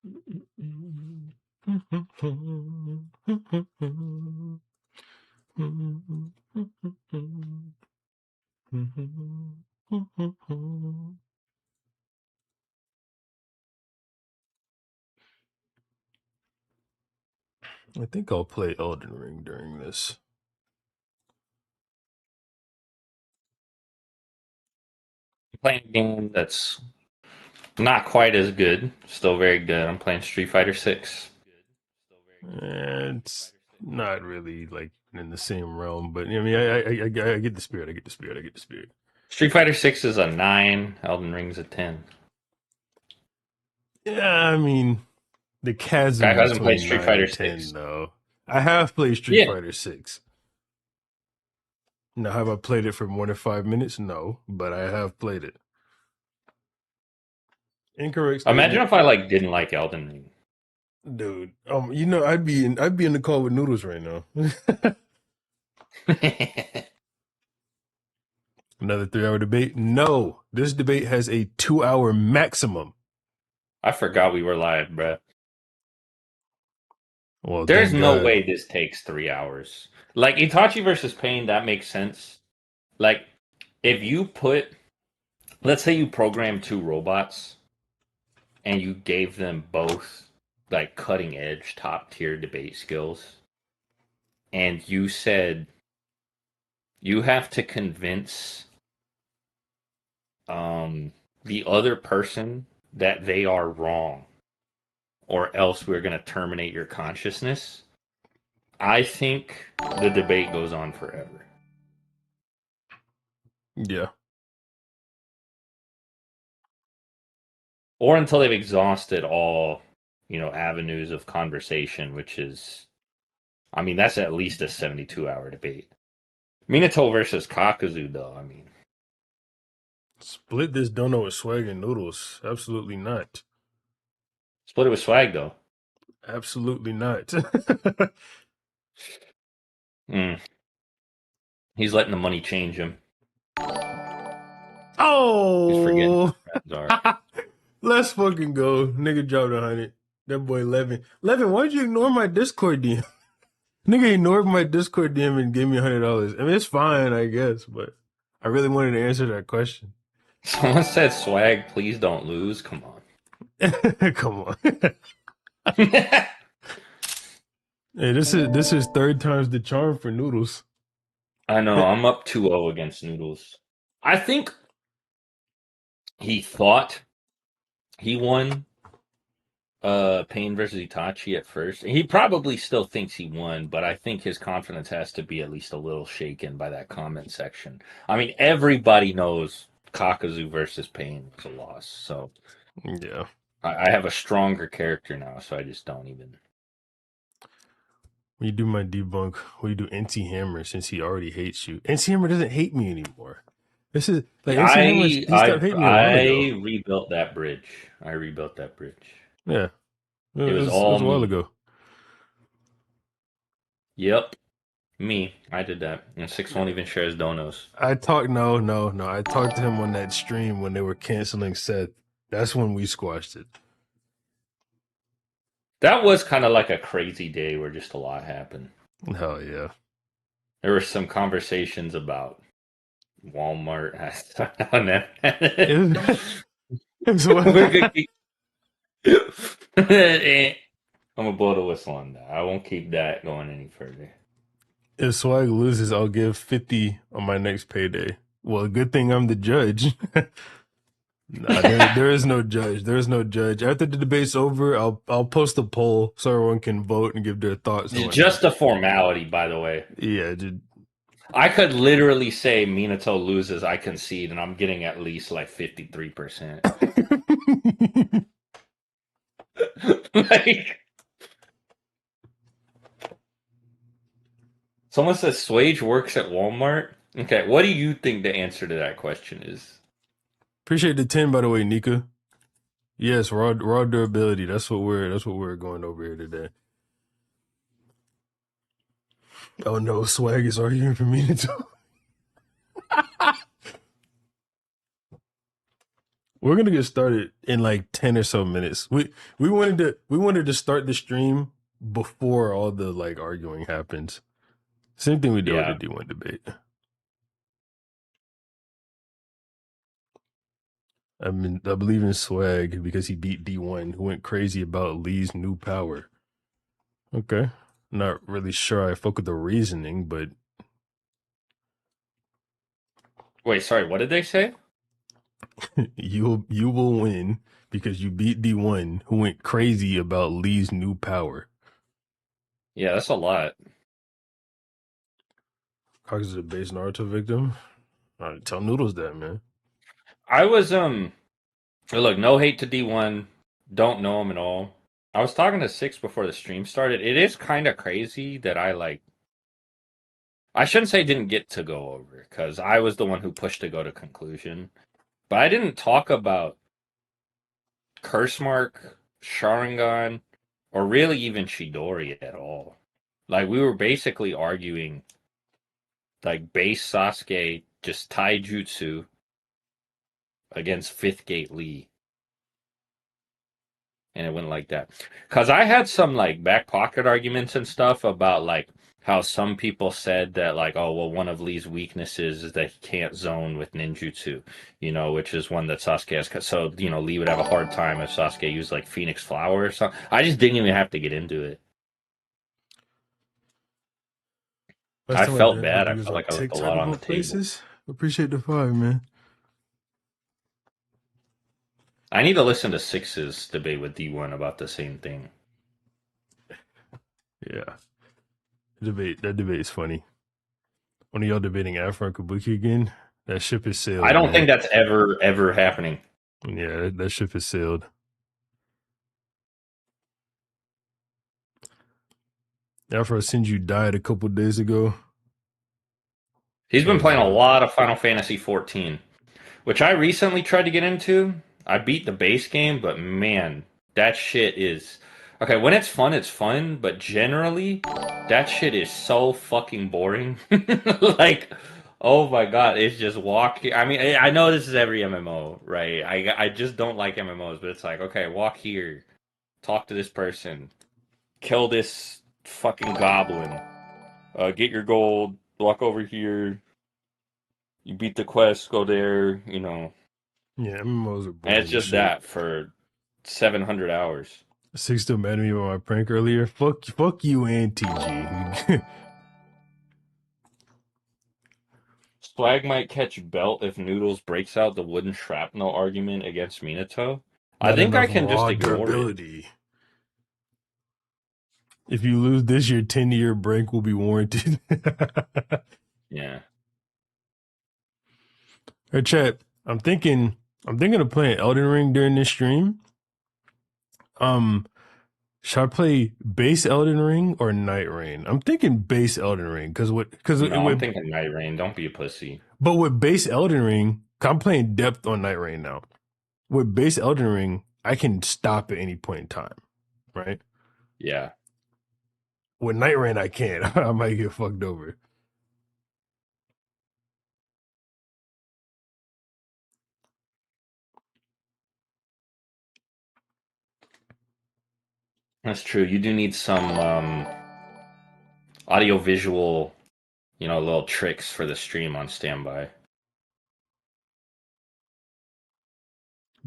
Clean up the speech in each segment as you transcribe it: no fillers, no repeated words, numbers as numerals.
I think I'll play Elden Ring during this. Playing a game that's not quite as good, still very good. I'm playing Street Fighter 6. It's not really like in the same realm, but I mean, I get the spirit. I get the spirit. I get the spirit. Street Fighter 6 is a 9, Elden Ring's a 10. Yeah, I mean, the Guy chasm who hasn't played between Street 9 Fighter and 10, 6. though. I have played Street Yeah. Fighter 6. Now, have I played it for more than 5 minutes? No, but I have played it. Incorrect Imagine statement, if I didn't like Elden Ring. dude. I'd be in the call with Noodles right now. Another 3-hour debate? No, this debate has a 2-hour maximum. I forgot we were live, bruh. Well, There's thank no God. way this takes 3 hours. Like Itachi versus Pain, that makes sense. Like if you let's say you program two robots and you gave them both cutting edge, top tier debate skills, and you said you have to convince the other person that they are wrong, or else we're going to terminate your consciousness. I think the debate goes on forever. Yeah. Or until they've exhausted all, avenues of conversation, which is, I mean, that's at least a 72-hour debate. Minato versus Kakuzu, though, I mean. Split this donut with Swag and Noodles. Absolutely not. Split it with Swag, though. Absolutely not. Mm. He's letting the money change him. He's forgetting Oh, what friends are. let's fucking go. Nigga dropped 100. That boy Levin. Levin, why'd you ignore my Discord DM? Nigga ignored my Discord DM and gave me $100. I mean, it's fine, I guess, but I really wanted to answer that question. Someone said, Swag, please don't lose. Come on. Come on. Hey, this is third time's the charm for Noodles. I know, I'm up 2-0 against Noodles. I think he thought he won Pain versus Itachi at first. He probably still thinks he won, but I think his confidence has to be at least a little shaken by that comment section. I mean, everybody knows Kakuzu versus Pain was a loss, so Yeah. I have a stronger character now, so I just don't even. When you do my debunk, when you do NC Hammer, since he already hates you, NC Hammer doesn't hate me anymore. This is like NC Hammer. He stopped hating me a while ago. I rebuilt that bridge. Yeah, It was it all was a while me. ago. Yep, me. I did that. And 6 won't even share his donos. I talked. No. I talked to him on that stream when they were canceling Seth. That's when we squashed it. That was kind of like a crazy day where just a lot happened. Hell yeah. There were some conversations about Walmart. It's We're gonna keep... I'm gonna blow the whistle on that. I won't keep that going any further. If Swag loses, I'll give 50 on my next payday. Well, good thing I'm the judge. Nah, there is no judge. There is no judge. After the debate's over, I'll post a poll so everyone can vote and give their thoughts and Just whatnot. a formality, by the way. Yeah, dude. I could literally say Minato loses, I concede, and I'm getting at least 53%. Someone says Swage works at Walmart. Okay, what do you think the answer to that question is? Appreciate the 10, by the way, Nika. Yes, raw durability. That's what we're going over here today. Oh no, Swag is arguing for Minato. We're gonna get started in like 10 or so minutes. We wanted to start the stream before all the like arguing happens. Same thing we did with the Yeah. D1 debate. I believe in Swag because he beat D1, who went crazy about Lee's new power. Okay. Not really sure I fuck with the reasoning, but Wait, sorry, what did they say? you will win because you beat D1, who went crazy about Lee's new power. Yeah, that's a lot. Kakuzu the base Naruto victim. Tell Noodles that, man. I was look, no hate to D1. Don't know him at all. I was talking to Six before the stream started. It is kind of crazy that I shouldn't say didn't get to go over because I was the one who pushed to go to conclusion. But I didn't talk about Curse Mark, Sharingan, or really even Chidori at all. Like we were basically arguing like base Sasuke just taijutsu against fifth gate Lee. And it went like that. Cause I had some like back pocket arguments and stuff about like how some people said that like, oh well, one of Lee's weaknesses is that he can't zone with ninjutsu, which is one that Sasuke has. So Lee would have a hard time if Sasuke used like Phoenix Flower or something. I just didn't even have to get into it. Last I time I felt did it, bad. I he was felt on like I left a TikTok lot of on the all table. places. Appreciate the 5, man. I need to listen to Six's debate with D1 about the same thing. Yeah. That debate is funny. One of y'all debating Afro and Kabuki again? That ship is I sailed, don't man. think that's ever happening. Yeah, that ship is sailed. Afro Sinju died a couple days ago. He's That been was playing a lot of Final Fantasy 14, which I recently tried to get into. I beat the base game, but man, that shit is okay. When it's fun, it's fun, but generally, that shit is so fucking boring. Like, oh my god, it's just walk. I mean, I know this is every MMO, right? I just don't like MMOs, but it's like, okay, walk here, talk to this person, kill this fucking goblin, get your gold, walk over here, you beat the quest, go there. yeah, MMOs are And it's boring as just shit. that for 700 hours. Six still mad at me about my prank earlier. Fuck you and TG. Swag might catch belt if Noodles breaks out the wooden shrapnel argument against Minato. I Not think I enough can just raw ignore it. durability. If you lose this, your 10-year break will be warranted. Yeah. Hey, chat. I'm thinking of playing Elden Ring during this stream. Um, should I play base Elden Ring or Night Rain? I'm thinking base Elden Ring because it No, I'm would, thinking Night Rain. Don't be a pussy. but with base Elden Ring, 'cause I'm playing depth on Night Rain now. With base Elden Ring, I can stop at any point in time, right? Yeah. With Night Rain, I can't. I might get fucked over. That's true. You do need some audio visual, little tricks for the stream on standby.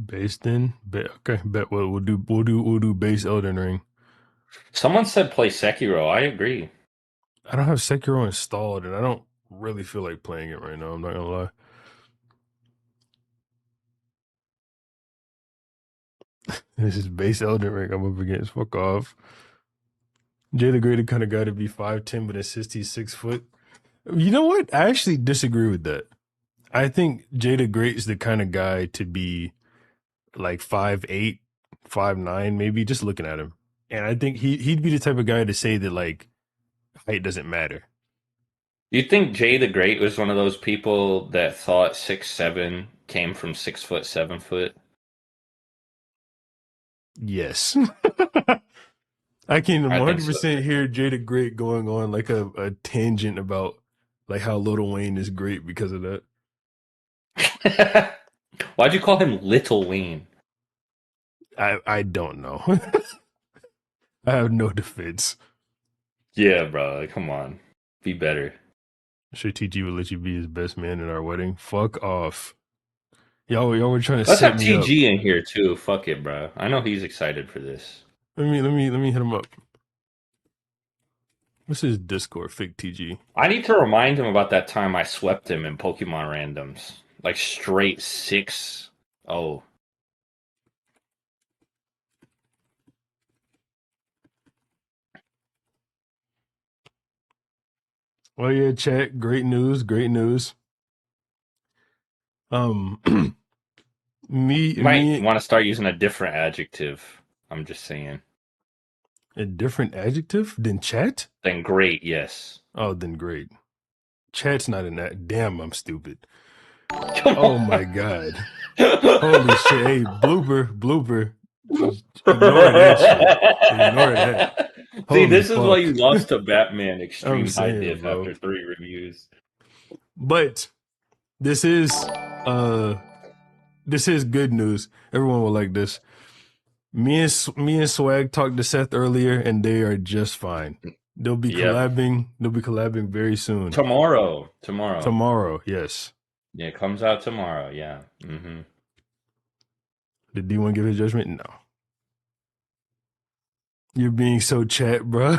Base then, okay. Bet we'll do base Elden Ring. Someone said play Sekiro. I agree. I don't have Sekiro installed, and I don't really feel like playing it right now. I'm not gonna lie. This is base Elden Ring I'm up against. Fuck off. Jay the Great kind of guy to be 5'10", but insists he's 6 foot. You know what? I actually disagree with that. I think Jay the Great is the kind of guy to be like 5'8", 5'9", maybe, just looking at him. And I think he'd be the type of guy to say that like height doesn't matter. You think Jay the Great was one of those people that thought 6'7" came from 6 foot, 7 foot? Yes. I can I think so. 100% hear Jay the Great going on like a tangent about like how Lil Wayne is great because of that. Why'd you call him Little Wayne? I don't know. I have no defense. Yeah, bro. Like, come on, be better. Sure, TG would let you be his best man at our wedding. Fuck off. Y'all were trying to Let's set have me up. TG in here too. Fuck it, bro. I know he's excited for this. Let me hit him up. What's his Discord? Fake TG. I need to remind him about that time I swept him in Pokemon randoms, like straight 6-0. Oh yeah, chat. Great news. Great news. Um, me, You might me, want to start using a different adjective. I'm just saying. a different adjective than chat. Then great, yes. Oh, then great. Chat's not in that. Damn, I'm stupid. Come Oh on. my god. Holy shit. Hey, blooper. Ignore that shit. Ignore that. See, Holy this is why fuck. you lost to Batman I'm Extreme High saying, Diff bro. after 3 reviews. But this is uh this is good news. Everyone will like this. Me and Swag talked to Seth earlier, and they are just fine. They'll be Yep. collabing. They'll be collabing very soon. Tomorrow. Tomorrow. Tomorrow, yes. Yeah, it comes out tomorrow. Yeah. Mm-hmm. Did D1 give his judgment? No. You're being so chat, bro.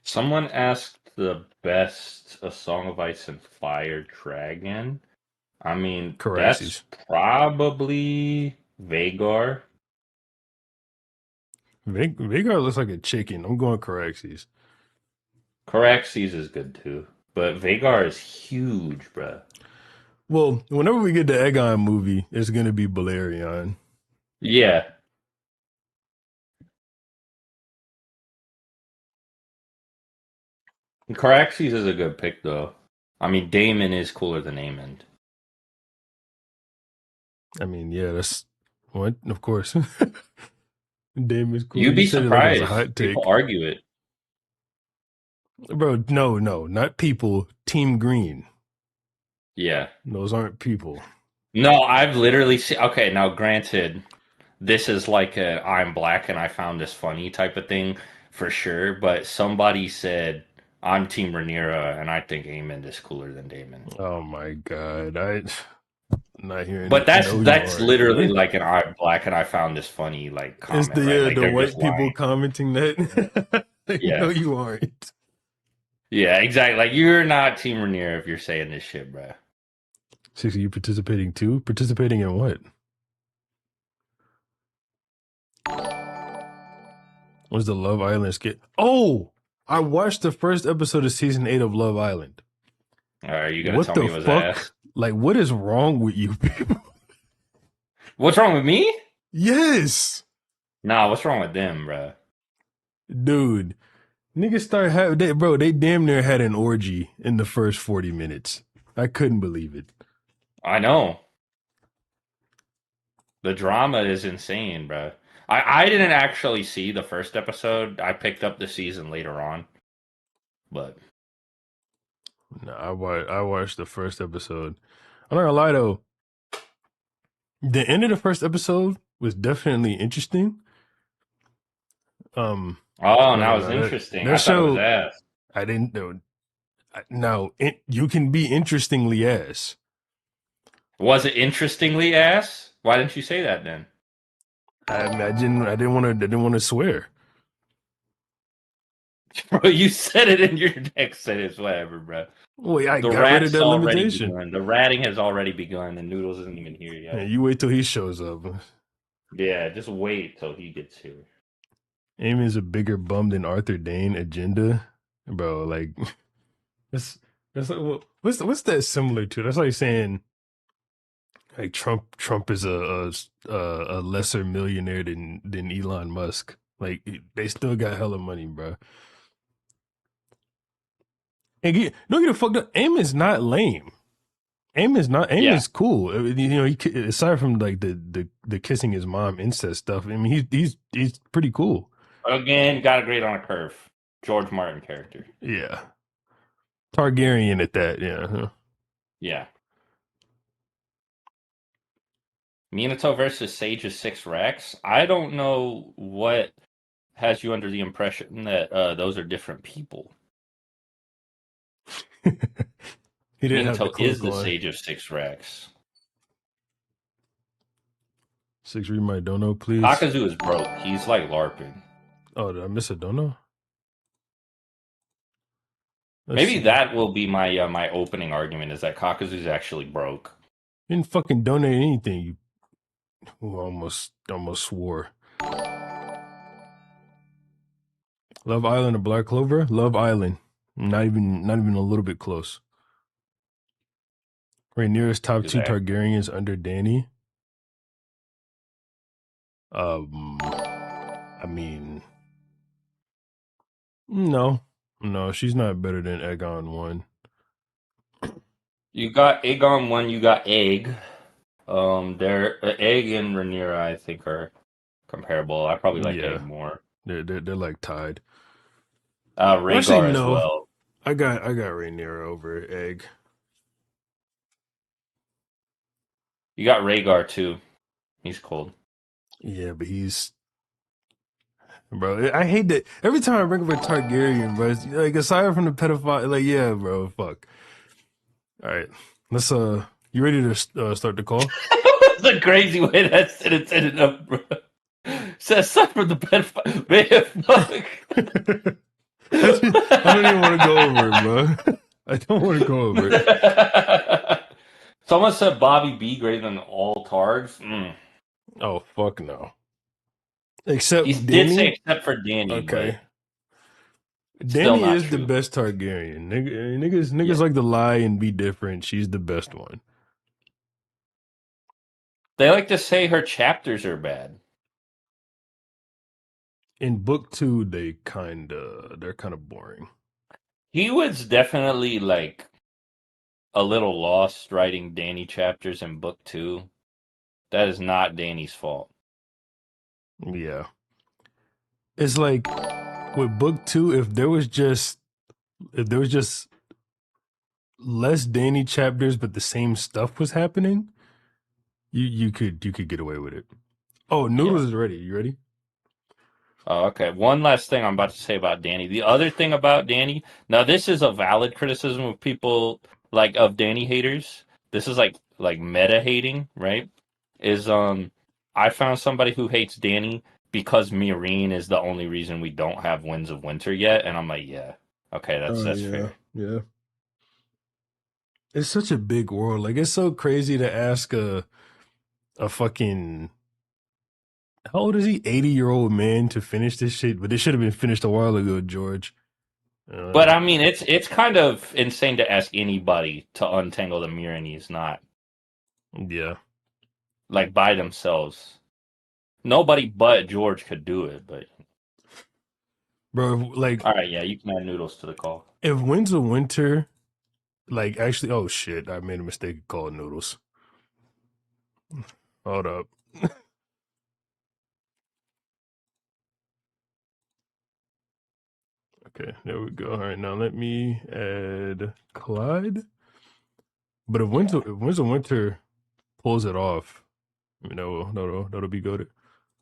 Someone asked the best A Song of Ice and Fire Dragon. I mean, that's Caraxes. probably Vagar. Vagar looks like a chicken. I'm going Caraxes. Caraxes is good too. But Vagar is huge, bruh. Well, whenever we get the Egon movie, it's gonna be Balerion. Yeah. Caraxes is a good pick though. I mean, Damon is cooler than Amond. I mean, yeah, that's what, of course. Damon's cool. You'd You be said it like it was a surprised. hot People take. argue it. Bro, no, not people. Team Green. Yeah. Those aren't people. No, I've literally seen. Okay, now granted, this is like a I'm black and I found this funny type of thing for sure. But somebody said I'm Team Rhaenyra and I think Aemond is cooler than Damon. Oh my god. I'm not hearing But it. No, you that's aren't, literally bro. like an I'm black and I found this funny like It's comment, right? the Like the they're just white people lying. commenting that. No, Yeah, you aren't. yeah, exactly. Like you're not Team Rhaenyra if you're saying this shit, bro. Six, are you participating too? Participating in what? Was the Love Island skit? Oh, I watched the first episode of season 8 of Love Island. Are you gonna What tell me the it was fuck? ass? Like, what is wrong with you people? What's wrong with me? Yes, Nah, what's wrong with them, bro? dude. Niggas start having they damn near had an orgy in the first 40 minutes. I couldn't believe it. I know. The drama is insane, bro. I didn't actually see the first episode. I picked up the season later on. But No, I watched the first episode. I'm not gonna lie though. The end of the first episode was definitely interesting. Um, oh, I'm not now gonna it's lie. interesting. That I thought it was show ass. I didn't know. Now you can be interestingly ass. Was it interestingly ass? Why didn't you say that then? I imagine I didn't want to swear. Bro, you said it in your next sentence, whatever, bro. Wait, I The got rid of rat's that already limitation. begun. The ratting has already begun, and Noodles isn't even here Yeah, yet. you wait till he shows up. Yeah, just wait till he gets here. Amy is a bigger bum than Arthur Dane agenda, bro. Like that's that's like, what's that similar to? That's like saying like Trump is a lesser millionaire than Elon Musk. Like they still got hella money, bro. And don't get it fucked up. Aim is not lame. Aim Yeah. is cool. You know, aside from like the kissing his mom incest stuff. I mean, he's pretty cool. Again, got a grade on a curve. George Martin character. Yeah. Targaryen at that, yeah. Huh. Yeah. Minato versus Sage of Six Racks. I don't know what has you under the impression that those are different people. He didn't have the Minato is cloak the on. Sage of Six Racks. 6 read my dono, please. Kakuzu is broke. He's like LARPing. Oh, did I miss a dono? Let's Maybe see. that will be my my opening argument is that Kakuzu is actually broke. You didn't fucking donate anything. You almost swore. Love Island or Black Clover? Love Island. Not even a little bit close. Rhaenyra's top Is 2 that Targaryens under Dany. I mean, no, no, she's not better than Aegon 1. you got Aegon one, you got Egg. They're Egg and Rhaenyra, I think, are comparable. I probably like Egg Yeah, more. they're like tied. Actually, Rhaegar as no. well. I got Rhaenyra over Egg. You got Rhaegar too. He's cold. Yeah, but he's bro. I hate that every time I bring up a Targaryen, bro. It's, like aside from the pedophile, like yeah, bro. Fuck. All right, let's You ready to start the call? That's a crazy way that sentence ended up, bro. Says aside from the pedophile, man, fuck. I don't even want to go over it, bro. I don't want to go over it. Someone said Bobby B greater than all Targs. Oh fuck no. He Except did say Danny. except for Danny, Okay. but still Danny not is the true. best Targaryen. Niggas Yeah. like to lie and be different. She's the best one. They like to say her chapters are bad. In book 2, they're kind of boring. He was definitely like a little lost writing Danny chapters in book 2. That is not Danny's fault. Yeah. It's like with book 2, if there was just less Danny chapters but the same stuff was happening, you could get away with it. Oh, Yeah. Noodles is ready. You ready? Oh, okay. One last thing I'm about to say about Danny. The other thing about Danny, now this is a valid criticism of people like of Danny haters. This is like meta hating, right? Is I found somebody who hates Danny because Meereen is the only reason we don't have Winds of Winter yet, and I'm like, yeah, okay, Oh that's yeah. fair. Yeah. It's such a big world. Like it's so crazy to ask a fucking how old is he? 80-year-old man to finish this shit, but it should have been finished a while ago, George. But I mean, it's kind of insane to ask anybody to untangle the Meereenese, not Yeah. like by themselves. Nobody but George could do it, but Bro, like all right, yeah, you can add Noodles to the call. if Winds of Winter, like actually, oh shit, I made a mistake and called Noodles. Hold up. Okay, there we go. All right, now let me add Clyde. But Yeah. if Winds of Winter pulls it off, that'll be good.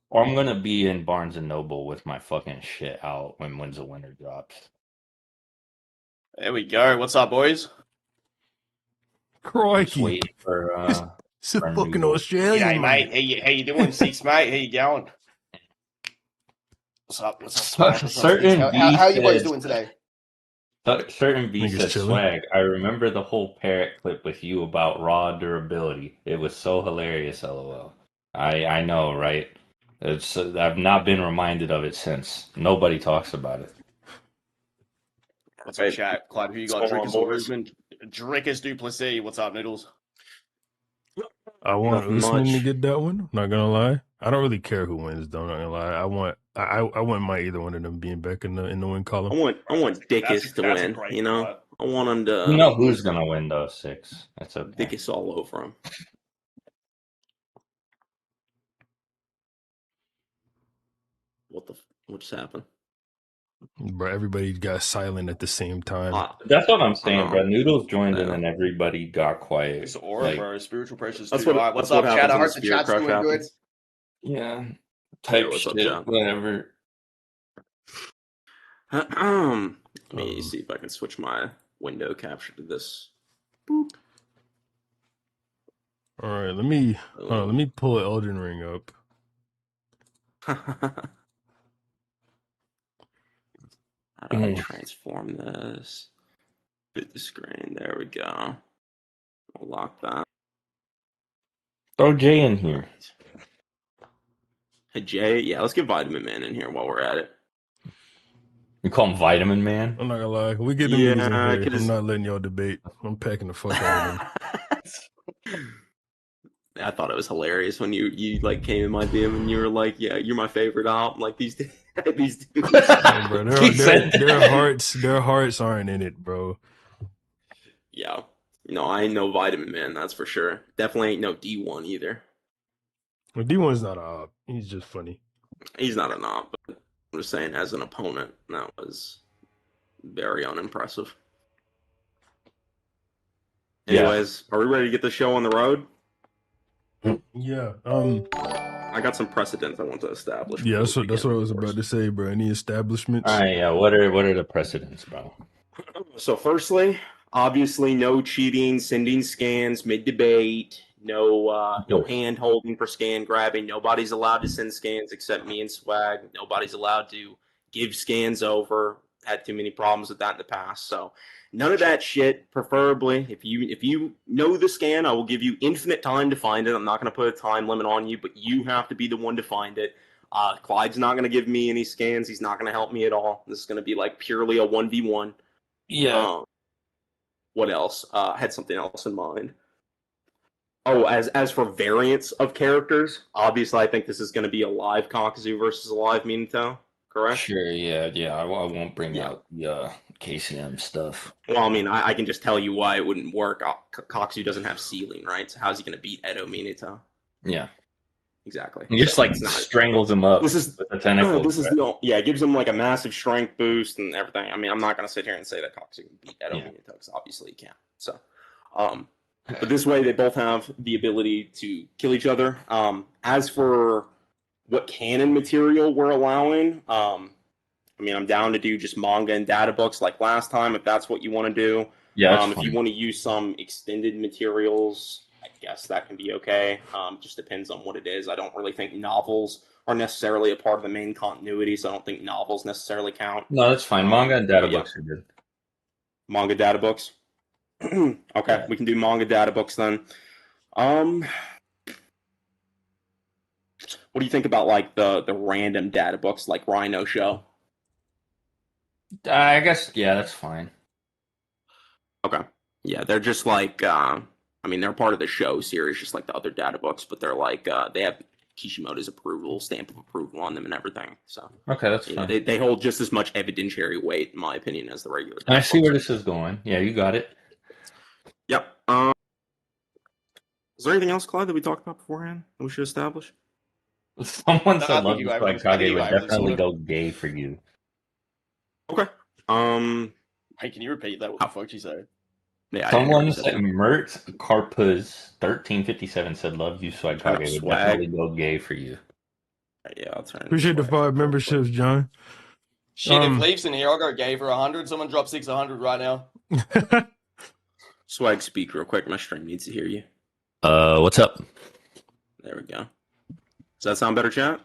Or I'm gonna be in Barnes and Noble with my fucking shit out when Winds of Winter drops. There we go. What's up, boys? Just Crikey. waiting It's a for fucking Noodles. Australian, G'day, mate. mate. How you doing, Six, mate? How you going? What's up? What's up, Swag? What's up, Six? Certain B How are you boys said doing today? certain B Niggas said chilling. swag. I remember the whole parrot clip with you about raw durability. It was so hilarious, lol. I know, right? It's I've not been reminded of it since. Nobody talks about it. What's up, chat? Clyde, who you got? Drickus or Usman? Drickus Duplessis. What's up, Noodles? I want Nothing Usman to much. get that one. Not gonna lie. I don't really care who wins, though. Not gonna lie. I wouldn't mind either one of them being back in the win column. I want Dickus to That's a win. great You know, call. I want him You to know who's gonna win those 6. That's okay. Dickus all over him. What just happened? Bro, everybody got silent at the same time. That's what I'm I saying, know. bro. Noodles joined in Yeah. and everybody got quiet. It's aura, Like, bro. Spiritual pressures That's too. what All right, what's that's what up, chat? happens I when the hope the spirit chat's crush doing good. happens. yeah, type what's up, shit, John? whatever. Let me see if I can switch my window capture to this. All right, let me pull Elden Ring up. How do I transform this? Fit the screen. There we go. We'll lock that. Throw Jay in here. Hey Jay, yeah, let's get Vitamin Man in here while we're at it. You call him Vitamin Man? I'm not gonna lie. We get them niggas in Yeah, here. I'm not letting y'all debate. I'm packing the fuck out of them. I thought it was hilarious when you like came in my DM and you were like, "Yeah, you're my favorite op." Like these these dudes. Yeah, bro, He said their that. hearts aren't in it, bro. Yeah, no, I ain't no Vitamin Man, that's for sure. Definitely ain't no D1 either. Well, D1's not a op. He's just funny. He's not an op, but I'm just saying, as an opponent, that was very unimpressive. Yeah. Anyways, are we ready to get the show on the road? Yeah. I got some precedents I want to establish. Yeah, before we that's what I begin, was of course. about to say, bro. Any establishments? All right, yeah. What are the precedents, bro? So, firstly, obviously, no cheating, sending scans mid debate, no hand holding for scan grabbing. Nobody's allowed to send scans except me and Swag. Nobody's allowed to give scans over. Had too many problems with that in the past. So, none of that shit. Preferably, if you know the scan, I will give you infinite time to find it. I'm not going to put a time limit on you, but you have to be the one to find it. Clyde's not going to give me any scans. He's not going to help me at all. This is going to be like purely a 1v1. Yeah. What else? I had something else in mind. Oh, as for variants of characters, obviously I think this is going to be a live Kakuzu versus a live Minato, correct? Sure, yeah. I won't bring out the KCM stuff. Well, I mean, I can just tell you why it wouldn't work. Kakuzu doesn't have ceiling, right? So how's he going to beat Edo Minato? Yeah. Exactly. He just So like it's not- strangles him up This is with the tentacles. this is the it gives him like a massive strength boost and everything. I mean, I'm not going to sit here and say that Kakuzu can beat Edo Minato because obviously he can't. So, but this way they both have the ability to kill each other. As for what canon material we're allowing, I mean, I'm down to do just manga and data books like last time if that's what you want to do. Yeah, that's if fine. you want to use some extended materials, I guess that can be okay. Just depends on what it is. I don't really think novels are necessarily a part of the main continuity, so I don't think novels necessarily count. No, that's fine. Manga and data yeah. books are good. Manga data books. Okay, Yeah. we can do manga data books then. What do you think about like the random data books like Rhino Show? I guess that's fine. Okay. Yeah, they're just like I mean they're part of the show series just like the other data books, but they're like they have Kishimoto's approval, stamp of approval on them and everything. So Okay, that's fine. They hold just as much evidentiary weight, in my opinion, as the regular data I see books. where this is going. Yeah, you got it. Yep. Is there anything else, Clyde, that we talked about beforehand that we should establish? Someone No, I said think love you you got like everything. I think Kage you would got everything definitely sorted. go gay for you. Okay. Hey, can you repeat that? What the fuck did you say? Yeah. Someone said Mert Carpus 1357 said love you Swagkage would Swag. definitely go gay for you. Yeah, I'll turn. Appreciate the 5 memberships, John. Shit, if Leaf's in here, I'll go gay for 100. Someone drop 600 right now. Swag, speak real quick. My stream needs to hear you. What's up? There we go. Does that sound better, chat?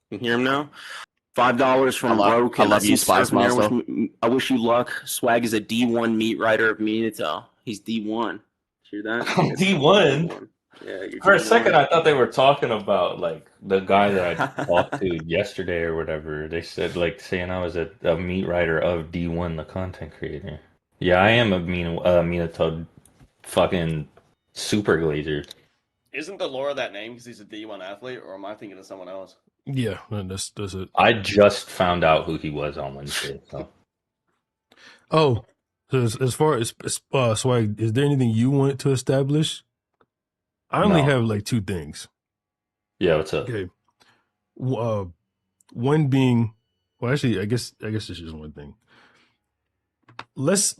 You can hear him now? $5 from Roke. I love you, Spice Master. I wish you luck. Swag is a D1 meat writer of Minato. He's D1. Hear that? D1? Yeah, For a second, I thought they were talking about like the guy that I talked to yesterday or whatever. They said like saying I was a meat writer of D1, the content creator. Yeah, I am a Minato fucking super glazer. Isn't the lore of that name because he's a D1 athlete, or am I thinking of someone else? Yeah, that's it. I just found out who he was on Wednesday. So. Oh, so as far as Swag, is there anything you want to establish? I only have like 2 things. Yeah, what's up? Okay. One being, Well, actually, I guess it's just one thing. Let's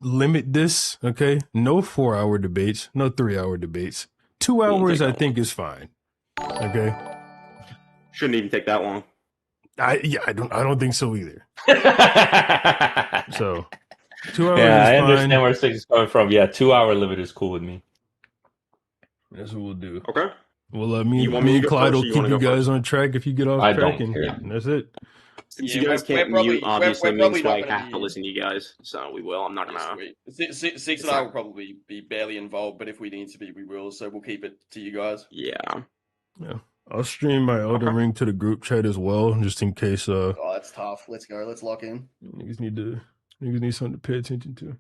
limit this, okay? No 4-hour debates, no 3-hour debates. 2 hours, I think, is fine. Okay. Shouldn't even take that long. I don't think so either. So 2 hours Yeah, is I fine. understand where 6 is coming from. Yeah, 2-hour limit is cool with me. That's what we'll do. Okay. Well, me You want me and to go Clyde first, will or you keep wanna you go guys first? on track if you get off I track, don't care. and that's it. Since Yeah, you guys can't mute, obviously, we're me and probably not Swag gonna have to be- listen to you guys, so we will. I'm not gonna. Six and I will probably be barely involved, but if we need to be, we will. So we'll keep it to you guys. Yeah. I'll stream my Elden Okay. Ring to the group chat as well, just in case Oh, that's tough. Let's go. Let's lock in. niggas need something to pay attention to.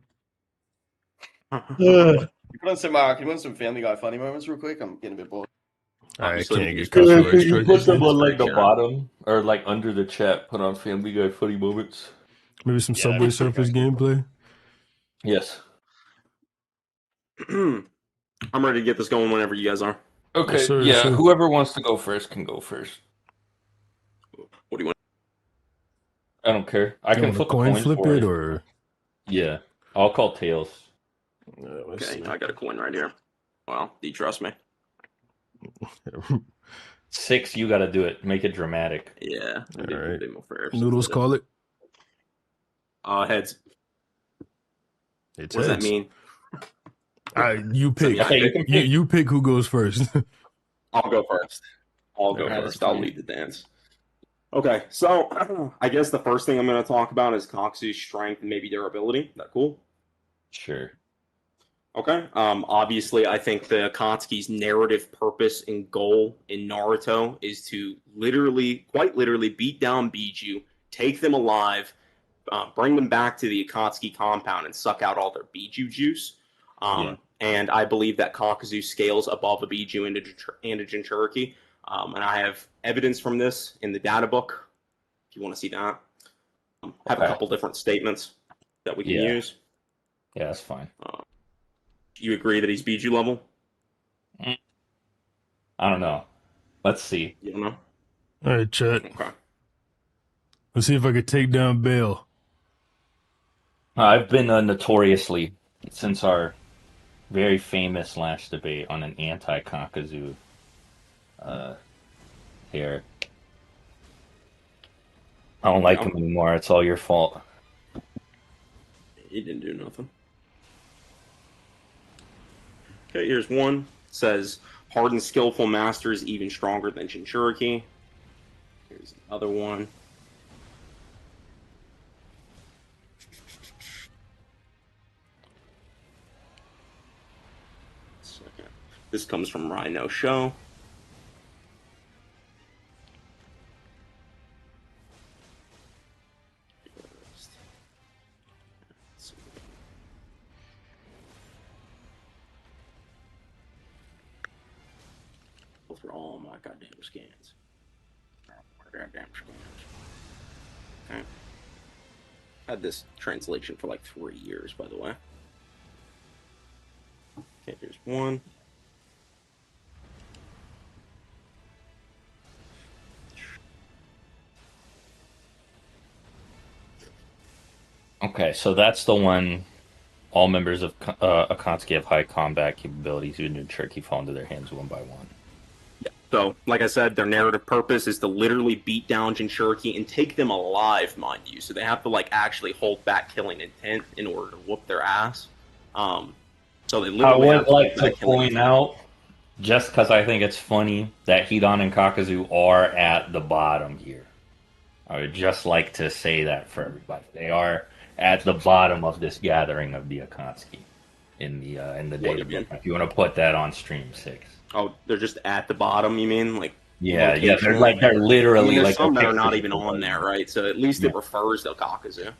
You put on some can you put on some Family Guy funny moments real quick? I'm getting a bit bored. I Obviously, can't we get just- Yeah, copyright Can you strike. put them on like Strike, the sure. bottom or like under the chat? Put on Family Guy funny moments. Maybe some Yeah, Subway that'd be Surfers gameplay. Yes. I'm ready to get this going whenever you guys are. Okay. Yes, sir, yeah. sir. Whoever wants to go first can go first. What do you want? I don't care. I You can want flip a coin a coin flip for it or Yeah, I'll call tails. let's Okay, see. I got a coin right here. Well, do you trust me? 6, you got to do it. Make it dramatic. Yeah. All right. First. Noodles, call it. Heads. It's What does that heads. mean? You pick. Okay, you can pick. You pick who goes first. I'll go first. Alright, I'll lead the dance. Okay, so I guess the first thing I'm going to talk about is Kakuzu's strength and maybe durability. Is that cool? Sure. Okay. Obviously, I think the Akatsuki's narrative purpose and goal in Naruto is to quite literally, beat down Biju, take them alive, bring them back to the Akatsuki compound, and suck out all their Biju juice. And I believe that Kakuzu scales above a Biju and a Jinchuriki. And I have evidence from this in the data book, if you want to see that. I have a couple different statements that we can use. Yeah, that's fine. You agree that he's Biju level? I don't know. Let's see. You don't know? All right, chat. Okay. Let's see if I could take down Bale. I've been notoriously, since our very famous last debate, on an anti-Kakuzu here. I don't like him anymore. It's all your fault. He didn't do nothing. Okay, here's one. It says, hardened, skillful master is even stronger than Jinchuriki. Here's another one. This comes from Rhino Show. Go through all my goddamn scans. Okay. Had this translation for like 3 years, by the way. Okay, here's one. Okay, so that's the one. All members of Akatsuki have high combat capabilities. Even Jinchuriki fall into their hands one by one. Yeah. So, like I said, their narrative purpose is to literally beat down Jinchuriki and take them alive, mind you. So they have to like actually hold back killing intent in order to whoop their ass. So they literally I have would like hold to back killing point intent. out, just because I think it's funny, that Hidan and Kakuzu are at the bottom here. I would just like to say that for everybody. They are at the bottom of this gathering of the Akatsuki in the data book. If you want to put that on stream 6. Oh, they're just at the bottom, you mean? Like Yeah, locationally? they're literally I mean, there's like some that okay, are not this even is on the there, bottom. right? So at least it refers to Kakuzu.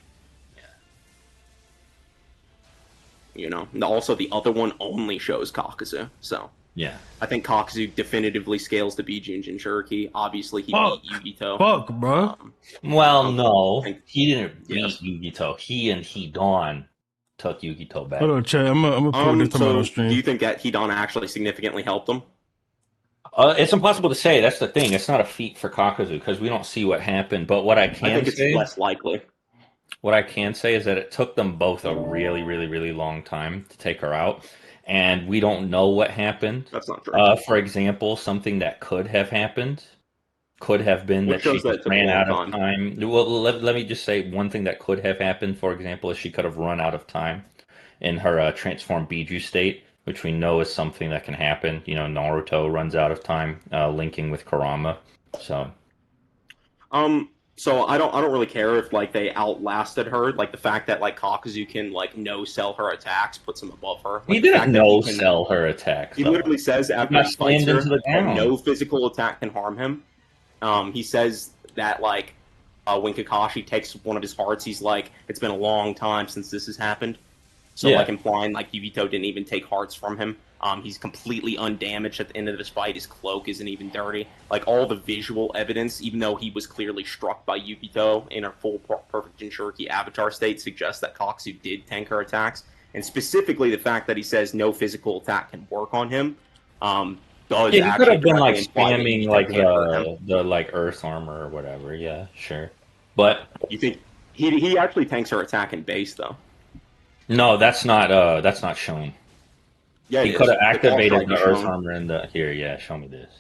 You know, and also the other one only shows Kakuzu. So Yeah. I think Kakuzu definitively scales to Biju and Jinchuriki. Obviously, he beat Yugito. Fuck, bro. Well, no, think- he didn't beat Yes. Yugito. He and Hidan took Yugito back. Hold on, chat. I'm gonna put a different So amount on stream. do you think that Hidan actually significantly helped him? It's impossible to say. That's the thing. It's not a feat for Kakuzu because we don't see what happened. But what I I can think it's say, less likely. what I can say is that it took them both a really, really, really long time to take her out, and we don't know what happened. That's not true. For example, something that could have happened could have been What that she shows that just it took a ran long out of time? time. Well, let me just say one thing that could have happened, for example, is she could have run out of time in her transformed Biju state, which we know is something that can happen. You know, Naruto runs out of time linking with Kurama. So So I don't really care if like they outlasted her. Like the fact that like Kakuzu can like no sell her attacks puts him above her. he Like the didn't fact that he no can sell her attacks he though. literally says He after got he fights slammed into her the that ground. no physical attack can harm him. He says that like when Kakashi takes one of his hearts, he's like, it's been a long time since this has happened. So Yeah. like implying like Yubito didn't even take hearts from him. He's completely undamaged at the end of this fight. His cloak isn't even dirty. Like all the visual evidence, even though he was clearly struck by Yubito in a full perfect Jinchuriki avatar state, suggests that Kakuzu did tank her attacks. And specifically the fact that he says no physical attack can work on him does Yeah, he could actually have been like directly imply that spamming Yubito like can't hurt him. the like earth armor or whatever. Yeah, sure. But You think he actually tanks her attack in base though? no, that's not shown. Yeah, He it could is. have The call activated strike the is earth shown. armor in the here. Yeah, show me this.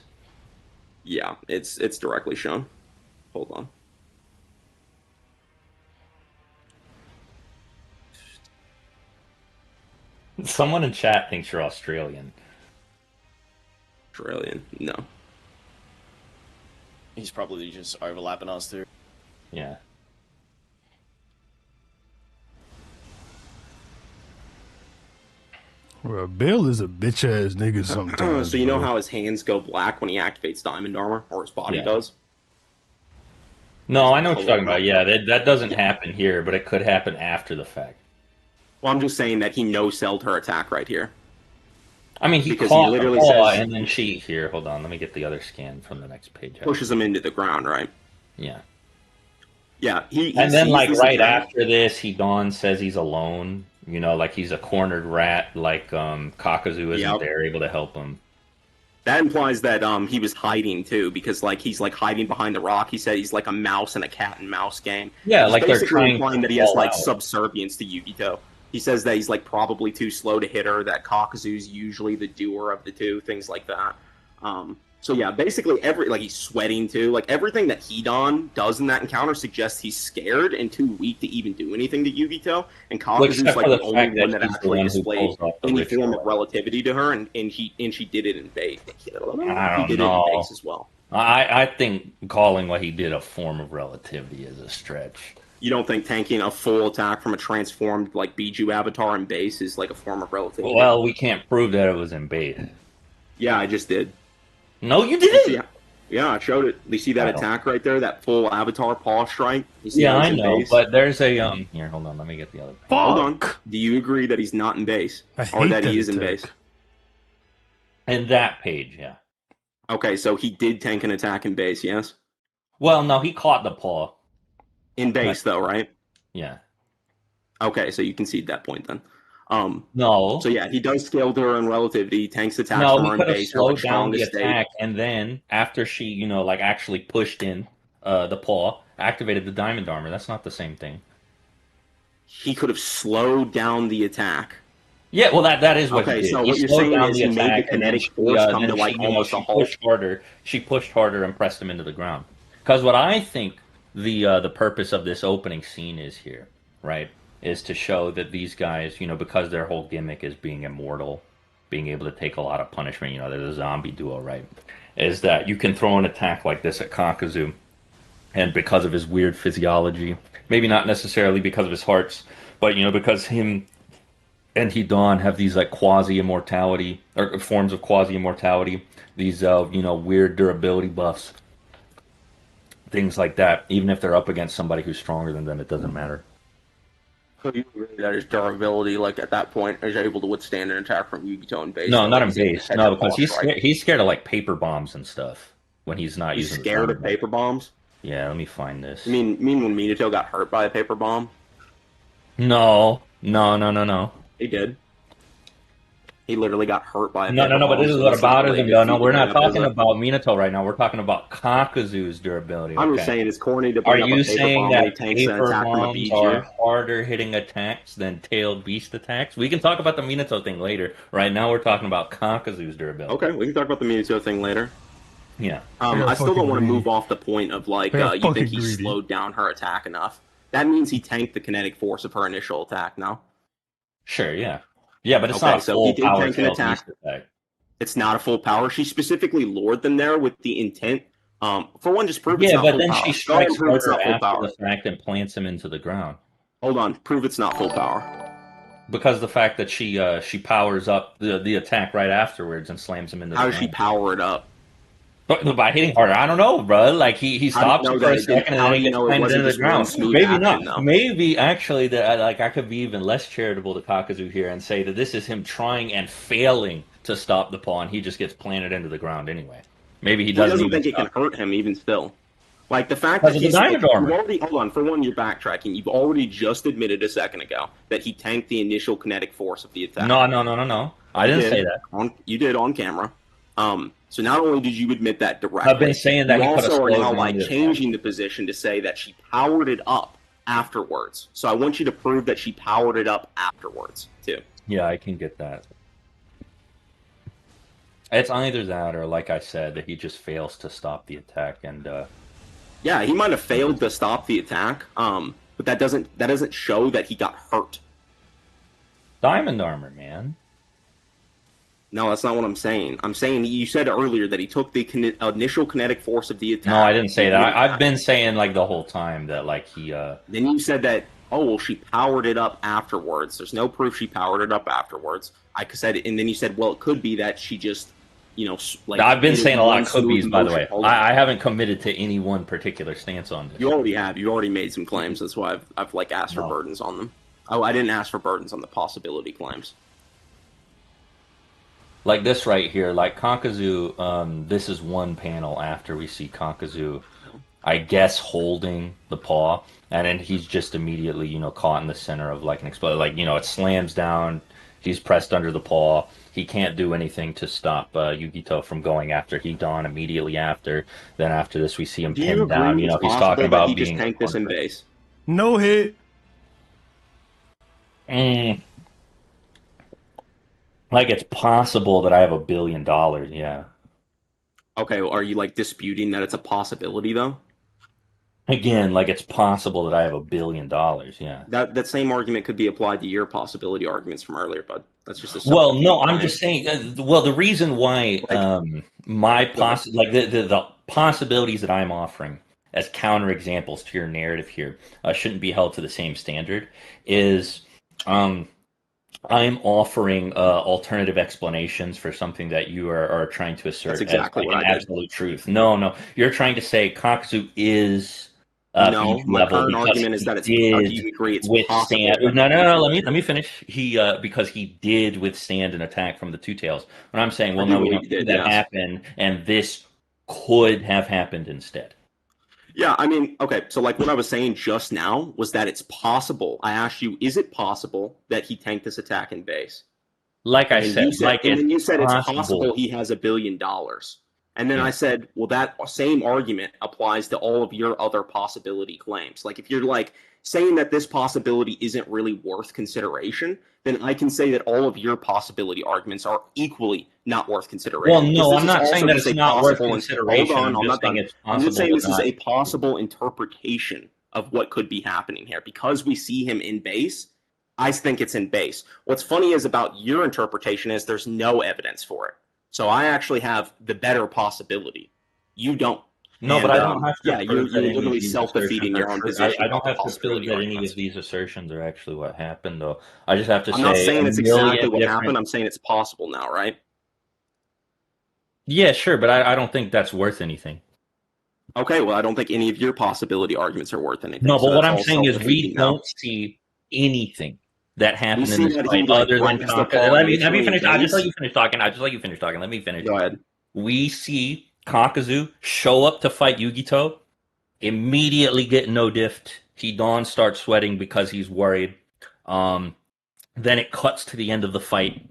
Yeah, it's directly shown. Hold on. Someone in chat thinks you're Australian. Australian. No. He's probably just overlapping us too. Yeah. Bro, Bale is a bitch ass nigga sometimes. So you know bro. how his hands go black when he activates diamond armor, or his body Yeah. does? No, I know what you're Color talking about. black. Yeah, that doesn't happen here, but it could happen after the fact. Well, I'm just saying that he no-selled her attack right here. I mean, he Because he caught literally the paw, says- and then she here. Hold on, let me get the other scan from the next page. Pushes him into the ground, right? Yeah. Yeah, he And then, sees like this right attack. after this, Don says he's alone. You know, like he's a cornered rat. Like Kakuzu isn't Yep. there, able to help him. That implies that he was hiding too, because like he's like hiding behind the rock. He said he's like a mouse in a cat and mouse game. Yeah, He's like they're basically trying implying to that he has fall like out. subservience to Yukito. He says that he's like probably too slow to hit her. That Kakuzu's usually the doer of the two, things like that. So yeah, basically he's sweating too. Like everything that Hidan does in that encounter suggests he's scared and too weak to even do anything to Yukito. And Kakuzu's Except like for the the only fact one that that he's the actually one who displayed pulls off the any ritual. form of relativity to her, and she did it in base. He don't did know. it in base as well. I think calling what he did a form of relativity is a stretch. You don't think tanking a full attack from a transformed like Biju avatar in base is like a form of relativity? Well, we can't prove that it was in base. Yeah, I just did. No, you didn't. Yeah, I showed it. You see that I don't. attack right there? That full avatar paw strike? You see Yeah, how I he's in know, base? but there's a Here, hold on. Let me get the other. Page. Hold on. Fuck. Do you agree that he's not in base? I Or hate that he that is in attack. base? And that page, yeah. Okay, so he did tank an attack in base, yes? Well, no, he caught the paw. In base, though, right? Yeah. Okay, so you concede that point then. No. So yeah, he does scale to her in relativity. He tanks attacks No, from he her in could have base, her like, slowed down the strongest state. attack, and then after she, like actually pushed in the paw, activated the diamond armor. That's not the same thing. He could have slowed down the attack. Yeah, well, that is what Okay, he did. so He what you're slowed saying down is the he made the attack, and then kinetic she, force come then to, like, she, almost a she halt. pushed harder. She pushed harder and pressed him into the ground. Because what I think the purpose of this opening scene is here, right, is to show that these guys, because their whole gimmick is being immortal, being able to take a lot of punishment, they're the zombie duo, right, is that you can throw an attack like this at Kakuzu, and because of his weird physiology, maybe not necessarily because of his hearts, but, because him and Hidan have these like quasi-immortality or forms of quasi-immortality, these weird durability buffs, things like that. Even if they're up against somebody who's stronger than them, it doesn't matter. So you agree that his durability, like at that point, is able to withstand an attack from Yukito in base? No, so not in he's able to base. catch No, a because boss, right? he's scared of like paper bombs and stuff when he's not He's using. scared the of paper bombs. Yeah, let me find this. You mean when Minato got hurt by a paper bomb? No. He did. He literally got hurt by a No, paper but bomb, this is so what it's not about it. really a No, good feat to we're bring not up, is talking it? about Minato right now. We're talking about Kakuzu's durability. I'm Okay. just saying it's corny to Are bring up a you paper saying bomb when he that tanks an paper attack from a bombs are Bijou. harder hitting attacks than tailed beast attacks? We can talk about the Minato thing later. Right now, we're talking about Kakuzu's durability. Okay, we can talk about the Minato thing later. Yeah. I still fucking don't want to greedy. move off the point of like They are you think fucking he greedy. slowed down her attack enough. That means he tanked the kinetic force of her initial attack. No, Sure, yeah. Yeah, but it's Okay, not a so he full did power tank an tailed attack. beast attack. it's not a full power. She specifically lured them there with the intent. For one, just prove it's Yeah, not but full then power. she Go ahead strikes and prove it's harder not full after power. the fact and plants him into the ground. Hold on, prove it's not full power. Because the fact that she powers up the attack right afterwards and slams him into How the does she ground. power it up? But by hitting harder, I don't know, bro. Like he How do you stops know it for a that it didn't- second and how then do he you gets know it slammed wasn't into the just one ground. smooth Maybe action, not. though? Maybe actually that I could be even less charitable to Kakuzu here and say that this is him trying and failing to stop the paw, and he just gets planted into the ground anyway. Maybe he He doesn't doesn't even think it can stop. hurt him even still. Like the fact Because that of the he's diamond armor. you've already hold on, for one, you're backtracking. You've already just admitted a second ago that he tanked the initial kinetic force of the attack. No. I didn't say that. You did on camera. So not only did you admit that directly, I've been saying that you he could have also are slowed now down like the changing the position to say that she powered it up afterwards. So I want you to prove that she powered it up afterwards too. Yeah, I can get that. It's either that or, like I said, that he just fails to stop the attack, and Yeah, he might have failed to stop the attack, but that doesn't show that he got hurt. diamond armor, man. No, that's not what I'm saying. I'm saying you said earlier that he took the initial kinetic force of the attack. No, I didn't say that. I've been saying like the whole time that like he. Then you said that, oh well, she powered it up afterwards. There's no proof she powered it up afterwards. I said, and then you said, well, it could be that she just, like. I've been saying a lot of could smooth be's, by the motion. way. Hold on. I haven't committed to any one particular stance on this. You already have. You already made some claims. That's why I've like asked for No. burdens on them. Oh, I didn't ask for burdens on the possibility claims. Like this right here, like Kakuzu, this is one panel after we see Kakuzu, I guess, holding the paw, and then he's just immediately, caught in the center of like an explosion. Like, it slams down, he's pressed under the paw, he can't do anything to stop Yugito from going after Hidan immediately after. Then after this, we see him Do you pinned agree down, it's he's possible talking that about he just being... tanked this in base? No hit. Like, it's possible that I have $1 billion, yeah. Okay, well, are you like disputing that it's a possibility though? Again, like, it's possible that I have $1 billion, yeah. That same argument could be applied to your possibility arguments from earlier, but that's just a Well, no, substitute I'm claim. just saying. Well, the reason why the possibilities that I'm offering as counterexamples to your narrative here shouldn't be held to the same standard is I'm offering alternative explanations for something that you are trying to assert That's exactly as what like I an did. absolute truth. No, you're trying to say Kakuzu is No, beach my level current because argument is he that it's. did Do you agree it's withstand. possible? No. Let me finish. He because he did withstand an attack from the two tails. When I'm saying, well, I do no, we believe don't he see did, that yes. happen, and this could have happened instead. Yeah, I mean, okay, so like what I was saying just now was that it's possible. I asked you, is it possible that he tanked this attack in base? Like I And said, then you said it's possible. possible he has $1 billion. And then Yeah. I said, well, that same argument applies to all of your other possibility claims. Like if you're like saying that this possibility isn't really worth consideration, then I can say that all of your possibility arguments are equally not worth consideration. Well, Because no, this I'm is not also saying that just it's a not worth possible- consideration. Hold on, I'm not just saying done. it's I'm just saying possible this to is not- a possible interpretation of what could be happening here. Because we see him in base, I think it's in base. What's funny is about your interpretation is there's no evidence for it. So I actually have the better possibility. You don't. No, And, but I don't have to yeah, prove you're that any of literally these self-defeating assertions your are own true. position. I don't about the have to prove possibility that any arguments. of these assertions are actually what happened, though. I just have to I'm say not saying a it's million exactly what different- happened. I'm saying it's possible now, right? Yeah, sure, but I don't think that's worth anything. Okay, well, I don't think any of your possibility arguments are worth anything. No, but so what that's I'm all saying is we self-defeating now. don't see anything that happened see in this that he, fight like, other than grabs the Kakuzu. paw Let me initially finish. in I'll just base. let you finish talking. Let me finish. Go ahead. We see Kakuzu show up to fight Yugito, immediately get no diffed. Hidan starts sweating because he's worried. Then it cuts to the end of the fight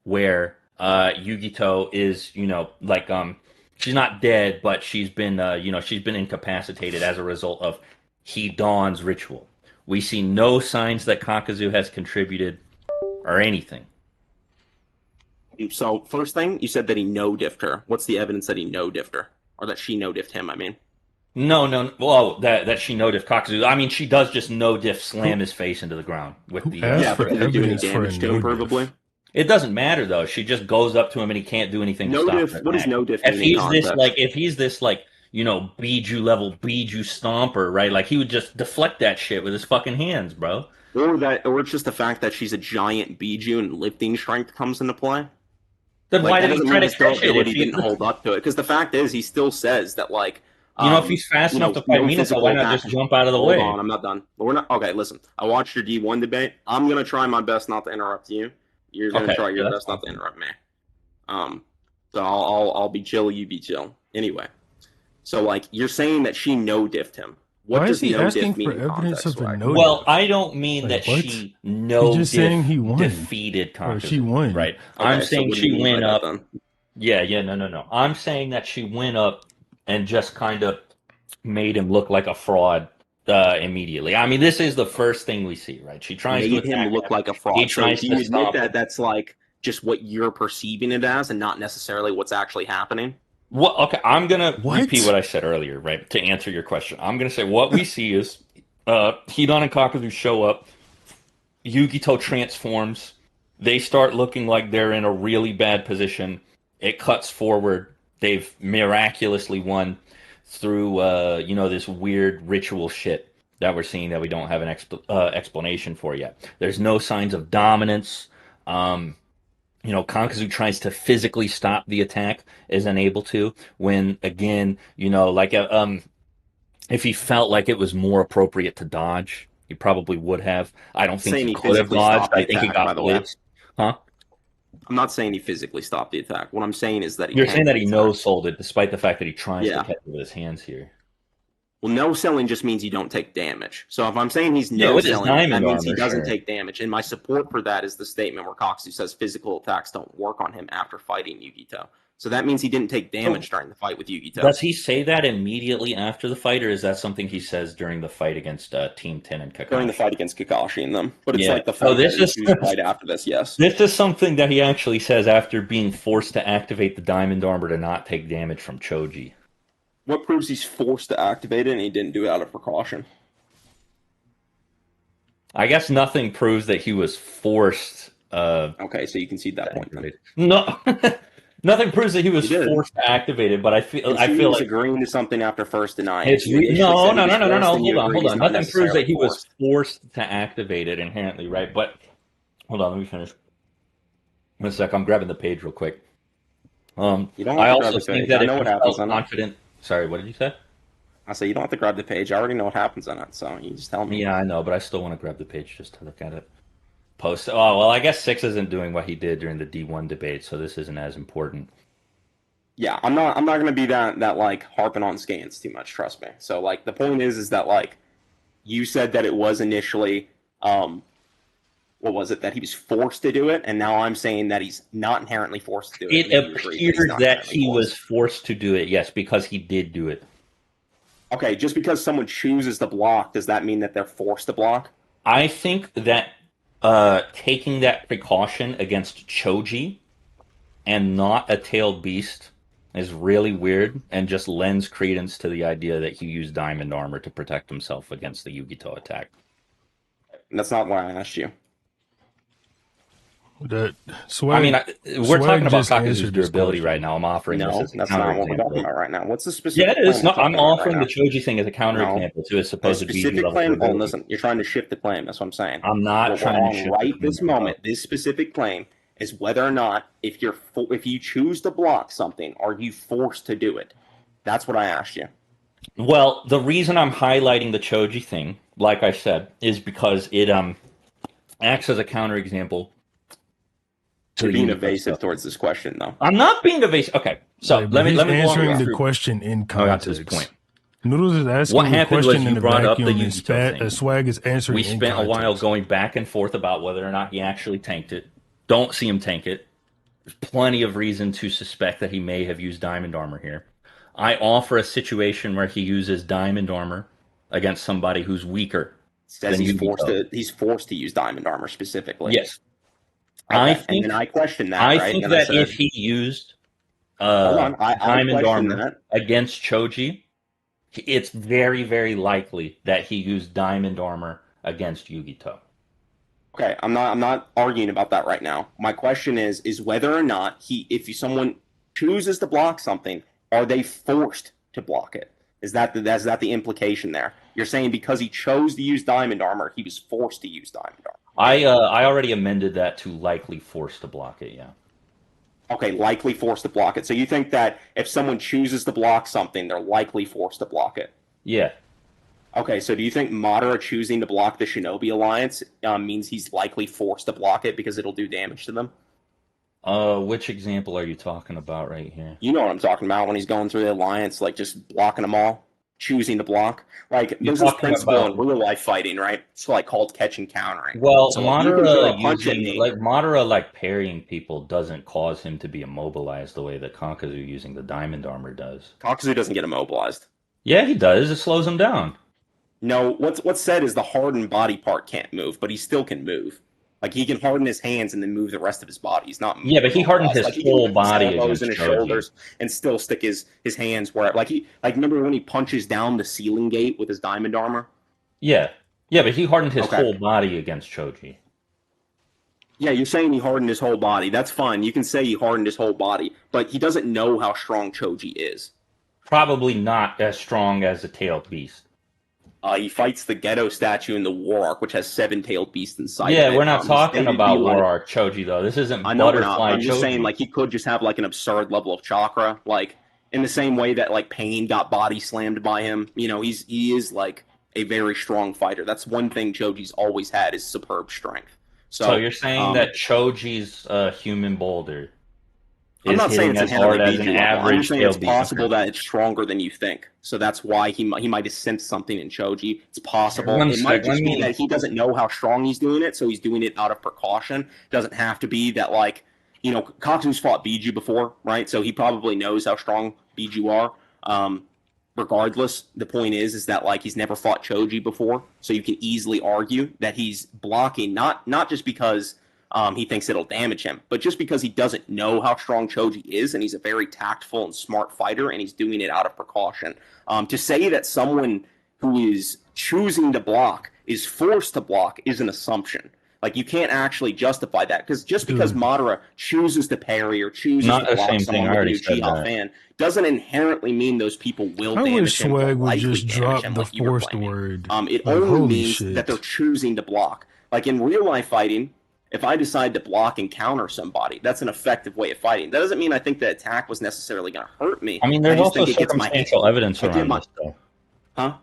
where Yugito is, she's not dead, but she's been, she's been incapacitated as a result of Hidan's ritual. We see no signs that Kakuzu has contributed or anything. So, first thing, you said that he no-diffed her. What's the evidence that he no-diffed her? Or that she no-diffed him, I mean. No. Well, that she no-diff Kakuzu. I mean, she does just no-diff slam his face into the ground with the. Yeah, but did it do any evidence for a damage to him, no-diff? provably? It doesn't matter though. She just goes up to him and he can't do anything to No-diff, stop her. what does no-diff If mean in he's context? if he's this Biju level Biju stomper, right? Like he would just deflect that shit with his fucking hands, bro. Or it's just the fact that she's a giant Biju and lifting strength comes into play. Then why That did he doesn't try mean to his catch it? If ability he, didn't hold up to it. Because the fact is, he still says that, like, if he's fast enough to fight no Minato, physical why not attack- just jump out of the Hold way? on, I'm not done. We're not okay. Listen, I watched your D1 debate. I'm gonna try my best not to interrupt you. You're gonna Okay, try your yeah, best that's not to fine. interrupt me. So I'll be chill. You be chill. Anyway, so like you're saying that she no-diffed him. What Why does is he no-diff asking mean for in evidence context, of a Swag? no-diff? Well, I don't mean Like, that what? she He's just saying he won. defeated Kakuzu. Or she won. Right. Okay, I'm so saying what do you she mean by went that, up. then? Yeah, no. I'm saying that she went up and just kind of made him look like a fraud immediately. I mean, this is the first thing we see, right? She tries to Made him attack look like a He fraud. So tries do to you admit stomp that him. that's like just what you're perceiving it as, and not necessarily what's actually happening? Well, okay, I'm gonna What? repeat what I said earlier, right? To answer your question, I'm gonna say what we see is Hidan and Kakuzu show up. Yugito transforms. They start looking like they're in a really bad position. It cuts forward. They've miraculously won through, this weird ritual shit that we're seeing that we don't have an explanation for yet. There's no signs of dominance. Kakuzu tries to physically stop the attack, is unable to. When again, if he felt like it was more appropriate to dodge, he probably would have. I don't think Saying he he could have physically dodged. stopped the I think he attack, by got the way. blitzed. Huh? I'm not saying he physically stopped the attack. What I'm saying is that he You're saying that he attack. no-sold it, despite the fact that he tries Yeah. to catch it with his hands here. Well, no selling just means you don't take damage. So if I'm saying he's Yeah, no with his selling, that diamond means he armor, doesn't sure. take damage. And my support for that is the statement where Kakuzu says physical attacks don't work on him after fighting Yugito. So that means he didn't take damage during the fight with Yugito. Does he say that immediately after the fight, or is that something he says during the fight against Team 10 and Kakashi? During the fight against Kakashi and them. But it's Yeah. like the fight this that is he chooses right after this, yes. This is something that he actually says after being forced to activate the diamond armor to not take damage from Choji. What proves he's forced to activate it and he didn't do it out of precaution? I guess nothing proves that he was forced. Okay, so you can see that point then. No, nothing proves that he was He did. forced to activate it. But I feel He like was agreeing to something after first denying it's it. You initially no. said he was forced, and you Hold agreed he's on. not Nothing proves that he necessarily was forced to activate it inherently, right? But hold on, let me finish. One sec, I'm grabbing the page real quick. You don't have I to also grab the think page. that I if know he what happens felt on it. confident. Sorry, what did you say? I say you don't have to grab the page. I already know what happens on it, so you just tell me. Yeah, I know, but I still want to grab the page just to look at it. Post. Oh well, I guess Six isn't doing what he did during the D1 debate, so this isn't as important. Yeah, I'm not gonna be that like harping on scans too much. Trust me. So like the point is that like you said that it was initially what was it that he was forced to do it, and now I'm saying that he's not inherently forced to do it. It and you agree he's appeared not that inherently he was forced. forced to do it, yes, because he did do it. Okay, just because someone chooses to block, does that mean that they're forced to block? I think that taking that precaution against Choji and not a tailed beast is really weird and just lends credence to the idea that he used diamond armor to protect himself against the Yugito attack. And that's not why I asked you. That Swag, I mean, we're Swag talking about just Kakuzu's answered this durability question. right now. I'm offering this No, as a that's not what we're counterexample. talking about right now. What's the specific? Yeah, it is. claim No, we're talking I'm about offering right the Choji thing as a counterexample to his A supposed BG specific level claim. Oh, durability. listen, you're trying to shift the claim. That's what I'm saying. I'm not What trying we're to on shift right the this claim. moment. This specific claim is whether or not if you choose to block something, are you forced to do it? That's what I asked you. Well, the reason I'm highlighting the Choji thing, like I said, is because it acts as a counterexample to You're the being Yugito evasive stuff. towards this question, though. I'm not being evasive. Okay, so Like, let me he's walk you answering the through. question in I got to this context. point. Noodles is asking What the happened was question you in a brought up the vacuum, and Yugito thing. Swag is answering We in spent a while context. going back and forth about whether or not he actually tanked it. Don't see him tank it. There's plenty of reason to suspect that he may have used Diamond Armor here. I offer a situation where he uses Diamond Armor against somebody who's weaker Says than he's Yugito. forced to use Diamond Armor specifically. Yes. Okay. And then I question that, I right? think And then I that said, if he used hold on, I Diamond question Armor that. against Choji, it's very, very likely that he used Diamond Armor against Yugito. Okay, I'm not arguing about that right now. My question is whether or not if someone chooses to block something, are they forced to block it? Is that the implication there? You're saying because he chose to use Diamond Armor, he was forced to use Diamond Armor. I already amended that to likely forced to block it, yeah. Okay, likely forced to block it. So you think that if someone chooses to block something, they're likely forced to block it? Yeah. Okay, so do you think Madara choosing to block the Shinobi Alliance means he's likely forced to block it because it'll do damage to them? Which example are you talking about right here? You know what I'm talking about when he's going through the Alliance, like just blocking them all, choosing to block. Like You're there's this talking principle about- in real life fighting, right? It's like called catch and countering. Well, so like, you can throw a Madara punch at using me. like Madara parrying people doesn't cause him to be immobilized the way that Kakuzu using the Diamond Armor does. Kakuzu doesn't get immobilized. Yeah, he does. It slows him down. No, what's said is the hardened body part can't move, but he still can move. Like he can harden his hands and then move the rest of his body. He's not. Yeah, but he hardened his like, he whole can body his elbows against and his Choji. shoulders and still stick his hands where like remember when he punches down the ceiling gate with his diamond armor? Yeah, but he hardened his Okay. whole body against Choji. Yeah, you're saying he hardened his whole body. That's fine. You can say he hardened his whole body, but he doesn't know how strong Choji is. Probably not as strong as the Tailed Beast. He fights the Ghetto statue in the War Arc, which has 7-tailed beasts inside. Yeah, of it. we're not talking about War like, Arc Choji though. This isn't I know we're Butterfly not. I'm just Choji. saying, like he could just have like an absurd level of chakra, like in the same way that like Pain got body slammed by him. You know, he is like a very strong fighter. That's one thing Choji's always had is superb strength. So you're saying that Choji's human boulder I'm is not saying hitting it's as hard inherently as an BG level. I'm average just saying it's Tailed Beast? possible that it's stronger than you think. So that's why he might have sensed something in Choji. It's possible. One It might sec, just let be me- that he doesn't know how strong he's doing it, so he's doing it out of precaution. It doesn't have to be that, like, you know, Kakuzu's fought Biju before, right? So he probably knows how strong Biju are. Regardless, the point is that like he's never fought Choji before, so you can easily argue that he's blocking not just because he thinks it'll damage him, but just because he doesn't know how strong Choji is, and he's a very tactful and smart fighter, and he's doing it out of precaution. To say that someone who is choosing to block is forced to block is an assumption. Like, you can't actually justify that, because just because Madara chooses to parry or chooses Not to the block same thing. someone I with a already new said Chi that. fan doesn't inherently mean those people will I damage wish him or Swag would likely just damage drop him the like you were forced claiming. word. It Like, only holy means shit. that they're choosing to block. Like in real life fighting, if I decide to block and counter somebody, that's an effective way of fighting. That doesn't mean I think the attack was necessarily going to hurt me. I mean, there's just also think it gets my circumstantial evidence I get around my- this, though. Huh?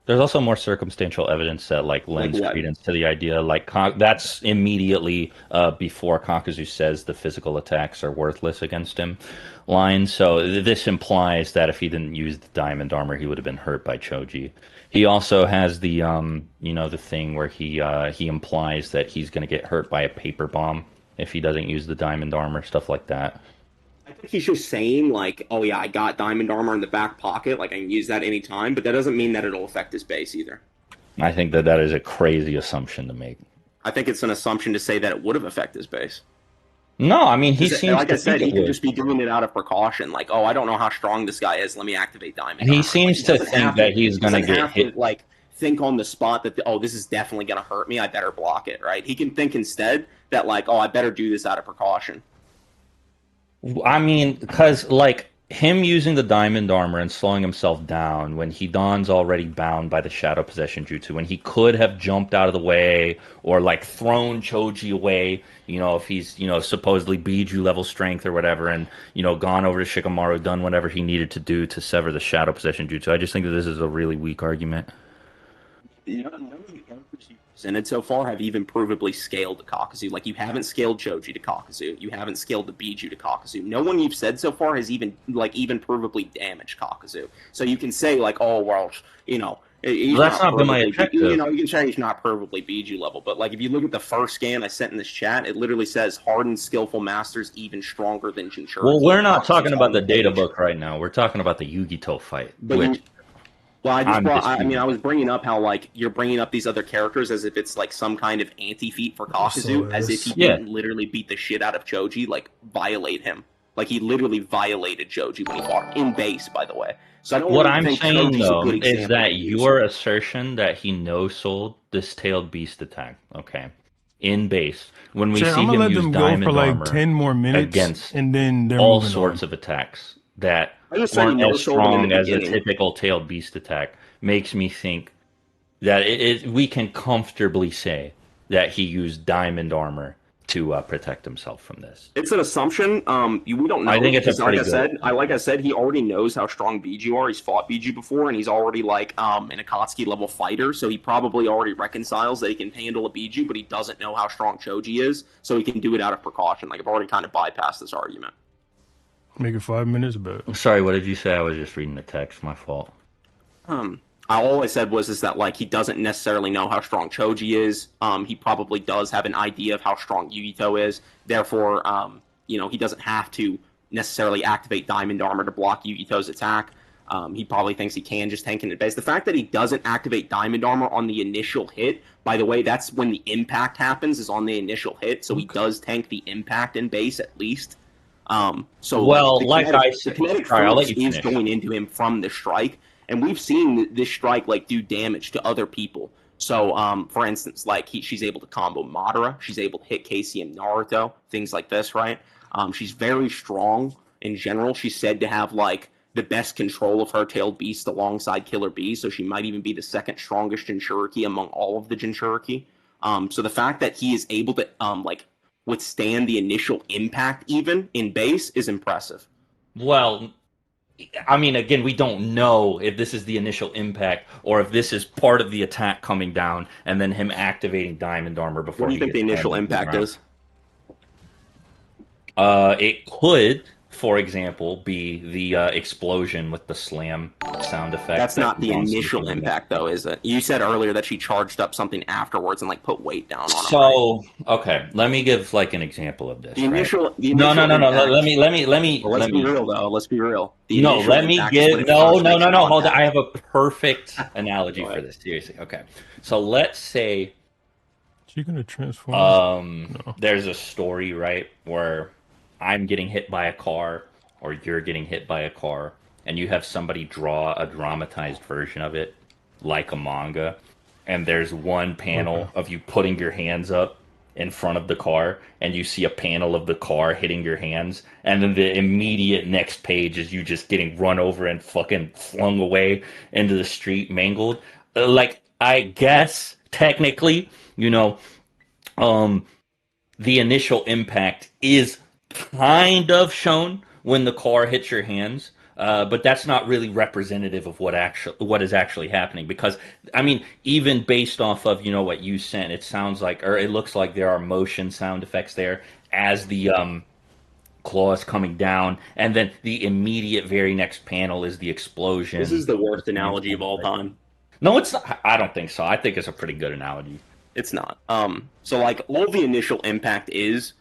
There's also more circumstantial evidence that like lends what? credence to the idea. Like that's immediately before Kakuzu says the physical attacks are worthless against him line. So this implies that if he didn't use the diamond armor, he would have been hurt by Choji. He also has the the thing where he implies that he's going to get hurt by a paper bomb if he doesn't use the diamond armor, stuff like that. I think he's just saying, like, oh yeah, I got diamond armor in the back pocket, like I can use that anytime, but that doesn't mean that it'll affect his base either. I think that is a crazy assumption to make. I think it's an assumption to say that it would have affected his base. No, I mean he seems like to I said, think he it could would. just be doing it out of precaution. Like, oh, I don't know how strong this guy is. Let me activate diamond. And he armor. seems Like, to doesn't think have that he's he going to doesn't get have hit. To, like, think on the spot that oh, this is definitely going to hurt me. I better block it. Right? He can think instead that like, oh, I better do this out of precaution. I mean, because like him using the diamond armor and slowing himself down when Hidan's already bound by the shadow possession jutsu, when he could have jumped out of the way or like thrown Choji away, if he's supposedly Biju level strength or whatever, and gone over to Shikamaru, done whatever he needed to do to sever the shadow possession jutsu. I just think that this is a really weak argument. None of the characters you presented so far have even provably scaled to Kakuzu. Like, you haven't scaled Choji to Kakuzu. You haven't scaled the Biju to Kakuzu. No one you've said so far has even provably damaged Kakuzu. So you can say, like, oh, well, He's That's not been my perfectly, objective. you know, you can say he's not perfectly BG level, but like if you look at the first scan I sent in this chat, it literally says hardened, skillful masters even stronger than Jinchuriki. Well, we're not Kakuzu's talking about on the data page. book right now. We're talking about the Yugito fight, But which well, I'm I disputing. was bringing up how like you're bringing up these other characters as if it's like some kind of anti-feat for Kakuzu, as if he didn't literally beat the shit out of Choji, like violate him. Like he literally violated Choji when he fought in base, by the way. So I don't What really I'm think saying Choji's though a good is example that to use. your assertion that he no-sold this tailed beast attack, okay, in base when we see I'm gonna him let use them go diamond for like armor 10 more minutes, against and then they're all moving sorts on. of attacks that I just said he aren't as no-sold him in strong the as a beginning. typical tailed beast attack makes me think that we can comfortably say that he used diamond armor to protect himself from this. It's an assumption. We don't know. I think it's a because, like pretty I good said, assumption. like I said, he already knows how strong BG are. He's fought BG before, and he's already like an Akatsuki level fighter. So he probably already reconciles that he can handle a BG, but he doesn't know how strong Choji is, so he can do it out of precaution. Like I've already kind of bypassed this argument. Make it 5 minutes, but Sorry, what did you say? I was just reading the text. My fault. All I said was that like he doesn't necessarily know how strong Choji is. He probably does have an idea of how strong Yugito is. Therefore, you know, he doesn't have to necessarily activate Diamond Armor to block Yugito's attack. He probably thinks he can just tank in the base. The fact that he doesn't activate Diamond Armor on the initial hit, by the way, that's when the impact happens, is on the initial hit. So he does tank the impact in base at least. So Well, like, I said, the kinetic sorry, I'll let force you is finish. going into him from the strike, and we've seen this strike like do damage to other people. So, for instance, like she's able to combo Madara, she's able to hit Casey and Naruto, things like this, right? She's very strong in general. She's said to have like the best control of her tailed beast alongside Killer Bee, so she might even be the second strongest Jinchuriki among all of the Jinchuriki. So the fact that he is able to like withstand the initial impact even in base is impressive. Well, I mean, again, we don't know if this is the initial impact or if this is part of the attack coming down and then him activating diamond armor before What do you think the initial impact is? It could, for example, be the explosion with the slam sound effect. That's not the initial impact, though, is it? You said earlier that she charged up something afterwards and like put weight down on him. So, okay, let me give like an example of this. The initial, right? No. impact, Let me. well, let's be real, though. Let's be real. No, let me give. No. Hold on. I have a perfect analogy for this. Seriously. Okay. So let's say she gonna transform. there's a story, right, where I'm getting hit by a car or you're getting hit by a car and you have somebody draw a dramatized version of it like a manga, and there's one panel of you putting your hands up in front of the car and you see a panel of the car hitting your hands, and then the immediate next page is you just getting run over and fucking flung away into the street, mangled. Like, I guess technically, you know, the initial impact is kind of shown when the car hits your hands, but that's not really representative of what is actually happening. Because I mean, even based off of what you sent, it sounds like, or it looks like there are motion sound effects there as the claws coming down, and then the immediate very next panel is the explosion. This is the worst analogy of all time. No, it's not. I don't think so. I think it's a pretty good analogy. It's not. So like all the initial impact is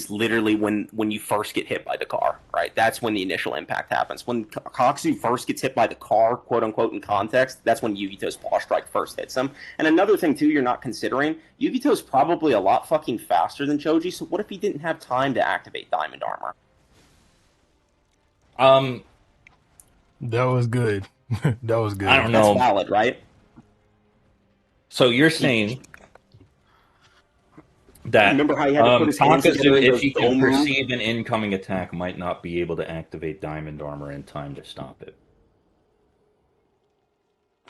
literally when you first get hit by the car, right? That's when the initial impact happens. When Kakuzu first gets hit by the car, quote unquote, in context, that's when Yugito's paw strike first hits him. And another thing too, you're not considering, Yugito's probably a lot fucking faster than Choji. So what if he didn't have time to activate Diamond Armor? That was good. That was good. I don't know. That's valid, right? So you're saying that remember how he had to put his hands together and if he go can move? perceive an incoming attack, might not be able to activate diamond armor in time to stop it.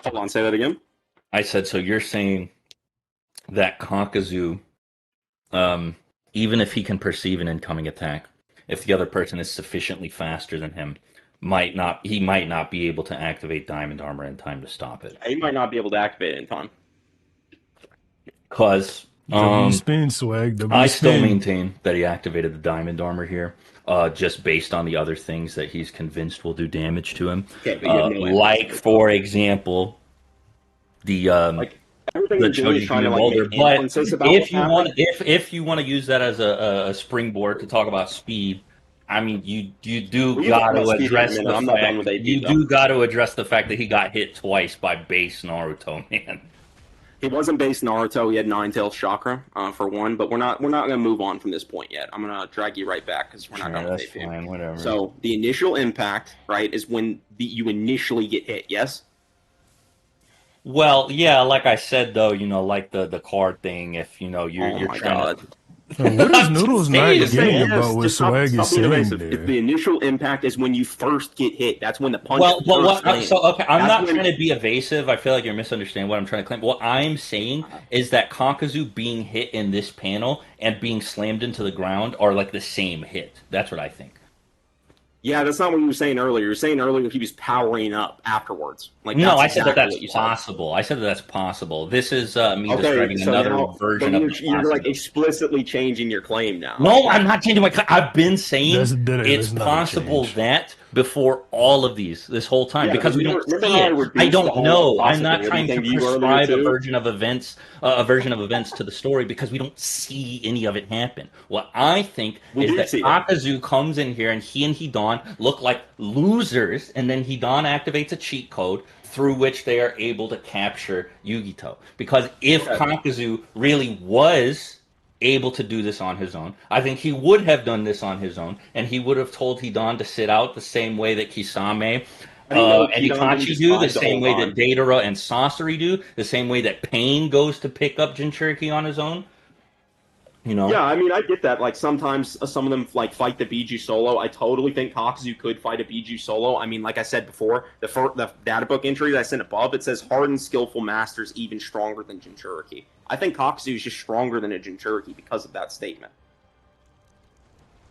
Hold on, say that again. I said, so you're saying that Kakuzu, even if he can perceive an incoming attack, if the other person is sufficiently faster than him, he might not be able to activate diamond armor in time to stop it. He might not be able to activate it in time. Because spin swag. I still maintain that he activated the diamond armor here, just based on the other things that he's convinced will do damage to him. Okay, but you have no like, for example, Like everything the you're doing is Choji trying to Hyuga like boulder. make But inferences about if what's you want, happening. if you want to use that as a springboard to talk about speed, I mean, you do We can talk got about to speed here in a address minute. the I'm not done fact with AP you though. do got to address the fact that he got hit twice by base Naruto, man. He wasn't based Naruto. He had Nine Tails chakra for one, but we're not gonna move on from this point yet. I'm gonna drag you right back because we're not done with That's AP. fine, whatever. So the initial impact, right, is when you initially get hit. Yes. Well, yeah, like I said though, like the card thing. If Oh you're my trying god. to. What is I'm just Noodles not saying, getting man. about what Just stop, Swag is being saying evasive. If there? the initial impact is when you first get hit, that's when the punch Well, but first what? lands. So okay, I'm That's not when trying to be evasive. I feel like you're misunderstanding what I'm trying to claim. What I'm saying is that Kakuzu being hit in this panel and being slammed into the ground are like the same hit. That's what I think. yeah, that's not what you were saying earlier. You were saying earlier he was powering up afterwards. Like No, that's I said that exactly that's what you said. possible. I said that that's possible. This is me Okay, describing so another now, version but of you're, the you're like possibility. explicitly changing your claim now. No, I'm not changing my. I've been saying it's That's not a possible change. that before all of these, this whole time, Yeah, because but we don't remember see how I it. I reduced the don't whole know. I'm not possibility trying to thing to you earlier prescribe too? a version of events to the story because we don't see any of it happen. What I think We is do that see it. Akazu comes in here and Hidan look like losers, and then Hidan activates a cheat code through which they are able to capture Yugito. Because if Okay. Kakuzu really was able to do this on his own, I think he would have done this on his own, and he would have told Hidan to sit out the same way that Kisame I didn't know and Hidan didn't Itachi just do, the hide the same whole way that time. Deidara and Sasori do, the same way that Pain goes to pick up Jinchuriki on his own. Yeah, I mean, I get that. Like sometimes some of them like fight the BG solo. I totally think Kakuzu could fight a BG solo. I mean, like I said before, the data book entry that I sent above, it says hardened, skillful masters even stronger than Jinchuriki. I think Kakuzu is just stronger than a Jinchuriki because of that statement.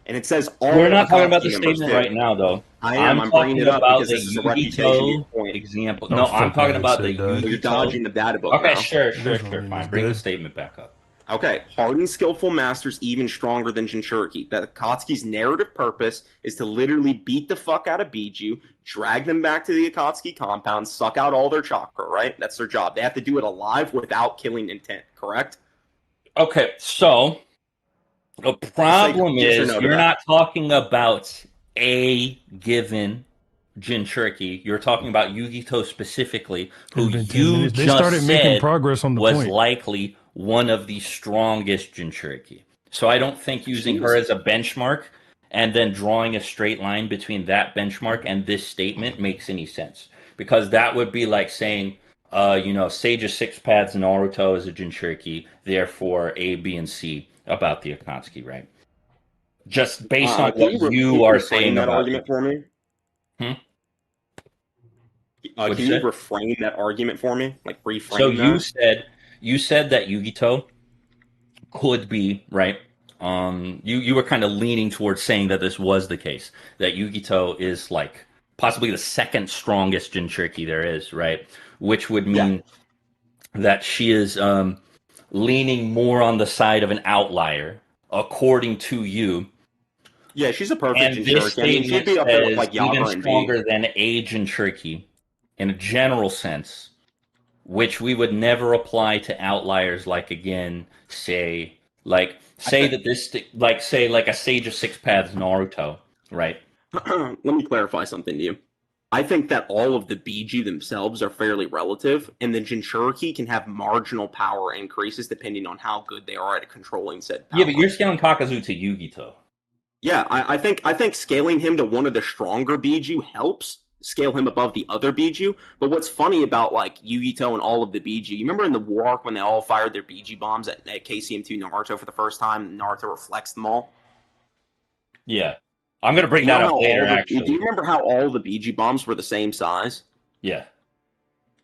And it says all. We're not talking Akatsuki about the members statement do. right now, though. I am. I'm bringing talking it up about because the this is a refutation of your Yugito point. example. Oh, No, fuck, I'm I talking already about the said that. You're Yugito. dodging the data book Okay, now. sure, This one is fine. Bring the dead. statement back up. Okay, hardened, skillful masters even stronger than Jinchuriki. That Akatsuki's narrative purpose is to literally beat the fuck out of Biju, drag them back to the Akatsuki compound, suck out all their chakra, right? That's their job. They have to do it alive without killing intent, correct? Okay, so the problem yes or is no to you're that. not talking about a given Jinchuriki. You're talking about Yugito specifically, who It's been 10 you minutes. They started just making said progress on the was point. likely one of the strongest Jinchuriki. So I don't think using her as a benchmark and then drawing a straight line between that benchmark and this statement makes any sense. Because that would be like saying, Sage of Six Paths Naruto is a Jinchuriki, therefore A, B, and C about the Akatsuki, right? Just based on what Can you you are reframe saying that about argument for me? Hmm? Can you reframe that argument for me? Like reframe So that? you said that Yugito could be right. You were kind of leaning towards saying that this was the case, that Yugito is like possibly the second strongest Jinchuriki there is, right? Which would mean that she is leaning more on the side of an outlier, according to you. Yeah, she's a perfect And this Jinchuriki. I mean, she'd statement be up there with says like even Yaga and V. stronger than a Jinchuriki in a general sense, which we would never apply to outliers like again, say that this like a Sage of Six Paths Naruto, right? Let me clarify something to you. I think that all of the BG themselves are fairly relative, and the Jinchuriki can have marginal power increases depending on how good they are at controlling said power. Yeah, but you're scaling Kakuzu to Yugito. Yeah, I think scaling him to one of the stronger Biju helps scale him above the other Biju. But what's funny about like Yugito and all of the Biju, you remember in the war arc when they all fired their Biju bombs at KCM2 Naruto for the first time, Naruto reflects them all? Yeah. I'm going to bring that up later, actually. Do you remember how all the BG bombs were the same size? Yeah.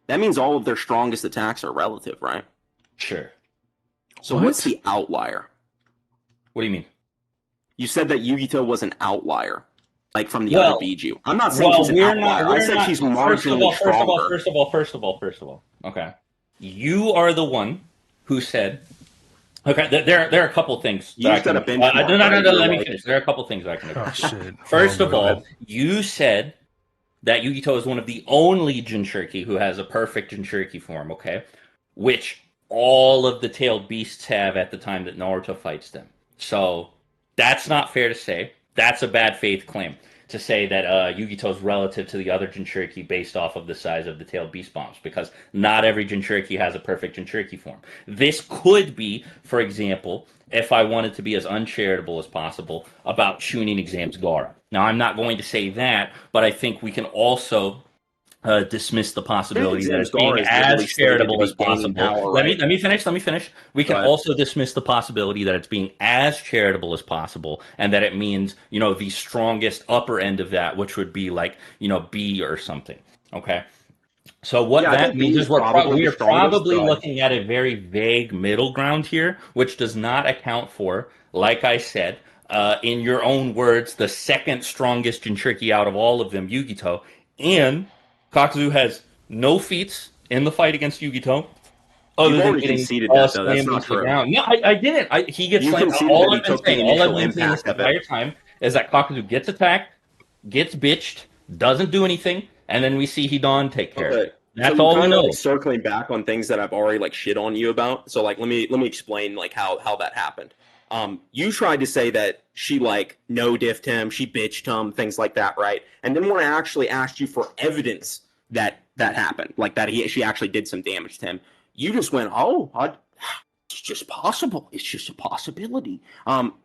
That means all of their strongest attacks are relative, right? Sure. So what's the outlier? What do you mean? You said that Yugito was an outlier, like from the other BG. I'm not saying she's an outlier. I said she's marginally stronger. First of all. Okay. You are the one who said... Okay, there are a couple things. You said a benchmark. No, let me finish. There are a couple things I can agree. Oh, shit. First of all, you said that Yugito is one of the only Jinchuriki who has a perfect Jinchuriki form, okay? Which all of the tailed beasts have at the time that Naruto fights them. So that's not fair to say. That's a bad faith claim to say that Yugito's relative to the other Jinchuriki based off of the size of the tailed beast bombs, because not every Jinchuriki has a perfect Jinchuriki form. This could be, for example, if I wanted to be as uncharitable as possible about Chunin exams Gaara. Now, I'm not going to say that, but I think we can also dismiss the possibility that it's being as charitable as possible. Let me finish. We can also dismiss the possibility that it's being as charitable as possible, and that it means, you know, the strongest upper end of that, which would be like, you know, B or something. Okay. So what that means is we're probably looking at a very vague middle ground here, which does not account for, like I said, in your own words, the second strongest Jinchuriki out of all of them, Yugito, and Kakuzu has no feats in the fight against Yugito. Other than getting conceded that, though. That's not true. No, I didn't. He gets slammed. All I've been saying this entire time is that Kakuzu gets attacked, gets bitched, doesn't do anything, and then we see Hidan take care of it. That's all we know. Like circling back on things that I've already like shit on you about. So like let me explain like how that happened. You tried to say that she like no diffed him, she bitched him, things like that, right? And then when I actually asked you for evidence that happened, like that she actually did some damage to him, you just went, it's just possible. It's just a possibility.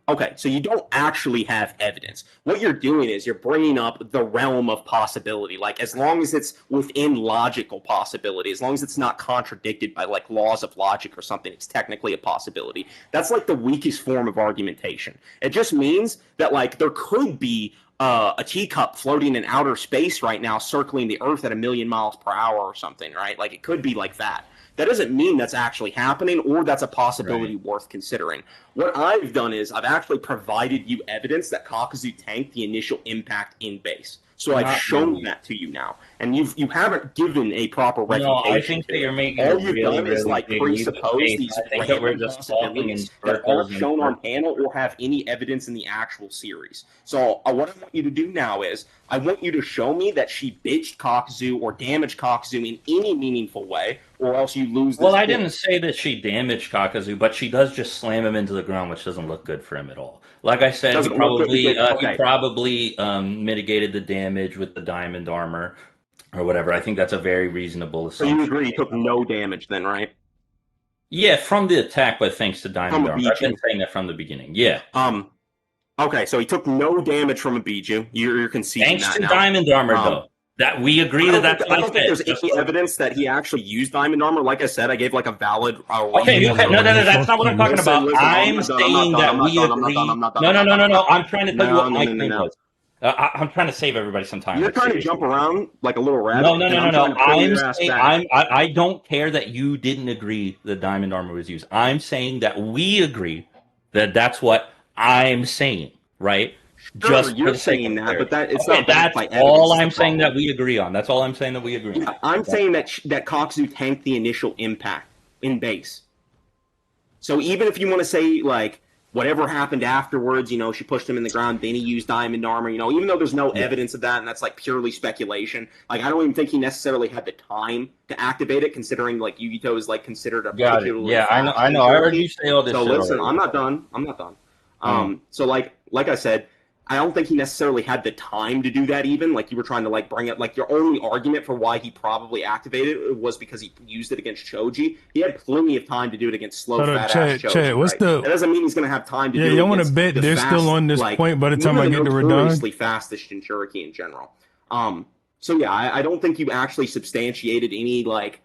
Okay, so you don't actually have evidence. What you're doing is you're bringing up the realm of possibility. Like, as long as it's within logical possibility, as long as it's not contradicted by, like, laws of logic or something, it's technically a possibility. That's, like, the weakest form of argumentation. It just means that, like, there could be a teacup floating in outer space right now circling the Earth at 1,000,000 miles per hour or something, right? Like, it could be like that. That doesn't mean that's actually happening or that's a possibility worth considering. What I've done is I've actually provided you evidence that Kakuzu tanked the initial impact in base. So I've shown that to you now, and you haven't given a proper refutation. No, I think that you're making all you've done is like presuppose these random possibilities that aren't shown on panel or have any evidence in the actual series. So what I want you to do now is I want you to show me that she bitched Kakuzu or damaged Kakuzu in any meaningful way, or else you lose this. Well, I didn't say that she damaged Kakuzu, but she does just slam him into the ground, which doesn't look good for him at all. Like I said, he probably mitigated the damage with the diamond armor or whatever. I think that's a very reasonable assumption. So you agree he took no damage then, right? Yeah, from the attack, but thanks to diamond armor. I've been saying that from the beginning. Yeah. Okay, so he took no damage from a Biju. You're conceding thanks to diamond armor, though. That we agree I don't think there's any evidence that he actually used diamond armor. Like I said, I gave like a valid. Okay, no, that's not what I'm talking about. I'm saying that we agree. No. I'm trying to tell you what my claim was. I'm trying to save everybody some time. You're trying to jump around like a little rabbit. No. I don't care that you didn't agree that diamond armor was used. I'm saying that we agree that that's what I'm saying, right? Sure, just you're saying that, but it's not. That's all I'm saying that we agree on. That's all I'm saying that we agree on. I'm saying that Kakuzu tanked the initial impact in base. So even if you want to say like whatever happened afterwards, you know, she pushed him in the ground, then he used diamond armor, you know, even though there's no evidence of that, and that's like purely speculation. Like I don't even think he necessarily had the time to activate it, considering like Yugito is like considered a particularly. Yeah, I know. I heard you say all this. So listen, I'm not done. So like I said, I don't think he necessarily had the time to do that even. Like you were trying to like bring up like your only argument for why he probably activated it was because he used it against Choji. He had plenty of time to do it against slow fat ass Choji. That doesn't mean he's going to have time to do it. Yeah, you want to bet they're still on this point by the time I get to Radon? Notoriously fastest Jinchuriki in general. So yeah, I don't think you actually substantiated any like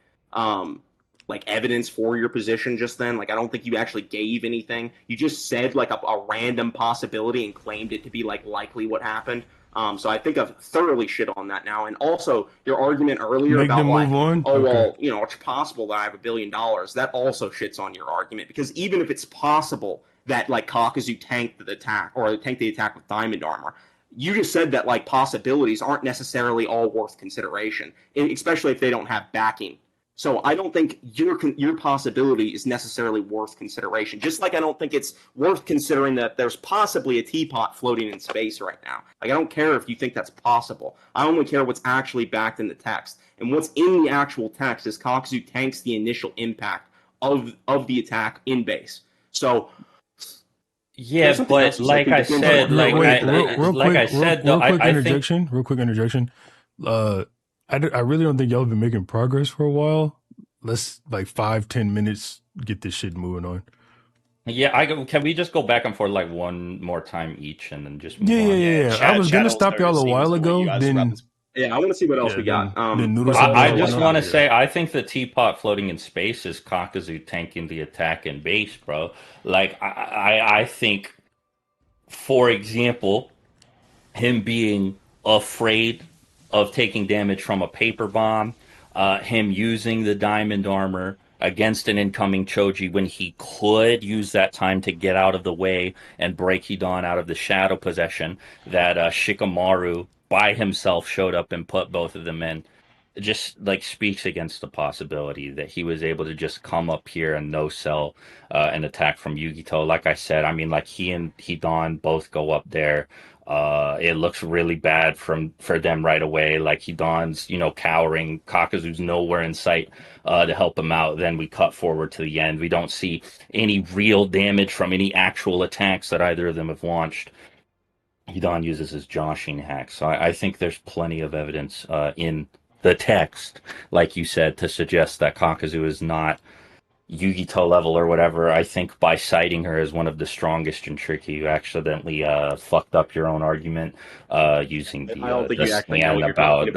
evidence for your position just then. Like I don't think you actually gave anything. You just said like a random possibility and claimed it to be like likely what happened. So I think I've thoroughly shit on that now. And also your argument earlier about like, well, you know, it's possible that I have $1 billion. That also shits on your argument, because even if it's possible that like Kakuzu tanked the attack or tanked the attack with diamond armor, you just said that like possibilities aren't necessarily all worth consideration, especially if they don't have backing So I don't think your possibility is necessarily worth consideration. Just like I don't think it's worth considering that there's possibly a teapot floating in space right now. Like I don't care if you think that's possible. I only care what's actually backed in the text. And what's in the actual text is Kakuzu tanks the initial impact of the attack in base. So Yeah, but like I said, Real quick I interjection. Real quick interjection. I really don't think y'all have been making progress for a while. Let's like 5-10 minutes get this shit moving on. Can we just go back and forth like one more time each and then just move on? Yeah. I was gonna stop y'all a while ago. Then yeah, I want to see what else we got. Then Noodles I just want to say, I think the teapot floating in space is Kakuzu tanking the attack in base, bro. Like, I think, for example, him being afraid of taking damage from a paper bomb, him using the diamond armor against an incoming Choji when he could use that time to get out of the way and break Hidan out of the shadow possession that Shikamaru by himself showed up and put both of them in. It just like speaks against the possibility that he was able to just come up here and no sell an attack from Yugito. Like I said, I mean, like he and Hidan both go up there. It looks really bad for them right away. Like Hidan's, cowering. Kakuzu's nowhere in sight to help him out. Then we cut forward to the end. We don't see any real damage from any actual attacks that either of them have launched. Hidan uses his joshing hack. So I think there's plenty of evidence in the text, like you said, to suggest that Kakuzu is not Yugito level or whatever. I think by citing her as one of the strongest Jinchuriki, you accidentally fucked up your own argument using the scan about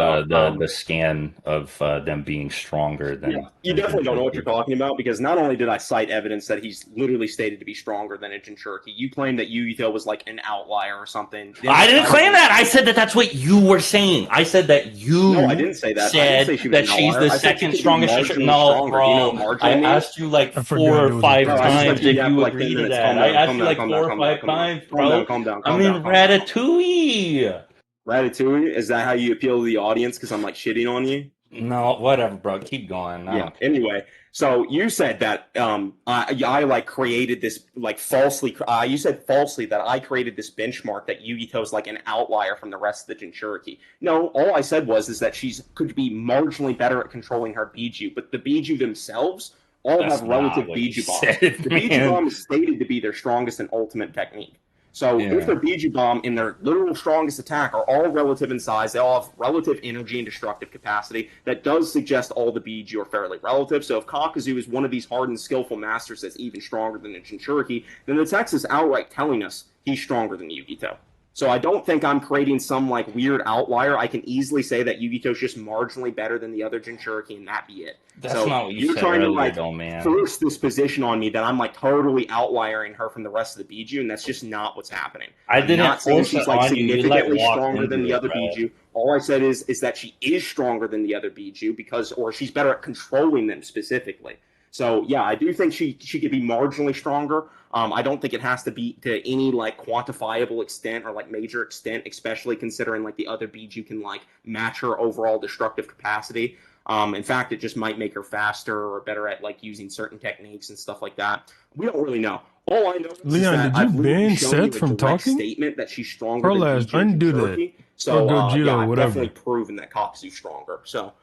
the scan of them being stronger than. Yeah, you definitely don't know what you're talking about, because not only did I cite evidence that he's literally stated to be stronger than a Jinchuriki, you claimed that Yugito was like an outlier or something. I didn't claim that. I said that that's what you were saying. I said that you. No, I didn't say that. Said that she's the second strongest. No, bro. I asked you like 4 or 5 times if you agree to that. I asked you like 4 or 5 times, bro. Calm down. I mean, Ratatouille. Ratatouille? Is that how you appeal to the audience? Because I'm like shitting on you? No, whatever, bro. Keep going. Yeah. Anyway, so you said that I like created this like falsely. You said falsely that I created this benchmark that Yugito's like an outlier from the rest of the Jinchuriki. No, all I said is that she's could be marginally better at controlling her Biju, but the Biju themselves all have relative Biju bombs. The Biju bomb is stated to be their strongest and ultimate technique. So if their Biju bomb and their literal strongest attack are all relative in size, they all have relative energy and destructive capacity, that does suggest all the Biju are fairly relative. So if Kakuzu is one of these hardened, skillful masters that's even stronger than a Jinchuriki, then the text is outright telling us he's stronger than Yugito. So I don't think I'm creating some like weird outlier. I can easily say that Yugito's just marginally better than the other Jinchuriki, and that be it. That's not what you're trying to like man. force this position on me that I'm like totally outliering her from the rest of the Biju, and that's just not what's happening. I didn't not saying she's like significantly stronger than the other Biju. All I said is that she is stronger than the other Biju or she's better at controlling them specifically. So yeah, I do think she could be marginally stronger. I don't think it has to be to any like quantifiable extent or like major extent, especially considering like the other Biju can like match her overall destructive capacity. In fact, it just might make her faster or better at like using certain techniques and stuff like that. We don't really know. All I know is Leon, that did you ban Seth from talking? Statement that she's stronger than Prolaz, undo that. So Gogeta, yeah, I've whatever. definitely proven that Kakuzu's stronger. So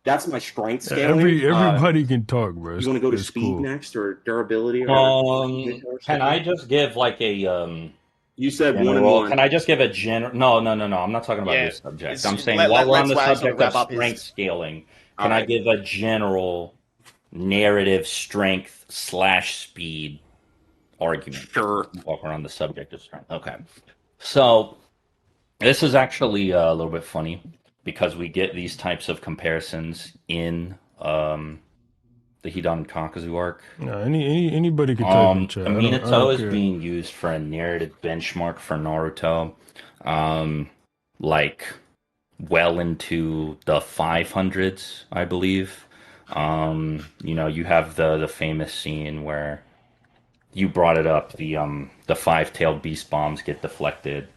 that's my strength scaling. Everybody can talk, bro. You want to go to speed next or durability? Or can I just give like a You said general, 1-1. Can I just give a general? No. I'm not talking about this subject. I'm saying while we're on the subject of strength scaling, can I give a general narrative strength / speed argument? Sure. While we're on the subject of strength. Okay. So this is actually a little bit funny because we get these types of comparisons in the Hidan Kakuzu arc. No, anybody could type in chat. Minato is being used for a narrative benchmark for Naruto, like well into the 500s, I believe. You have the famous scene where you brought it up. The 5-tailed beast bombs get deflected.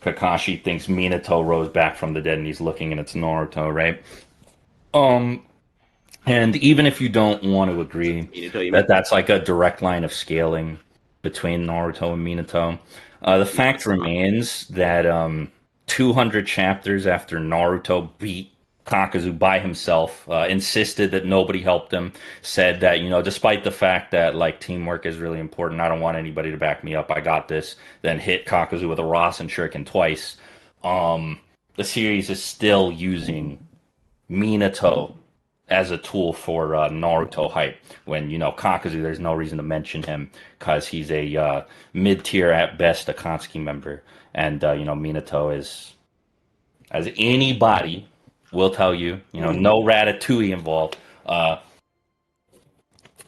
Kakashi thinks Minato rose back from the dead, and he's looking, and it's Naruto, right? And even if you don't want to agree Minato, you that mean? that's like a direct line of scaling between Naruto and Minato, the fact it's not. remains that 200 chapters after Naruto beat Kakuzu by himself, insisted that nobody helped him, said that, despite the fact that like teamwork is really important, I don't want anybody to back me up, I got this, then hit Kakuzu with a Rasen Shuriken twice. The series is still using Minato as a tool for Naruto hype. When Kakuzu, there's no reason to mention him because he's a mid-tier at best Akatsuki member, and Minato is, as anybody will tell you, no Ratatouille involved.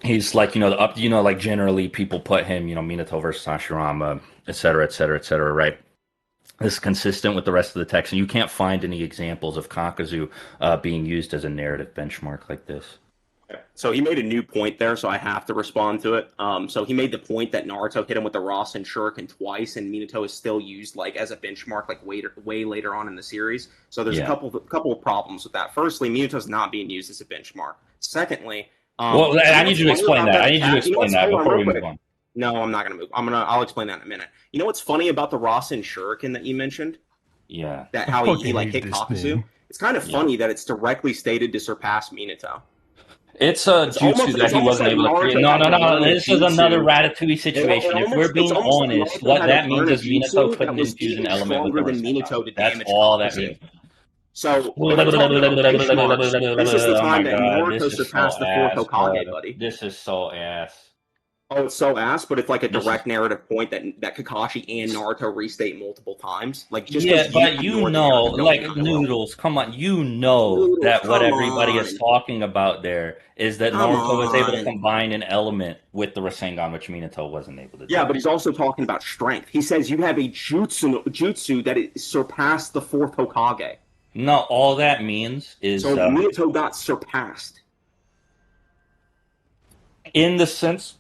He's like the up, like generally people put him, Minato versus Hashirama, et cetera, et cetera, et cetera, right? This is consistent with the rest of the text, and you can't find any examples of Kakuzu being used as a narrative benchmark like this. So he made a new point there, so I have to respond to it. So he made the point that Naruto hit him with the Rasen Shuriken twice, and Minato is still used like as a benchmark, like way later on in the series. So there's a couple of problems with that. Firstly, Minato's not being used as a benchmark. Secondly, well, I need you to explain that. I need you to explain that before we move on. No, I'm not going to move. I'll explain that in a minute. You know what's funny about the Rasen Shuriken that you mentioned? Yeah. That how he like hit Kakuzu? It's kind of funny that it's directly stated to surpass Minato. It's a jutsu that he wasn't able to create. No. This is another Ratatouille situation. If we're being honest, what that means is Minato couldn't infuse an element with the Rasengan. That's all that means. So, this is the time that Naruto surpassed the fourth Hokage, buddy. This is so ass. Oh, it's so ass, but it's like a direct narrative point that Kakashi and Naruto restate multiple times. Like, just but like Noodles, come on, Noodles, that what everybody is talking about there is that Naruto was able to combine an element with the Rasengan, which Minato wasn't able to do. Yeah, but he's also talking about strength. He says you have a jutsu that it surpassed the fourth Hokage. No, all that means is so Minato got surpassed. In the sense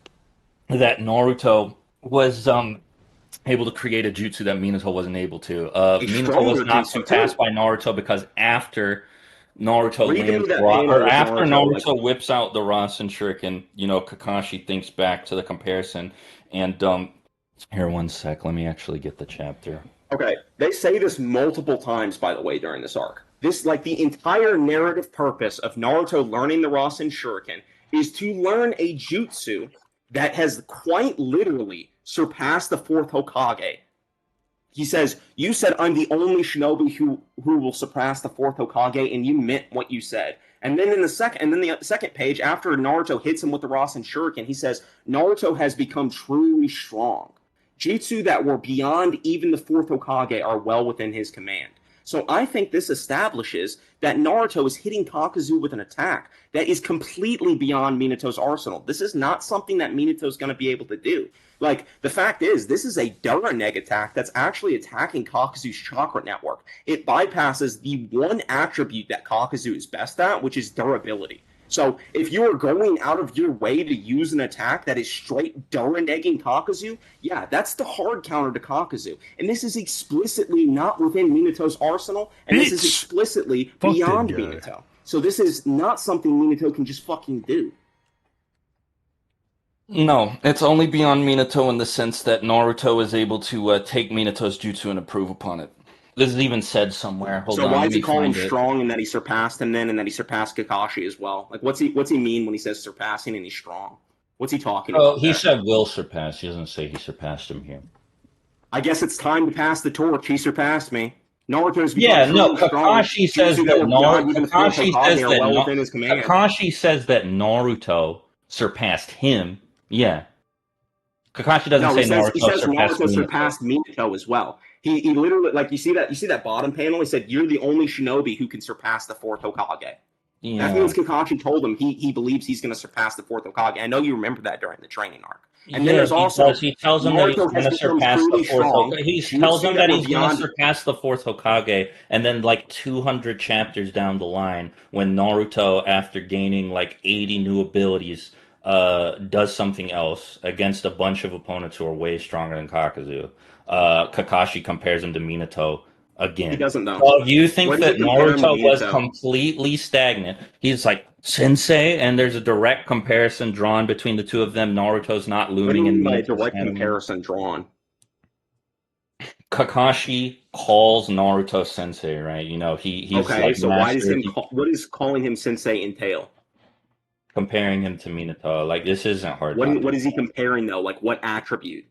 that Naruto was able to create a jutsu that Minato wasn't able to. Minato was not surpassed by Naruto because after Naruto whips out the Rasen Shuriken, Kakashi thinks back to the comparison. And here, one sec, let me actually get the chapter. Okay, they say this multiple times, by the way, during this arc. This, like, the entire narrative purpose of Naruto learning the Rasen Shuriken is to learn a jutsu that has quite literally surpassed the fourth Hokage. He says, you said I'm the only shinobi who will surpass the fourth Hokage, and you meant what you said. And then the second page, after Naruto hits him with the Rasen Shuriken, he says, Naruto has become truly strong. Jutsu that were beyond even the fourth Hokage are well within his command. So I think this establishes that Naruto is hitting Kakuzu with an attack that is completely beyond Minato's arsenal. This is not something that Minato's going to be able to do. Like, the fact is, this is a Durag attack that's actually attacking Kakuzu's chakra network. It bypasses the one attribute that Kakuzu is best at, which is durability. So if you are going out of your way to use an attack that is straight Durag-egging Kakuzu, yeah, that's the hard counter to Kakuzu. And this is explicitly not within Minato's arsenal, and this is explicitly beyond Minato. So this is not something Minato can just fucking do. No, it's only beyond Minato in the sense that Naruto is able to take Minato's jutsu and improve upon it. This is even said somewhere. Hold on, why does he call him strong and that he surpassed him then and that he surpassed Kakashi as well? Like, what's he mean when he says surpassing and he's strong? What's he talking about? He said will surpass. He doesn't say he surpassed him here. I guess it's time to pass the torch. He surpassed me. Naruto's Kakashi says that Kakashi says that Naruto surpassed him. Yeah. Kakashi doesn't say Naruto surpassed Minato as well. He literally, like, you see that bottom panel? He said, you're the only shinobi who can surpass the fourth Hokage. Yeah. That means Kakashi told him he believes he's going to surpass the fourth Hokage. I know you remember that during the training arc. And then there's also he tells him that he's going to surpass the fourth Hokage. He tells him that he's going to surpass the fourth Hokage, and then like 200 chapters down the line, when Naruto, after gaining like 80 new abilities, does something else against a bunch of opponents who are way stronger than Kakuzu. Kakashi compares him to Minato again. He doesn't know. So if you think that Naruto was completely stagnant, he's like, Sensei, and there's a direct comparison drawn between the two of them. Naruto's not What do looming you in mean by a Minato's direct anime. comparison drawn? Kakashi calls Naruto Sensei, right? You know, he's Okay, like so why does master. what does calling him sensei entail? Comparing him to Minato. Like, this isn't hard. What is he comparing though? Like what attribute?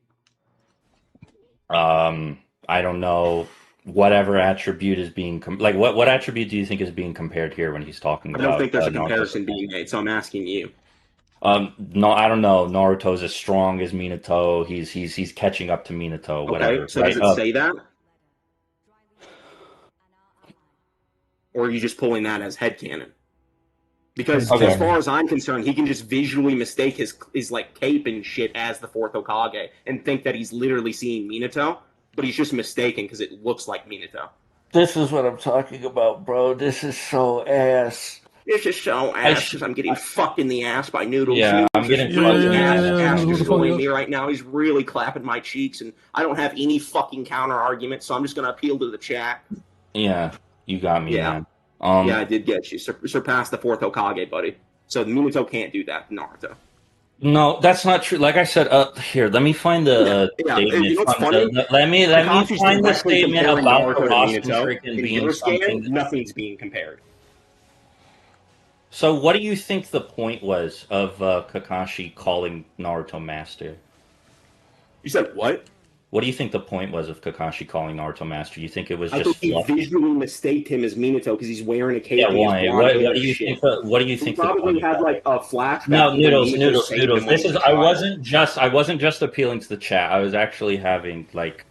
I don't know. Whatever attribute is being like, what attribute do you think is being compared here when he's talking I about? don't think there's a Naruto? comparison being made, so I'm asking you. No, I don't know. Naruto's as strong as Minato. He's catching up to Minato. Whatever. Okay, so right? does it say that? Or are you just pulling that as headcanon? Because Okay. as far as I'm concerned, he can just visually mistake his like cape and shit as the fourth Hokage and think that he's literally seeing Minato, but he's just mistaken because it looks like Minato. This is what I'm talking about, bro. This is so ass. This is so ass because I'm getting fucked in the ass by Noodles. Yeah, Noodles I'm getting is really fucked in the ass. ass Noodles, destroying fuck me right now. He's really clapping my cheeks, and I don't have any fucking counter argument, so I'm just gonna appeal to the chat. Yeah, you got me, Yeah. man. Yeah, I did get you. Surpass the fourth Hokage, buddy. So Minato can't do that, Naruto. No, that's not true. Like I said, here, let me find the Yeah, statement. you know what's from funny? let me Kakashi's find the directly statement comparing about Naruto to Ross Minato. freaking In being your scan, something. nothing's being compared. So, what do you think the point was of Kakashi calling Naruto master? You said what? What do you think the point was of Kakashi calling Naruto master? You think it was I just think he fluff? visually mistaked him as Minato because he's wearing a cape. Yeah, and he has why? blonde What hair do you shit. think? What do you He think? The probably point had of like a flashback. No, when noodles. Minato saved him when This he is. was a I child. wasn't just appealing to the chat. I was actually having like.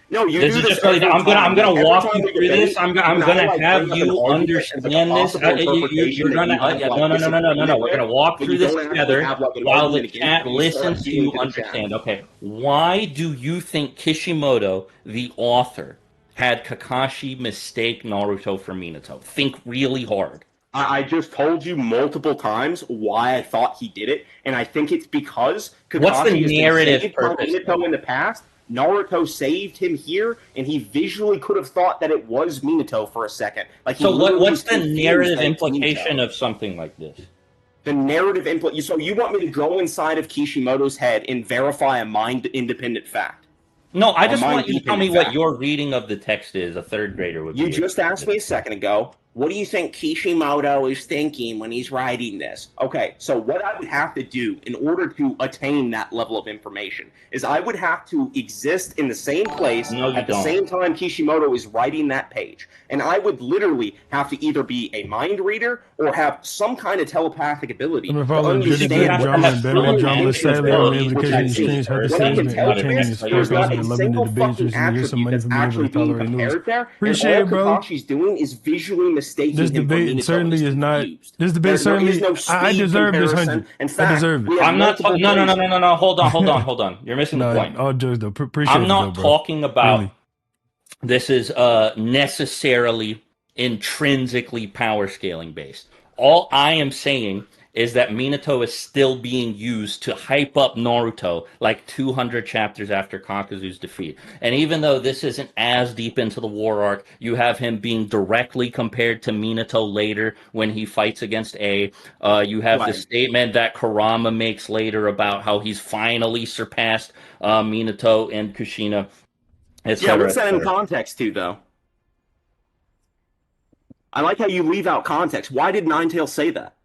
No, you This do is this just really. every I'm time. gonna Every walk time you we through debate, this. I'm you and gonna I like have bring up an you argument as like a understand this. possible interpretation You're that gonna. you have like No. disagreement We're with, gonna walk but through you this don't actually together have like an while the argument against chat it. You start listens to appealing you to the chat. understand. Okay, why do you think Kishimoto, the author, had Kakashi mistake Naruto for Minato? Think really hard. I just told you multiple times why I thought he did it, and I think it's because What's the Kakashi has been narrative saved by purpose, Minato though? in the past. Naruto saved him here, and he visually could have thought that it was Minato for a second. Like he So literally what's was the confused narrative that it's implication Minato. of something like this? The narrative So you want me to go inside of Kishimoto's head and verify a mind-independent fact? No, I A just want you to tell me mind-dependent what fact. your reading of the text is. A third grader would You be. just asked me a second ago, what do you think Kishimoto is thinking when he's writing this? Okay, so what I would have to do in order to attain that level of information is I would have to exist in the same place No, you at the don't. same time Kishimoto is writing that page. And I would literally have to either be a mind reader or have some kind of telepathic ability I'm to following understand Jitterbug what drama that and the Bentley full drama. intention Sadly, I'm ability, unable to which catch I any see. streams. Have to What I say can my tell you entertainment is is there's not person a and loving the single debates. fucking Just to get some money attribute from that's being able to actually being tolerate noodles. compared there. Appreciate And it, all bro. Kakashi's doing is visually mistaking This him for debate Minato. certainly is not. Confused. This debate There certainly. is no I speed deserve this comparison. 100. In I fact, deserve we it. have I'm not. multiple places. No. Hold on. You're missing the No, point. all jokes though. Appreciate I'm it though, not bro. talking about Really. this is necessarily intrinsically power scaling based. All I am saying is that Minato is still being used to hype up Naruto like 200 chapters after Kakuzu's defeat. And even though this isn't as deep into the war arc, you have him being directly compared to Minato later when he fights against A. You have the Right. statement that Kurama makes later about how he's finally surpassed Minato and Kushina, Yeah, etc. what's that in context too, though? I like how you leave out context. Why did Ninetales say that?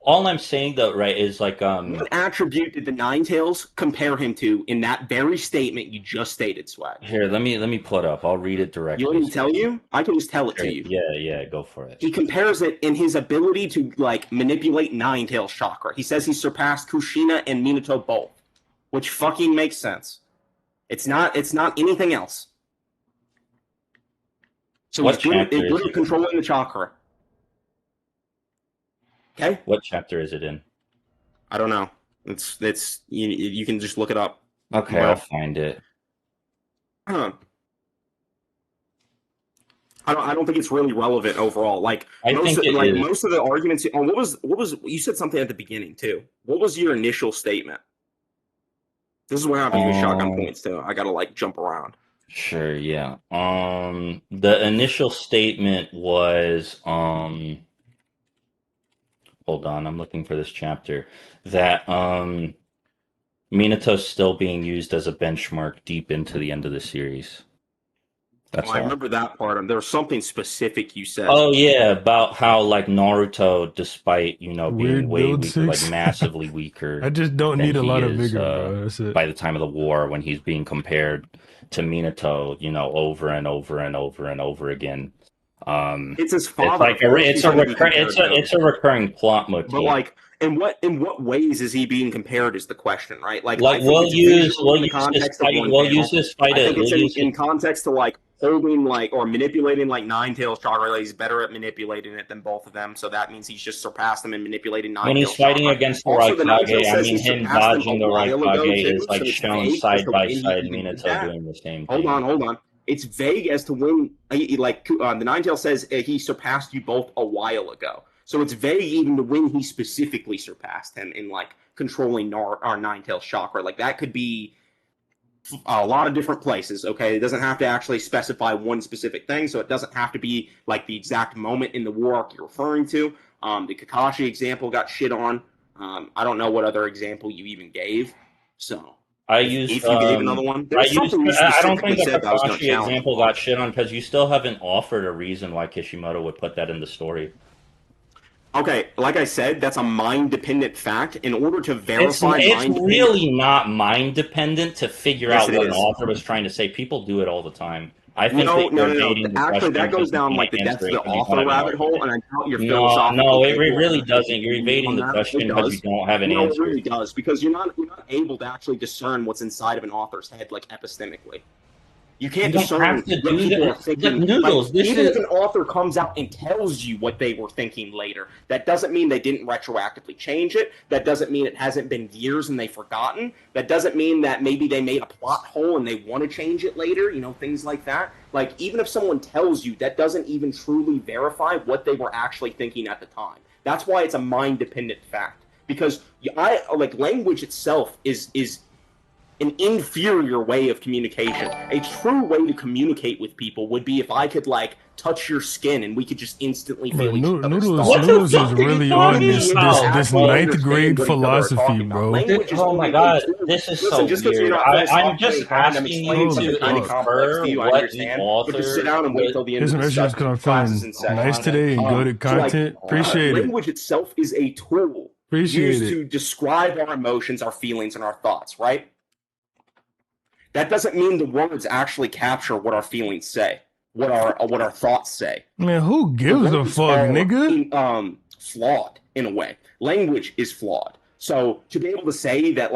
All I'm saying though, right, is like What attribute did the Ninetales compare him to in that very statement you just stated, Swag? here, let me pull it up. I'll read it directly. You want me to tell you? I can just tell it to you. Yeah, go for it. He compares it in his ability to like manipulate Ninetales chakra. He says he surpassed Kushina and Minato both, which fucking makes sense. It's not anything else. So What he's good chapter is at it? controlling the chakra. Okay? What chapter is it in? I don't know. It's you can just look it up. Okay, Well- I'll find it. Huh. I don't think it's really relevant overall. Like I think it is. most of the arguments. Oh, what was you said something at the beginning too? What was your initial statement? This is what happens with shotgun points too. I gotta like jump around. Sure, yeah. The initial statement was hold on, I'm looking for this chapter, that Minato's still being used as a benchmark deep into the end of the series. That's I remember that part. There was something specific you said. Oh yeah, about how like Naruto, despite being Weird way build weaker, like 6. massively weaker I just don't than need a he lot of is vigor, bro. That's it. by the time of the war, when he's being compared to Minato, over and over and over and over again. It's his It's father. like it's a recurring plot motif. But like, in what ways is he being compared? Is the question, right? Like I think we'll it's use visual in the context of one panel. use this fight. I think it's we'll use in context to like holding like or manipulating like Nine-Tails chakra. Like, he's better at manipulating it than both of them, so that means he's just surpassed them in manipulating Nine-Tails. When he's fighting chakra. against the Also, the Raikage, Nine-Tails I says mean he him surpassed them dodging a the while ago, Raikage too, is like so it's shown vague as side to by when he side. even did Minato that. doing the same Hold thing. on. It's vague as to when, the Nine-Tails says he surpassed you both a while ago. So it's vague even to when he specifically surpassed him in like controlling our Nine-Tails chakra. Like that could be a lot of different places. Okay, it doesn't have to actually specify one specific thing, so it doesn't have to be like the exact moment in the war arc you're referring to. The Kakashi example got shit on. I don't know what other example you even gave. So if you gave another one, there's something you I don't specifically think the said that I was going to Kakashi challenge. example got shit on because you still haven't offered a reason why Kishimoto would put that in the story. Okay, like I said, that's a mind-dependent fact. In order to verify, It's really not mind-dependent to figure Yes, out it what is. an author was trying to say. People do it all the time. I think No. that you're evading the Actually, question that goes because you down can't like the depth answer of it the because you don't author have an rabbit hole, argument. and I doubt you're No, philosophical. it really doesn't. You're evading the question because you don't have an No, it answer. really does, because you're not able to actually discern what's inside of an author's head, like epistemically. You can't You don't discern have to what do people that. are thinking. Like, Noodles, this even is if an author comes out and tells you what they were thinking later, that doesn't mean they didn't retroactively change it. That doesn't mean it hasn't been years and they've forgotten. That doesn't mean that maybe they made a plot hole and they want to change it later, things like that. Like, even if someone tells you, that doesn't even truly verify what they were actually thinking at the time. That's why it's a mind-dependent fact. Because language itself is an inferior way of communication. A true way to communicate with people would be if I could touch your skin and we could just instantly feel each other's thoughts. Noodles is really on this ninth grade philosophy, bro. Language is oh my only god, a tool. this is Listen, so just because you're weird. not I'm just I'm asking you explaining something to kind of complex to you. I what the understand, author. but just sit down and wait till the end Here's of some the extras discussion. because I'm Classes feeling in session. nice today and good at content. Appreciate it. Language itself is a tool used to describe our emotions, our feelings, and our thoughts, right? That doesn't mean the words actually capture what our feelings say, what our thoughts say. Man, who gives a fuck, nigga? Flawed in a way. Language is flawed. So to be able to say that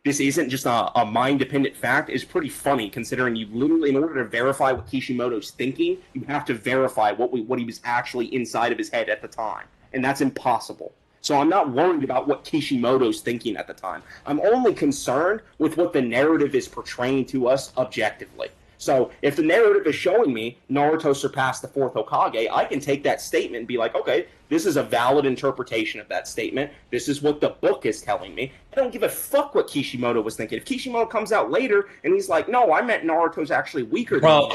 this isn't just a mind-dependent fact is pretty funny, considering you literally, in order to verify what Kishimoto's thinking, you have to verify what he was actually inside of his head at the time, and that's impossible. So I'm not worried about what Kishimoto's thinking at the time. I'm only concerned with what the narrative is portraying to us objectively. So if the narrative is showing me Naruto surpassed the fourth Hokage, I can take that statement and be like, okay, this is a valid interpretation of that statement. This is what the book is telling me. I don't give a fuck what Kishimoto was thinking. If Kishimoto comes out later and he's like, no, I meant Naruto's actually weaker than Bro, me.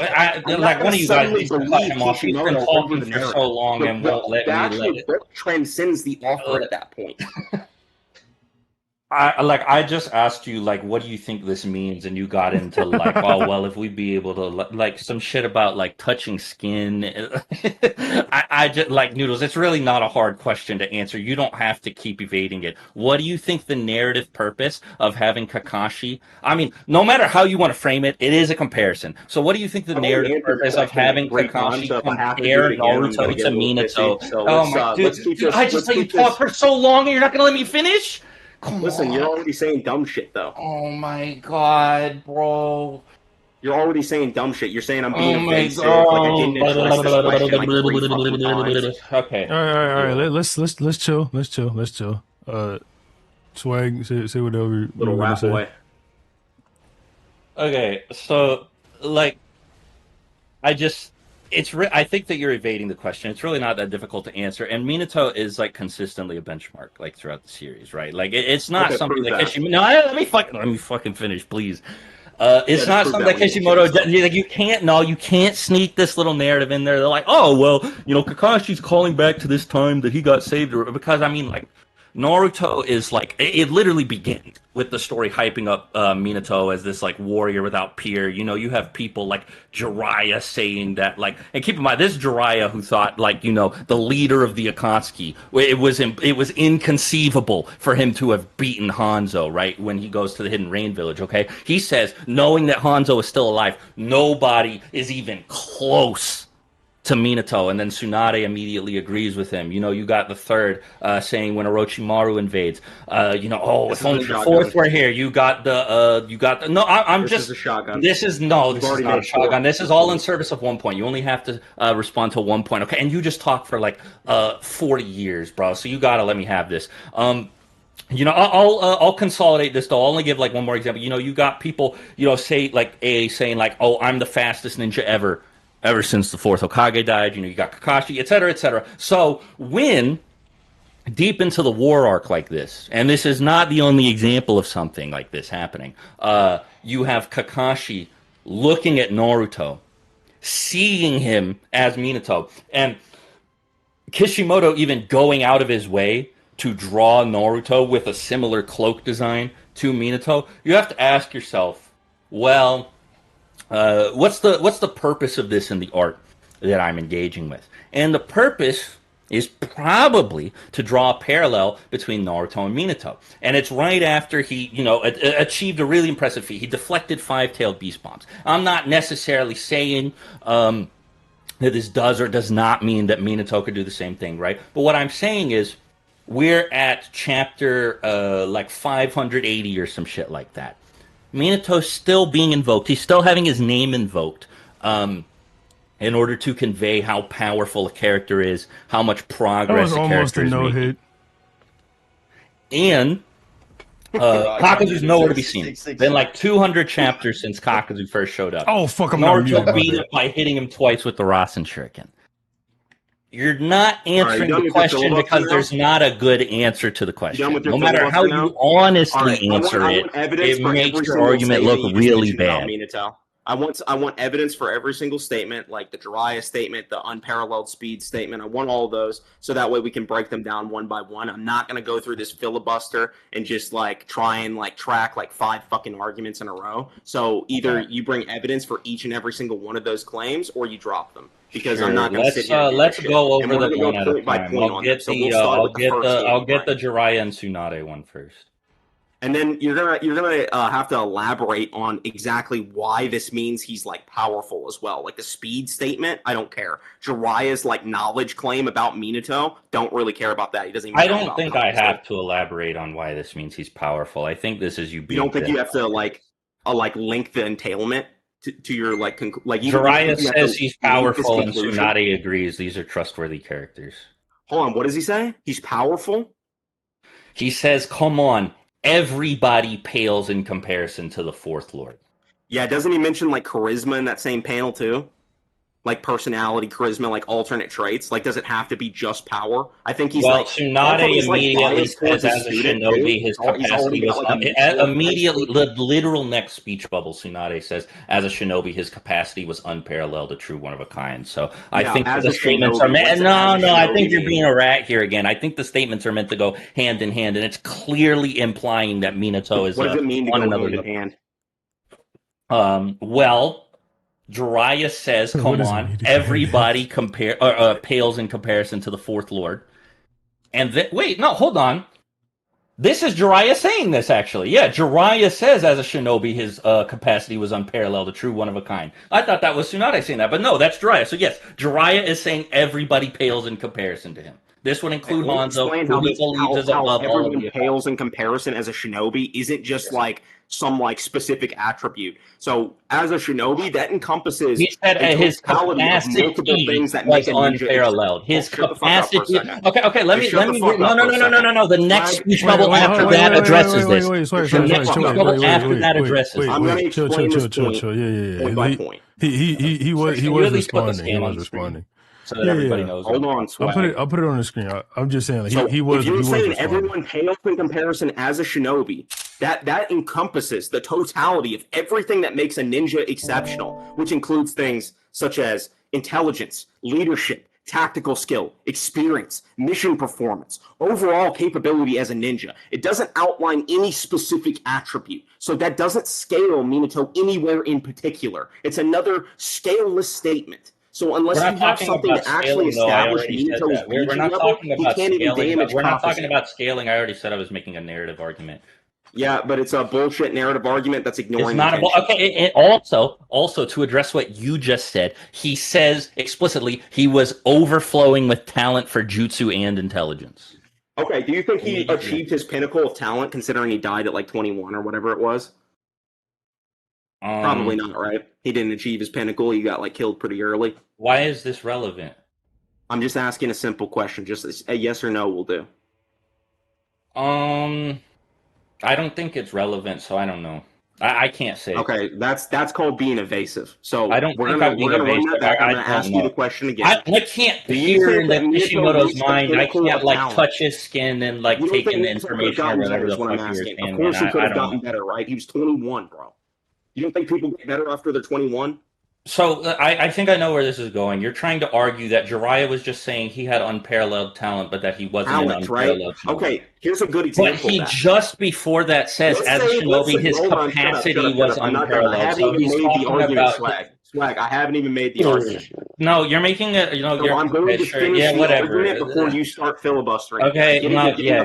one of you guys needs to cut him off. He's been talking for so long and won't let me let it. Book transcends the author at that point. I just asked you what do you think this means, and you got into oh well, if we'd be able to some shit about touching skin. I just Noodles. It's really not a hard question to answer. You don't have to keep evading it. What do you think the narrative purpose of having Kakashi? I mean, no matter how you want to frame it, it is a comparison. So what do you think the narrative purpose of having Kakashi compare Naruto to Minato? Oh my dude, I just let you talk for so long, and you're not gonna let me finish. Listen, you're already saying dumb shit, though. Oh my god, bro. You're already saying dumb shit. You're saying I'm being evasive. I didn't address this question 3 fucking times. Okay. All right. Let's chill. Swag, say whatever you Little rap boy. Okay, so I think that you're evading the question. It's really not that difficult to answer, and Minato is consistently a benchmark throughout the series, right? It's not something that Kishimoto. No, let me fucking finish, please. It's not something that Kishimoto like. You can't sneak this little narrative in there. They're like, oh well, Kakashi's calling back to this time that he got saved, because I mean, like, Naruto is like, it literally begins with the story hyping up Minato as this like warrior without peer. You have people like Jiraiya saying that, like, and keep in mind, this Jiraiya who thought, like, the leader of the Akatsuki, it was inconceivable for him to have beaten Hanzo, right, when he goes to the Hidden Rain Village. Okay, he says, knowing that Hanzo is still alive, nobody is even close to Minato, and then Tsunade immediately agrees with him. You got the third saying when Orochimaru invades, if only the fourth were here. You got the no, this is a shotgun. This is not a shotgun. This is all in service of 1 point. You only have to respond to 1 point, okay? And you just talk for like 40 years, bro. So you gotta let me have this. I'll consolidate this though. I'll only give like one more example. You got people, saying like, oh, I'm the fastest ninja ever since the fourth Hokage died. You got Kakashi, etc., etc. So when deep into the war arc like this, and this is not the only example of something like this happening, you have Kakashi looking at Naruto, seeing him as Minato, and Kishimoto even going out of his way to draw Naruto with a similar cloak design to Minato. You have to ask yourself, well, what's the purpose of this in the art that I'm engaging with? And the purpose is probably to draw a parallel between Naruto and Minato. And it's right after he, achieved a really impressive feat. He deflected 5-tailed beast bombs. I'm not necessarily saying that this does or does not mean that Minato could do the same thing, right? But what I'm saying is we're at chapter like 580 or some shit like that. Minato's still being invoked. He's still having his name invoked in order to convey how powerful a character is, how much progress a character is making. And Kakuzu's nowhere to be seen. Been like 200 chapters since Kakuzu first showed up. Oh, fuck, I'm not muted. Naruto beat him by hitting him twice with the Rasen Shuriken. You're not answering the question because there's not a good answer to the question. No matter how you honestly answer it, it makes your argument look really bad. I want evidence for every single statement, like the Jiraiya statement, the unparalleled speed statement. I want all of those, so that way we can break them down one by one. I'm not going to go through this filibuster and just like try and like track like 5 fucking arguments in a row. So either you bring evidence for each and every single one of those claims, or you drop them. Because I'm not going to sit here. Let's go over them one at a time. I'll get the Jiraiya and Tsunade one first. And then you're gonna have to elaborate on exactly why this means he's like powerful as well. Like the speed statement, I don't care. Jiraiya's like knowledge claim about Minato, don't really care about that. He doesn't even. I don't think I have to elaborate on why this means he's powerful. I think this is you. You don't think you have to like link the entailment to your like Jiraiya says he's powerful and Tsunade agrees. These are trustworthy characters. Hold on, what does he say? He's powerful? He says, come on, everybody pales in comparison to the Fourth Lord. Yeah, doesn't he mention like charisma in that same panel too? Like personality, charisma, like alternate traits. Like, does it have to be just power? I think he's Tsunade immediately says as a shinobi his capacity was immediately the literal next speech bubble. Tsunade says as a shinobi his capacity was unparalleled, a true one of a kind. So I think the statements are meant. No, I think you're being a rat here again. I think the statements are meant to go hand in hand, and it's clearly implying that Minato is what does it mean to on go another hand in hand? Jiraiya says, come on, everybody pales in comparison to the Fourth Lord. And wait, no, hold on. This is Jiraiya saying this, actually. Yeah, Jiraiya says as a shinobi his capacity was unparalleled, a true one of a kind. I thought that was Tsunade saying that, but no, that's Jiraiya. So yes, Jiraiya is saying everybody pales in comparison to him. This would include Hanzo, who he believes is above all of everyone pales in comparison as a shinobi isn't just like some like specific attribute. So as a shinobi, that encompasses he said his capacity things that was unparalleled. His capacity. Okay. Let me. No. The next speech bubble after that addresses this. The next speech bubble after that addresses. I'm going to explain this point. Yeah. Point by point. He was responding. He was responding. So that everybody knows. Hold on, Swag. I'll put it on the screen. I'm just saying, like, he was. If you're saying responding. everyone pales in comparison as a shinobi, That encompasses the totality of everything that makes a ninja exceptional, which includes things such as intelligence, leadership, tactical skill, experience, mission performance, overall capability as a ninja. It doesn't outline any specific attribute, so that doesn't scale Minato anywhere in particular. It's another scaleless statement. So unless you have something to actually establish Minato's BG level, he can't even damage We're not Kakuzu. talking about scaling. I already said I was making a narrative argument. Yeah, but it's a bullshit narrative argument that's ignoring. It's not a okay. Also to address what you just said, he says explicitly he was overflowing with talent for jutsu and intelligence. Okay, do you think he achieved his pinnacle of talent, considering he died at like 21 or whatever it was? Probably not, right? He didn't achieve his pinnacle. He got like killed pretty early. Why is this relevant? I'm just asking a simple question. Just a yes or no will do. I don't think it's relevant, so I don't know. I can't say. Okay, that's called being evasive. So I don't we're think gonna I'm being run evasive. that back. I'm gonna I ask don't you know. the question again. I can't peer into Kishimoto's mind. I can't like touch his skin and like take in the information or whatever the fuck he was saying. Of course, he could have gotten better, right? He was 21, bro. You don't think people get better after they're 21? So I think I know where this is going. You're trying to argue that Jiraiya was just saying he had unparalleled talent, but that he wasn't an unparalleled right? Okay, here's a good example. But he just before that says, as a shinobi, his capacity was unparalleled. So he's talking about Swag. I haven't even made the argument. No, you're making it. You know, you're. I'm going to finish the argument before you start filibustering. Okay, go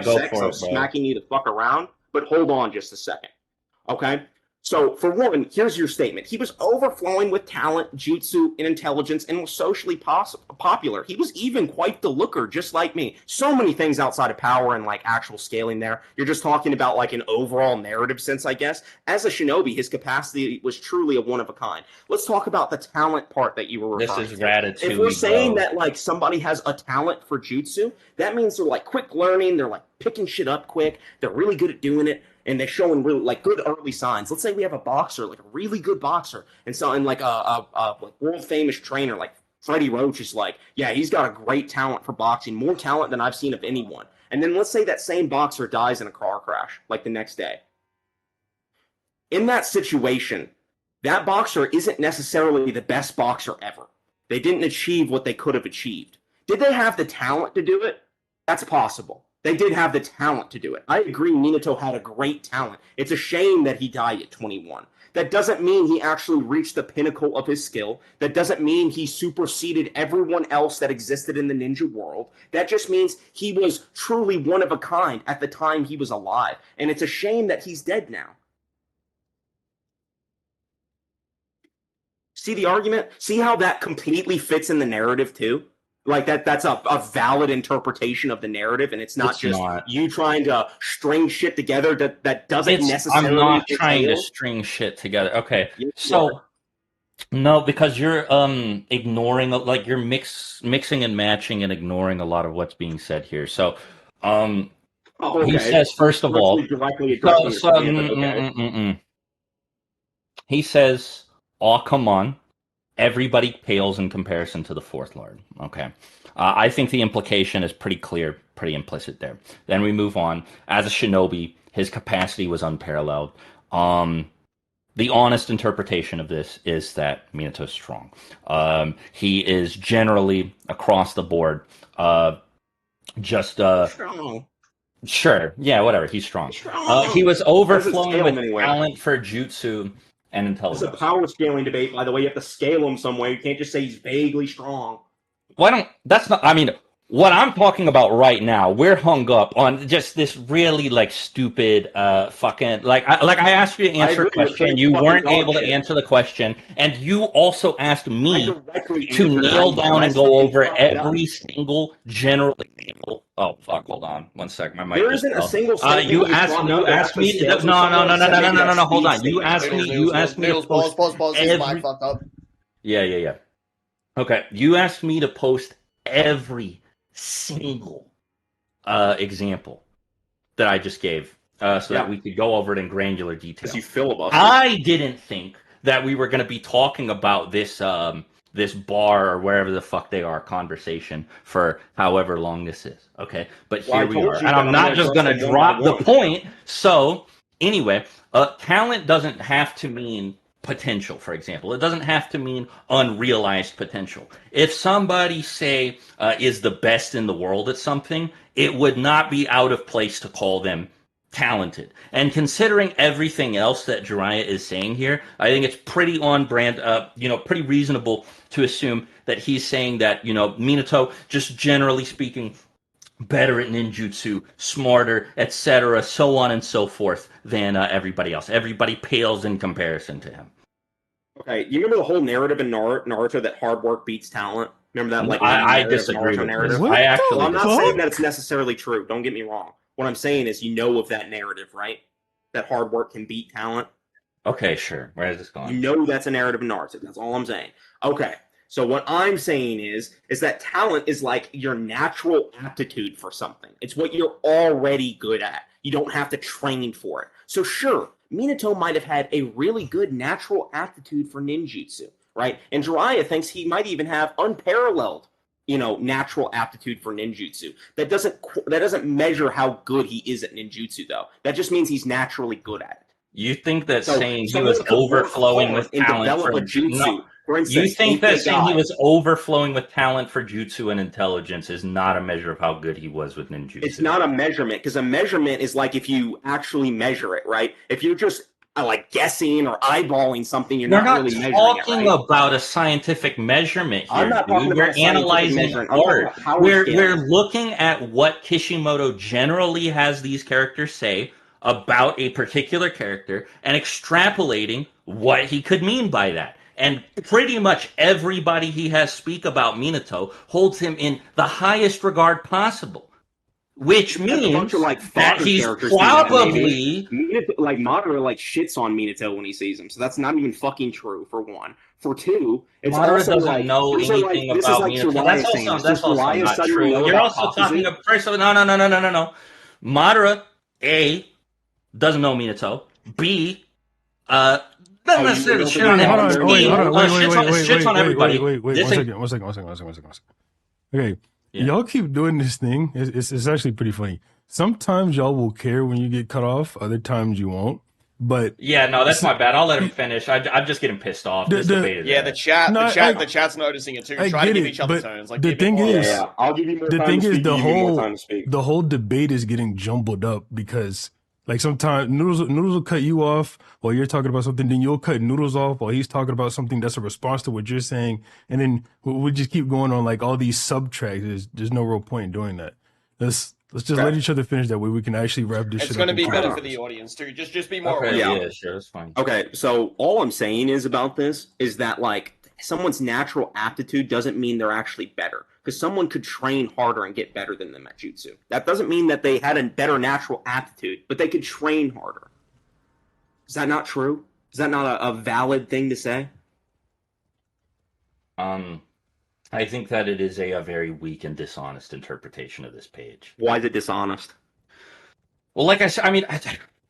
for it. I'm smacking you the fuck around, but hold on just a second. Okay. So, for one, here's your statement. He was overflowing with talent, jutsu, and intelligence, and was socially popular. He was even quite the looker, just like me. So many things outside of power and, like, actual scaling there. You're just talking about, like, an overall narrative sense, I guess. As a shinobi, his capacity was truly a one-of-a-kind. Let's talk about the talent part that you were referring to. This is Ratatouille, if we're saying that, like, somebody has a talent for jutsu, that means they're, like, quick learning. They're, like, picking shit up quick. They're really good at doing it. And they're showing really like good early signs. Let's say we have a boxer, like a really good boxer, and like a like world famous trainer, like Freddie Roach is like, yeah, he's got a great talent for boxing, more talent than I've seen of anyone. And then let's say that same boxer dies in a car crash, like the next day. In that situation, that boxer isn't necessarily the best boxer ever. They didn't achieve what they could have achieved. Did they have the talent to do it? That's possible. They did have the talent to do it. I agree Minato had a great talent. It's a shame that he died at 21. That doesn't mean he actually reached the pinnacle of his skill. That doesn't mean he superseded everyone else that existed in the ninja world. That just means he was truly one of a kind at the time he was alive. And it's a shame that he's dead now. See the argument? See how that completely fits in the narrative too? Like that's a valid interpretation of the narrative, and it's not you trying to string shit together that doesn't necessarily. I'm not trying to string shit together. Okay, so no, because you're ignoring, like you're mixing and matching and ignoring a lot of what's being said here. So he says first of all, he says, "Oh, come on." Everybody pales in comparison to the Fourth Lord. Okay. I think the implication is pretty clear, pretty implicit there. Then we move on. As a shinobi, his capacity was unparalleled. The honest interpretation of this is that Minato's strong. He is generally, across the board, strong. Sure. Yeah, whatever. He's strong. He was overflowing with talent for jutsu and intelligence. It's a power scaling debate, by the way. You have to scale him some way. You can't just say he's vaguely strong. What I'm talking about right now, we're hung up on just this really like stupid fucking like I asked you to answer a question, you weren't able to answer the question, and you also asked me to kneel down and go over every single general example. Oh fuck! Hold on, 1 sec. My mic. There isn't a single. You asked me. No. Hold on. You asked me. Pause. This mic fucked up. Yeah. Okay. You asked me to post every single example that I just gave that we could go over it in granular detail. You filibuster. I didn't think that we were going to be talking about this this bar or wherever the fuck they are conversation for however long this is. Okay, but here we are, and I'm not just going to drop the point. So Anyway, talent doesn't have to mean potential, for example. It doesn't have to mean unrealized potential. If somebody, say, is the best in the world at something, it would not be out of place to call them talented. And considering everything else that Jiraiya is saying here, I think it's pretty on brand, pretty reasonable to assume that he's saying that, Minato, just generally speaking, better at ninjutsu, smarter, etc., so on and so forth than everybody else. Everybody pales in comparison to him. Okay, you remember the whole narrative in Naruto that hard work beats talent? Remember that? Like, I disagree with narrative? this. What I actually Well, I'm not fuck? saying that it's necessarily true. Don't get me wrong. What I'm saying is, you know of that narrative, right? That hard work can beat talent. Okay, sure. Where is this You going? know that's a narrative in Naruto. That's all I'm saying. Okay. So what I'm saying is that talent is like your natural aptitude for something. It's what you're already good at. You don't have to train for it. So sure, Minato might have had a really good natural aptitude for ninjutsu, right? And Jiraiya thinks he might even have unparalleled, natural aptitude for ninjutsu. That doesn't measure how good he is at ninjutsu, though. That just means he's naturally good at it. You think that So saying he someone was could work overflowing hard with and talent develop for a jutsu. no. For instance, You think that saying he Ikigai. was overflowing with talent for jutsu and intelligence is not a measure of how good he was with ninjutsu? It's not a measurement, because a measurement is like if you actually measure it, right? If you're just like guessing or eyeballing something, you're We're not not really measuring it, talking right? about a scientific measurement here, I'm not talking dude. about We're a scientific analyzing measurement. I'm talking art. about power We're scaling. looking at what Kishimoto generally has these characters say about a particular character and extrapolating what he could mean by that. And pretty much everybody he has speak about Minato holds him in the highest regard possible. Which That's a bunch means of like that fodder he's characters saying that, probably maybe. Minato, like Madara, like shits on Minato when he sees him, so that's not even fucking true. For one, for two, it's Madara also doesn't like know these are anything like this is about like Minato. That's Jiraiya saying also this. Does Jiraiya not suddenly true. know You're about also talking Kakuzu? about first of no. Madara A doesn't know Minato. B doesn't Oh, you necessarily don't shit think on Wait, he's him. hold out on. there Oh, wait, C hold on. shits on everybody. Wait. This One ain't- second. Okay. Yeah. Y'all keep doing this thing. It's actually pretty funny. Sometimes y'all will care when you get cut off. Other times you won't. But Yeah, no, that's s- my bad. I'll let him finish. I'm just getting pissed off. the This debate is Yeah, the ass. chat, no, the chat's noticing it too. I Try to get give it, each other but turns. Like, the be a bit thing more. is, Yeah, I'll give you more the time thing to is speak. You give me more time to speak. the whole debate is getting jumbled up because like sometimes Noodles will cut you off while you're talking about something, then you'll cut Noodles off while he's talking about something that's a response to what you're saying, and then we just keep going on like all these subtracks. There's no real point in doing that. Let's just let each other finish, that way we can actually wrap this It's shit going up. to be and better close for this. the audience too. Just be more Okay, aware. yeah, sure, that's fine. Okay, so all I'm saying is about this is that like someone's natural aptitude doesn't mean they're actually better. Because someone could train harder and get better than them at jutsu. That doesn't mean that they had a better natural aptitude, but they could train harder. Is that not true? Is that not a valid thing to say? I think that it is a very weak and dishonest interpretation of this page. Why is it dishonest? Well, like I said, I mean,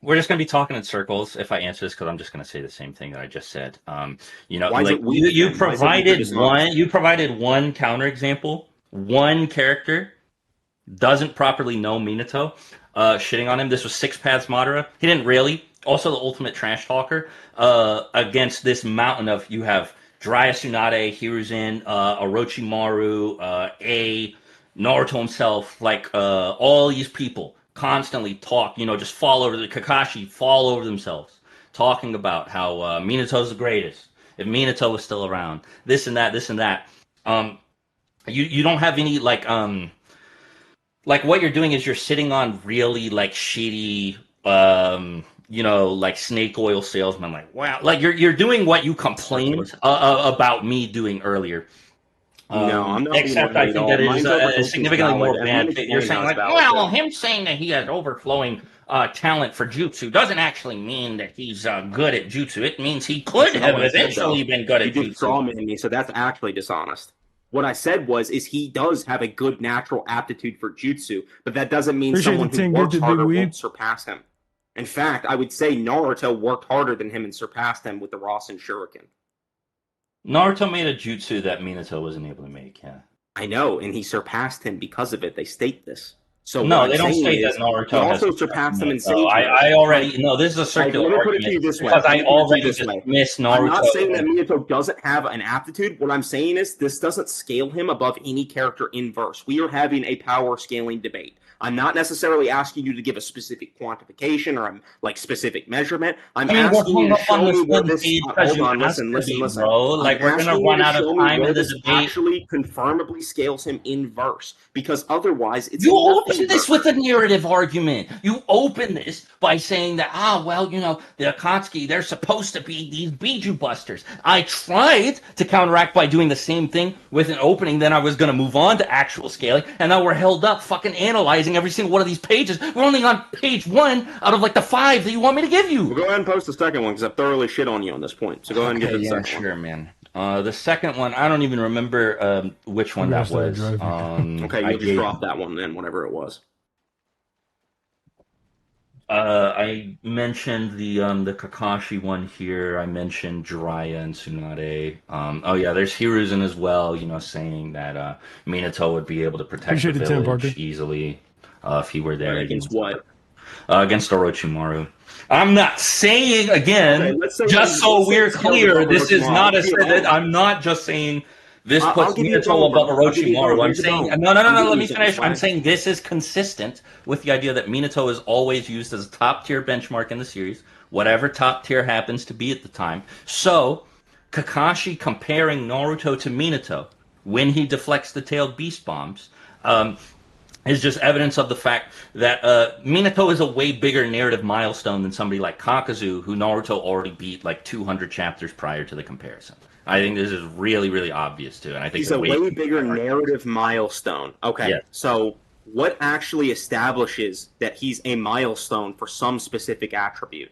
we're just going to be talking in circles if I answer this, because I'm just going to say the same thing that I just said. Why is like it weak, you then? Why is it weak or dishonest? you provided one counterexample. One character doesn't properly know Minato, shitting on him. This was Six Paths Madara. He didn't really. Also, the ultimate trash talker against this mountain of, you have Jiraiya Tsunade, Hiruzen, Orochimaru, Naruto himself, like all these people constantly talk, just fall over, the Kakashi fall over themselves, talking about how Minato's the greatest. If Minato was still around, this and that. You don't have any like what you're doing is you're sitting on really like shitty like snake oil salesman, like, wow, like you're doing what you complained about me doing earlier. No, I'm not being Except that I at think all. that it My is interpretation is significantly valid, more and bad. let me You're explain saying how it's like, valid, well, too. him saying that he has overflowing talent for jutsu doesn't actually mean that he's good at jutsu. It means he could That's not have what I said, eventually though. been good You at just jutsu. strawmanned me, so that's actually dishonest. What I said is he does have a good natural aptitude for jutsu, but that doesn't mean Appreciate someone the who 10 works gifted, Big harder Weeb. won't surpass him. In fact, I would say Naruto worked harder than him and surpassed him with the Rasen Shuriken. Naruto made a jutsu that Minato wasn't able to make. Yeah. I know, and he surpassed him because of it. They state this. So No, what I'm they don't saying say that is, Naruto he has also surpassed them in Minato. Sage Mode. I already no. This is a circular Let me put it to argument you this way. because Let I me put it to you already this way. dismissed Naruto. I'm not saying that Minato doesn't have an aptitude. What I'm saying is this doesn't scale him above any character in verse. We are having a power scaling debate. I'm not necessarily asking you to give a specific quantification or a specific measurement. I'm I mean, we're asking you hung to up on show this me where one this. page because Hold you on, asked listen, to listen, be, listen. bro. I'm Like, we're gonna asking you run to out of show me time where in the this debate. actually confirmably scales him in verse, because otherwise it's You nothing open this but- with a narrative argument. You open this by saying that, the Akatsuki, they're supposed to be these Biju busters. I tried to counteract by doing the same thing with an opening, then I was going to move on to actual scaling, and now we're held up fucking analyzing every single one of these pages. We're only on page 1 out of the 5 that you want me to give you. Well, go ahead and post the second one, because I've thoroughly shit on you on this point. So go ahead and get to the second one. Sure, man. The second one, I don't even remember which one that was. Okay, you'll just drop that one then, whatever it was. I mentioned the Kakashi one here. I mentioned Jiraiya and Tsunade. There's Hiruzen as well. Saying that Minato would be able to protect the village easily if he were there. Against what? Against Orochimaru. I'm not saying again. Okay, just so we're clear, this is not a. I'm not just saying. This puts Minato above Orochimaru. I'm saying no. Let me finish. I'm saying this is consistent with the idea that Minato is always used as a top tier benchmark in the series, whatever top tier happens to be at the time. So, Kakashi comparing Naruto to Minato when he deflects the tailed beast bombs is just evidence of the fact that Minato is a way bigger narrative milestone than somebody like Kakuzu, who Naruto already beat 200 chapters prior to the comparison. I think this is really, really obvious too, and I think he's a way bigger narrative milestone. Okay, yeah. So what actually establishes that he's a milestone for some specific attribute?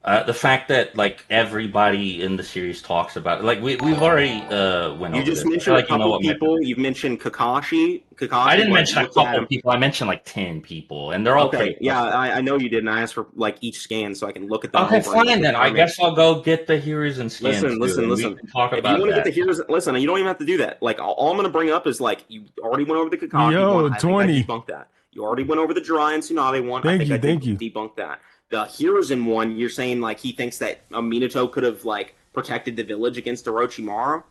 The fact that everybody in the series talks about it. We've already went over. You just mentioned a couple people. You've mentioned Kakashi. I didn't mention a couple people. I mentioned 10 people, and they're all okay. Yeah, I know you did, and I asked for each scan so I can look at them. Okay, fine then. I guess I'll go get the heroes and scans. Listen. Talk if about you want to that. get the heroes, listen. You don't even have to do that. All I'm going to bring up is you already went over the Kakashi one. I think I debunked that. You already went over the Jiraiya and Tsunade one. I think I debunked that. The Hiruzen one, you're saying he thinks that Minato could have protected the village against Orochimaru.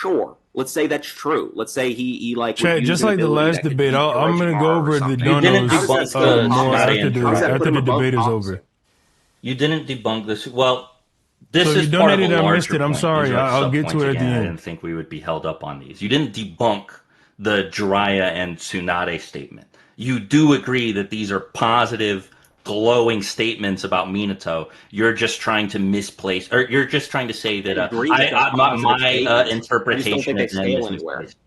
Sure, let's say that's true. Let's say he Chat, just like the last debate. I'm gonna go over the donos more after the debate is over. You didn't debunk this. Well, this is you part of a donated. I larger missed it. I'm point. sorry. I'll get to it at the end. I didn't think we would be held up on these. You didn't debunk the Jiraiya and Tsunade statement. You do agree that these are positive, glowing statements about Minato. You're just trying to misplace, or you're just trying to say that my interpretation is misplaced.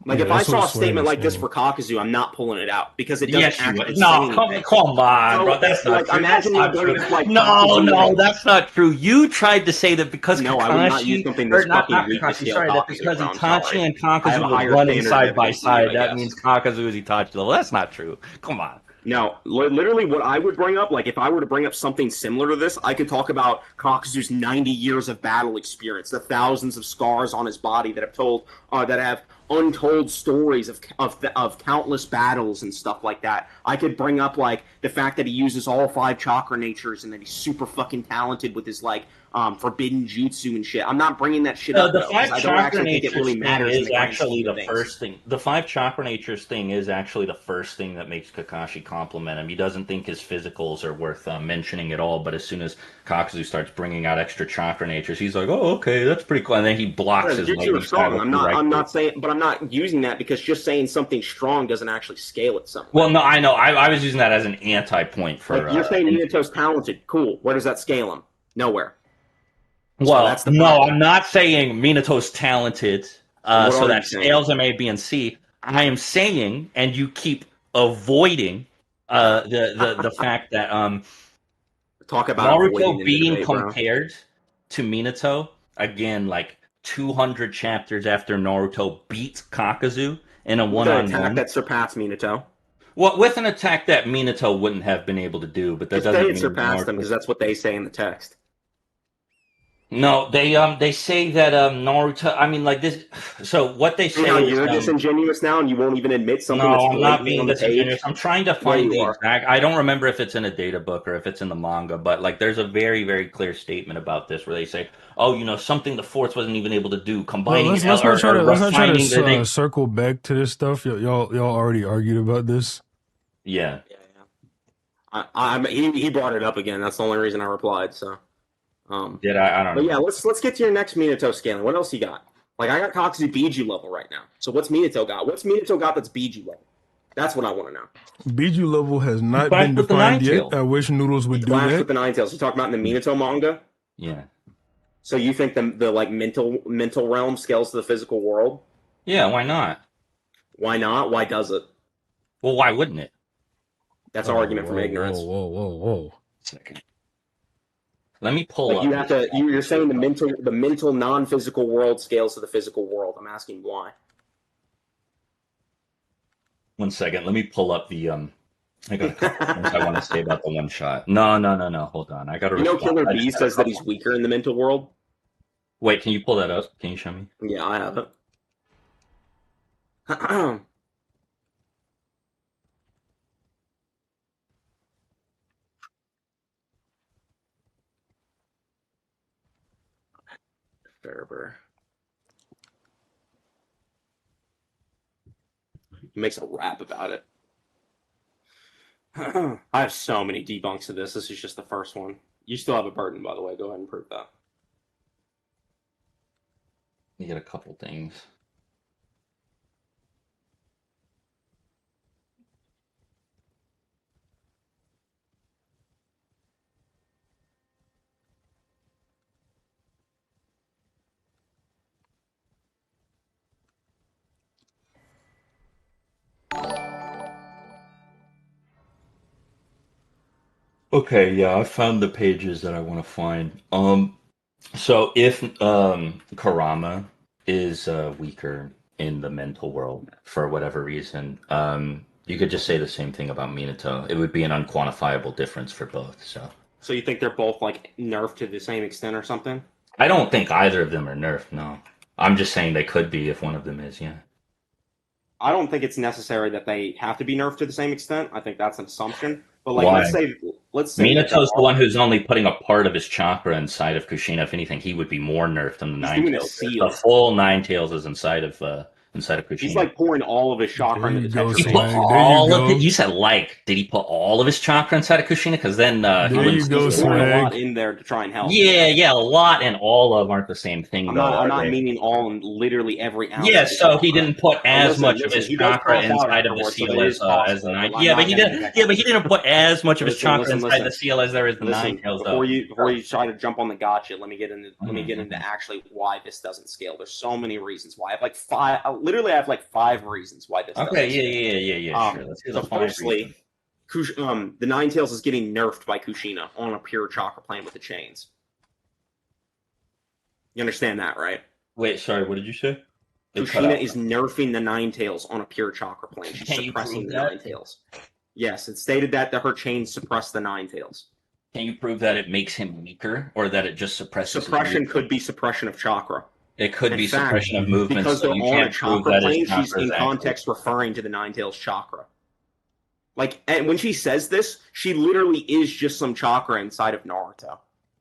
If I saw a statement like this for Kakuzu, I'm not pulling it out because it doesn't actually say anything. Come on, bro. That's not true. Imagine you bring this No, that's not true. You tried to say that because Kakashi, I would not use something this fucking weak to scale that because Itachi and Kakuzu were running side by side, that means Kakuzu is Itachi level. That's not true. Come on. No, literally what I would bring up, if I were to bring up something similar to this, I could talk about Kakuzu's 90 years of battle experience, the thousands of scars on his body that have untold stories of countless battles and stuff like that. I could bring up the fact that he uses all 5 chakra natures and that he's super fucking talented with his forbidden jutsu and shit. I'm not bringing that shit up. The 5 chakra natures thing is actually the first thing. The 5 chakra natures thing is actually the first thing that makes Kakashi compliment him. He doesn't think his physicals are worth mentioning at all, but as soon as Kakuzu starts bringing out extra chakra natures, he's like, "Oh, okay, that's pretty cool," and then he blocks his lightning strong. I'm not saying, but I'm not using that because just saying something strong doesn't actually scale it somewhere. Well, no, I know. I was using that as an anti-point for. You're saying Minato's talented. Cool. Where does that scale him? Nowhere. Well, no, I'm not saying Minato's talented, so that scales him A, B, and C. I am saying, and you keep avoiding the fact that talk about Naruto being compared to Minato again, 200 chapters after Naruto beats Kakuzu in a one-on-one attack that surpassed Minato. Well, with an attack that Minato wouldn't have been able to do, but that doesn't mean surpassed him because that's what they say in the text. No, they say that Naruto. I mean, like this. So what they say Now is you're disingenuous now, and you won't even admit something that's no, I'm not blatantly being on the disingenuous. page. I'm trying to Yeah, find you the are. exact. I don't remember if it's in a data book or if it's in the manga, but like there's a very very clear statement about this where they say, oh, something the Force wasn't even able to do, Well, combining let's not try or to refining the they. circle back to this stuff. Y'all already argued about this. Yeah. Yeah, yeah. He brought it up again. That's the only reason I replied. So, Did I? I don't but yeah, know. let's get to your next Minato scaling. What else you got? Like I got Kakuzu Biju level right now. So what's Minato got? What's Minato got that's Biju level? That's what I want to know. Biju level has He not been clashed with the defined Nine yet. Tails. I wish Noodles He would do clashed that. with the Nine Tails. You talking about in the Minato manga? Yeah. So you think the like mental realm scales to the physical world? Yeah. Why not? Why not? Why does it? Well, why wouldn't it? That's an argument from Whoa, ignorance. whoa. Second. Let me pull Like up. you have to. You're saying the mental non-physical world scales to the physical world. I'm asking why. 1 second. Let me pull up the I got a couple things I want to say about the one shot. No. Hold on. I got to You know, respond. Killer I B just got a says that couple. he's weaker in the mental world. Wait, can you pull that up? Can you show me? Yeah, I have it. Ferber. He makes a rap about it. I have so many debunks of this. This is just the first one. You still have a burden, by the way. Go ahead and prove that. You get a couple things. Okay, yeah, I found the pages that I want to find. So if Karama is weaker in the mental world for whatever reason, you could just say the same thing about Minato. It would be an unquantifiable difference for both. So you think they're both like nerfed to the same extent or something? I don't think either of them are nerfed. No, I'm just saying they could be if one of them is. Yeah. I don't think it's necessary that they have to be nerfed to the same extent. I think that's an assumption. But like, Why? let's say that they Minato's the are. one who's only putting a part of his chakra inside of Kushina. If anything, he would be more nerfed than the He's Nine doing a Tails. seal. The full Nine Tails is inside of Kushina. He's like pouring all of his chakra There into you the go, He Tetra put Swag. Ball. There you all of it. go. You said like, did he put all of his chakra inside of Kushina? Because then he There wouldn't you go, see He's it. pouring a lot Swag. in there to try and help. Yeah, a lot and all of aren't the same thing, I'm though, not. I'm are not they? meaning all and literally every ounce. Yeah, Of his so he chakra. didn't put But as much of his he does chakra pass out inside of the afterwards, so seal that is as the possible. Nine. But I'm Yeah, not but he having didn't. that Yeah, but he conversation. didn't put as much of his chakra inside the Listen. seal as there is the Nine Listen, Tails, before though. you try to jump on the gotcha, let me get into Mhm. actually why this doesn't scale. There's so many reasons why. I have like five. Literally, I have like 5 reasons why this Okay, doesn't scale. yeah. Sure. Let's hear So the 5 reasons. firstly, the Nine Tails is getting nerfed by Kushina on a pure chakra plane with the chains. You understand that, right? Wait, sorry. What did you say? It cut Kushina out. is nerfing the Nine Tails on a pure chakra plane. She's Can you suppressing prove the that? Nine Tails. Yes, it stated that her chains suppress the Nine Tails. Can you prove that it makes him weaker, or that it just suppresses his Suppression movement? could be suppression of chakra. It could In be fact, suppression of movement, because so they're you on a can't prove chakra that his plane, she's chakra is in actually. context referring to the Nine Tails chakra. Like, and when she says this, she literally is just some chakra inside of Naruto.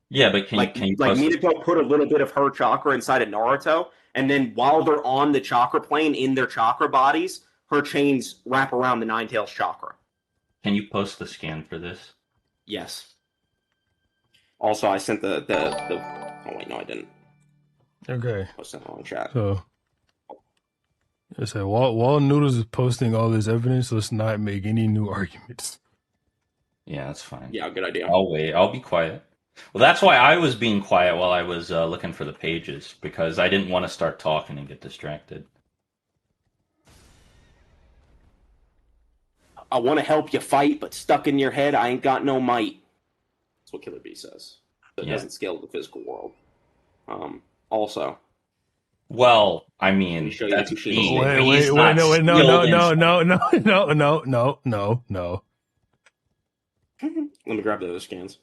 Yeah, but can you Like post this? Minato put a little bit of her chakra inside of Naruto, and then while they're on the chakra plane in their chakra bodies, her chains wrap around the Nine Tails chakra. Can you post the scan for this? Yes. Also, I sent the. Oh wait, no, I didn't. Okay. I sent it on chat. So, I said, while Noodles is posting all this evidence, let's not make any new arguments. Yeah, that's fine. Yeah, good idea. I'll wait. I'll be quiet. Well, that's why I was being quiet while I was looking for the pages, because I didn't want to start talking and get distracted. I want to help you fight, but stuck in your head, I ain't got no might. That's what Killer B says. It Yeah. doesn't scale to the physical world. Also, Well, I Let mean, me show you that's the Kushina B. statement. Wait, B's not no, skilled in no. Let me grab the other scans.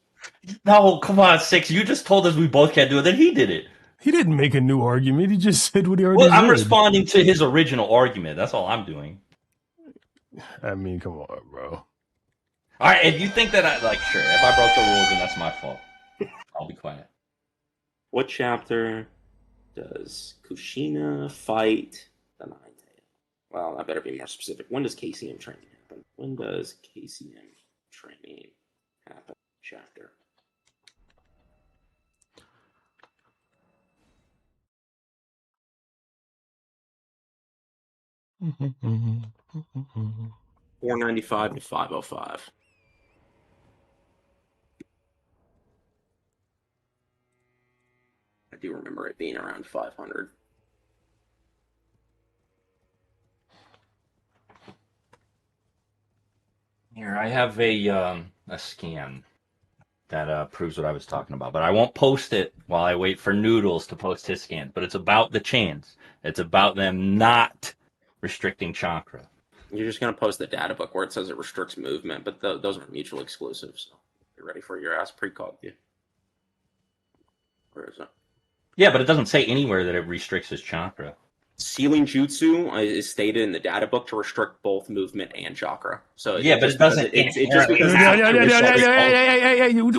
No, come on, 6. You just told us we both can't do it, then he did it. He didn't make a new argument. He just said what he already Well, I'm said. responding to his original argument. That's all I'm doing. I mean, come on, bro. All right, if you think that sure, if I broke the rules, then that's my fault. I'll be quiet. What chapter does Kushina fight the Nine-Tail? Well, I better be more specific. When does KCM training happen? When does KCM training happen? Chapter. Mm-hmm. 495 to 505. I do remember it being around 500. Here, I have a scan that proves what I was talking about, but I won't post it while I wait for Noodles to post his scan. But it's about the chains. It's about them not restricting chakra. You're just going to post the data book where it says it restricts movement, but those are mutually exclusive. So you're ready for your ass precog. Yeah. Where is it? Yeah, but it doesn't say anywhere that it restricts his chakra. Sealing Jutsu is stated in the data book to restrict both movement and chakra. So yeah, but it doesn't. It's just because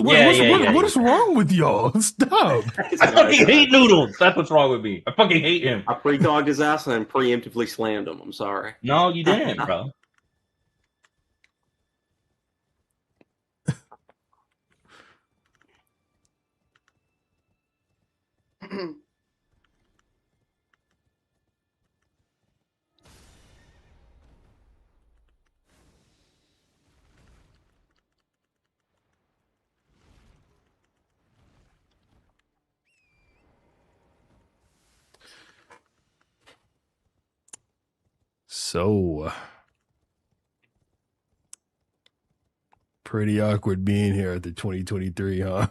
What is wrong with y'all? Stop! I fucking hate Noodles. That's what's wrong with me. I fucking hate him. I precogged his ass and then preemptively slammed him. I'm sorry. No, you didn't, bro. So, pretty awkward being here at the 2023, huh?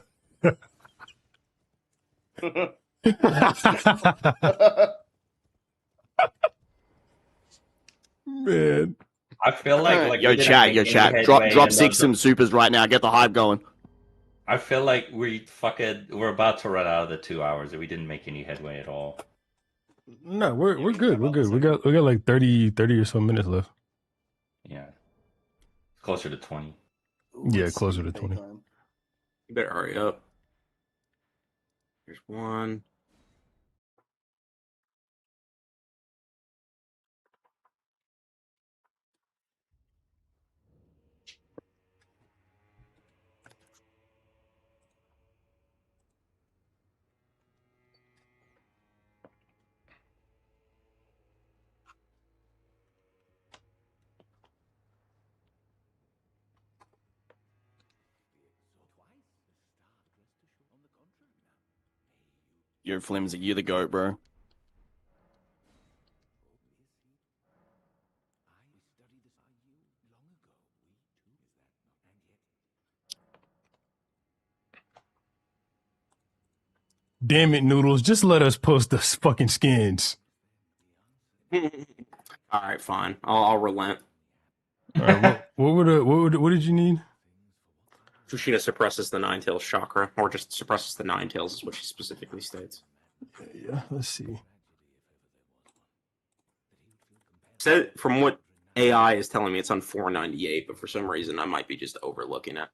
Man. I feel like yo chat, drop 6 some supers right now. Get the hype going. I feel like we're about to run out of the 2 hours and we didn't make any headway at all. No, we're good. We're good. We got like 30 or so minutes left. Yeah. Closer to 20. Yeah, closer to 20. You better hurry up. Here's one. Yo, Flimsy, you the goat, bro. Damn it, Noodles. Just let us post the fucking skins. All right, fine. I'll relent. All right, what did you need? Kushina suppresses the Nine-Tails chakra, or just suppresses the Nine-Tails is what she specifically states. Yeah, let's see. So, from what AI is telling me, it's on 498, but for some reason I might be just overlooking it.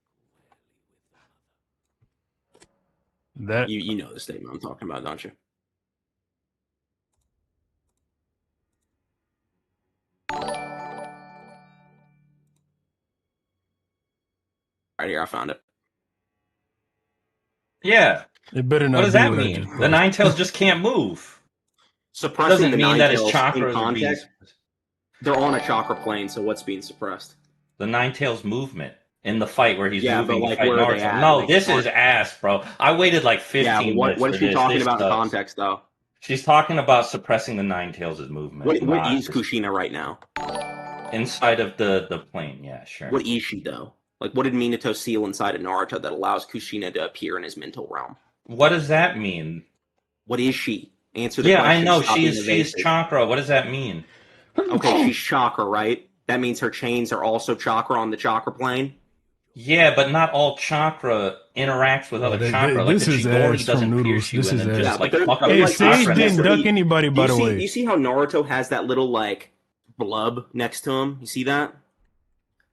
That You know the statement I'm talking about, don't you? Right here, I found it. Yeah. it better not. What does be that what I mean? just The posted. Nine-Tails just can't move. Suppressing Doesn't the mean that his Nine-Tails in chakras are being... context, they're on a chakra plane, so what's being suppressed? The Nine-Tails movement in the fight where he's Yeah, moving but, to like, fight where are they Naruto. at? No, Like, this is ass, bro. I waited like 15 Yeah, minutes what is for she talking this about in sucks. context, though? She's talking about suppressing the Nine-Tails' movement. What is Kushina right now? Inside of the plane, yeah, sure. What is she, though? Like, what did Minato seal inside of Naruto that allows Kushina to appear in his mental realm? What does that mean? What is she? Answer the Yeah, question. I know. Stop being She's evasive. chakra. What does that mean? Okay, she's chakra, right? That means her chains are also chakra on the chakra plane? Yeah, but not all chakra interacts with other chakra. Like the This is Chidori ass doesn't from pierce Noodles. you This and is then ass. Yeah, just but like fuck up Hey, your Sage chakra. didn't duck anybody, by the way. You see how Naruto has that little like blub next to him? You see that?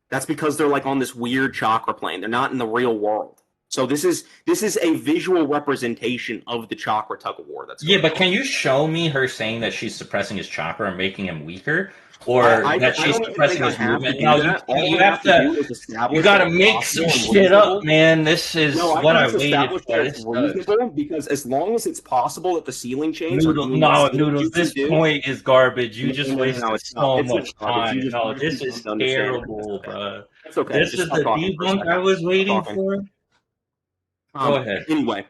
That's because they're like on this weird chakra plane. They're not in the real world. So this is a visual representation of the chakra tug of war that's Yeah, going but on. can you show me her saying that she's suppressing his chakra and making him weaker, or that she's suppressing his movement? No, you have to. do is establish You got to that it's make some possible and shit up, reasonable. man. This is No, I what can I just waited establish for. that it's This does. reasonable because as long as it's possible that the ceiling chains are Noodle, doing no, what ceiling Noodles. This jutsu do. point is garbage. You just No, wasted it's not. so It's much not garbage. time. No, You're just this too dumb is to understand it. terrible, bro. That's okay. This Just is stop the talking for a debunk I second. was Stop waiting talking. for. Go ahead. Anyway,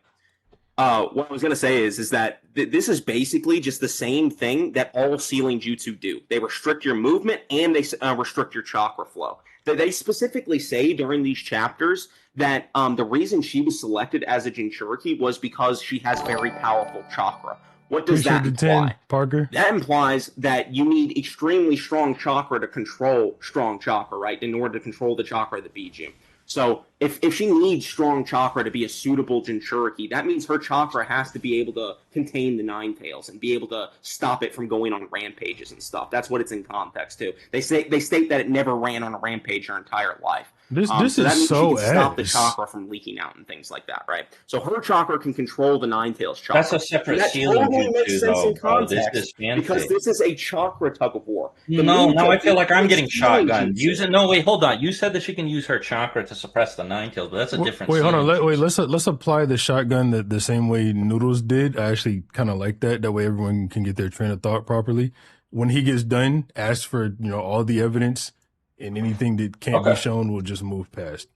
what I was gonna say is that this is basically just the same thing that all sealing jutsu do. They restrict your movement and they restrict your chakra flow. They specifically say during these chapters that the reason she was selected as a Jinchuriki was because she has very powerful chakra. What does Appreciate that the imply? 10, Parker. That implies that you need extremely strong chakra to control strong chakra, right? In order to control the chakra that beats you. So if she needs strong chakra to be a suitable Jinchuriki, that means her chakra has to be able to contain the Nine Tails and be able to stop it from going on rampages and stuff. That's what it's in context too. They state that it never ran on a rampage her entire life. This So is that means so she can stop the ass. chakra from leaking out and things like that, right? So her chakra can control the Nine Tails chakra. That's a separate And that ceiling totally makes jutsu, sense though, in bro. This context is fanfic. because this is a chakra tug of war. No, now I feel like I'm getting sealing shotgunned. jutsu. No, wait, hold on. You said that she can use her chakra to suppress the Nine Tails, but that's a different. Wait, hold on. sealing jutsu. Let's apply the shotgun the same way Noodles did. I actually kind of like that. That way everyone can get their train of thought properly. When he gets done, ask for all the evidence, and anything that can't be shown will just move past.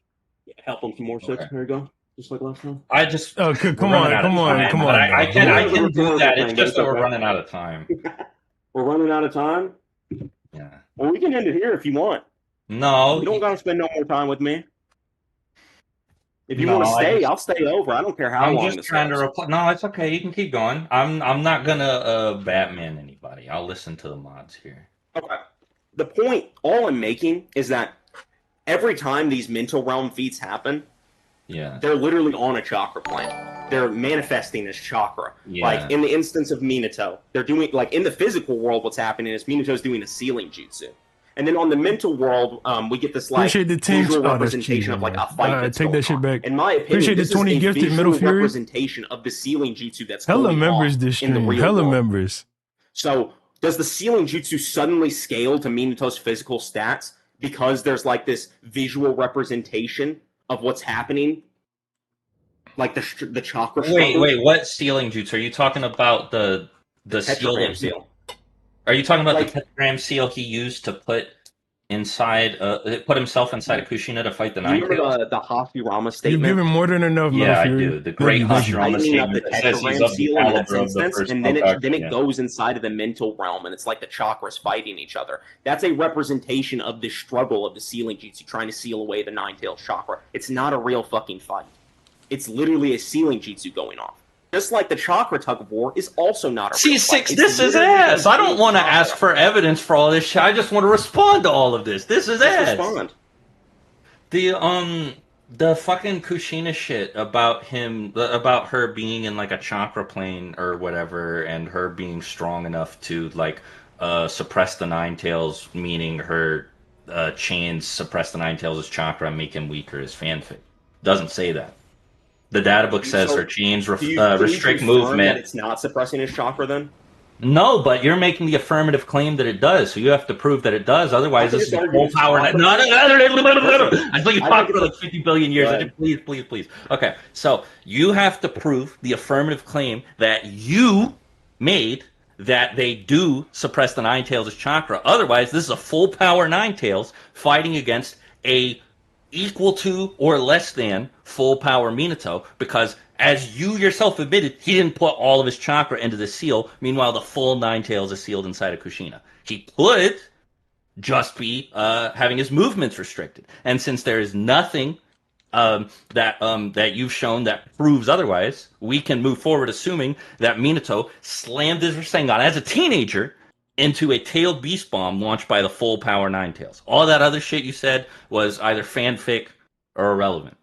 Help him some more sets. There you go. Just like last time. I just come on. I can do that. It's just that we're running out of time. We're running out of time. Yeah. Well, we can end it here if you want. No, You don't gotta spend no more time with me. If you want to stay, I'll stay over. I don't care how long. I'm just trying to reply. No, it's okay. You can keep going. I'm not gonna Batman anybody. I'll listen to the mods here. Okay. The point, all I'm making, is that every time these mental realm feats happen, they're literally on a chakra plane. They're manifesting this chakra. Yeah. Like in the instance of Minato, they're doing like in the physical world. What's happening is Minato's doing a sealing jutsu. And then on the mental world, we get this like visual representation of like a fight that's take going that shit on. back. In my opinion, Appreciate this the 20 is a gifted visual Middle Fury representation of the sealing jutsu that's Hella going members on this in the stream. real Hella world. members. So does the sealing jutsu suddenly scale to Minato's physical stats because there's like this visual representation of what's happening? Like the chakra struggle? Wait, what sealing jutsu? Are you talking about the seal? Are you talking about the tetragram seal he used to put himself inside a Kushina to fight the Nine Tails? Remember the Hashirama statement? You've given more than enough. Yeah, I do. The great Hashirama statement that says he's of the caliber of the first. And then it goes inside of the mental realm, and it's like the chakras fighting each other. That's a representation of the struggle of the sealing jutsu trying to seal away the Nine Tails chakra. It's not a real fucking fight. It's literally a sealing jutsu going on. Just like the chakra tug of war is also not a real fight. This is ass. I don't want to ask for evidence for all this shit. I just want to respond to all of this. This is ass. Respond. The fucking Kushina shit about her being in like a chakra plane or whatever, and her being strong enough to like suppress the Nine Tails, meaning her chains suppress the Nine Tails' chakra and make him weaker, is fanfic. Doesn't say that. The data book says her chains restrict movement. That it's not suppressing his chakra then? No, but you're making the affirmative claim that it does, so you have to prove that it does. Otherwise, this is full power. I thought you talked for like 50 billion years. Please. Okay, so you have to prove the affirmative claim that you made that they do suppress the Nine Tails' chakra. Otherwise, this is a full power Nine Tails fighting against a equal to or less than full power Minato, because as you yourself admitted, he didn't put all of his chakra into the seal. Meanwhile, the full Nine Tails is sealed inside of Kushina. He could just be having his movements restricted. And since there is nothing that you've shown that proves otherwise, we can move forward assuming that Minato slammed his Rasengan as a teenager into a tailed beast bomb launched by the full power Nine Tails. All that other shit you said was either fanfic are irrelevant.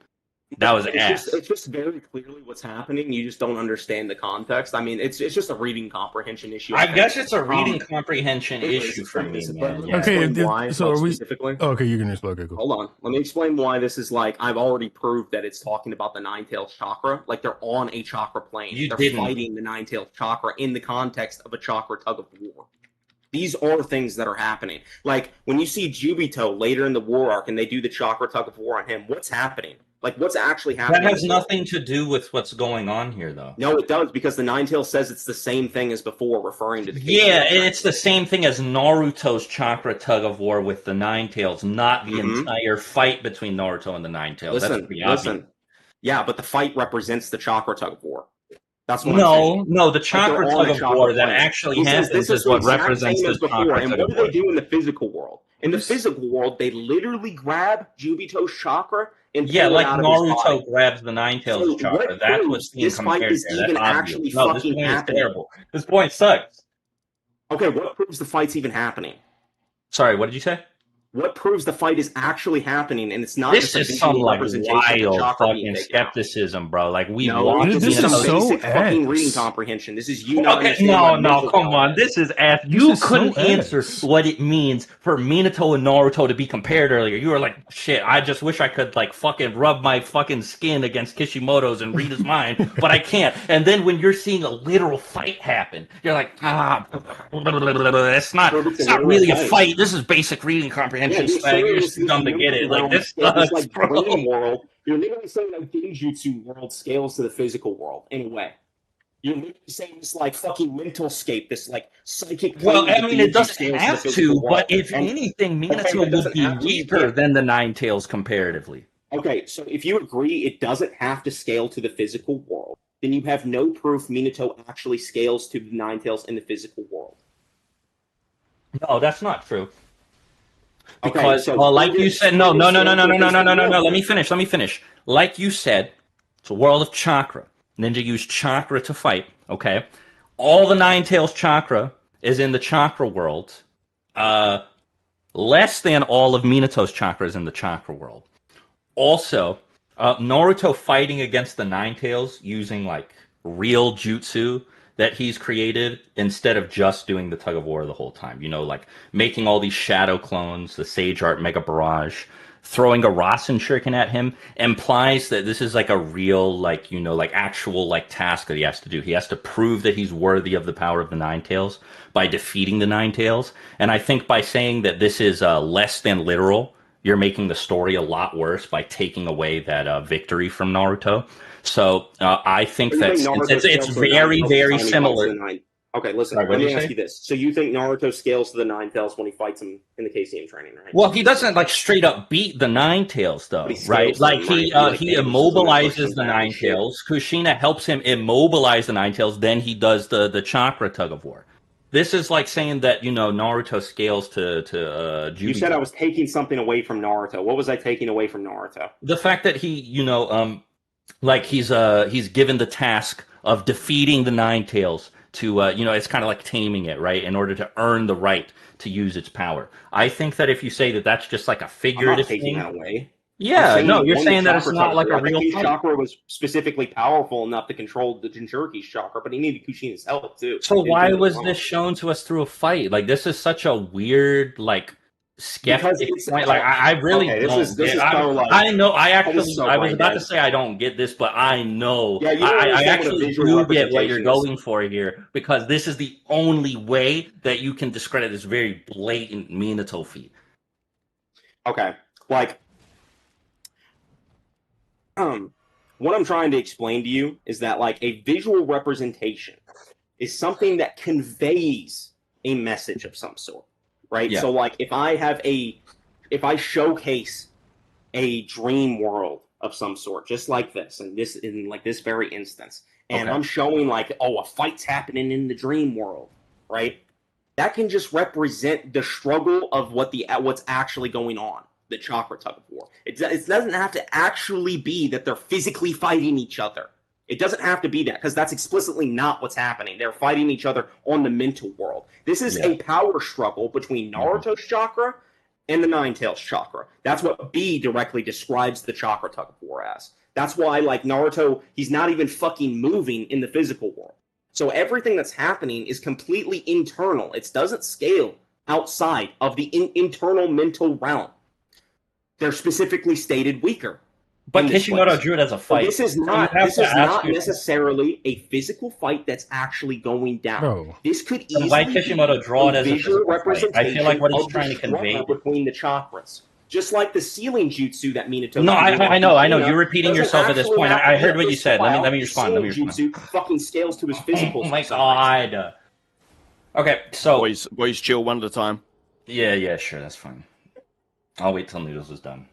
That was ass. It's just very clearly what's happening. You just don't understand the context. I mean, it's just a reading comprehension issue. I guess it's a reading comprehension issue for me, man. Let me Yeah. explain why, so like, are we specifically. Okay, you can explain. Okay, cool. Hold on. Let me explain why this is like I've already proved that it's talking about the Nine-Tails chakra. Like they're on a chakra plane. They're fighting the Nine-Tails chakra in the context of a chakra tug of war. These are things that are happening. Like when you see Jubito later in the war arc and they do the chakra tug of war on him, what's happening? Like what's actually happening? That has nothing to do with what's going on here, though. No, it does, because the Nine-Tails says it's the same thing as before, referring to the Yeah, it's the same thing as Naruto's chakra tug of war with the Nine-Tails, not the entire fight between Naruto and the Nine-Tails. Listen. Yeah, but the fight represents the chakra tug of war. That's what No, the chakra tug of war that actually happens is what represents the chakra tug of war. And what do they do in the physical world? In the physical world, they literally grab Jubito's chakra and pull it out of his body. Naruto grabs the Nine-Tails chakra. That's what's being compared here. This fight is even actually fucking happening. Terrible. This point sucks. Okay, what proves the fight's even happening? Sorry, what did you say? What proves the fight is actually happening, and it's not this just is some like wild fucking skepticism, bro. Like this is some basic fucking reading comprehension. This is you not understanding. No, come on. This is ass. You couldn't answer what it means for Minato and Naruto to be compared earlier. You were like, shit, I just wish I could like fucking rub my fucking skin against Kishimoto's and read his mind, but I can't. And then when you're seeing a literal fight happen, you're like, it's not really a fight. This is basic reading comprehension. You're just dumb to get it. Like this sucks, like dream world. You're literally saying like Genjutsu world scales to the physical world in a way. You're literally saying this like fucking mental scape, this like psychic. Well, I mean, it doesn't have to, but if anything, Minato would be weaker than the Nine-Tails comparatively. Okay, so if you agree it doesn't have to scale to the physical world, then you have no proof Minato actually scales to the Nine-Tails in the physical world. No, that's not true. Because, like you said, no. Let me finish. Like you said, it's a world of chakra. Ninja used chakra to fight. Okay, all the Nine-Tails chakra is in the chakra world. Less than all of Minato's chakra is in the chakra world. Also, Naruto fighting against the Nine-Tails using like real jutsu that he's created instead of just doing the tug of war the whole time. You know, like making all these shadow clones, the Sage Art Mega Barrage, throwing a Rasen Shuriken at him implies that this is like a real, like, you know, like actual like task that he has to do. He has to prove that he's worthy of the power of the Nine-Tails by defeating the Nine-Tails. And I think by saying that this is less than literal, you're making the story a lot worse by taking away that victory from Naruto. So I think that it's very, very similar. Okay, listen, let me ask you this. So you think Naruto scales to the Nine-Tails when he fights him in the KCM training, right? Well, he doesn't like straight up beat the Nine-Tails though, right? Like he immobilizes the Nine-Tails. Kushina helps him immobilize the Nine-Tails, then he does the chakra tug of war. This is like saying that, you know, Naruto scales to Jubito. You said I was taking something away from Naruto. What was I taking away from Naruto? The fact that he, you know, like he's given the task of defeating the Nine-Tails to, you know, it's kind of like taming it, right? In order to earn the right to use its power. I think that if you say that that's just like a figurative thing. I'm not taking that away. Yeah, no, you're saying that it's not like a real fight. Chakra was specifically powerful enough to control the Jinchuriki's chakra, but he needed Kushina's help too. So why was this shown to us through a fight? Like, this is such a weird, like, skeptic point. Like, I really don't get it. I know. I was about to say I don't get this, but I know. Yeah, I actually do get what you're going for here, because this is the only way that you can discredit this very blatant Minato feat. Okay, like. What I'm trying to explain to you is that like a visual representation is something that conveys a message of some sort, right? Yeah. So like if I showcase a dream world of some sort, just like this, and this in like this very instance, and I'm showing like, oh, a fight's happening in the dream world, right? That can just represent the struggle of what's actually going on. The chakra tug of war. It doesn't have to actually be that they're physically fighting each other. It doesn't have to be that, because that's explicitly not what's happening. They're fighting each other on the mental world. This is a power struggle between Naruto's chakra and the Nine Tails chakra. That's what B directly describes the chakra tug of war as. That's why, like, Naruto, he's not even fucking moving in the physical world. So everything that's happening is completely internal. It doesn't scale outside of the internal mental realm. They're specifically stated weaker. But Kishimoto drew it as a fight. So this is not necessarily a physical fight that's actually going down. Bro. This could easily why Kishimoto draw it as a visual representation? I feel like what he's of trying the to convey struggle between the chakras. Just like the sealing jutsu that Minato. No, I know. You're repeating yourself at this point. I heard what you said. Let me respond. Jutsu fucking scales to his physical. Oh my god. Okay, so boys, chill one at a time. Yeah, sure, that's fine. I'll wait till Noodles is done.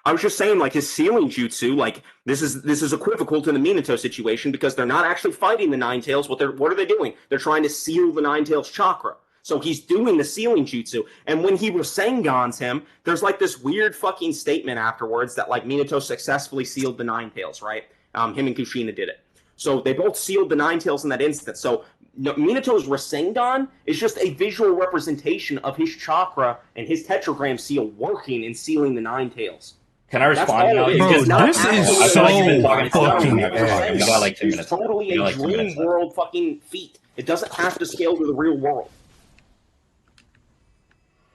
I was just saying, like, his sealing jutsu, like, this is equivocal to the Minato situation because they're not actually fighting the Nine Tails. What are they doing? They're trying to seal the Nine Tails chakra. So he's doing the sealing jutsu, and when he Rasengans him, there's like this weird fucking statement afterwards that like Minato successfully sealed the Nine Tails, right? Him and Kushina did it. So they both sealed the Nine Tails in that instant. So Minato's Rasengan is just a visual representation of his chakra and his tetragram seal working and sealing the Nine Tails. Can I respond now? Bro, this is so fucking ass. We got like 2 minutes. It's totally a dream world fucking feat. It doesn't have to scale to the real world.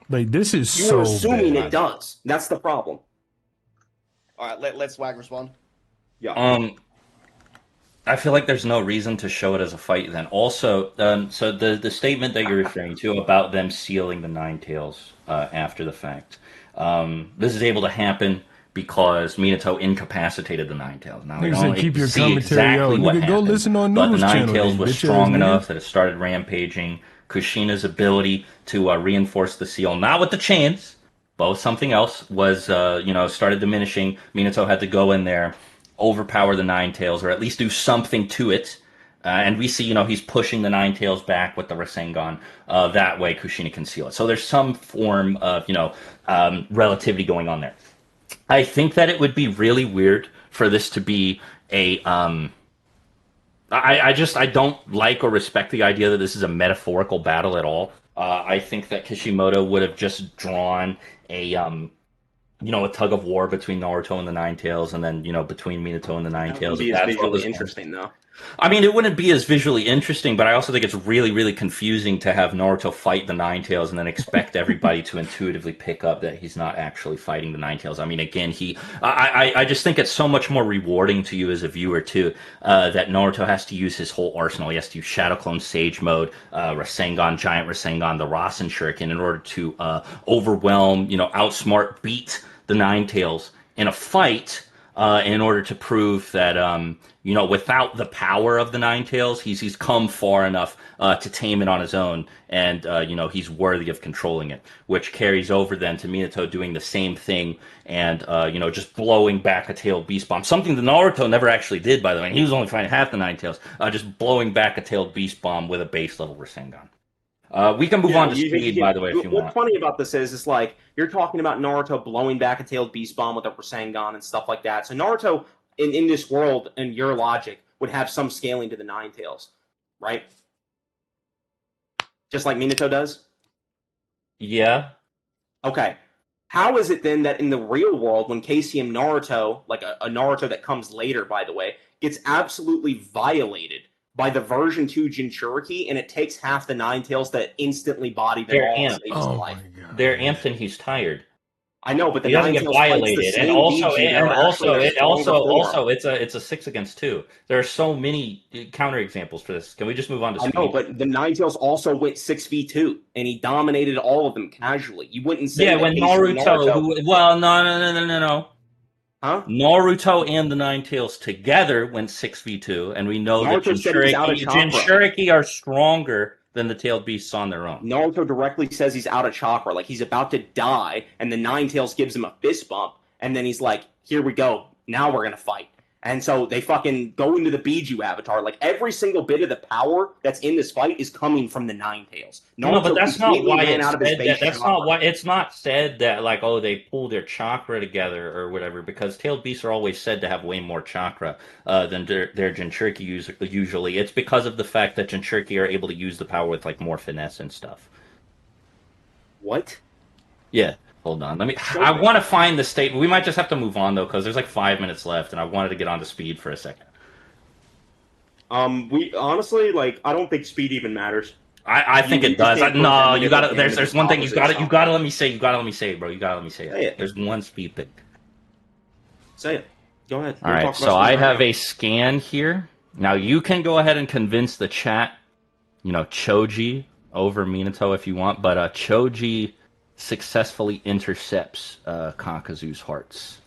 Like, this is You're so assuming bad. it does. That's the problem. All right, let Swag respond. Yeah. I feel like there's no reason to show it as a fight then. Also, so the statement that you're referring to about them sealing the Nine Tails after the fact, this is able to happen because Minato incapacitated the Nine Tails. Now, we don't keep your see commentary exactly out. what Nigga, happened, go listen on but the Noodles Nine channel, Tails then, was bitch strong ass enough nigga. that it started rampaging. Kushina's ability to reinforce the seal, not with the chains, but with something else, was started diminishing. Minato had to go in there, overpower the Nine Tails, or at least do something to it. And we see, he's pushing the Nine Tails back with the Rasengan. That way, Kushina can seal it. So there's some form of, relativity going on there. I think that it would be really weird for this to be a. I don't like or respect the idea that this is a metaphorical battle at all. I think that Kishimoto would have just drawn a tug of war between Naruto and the Nine Tails, and then between Minato and the Nine Tails. That would be as visually interesting, though. I mean, it wouldn't be as visually interesting, but I also think it's really, really confusing to have Naruto fight the Nine Tails and then expect everybody to intuitively pick up that he's not actually fighting the Nine Tails. I mean, again, I just think it's so much more rewarding to you as a viewer, too, that Naruto has to use his whole arsenal. He has to use Shadow Clone Sage Mode, Rasengan, Giant Rasengan, the Rasen Shuriken in order to overwhelm, outsmart, beat the Nine Tails in a fight in order to prove that, without the power of the Nine Tails, he's come far enough to tame it on his own, and he's worthy of controlling it, which carries over then to Minato doing the same thing and just blowing back a tailed beast bomb, something that Naruto never actually did, by the way. And he was only fighting half the Nine Tails, just blowing back a tailed beast bomb with a base level Rasengan. We can move on to speed, by the way, if you want. What's funny about this is, it's like, you're talking about Naruto blowing back a tailed beast bomb with a Rasengan and stuff like that. So Naruto, in this world, in your logic, would have some scaling to the Nine Tails, right? Just like Minato does? Yeah. Okay. How is it then that in the real world, when KCM Naruto, like a Naruto that comes later, by the way, gets absolutely violated by the version 2 Jinchuriki, and it takes half the Nine Tails that instantly body them all and saves his life? They're amped and he's tired. I know, but the he doesn't get violated, and also it's a 6 against 2. There are so many counter examples for this. Can we just move on to speed? I know, but the Nine Tails also went 6v2, and he dominated all of them casually. You wouldn't say when Naruto. Well, no. Huh? Naruto and the Nine Tails together went 6v2, and we know that Jinchuriki are stronger than the tailed beasts on their own. Naruto directly says he's out of chakra, like he's about to die, and the Nine Tails gives him a fist bump, and then he's like, here we go, now we're gonna fight. And so they fucking go into the Biju avatar. Like, every single bit of the power that's in this fight is coming from the Nine Tails. No, but that's not why it's said that. That's not why it's not said that, like, oh, they pull their chakra together or whatever, because tailed beasts are always said to have way more chakra than their Jinchuriki usually. It's because of the fact that Jinchuriki are able to use the power with, like, more finesse and stuff. What? Yeah. Hold on. I want to find the statement. We might just have to move on though, because there's like 5 minutes left, and I wanted to get onto speed for a second. We honestly I don't think speed even matters. I think it does. No, you gotta. There's one thing you gotta let me say. You gotta let me say it, bro. You gotta let me say it. Say it. There's one speed thing. Say it. Go ahead. All right. So I have a scan here. Now you can go ahead and convince the chat. Choji over Minato if you want, but Choji successfully intercepts Kakuzu's hearts.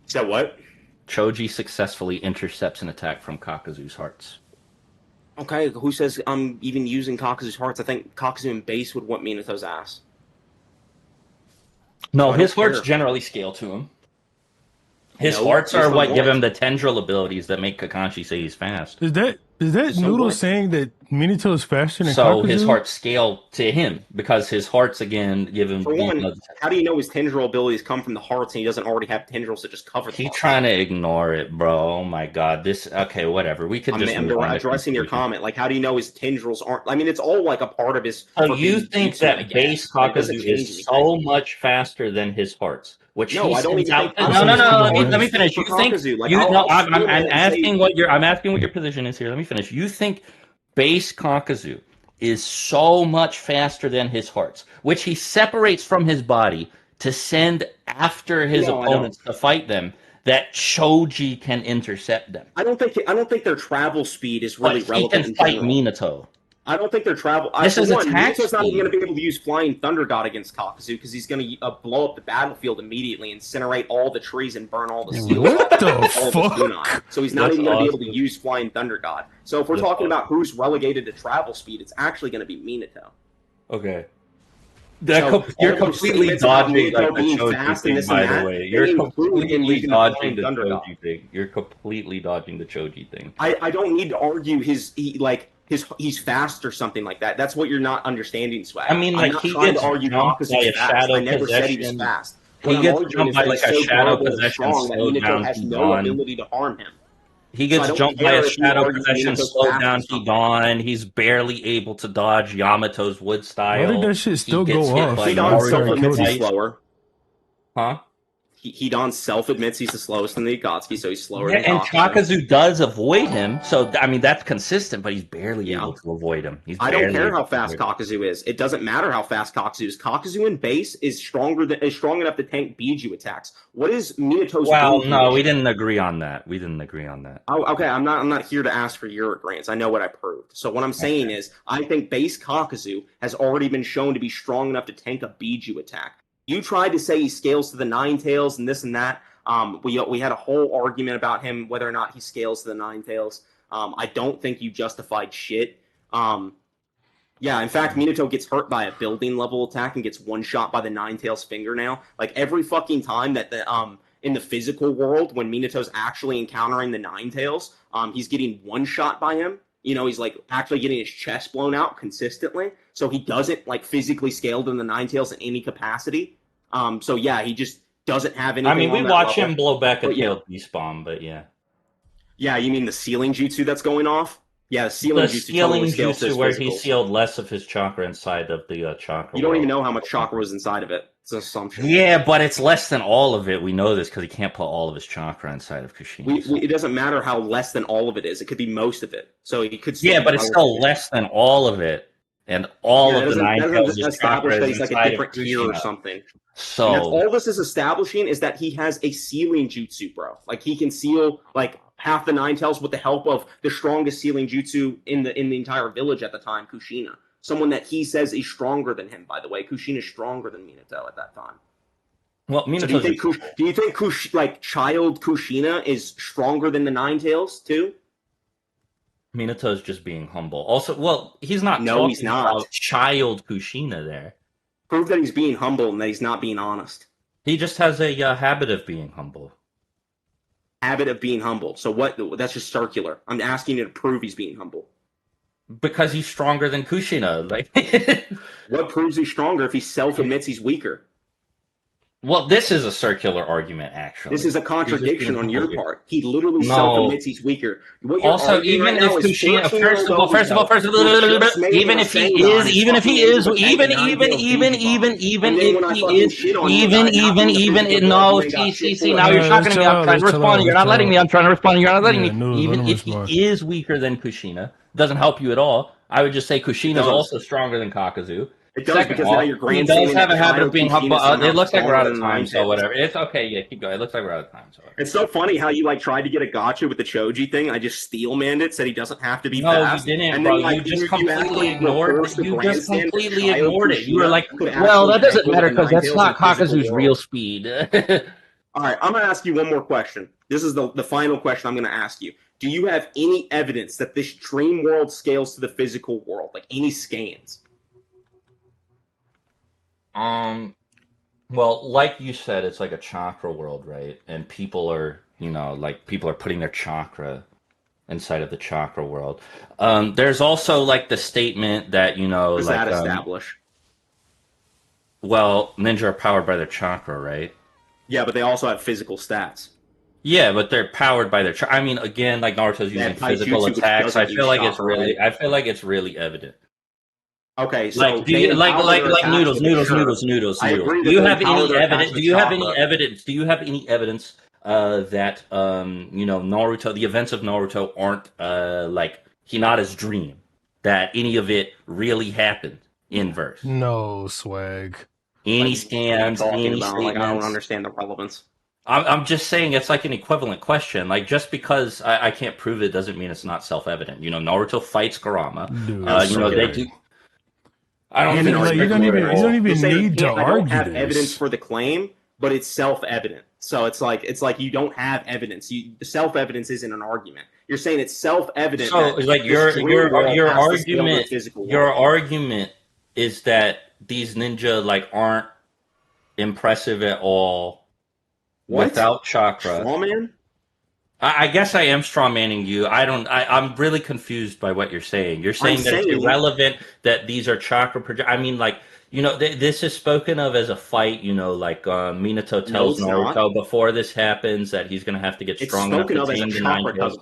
Said what? Choji successfully intercepts an attack from Kakuzu's hearts. Okay, who says I'm even using Kakuzu's hearts? I think Kakuzu and base would want Minato's ass. No, his hearts generally scale to him. His hearts are what give him the tendril abilities that make Kakashi say he's fast. Is that Noodles saying that Minato is faster than Kakuzu? So his hearts scale to him because his hearts again give him. For one, how do you know his tendril abilities come from the hearts and he doesn't already have tendrils that just cover? He's trying to ignore it, bro. Oh my god, okay, whatever. We could just. I'm addressing your comment. How do you know his tendrils aren't? I mean, it's all a part of his. So you think that base Kakuzu is so much faster than his hearts? Which I don't even think. No. Let me finish. You think? I'm asking what your position is here. Let me finish. You think base Kakuzu is so much faster than his hearts, which he separates from his body to send after his opponents to fight them, that Choji can intercept them? I don't think their travel speed is really relevant. He can fight Minato. I don't think they're travel. This is attack. Minato's not even going to be able to use Flying Thunder God against Kakuzu because he's going to blow up the battlefield immediately, incinerate all the trees, and burn all the steel. What the fuck? So he's not even going to be able to use Flying Thunder God. So if we're talking about who's relegated to travel speed, it's actually going to be Minato. Okay. You're completely dodging the Choji thing, by the way. You're completely dodging the Choji thing. You're completely dodging the Choji thing. I don't need to argue he's fast or something like that. That's what you're not understanding, Swag. I mean, I'm not trying to argue Kakuzu's fast. I never said he was fast. He gets jumped by a shadow possession slowed down. Has no ability to harm him. He gets jumped by a shadow possession slowed down. He gone. He's barely able to dodge Yamato's wood style. Why did that shit still go off? Hidan self-admits he's slower. Huh? Hidan self-admits he's the slowest in the Akatsuki, so he's slower than and Kakuzu does avoid him, so, I mean, that's consistent, but he's barely able to avoid him. I don't care how fast Kakuzu is. It doesn't matter how fast Kakuzu is. Kakuzu in base is strong enough to tank Biju attacks. What is Minato's we didn't agree on that. Oh, okay, I'm not here to ask for your agreements. I know what I proved. So what I'm saying is, I think base Kakuzu has already been shown to be strong enough to tank a Biju attack. You tried to say he scales to the Nine Tails and this and that. We had a whole argument about him, whether or not he scales to the Nine Tails. I don't think you justified shit. In fact, Minato gets hurt by a building level attack and gets one shot by the Nine Tails fingernail. Every fucking time that in the physical world, when Minato's actually encountering the Nine Tails, he's getting one shot by him. He's actually getting his chest blown out consistently. So he doesn't physically scale to the Nine Tails in any capacity. He just doesn't have anything. I mean, we watch him blow back a tail beast bomb, but yeah. Yeah, you mean the sealing jutsu that's going off? Yeah, the sealing jutsu where he sealed less of his chakra inside of the chakra. You don't even know how much chakra was inside of it. It's an assumption. Yeah, but it's less than all of it. We know this because he can't put all of his chakra inside of Kushina. It doesn't matter how less than all of it is. It could be most of it. So he could. But it's still less than all of it, and all of the Nine Tails is chakra is like a different tier or something. So all this is establishing is that he has a sealing jutsu, bro. He can seal half the Nine Tails with the help of the strongest sealing jutsu in the entire village at the time, Kushina. Someone that he says is stronger than him, by the way. Kushina is stronger than Minato at that time. Well, Minato. So do you think child Kushina is stronger than the Nine Tails too? Minato's just being humble. Also, he's not. No, he's not. Child Kushina there. Prove that he's being humble and that he's not being honest. He just has a habit of being humble. Habit of being humble. So what? That's just circular. I'm asking you to prove he's being humble. Because he's stronger than Kushina. What proves he's stronger if he self-admits he's weaker? Well, this is a circular argument, actually. This is a contradiction on your part. He literally No. self-admits he's weaker. What you're Also, arguing even right now if is Kushina, 14 first of all, even if he is, even if he is, no, see, now you're talking to me. I'm trying to respond. You're not letting me. I'm trying to respond. You're not letting me. Even if he is weaker than Kushina, doesn't help you at all. I would just say Kushina is also stronger than Kakuzu. It does, because now you're he does have a habit of being humble. It looks like we're out of time, so whatever. It's okay. Yeah, keep going. It looks like we're out of time. So it's so funny how you tried to get a gotcha with the Choji thing. I just steelmanned it, said he doesn't have to be fast. No, you didn't, and bro. Then, you just completely ignored it. You just completely ignored it. You were like, well, that doesn't matter because that's not Kakuzu's real speed. All right, I'm going to ask you one more question. This is the final question I'm going to ask you. Do you have any evidence that this dream world scales to the physical world? Like any scans? Well, like you said, it's like a chakra world, right? And people are, people are putting their chakra inside of the chakra world. There's also the statement that, Does that establish? Well, ninja are powered by their chakra, right? Yeah, but they also have physical stats. Yeah, but they're powered by their chakra. I mean, again, like Naruto's using physical attacks. I feel like it's really evident. Okay, so do you noodles? Do you have any evidence? Do you have any evidence that Naruto, the events of Naruto aren't Hinata's dream? That any of it really happened in verse? No, Swag. Any scans? Any statements? I don't understand the relevance. I'm just saying it's like an equivalent question. Like, just because I can't prove it doesn't mean it's not self-evident. Naruto fights Kurama. They do. I don't think you don't even need to argue. I don't have evidence for the claim, but it's self-evident. So it's like you don't have evidence. The self-evidence isn't an argument. You're saying it's self-evident. So your argument is that these ninja aren't impressive at all without chakra. Strawman? I guess I am strawmanning you. I'm really confused by what you're saying. You're saying that it's irrelevant that these are chakra I mean, this is spoken of as a fight. Minato tells Naruto before this happens that he's going to have to get strong enough to tame the Nine Tails.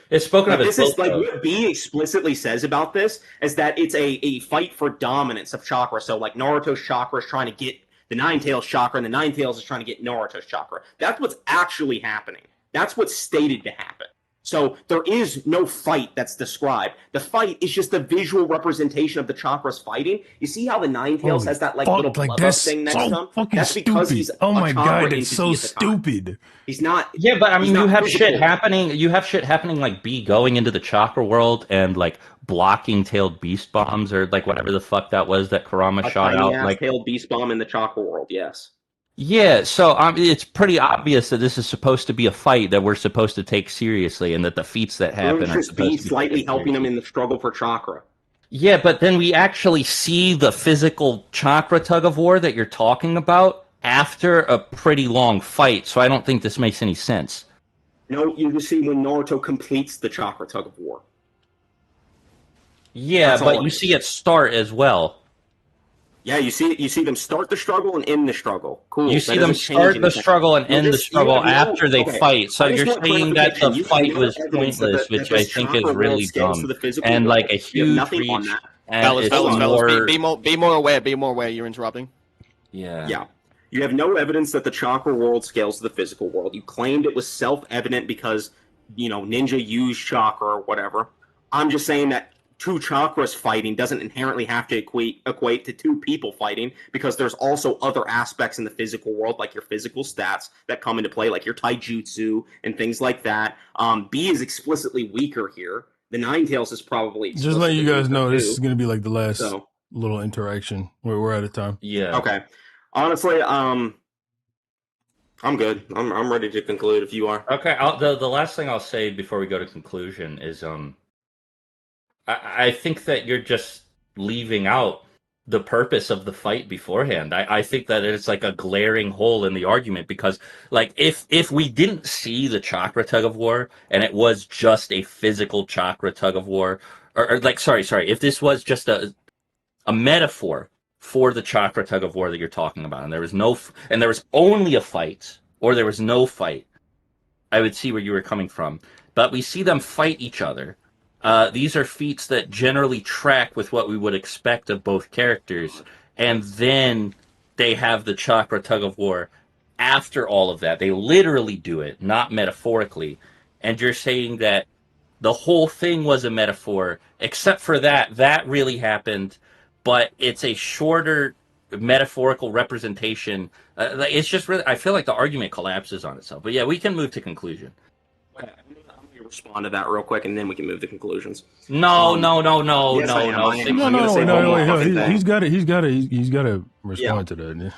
It's spoken of as what B explicitly says about this is that it's a fight for dominance of chakra. So Naruto's chakra is trying to get the Nine Tails chakra, and the Nine Tails is trying to get Naruto's chakra. That's what's actually happening. That's what's stated to happen. So there is no fight that's described. The fight is just a visual representation of the chakras fighting. You see how the Nine Tails has that little blood thing next to him? That's because he's my god, it's so stupid. He's not. Yeah, but I mean, you have shit happening. You have shit happening like B going into the chakra world and blocking tailed beast bombs or whatever the fuck that was that Kurama shot out. Tailed beast bomb in the chakra world. Yes. Yeah, so it's pretty obvious that this is supposed to be a fight that we're supposed to take seriously, and that the feats that happen are supposed to be slightly helping him in the struggle for chakra. Yeah, but then we actually see the physical chakra tug of war that you're talking about after a pretty long fight, so I don't think this makes any sense. No, you just see when Naruto completes the chakra tug of war. Yeah, but you see it start as well. Yeah, you see them start the struggle and end the struggle. Cool. You see them start the struggle and end the struggle after they fight. So you're saying that the fight was pointless, which I think is really dumb. And a huge reach. Fellas, be more aware. Be more aware. You're interrupting. Yeah. Yeah. You have no evidence that the chakra world scales to the physical world. You claimed it was self-evident because, ninja use chakra or whatever. I'm just saying that two chakras fighting doesn't inherently have to equate to two people fighting, because there's also other aspects in the physical world, like your physical stats that come into play, like your taijutsu and things like that. B is explicitly weaker here. The Nine Tails is probably just let you guys know this is going to be the last little interaction where we're out of time. Yeah. Okay. Honestly, I'm good. I'm ready to conclude if you are. Okay. The last thing I'll say before we go to conclusion is I think that you're just leaving out the purpose of the fight beforehand. I think that it's a glaring hole in the argument, because if we didn't see the chakra tug of war and it was just a physical chakra tug of war, or sorry, if this was just a metaphor for the chakra tug of war that you're talking about, and there was only a fight, or there was no fight, I would see where you were coming from. But we see them fight each other. These are feats that generally track with what we would expect of both characters, and then they have the chakra tug of war after all of that. They literally do it, not metaphorically. And you're saying that the whole thing was a metaphor, except for that really happened, but it's a shorter metaphorical representation. It's just really, I feel like the argument collapses on itself. But yeah, we can move to conclusion. Okay, I'm going to respond to that real quick, and then we can move to conclusions. No. Yes, I am. No. I am. No, I'm gonna say one more fucking thing. he's got to respond to that. Yeah.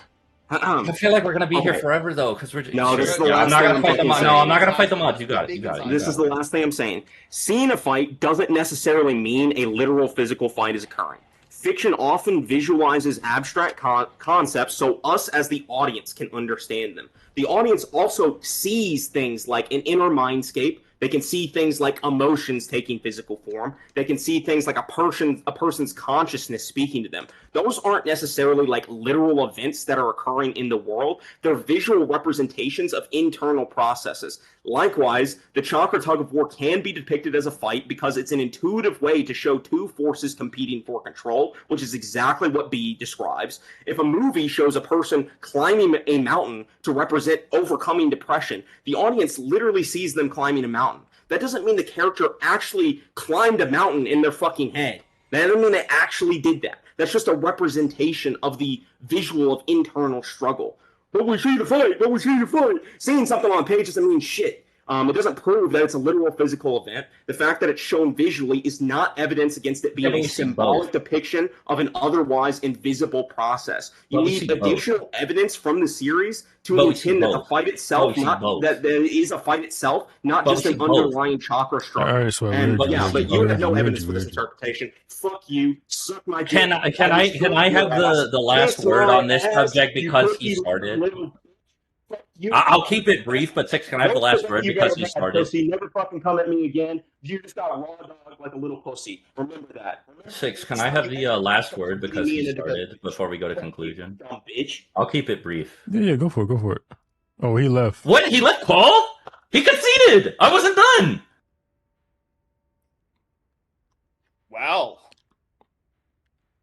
I feel like we're gonna be here forever though, because we're No, this is the I'm last not thing gonna I'm fight them. fucking No, saying. I'm not gonna fight them up. You got it. This is the last thing I'm saying. Seeing a fight doesn't necessarily mean a literal physical fight is occurring. Fiction often visualizes abstract concepts so us as the audience can understand them. The audience also sees things like an inner mindscape. They can see things like emotions taking physical form. They can see things like a person's consciousness speaking to them. Those aren't necessarily like literal events that are occurring in the world. They're visual representations of internal processes. Likewise, the chakra tug of war can be depicted as a fight because it's an intuitive way to show two forces competing for control, which is exactly what B describes. If a movie shows a person climbing a mountain to represent overcoming depression, the audience literally sees them climbing a mountain. That doesn't mean the character actually climbed a mountain in their fucking head. That doesn't mean they actually did that. That's just a representation of the visual of internal struggle. But we see the fight. Seeing something on a page doesn't mean shit. It doesn't prove that it's a literal physical event. The fact that it's shown visually is not evidence against it being a symbolic depiction of an otherwise invisible process. You need additional evidence from the series to intend that the fight itself, that there is a fight itself, not just an underlying chakra struggle. All right, so But you have no evidence for this interpretation. Fuck you. Suck my dick. Can I have the last word on this subject because he started? I'll keep it brief, but Six, can I have the last word because he started? Pussy, never fucking come at me again. You just got a raw dog like a little pussy. Remember that. Six, can I have the last word because he started before we go to conclusion? Dumb bitch. I'll keep it brief. Yeah, go for it. Oh, he left. What? He left, Paul? He conceded. I wasn't done. Wow.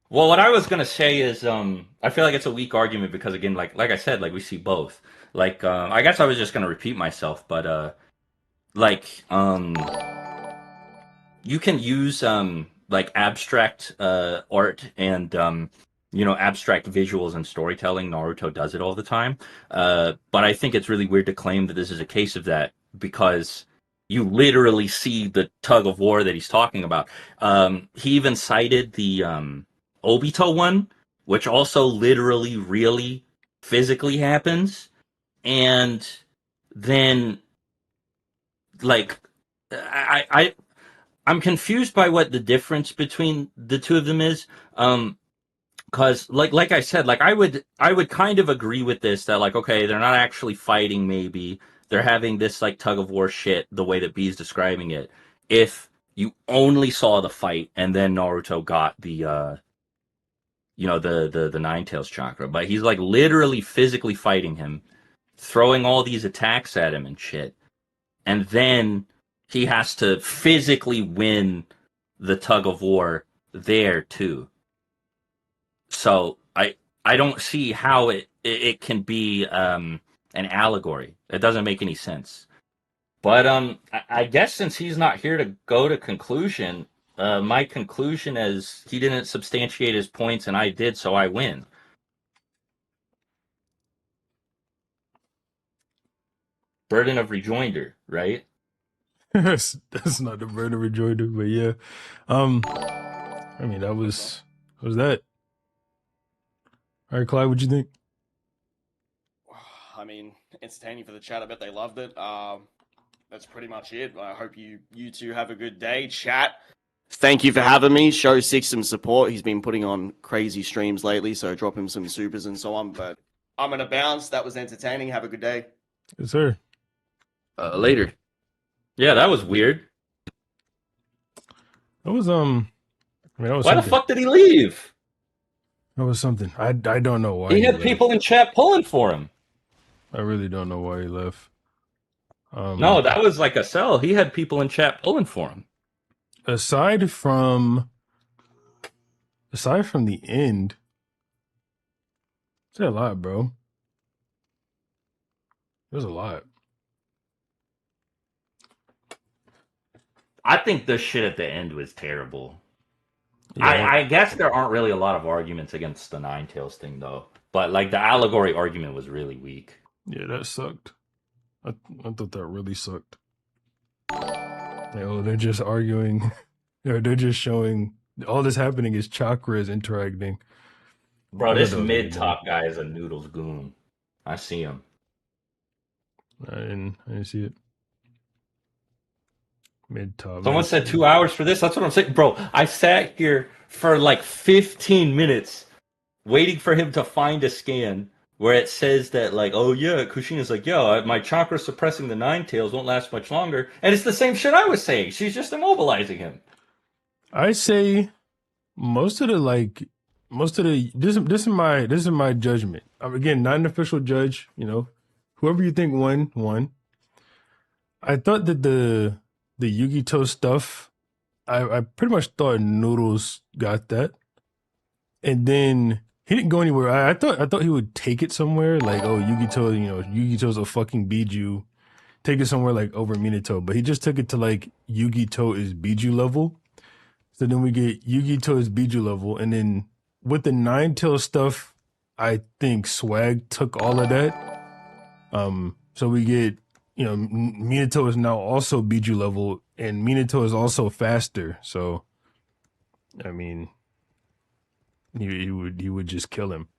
Well, what I was gonna say is, I feel like it's a weak argument because, again, like I said, like we see both. Like, I guess I was just gonna repeat myself, but you can use like abstract art and abstract visuals and storytelling. Naruto does it all the time, but I think it's really weird to claim that this is a case of that because you literally see the tug of war that he's talking about. He even cited the Obito one, which also literally, really, physically happens. And then, like, I'm confused by what the difference between the two of them is. Because, like I said, like I would kind of agree with this that, like, okay, they're not actually fighting. Maybe they're having this like tug of war shit the way that B's describing it. If you only saw the fight and then Naruto got the the Nine Tails chakra, but he's like literally physically fighting him, throwing all these attacks at him and shit. And then he has to physically win the tug of war there too. So I don't see how it can be an allegory. It doesn't make any sense. But I guess since he's not here to go to conclusion, my conclusion is he didn't substantiate his points and I did, so I win. Burden of rejoinder, right? That's not the burden of rejoinder, but yeah. I mean that was that. All right, Clyde, what'd you think? I mean, entertaining for the chat. I bet they loved it. That's pretty much it. I hope you two have a good day. Chat, thank you for having me. Show Six some support. He's been putting on crazy streams lately, so drop him some supers and so on. But I'm going to bounce. That was entertaining. Have a good day. Yes, sir. Later. Yeah, that was weird. That was that was Why the fuck did he leave? That was something. I don't know why He he had left. people in chat pulling for him. I really don't know why he left. No, that was like a sell. He had people in chat pulling for him. Aside from the end, it's a lot, bro. There's a lot. I think the shit at the end was terrible. Yeah, I guess there aren't really a lot of arguments against the Ninetales thing, though. But like the allegory argument was really weak. yeah, that sucked. I thought that really sucked. Like, oh, they're just arguing. They're just showing all this happening is chakras interacting. Bro, I thought this that was really mid dumb. top guy is a Noodles goon. I see him. I didn't see it. Mid top. Someone said 2 hours for this. That's what I'm saying, bro. I sat here for like 15 minutes waiting for him to find a scan where it says that, like, oh yeah, Kushina's like, yeah, my chakra suppressing the Ninetales won't last much longer, and it's the same shit I was saying. She's just immobilizing him. I say most of the this is my judgment. Again, not an official judge. You know, whoever you think won. I thought that the Yugito stuff, I pretty much thought Noodles got that, and then he didn't go anywhere. I thought he would take it somewhere, like, oh, Yugito, you know, Yugito's a fucking Biju, take it somewhere like over Minato, but he just took it to like Yugito is Biju level. So then we get Yugito is Biju level, and then with the Ninetales stuff, I think Swag took all of that. So we get, you know, Minato is now also Biju level, and Minato is also faster. So, I mean, he would just kill him.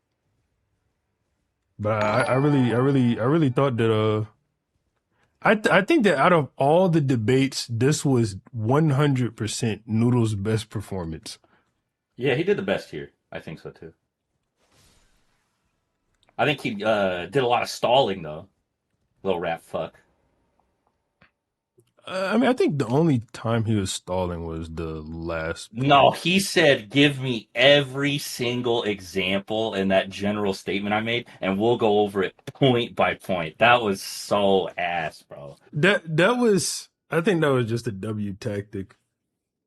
But I really thought that I think that out of all the debates, this was 100% Noodles' best performance. Yeah, he did the best here. I think so too. I think he did a lot of stalling though. Little rat fuck. I mean, I think the only time he was stalling was the last. No, he said, give me every single example in that general statement I made, and we'll go over it point by point. That was so ass, bro. That was, I think that was just a W tactic.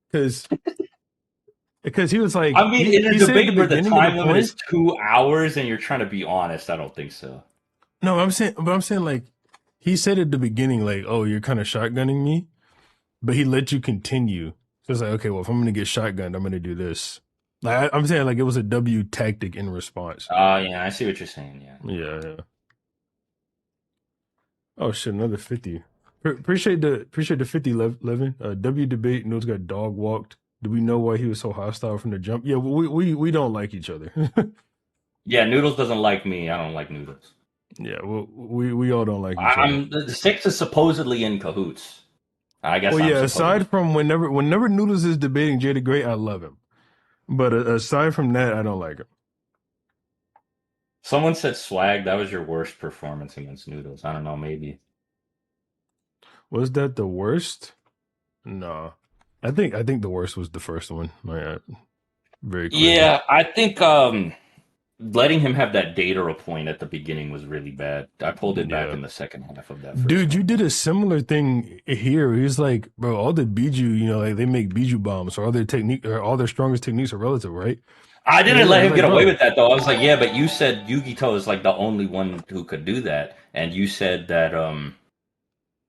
Because he was like, I mean, in a he said at debate where the beginning of time limit is 2 hours and you're trying to be honest, I don't think so. No, I'm saying like, he said at the beginning, like, oh, you're kind of shotgunning me, but he let you continue. So it's like, okay, well, if I'm going to get shotgunned, I'm going to do this. Like, I'm saying, like, it was a W tactic in response. Oh, yeah, I see what you're saying, yeah. Yeah. Oh, shit, another 50. Appreciate the 50, Levin. W debate, Noodles got dog walked. Do we know why he was so hostile from the jump? Yeah, we don't like each other. Yeah, Noodles doesn't like me. I don't like Noodles. Yeah, well, we all don't like each other. The Six is supposedly in cahoots. I guess. Well, yeah. Aside from whenever Noodles is debating Jay the Great, I love him. But aside from that, I don't like him. Someone said Swag. That was your worst performance against Noodles. I don't know. Maybe. Was that the worst? No, I think the worst was the first one. Very clear. Yeah, I think letting him have that data point at the beginning was really bad. I pulled it back in the second half of that. Dude, you did a similar thing here. He was like, bro, all the Biju, you know, like they make Biju bombs, or all their strongest techniques are relative, right? I didn't let him get away with that though. I was like, yeah, but you said Yugito is like the only one who could do that, and you said that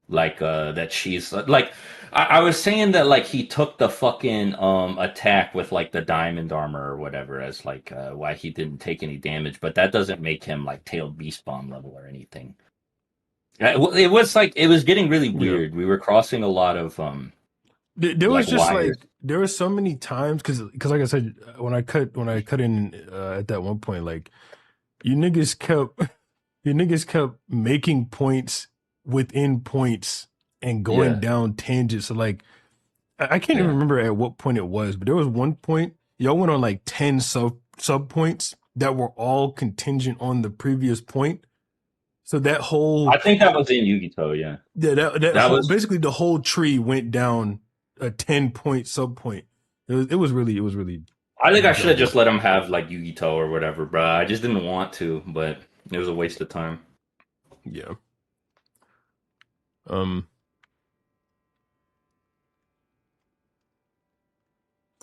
that she's like. I was saying that like he took the fucking attack with like the diamond armor or whatever as like why he didn't take any damage, but that doesn't make him like tailed beast bomb level or anything. It was like it was getting really weird. We were crossing a lot of there was like, just wires. like there were so many times because like I said when I cut in at that one point, like you niggas kept making points within points and going down tangents. So like I can't even remember at what point it was, but there was one point y'all went on like 10 sub points that were all contingent on the previous point. So that whole I think that was in Yugito, yeah. Yeah, that was basically the whole tree went down a 10-point sub point. It was really I think I should have double. just let him have like Yugito or whatever, bro. I just didn't want to, but it was a waste of time. Yeah. Um.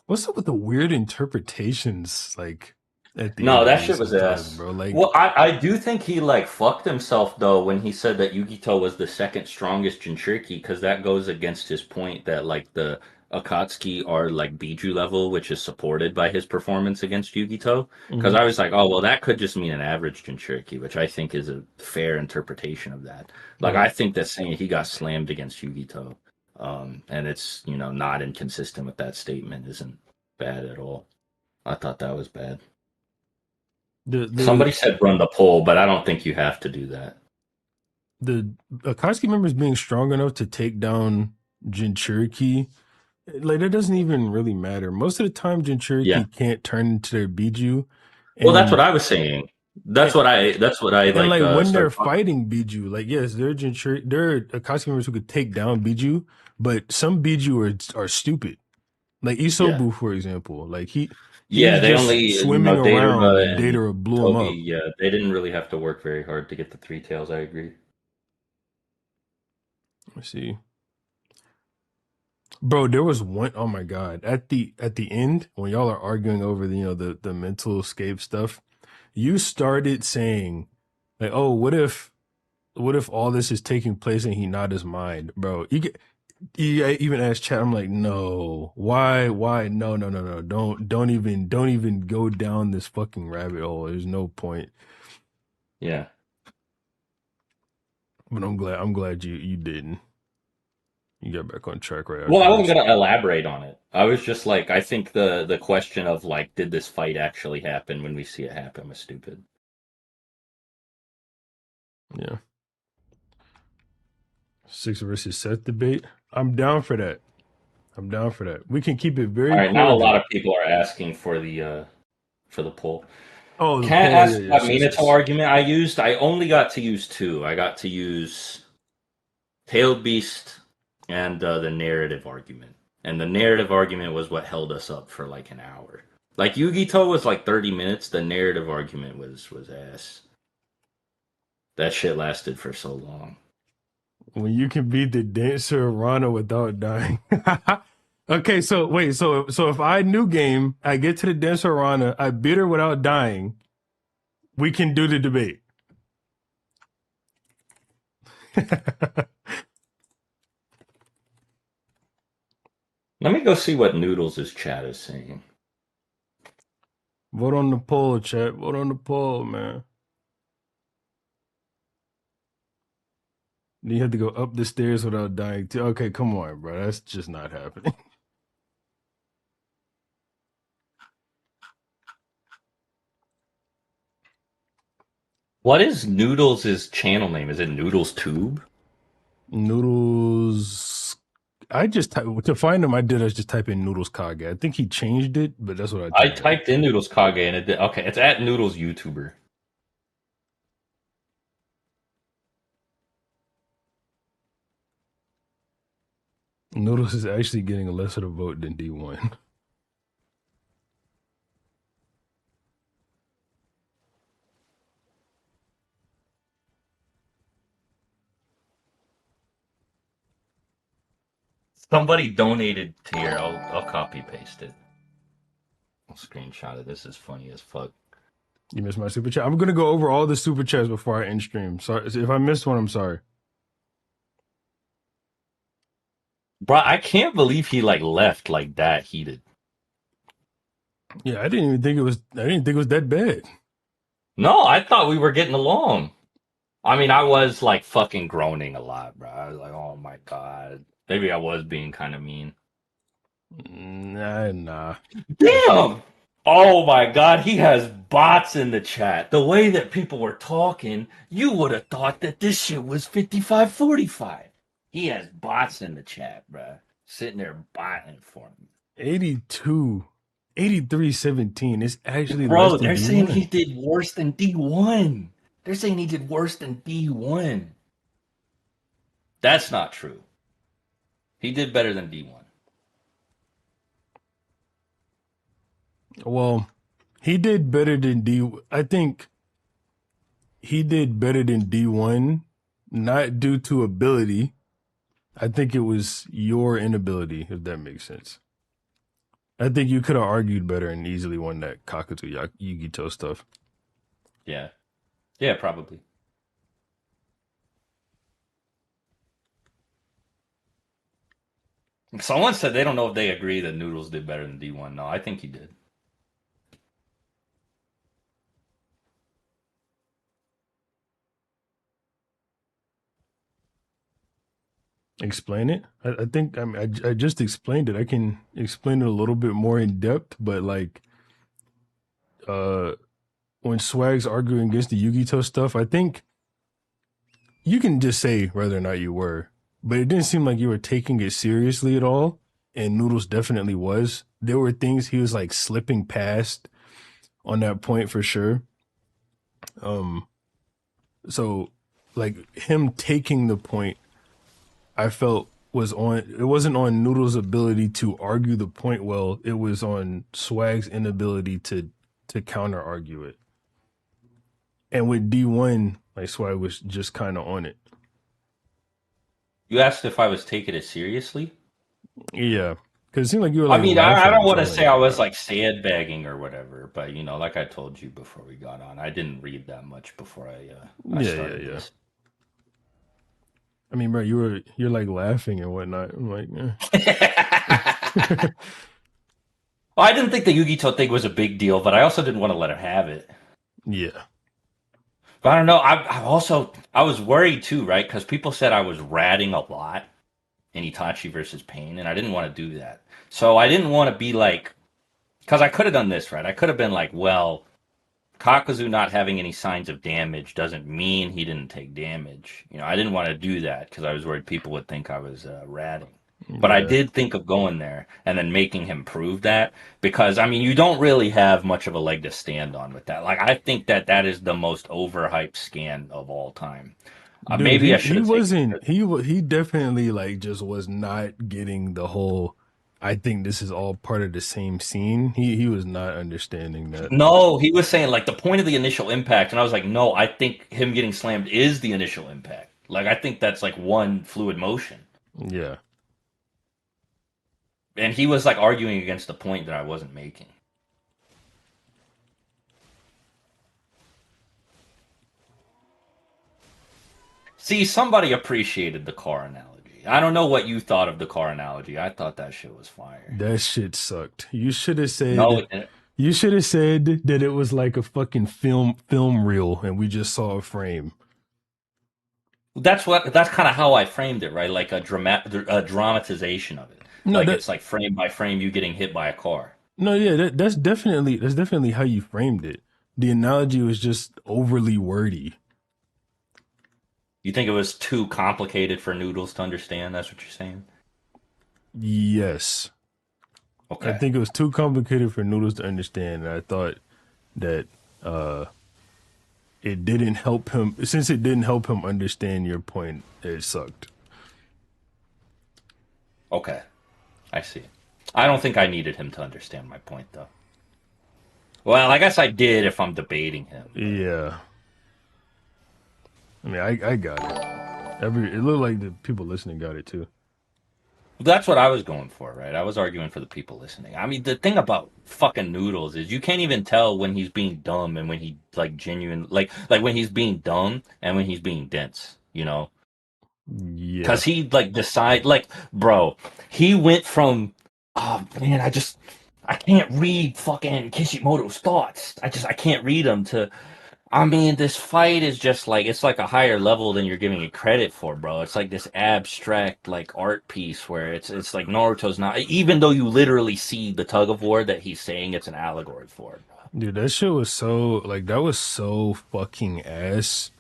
What's up with the weird interpretations like at the No, end of that these shit was sometimes, ass. bro? Like, Well, I do think he like fucked himself though when he said that Yugito was the second strongest Jinchuriki because that goes against his point that like the Akatsuki are like Biju level, which is supported by his performance against Yugito. Because mhm. I was like, oh well, that could just mean an average Jinchuriki, which I think is a fair interpretation of that. Like Right. I think that saying he got slammed against Yugito, and it's not inconsistent with that statement isn't bad at all. I thought that was bad. The Somebody said run the poll, but I don't think you have to do that. the Akatsuki members being strong enough to take down Jinchuriki, like that doesn't even really matter. Most of the time, Yeah. Jinchuriki can't turn into their Biju, Well, that's what and I was saying. and, That's what I and like like when they're started talking. fighting Biju, like yes, there are Akatsuki members who could take down Biju, but some Biju are stupid. Like Yeah. Isobu, for example, like he Yeah, was they just only, swimming around Datara and and Datara blew him Toby, up. yeah, they didn't really have to work very hard to get the three tails, I agree. Let's see. Bro, there was one, oh my God. At the end, when y'all are arguing over the mental escape stuff, you started saying, like, oh, what if all this is taking place in Hinata's mind, bro? You even asked chat, I'm like, no. Why? No, no, no, no. Don't even go down this fucking rabbit hole. There's no point. Yeah. But I'm glad you didn't. You got back on track right Well, I wasn't afterwards. gonna elaborate on it. I was just like, I think the question of like, did this fight actually happen when we see it happen was stupid. Yeah. 6 versus 7 debate. I'm down for that. I'm down for that. We can keep it All very right, now a lot cordial. of people are asking for the poll. Oh, the Can I poll. Yeah, ask what yes, yes, Minato yes. argument I used? I only got to use two. I got to use Tailed Beast and the narrative argument. And the narrative argument was what held us up for like an hour. Like Yugito was like 30 minutes. The narrative argument was ass. That shit lasted for so long. When you can beat the dancer Rana without dying. Okay, so wait, so if I new game, I get to the dancer Rana, I beat her without dying, we can do the debate. Let me go see what Noodles' chat is saying. Vote on the poll, chat. Vote on the poll, man. You have to go up the stairs without dying too. Okay, come on, bro. That's just not happening. What is Noodles' channel name? Is it Noodles Tube? Noodles. To find him. I just type in Noodles Kage. I think he changed it, but that's what I I typed in. typed in Noodles Kage and it did. Okay, it's at Noodles YouTuber. Noodles is actually getting a less of a vote than D1. Somebody donated here. I'll copy paste it. I'll screenshot it. This is funny as fuck. You missed my super chat. I'm gonna go over all the super chats before I end stream. Sorry if I missed one. I'm sorry. Bro, I can't believe he like left like that heated. Yeah, I didn't think it was that bad. No, I thought we were getting along. I mean, I was like fucking groaning a lot, bro. I was like, oh my god. Maybe I was being kind of mean. Nah. Damn! Oh my god, he has bots in the chat. The way that people were talking, you would have thought that this shit was 55-45. He has bots in the chat, bro. Sitting there botting for him. 82, 83-17. It's actually less Bro, than they're saying he D1. did worse than D1. They're saying he did worse than D1. That's not true. He did better than D1. Well, he did better than D. I think he did better than D1, not due to ability. I think it was your inability, if that makes sense. I think you could have argued better and easily won that Kakuzu Yugito stuff. Yeah. Yeah, probably. Someone said they don't know if they agree that Noodles did better than D1. No, I think he did. Explain it. I think I just explained it. I can explain it a little bit more in depth, but like when Swag's arguing against the Yugito stuff, I think you can just say whether or not you were, but it didn't seem like you were taking it seriously at all. And Noodles definitely was. There were things he was like slipping past on that point for sure. So like him taking the point, I felt was on. It wasn't on Noodles' ability to argue the point well. It was on Swag's inability to counter argue it. And with D1, like Swag was just kind of on it. You asked if I was taking it seriously? Yeah, because it seemed like you were I like mean, I laughing don't and want to trolling say and I was whatnot. like sandbagging or whatever, but you know, like I told you before we got on, I didn't read that much before I started Yeah. this. I mean, bro, you're like laughing and whatnot. I'm like, eh. Well, I didn't think the Yugito thing was a big deal, but I also didn't want to let him have it. Yeah. But I don't know. I was worried too, right? Because people said I was ratting a lot in Itachi versus Pain, and I didn't want to do that. So I didn't want to be like, because I could have done this, right? I could have been like, well, Kakuzu not having any signs of damage doesn't mean he didn't take damage. You know, I didn't want to do that because I was worried people would think I was ratting. But I Yeah. did think of going there and then making him prove that because, I mean, you don't really have much of a leg to stand on with that. Like, I think that that is the most overhyped scan of all time. Dude, Maybe I should he have taken wasn't it. he definitely like just was not getting the whole I think this is all part of the same scene. He was not understanding that. No, he was saying like the point of the initial impact, and I was like, no, I think him getting slammed is the initial impact. Like, I think that's like one fluid motion. Yeah. And he was like arguing against the point that I wasn't making. See, somebody appreciated the car analogy. I don't know what you thought of the car analogy. I thought that shit was fire. That shit sucked. No, it didn't. You should have said that it was like a fucking film reel and we just saw a frame. That's kind of how I framed it, right? Like a dramatization of it. No, Like that it's like frame by frame you getting hit by a car. no, yeah, that's definitely how you framed it. The analogy was just overly wordy. You think it was too complicated for Noodles to understand? That's what you're saying? Yes. I Okay. think it was too complicated for Noodles to understand. And I thought that it didn't help him. Since it didn't help him understand your point, it sucked. Okay. I see. I don't think I needed him to understand my point, though. Well, I guess I did if I'm debating him. Yeah. I mean, I got it. It looked like the people listening got it too. That's what I was going for, right? I was arguing for the people listening. I mean, the thing about fucking Noodles is you can't even tell when he's being dumb and when he like genuine like when he's being dumb and when he's being dense, you know? Yeah. Cuz he like decide like bro, he went from oh man, I can't read fucking Kishimoto's thoughts. I can't read them to I mean, this fight is just like it's like a higher level than you're giving it credit for, bro. It's like this abstract like art piece where it's like Naruto's not even though you literally see the tug of war that he's saying it's an allegory for it, bro. Dude, that shit was so like that was so fucking ass.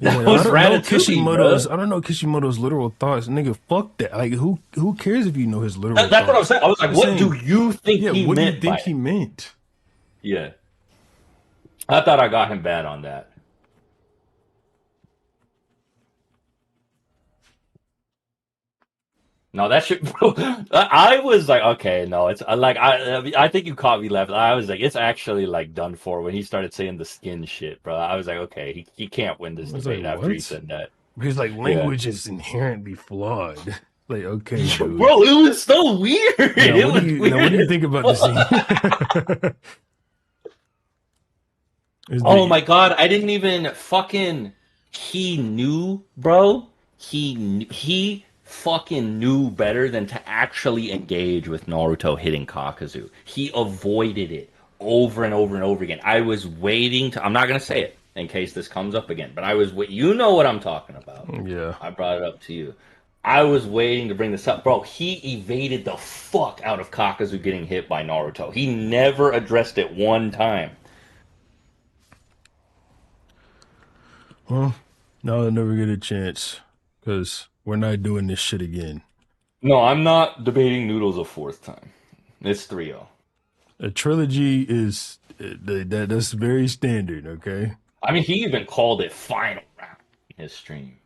He's That like, I was don't know Ratatouille, bro. Kishimoto's literal thoughts. Nigga, fuck that. Like who cares if you know his literal That's what I was thoughts? saying. I was like, I'm what do saying, you think yeah, he what do you meant by think he it? meant? Yeah. I thought I got him bad on that. No, that shit, bro. I was like, okay, no, it's like I think you caught me laughing. I was like, it's actually like done for when he started saying the skin shit, bro. I was like, okay, he can't win I this was like, debate after he what? said that. He's like, Yeah, language is inherently flawed. Like, okay, dude. bro, it was so weird. It was Now what weird do you as think about the scene? fuck. Is Oh the my god, I didn't even fucking. He knew, bro. He fucking knew better than to actually engage with Naruto hitting Kakuzu. He avoided it over and over and over again. I was waiting to. I'm not gonna say it in case this comes up again, but I was. You know what I'm talking about. yeah. I brought it up to you. I was waiting to bring this up, bro. He evaded the fuck out of Kakuzu getting hit by Naruto. He never addressed it one time. Well, now I'll never get a chance because we're not doing this shit again. No, I'm not debating Noodles a fourth time. It's 3-0. A trilogy is that's very standard, okay? I mean, he even called it final round in his stream.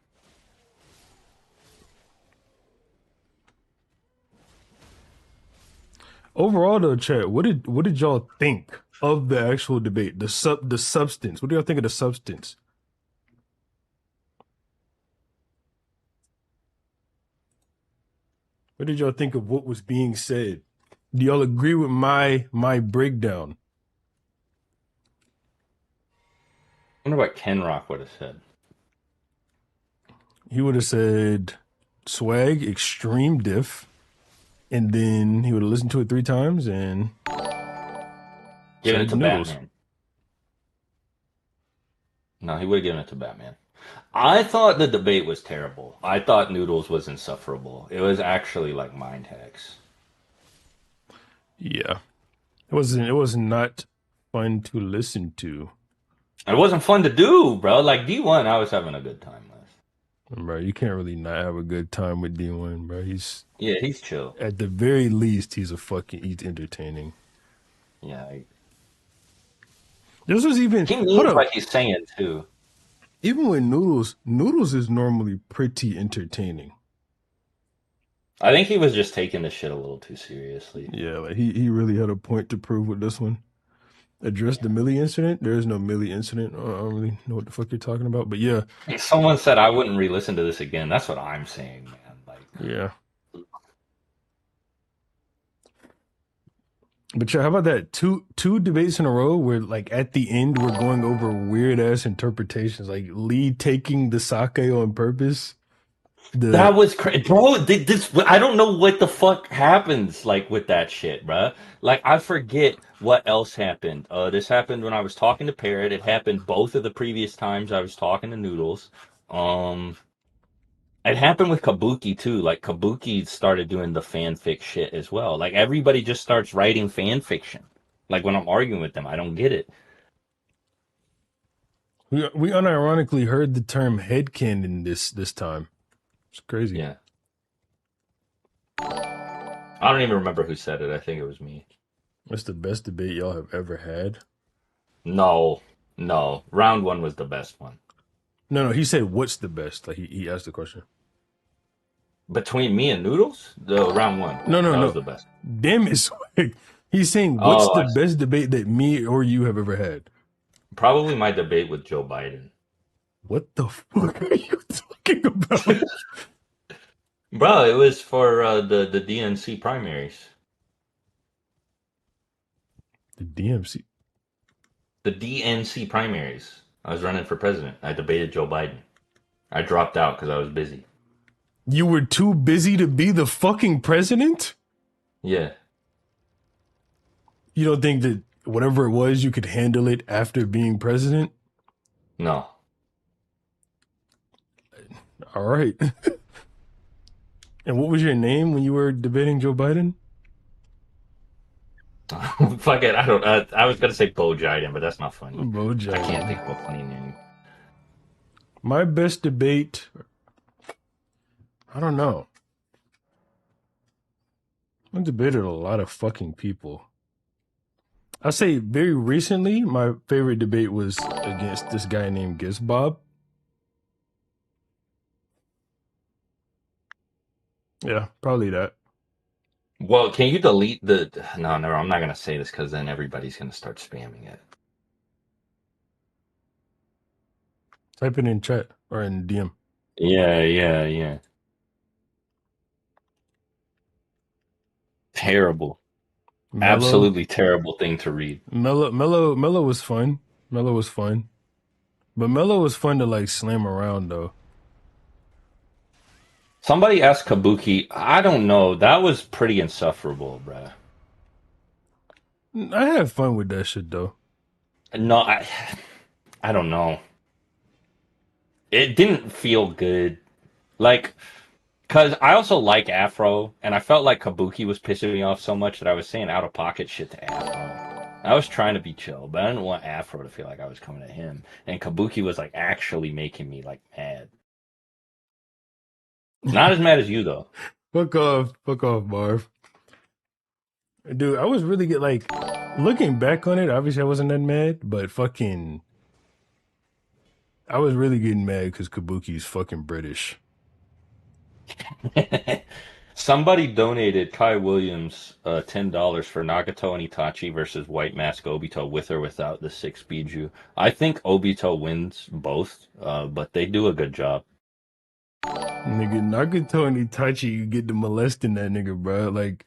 Overall, though, chat, what did y'all think of the actual debate? The substance. What do y'all think of the substance? What did y'all think of what was being said? Do y'all agree with my breakdown? I wonder what Ken Rock would have said. He would have said swag, extreme diff, and then he would have listened to it 3 times and Giving it said to Noodles. Batman. No, he would have given it to Batman. I thought the debate was terrible. I thought Noodles was insufferable. It was actually like mind hacks. Yeah. It was not fun to listen to. It wasn't fun to do, bro. Like D1, I was having a good time with. Bro, you can't really not have a good time with D1, bro. He's Yeah, he's chill. at the very least he's entertaining. Yeah, This was even he hold means up. what he's saying too. Even with Noodles is normally pretty entertaining. I think he was just taking this shit a little too seriously. Yeah, like he really had a point to prove with this one. Address the Millie incident. There is no Millie incident. I don't really know what the fuck you're talking about, but yeah, Someone said I wouldn't re-listen to this again. That's what I'm saying, man. Like, yeah. But yeah, how about that? Two debates in a row where like at the end we're going over weird ass interpretations, like Lee taking the sake on purpose. that was crazy, bro. This I don't know what the fuck happens like with that shit, bro. Like I forget what else happened. This happened when I was talking to Parrot. It happened both of the previous times I was talking to Noodles. It happened with Kabuki too. Like Kabuki started doing the fanfic shit as well. Like everybody just starts writing fan fiction. Like when I'm arguing with them, I don't get it. We unironically heard the term headcanon this time. It's crazy. Yeah. I don't even remember who said it. I think it was me. What's the best debate y'all have ever had? No. Round 1 was the best one. No, he said what's the best? Like he asked the question. Between me and Noodles? The round 1. No. That was the best. Damn it, Swag. He's saying what's Oh, the best debate that me or you have ever had? probably my debate with Joe Biden. What the fuck are you talking about? Bro, it was for the DNC primaries. The DMC. The DNC primaries. I was running for president. I debated Joe Biden. I dropped out because I was busy. You were too busy to be the fucking president? Yeah. You don't think that whatever it was, you could handle it after being president? No. All right. And what was your name when you were debating Joe Biden? Fuck it. I don't. I was gonna say Bo Jiden, but that's not funny. Bo I Jiden. can't think of a funny name. My best debate, I don't know. I've debated a lot of fucking people. I'll say very recently, my favorite debate was against this guy named Gizbob. Yeah, probably that. Well, can you delete the? No, no, I'm not gonna say this because then everybody's gonna start spamming it. Type it in chat or in DM. Yeah, yeah, yeah. Terrible. Mellow, Absolutely terrible thing to read. Mellow was fun. Mellow was fun, but Mellow was fun to like slam around though. Somebody asked Kabuki. I don't know. That was pretty insufferable, bruh. I had fun with that shit though. No, I don't know. It didn't feel good. Like, cause I also like Afro, and I felt like Kabuki was pissing me off so much that I was saying out of pocket shit to Afro. I was trying to be chill, but I didn't want Afro to feel like I was coming at him. And Kabuki was like actually making me like mad. Not as mad as you though. Fuck off, Marv. Dude, I was really get like looking back on it. Obviously, I wasn't that mad, but fucking, I was really getting mad because Kabuki's fucking British. Somebody donated Kai Williams $10 for Nagato and Itachi versus White Mask Obito with or without the 6 Biju. I think Obito wins both, but they do a good job. Nigga, Nagato and Itachi, you get to molesting that nigga, bro. Like,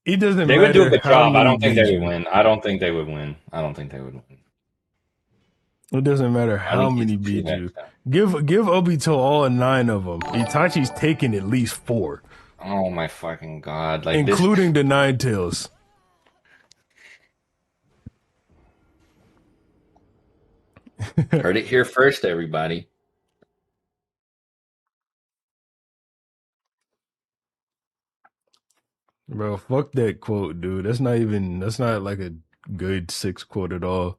it doesn't They would do a matter good how job. I many don't think they beat would you. win. I don't think they would win. I don't think they would win. It doesn't matter I how think he's many too beat you. next time. Give Obito all 9 of them. Itachi's taking at least 4, Oh my fucking god! Like this. including the 9 tails. Heard it here first, everybody. Bro, fuck that quote, dude. That's not like a good 6 quote at all.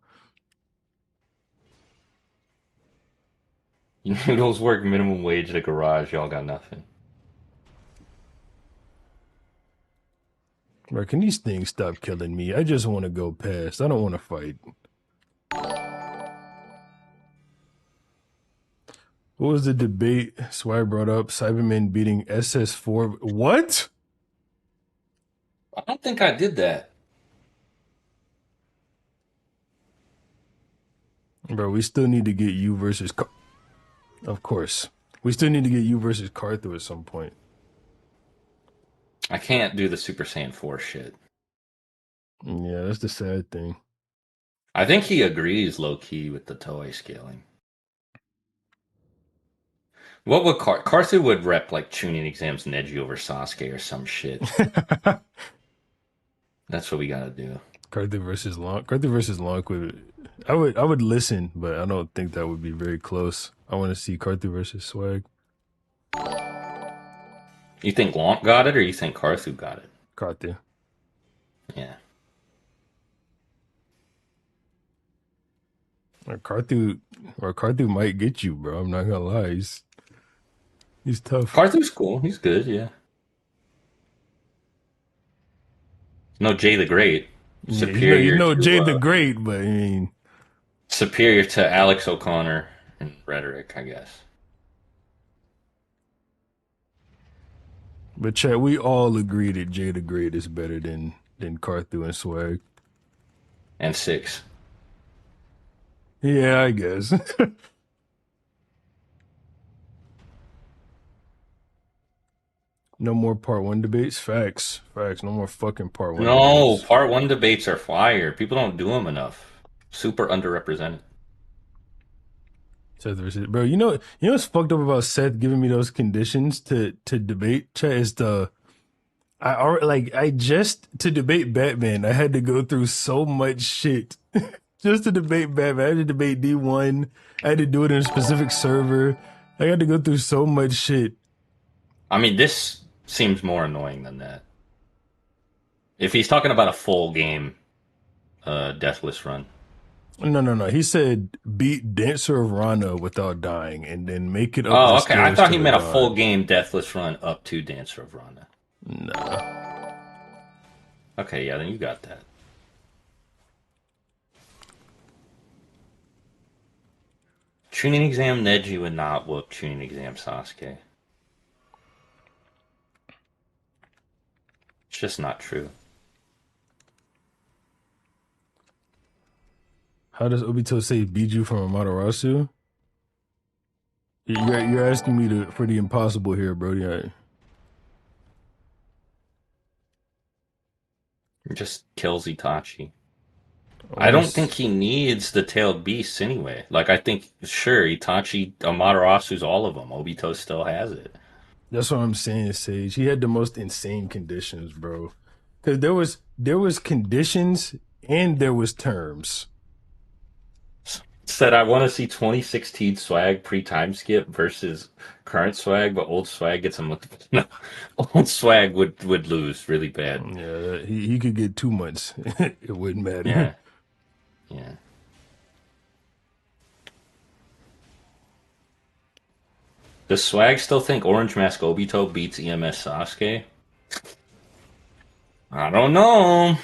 Noodles work minimum wage at a garage. Y'all got nothing. Bro, can these things stop killing me? I just want to go past. I don't want to fight. What was the debate Swag brought up? Cybermen beating SS4. What? I don't think I did that. Bro, we still need to get you versus... Of course. We still need to get you versus Cartho at some point. I can't do the Super Saiyan 4 shit. Yeah, that's the sad thing. I think he agrees low key with the Toei scaling. What would Karthu would rep like tuning exams Neji over Sasuke or some shit. That's what we gotta do. Cartho versus Long. Cartho versus Long I would listen, but I don't think that would be very close. I want to see Cartho versus Swag. You think Lonk got it or you think Karthu got it? Cartho. Yeah. Cartho might get you, bro. I'm not gonna lie. He's tough. Karthu's cool. He's good, yeah. No Jay the Great. Yeah, you Superior know Jay the to Great, but I mean, superior to Alex O'Connor in rhetoric, I guess. but chat, we all agree that Jay the Great is better than Cartho and Swag. And 6. Yeah, I guess. No more part 1 debates. Facts. No more fucking part 1 No, debates. part 1 debates are fire. People don't do them enough. Super underrepresented. Seth versus bro. You know what's fucked up about Seth giving me those conditions to debate? Chat is I just to debate Batman. I had to go through so much shit just to debate Batman. I had to debate D1. I had to do it in a specific server. I had to go through so much shit. I mean, this seems more annoying than that. If he's talking about a full game, deathless run. No. He said beat Dancer of Rana without dying, and then make it up Oh, the okay. I stairs thought to he the meant a full god. game deathless run up to Dancer of Rana. Nah. Okay, yeah, then you got that. Tuning exam Neji would not whoop tuning exam Sasuke. It's just not true. How does Obito say Biju from Amaterasu? You're asking me for the impossible here, bro. Yeah. It just kills Itachi. Oh, I don't think he needs the tailed beasts anyway. Like, I think, sure, Itachi, Amaterasu's all of them. Obito still has it. That's what I'm saying, Sage. He had the most insane conditions, bro. Because there was conditions and there was terms. Said I want to see 2016 swag pre-time skip versus current swag, but old swag gets him. No, old swag would lose really bad. Yeah, he could get 2 months. It wouldn't matter. Yeah, yeah. Does swag still think Orange Mask Obito beats EMS Sasuke? I don't know.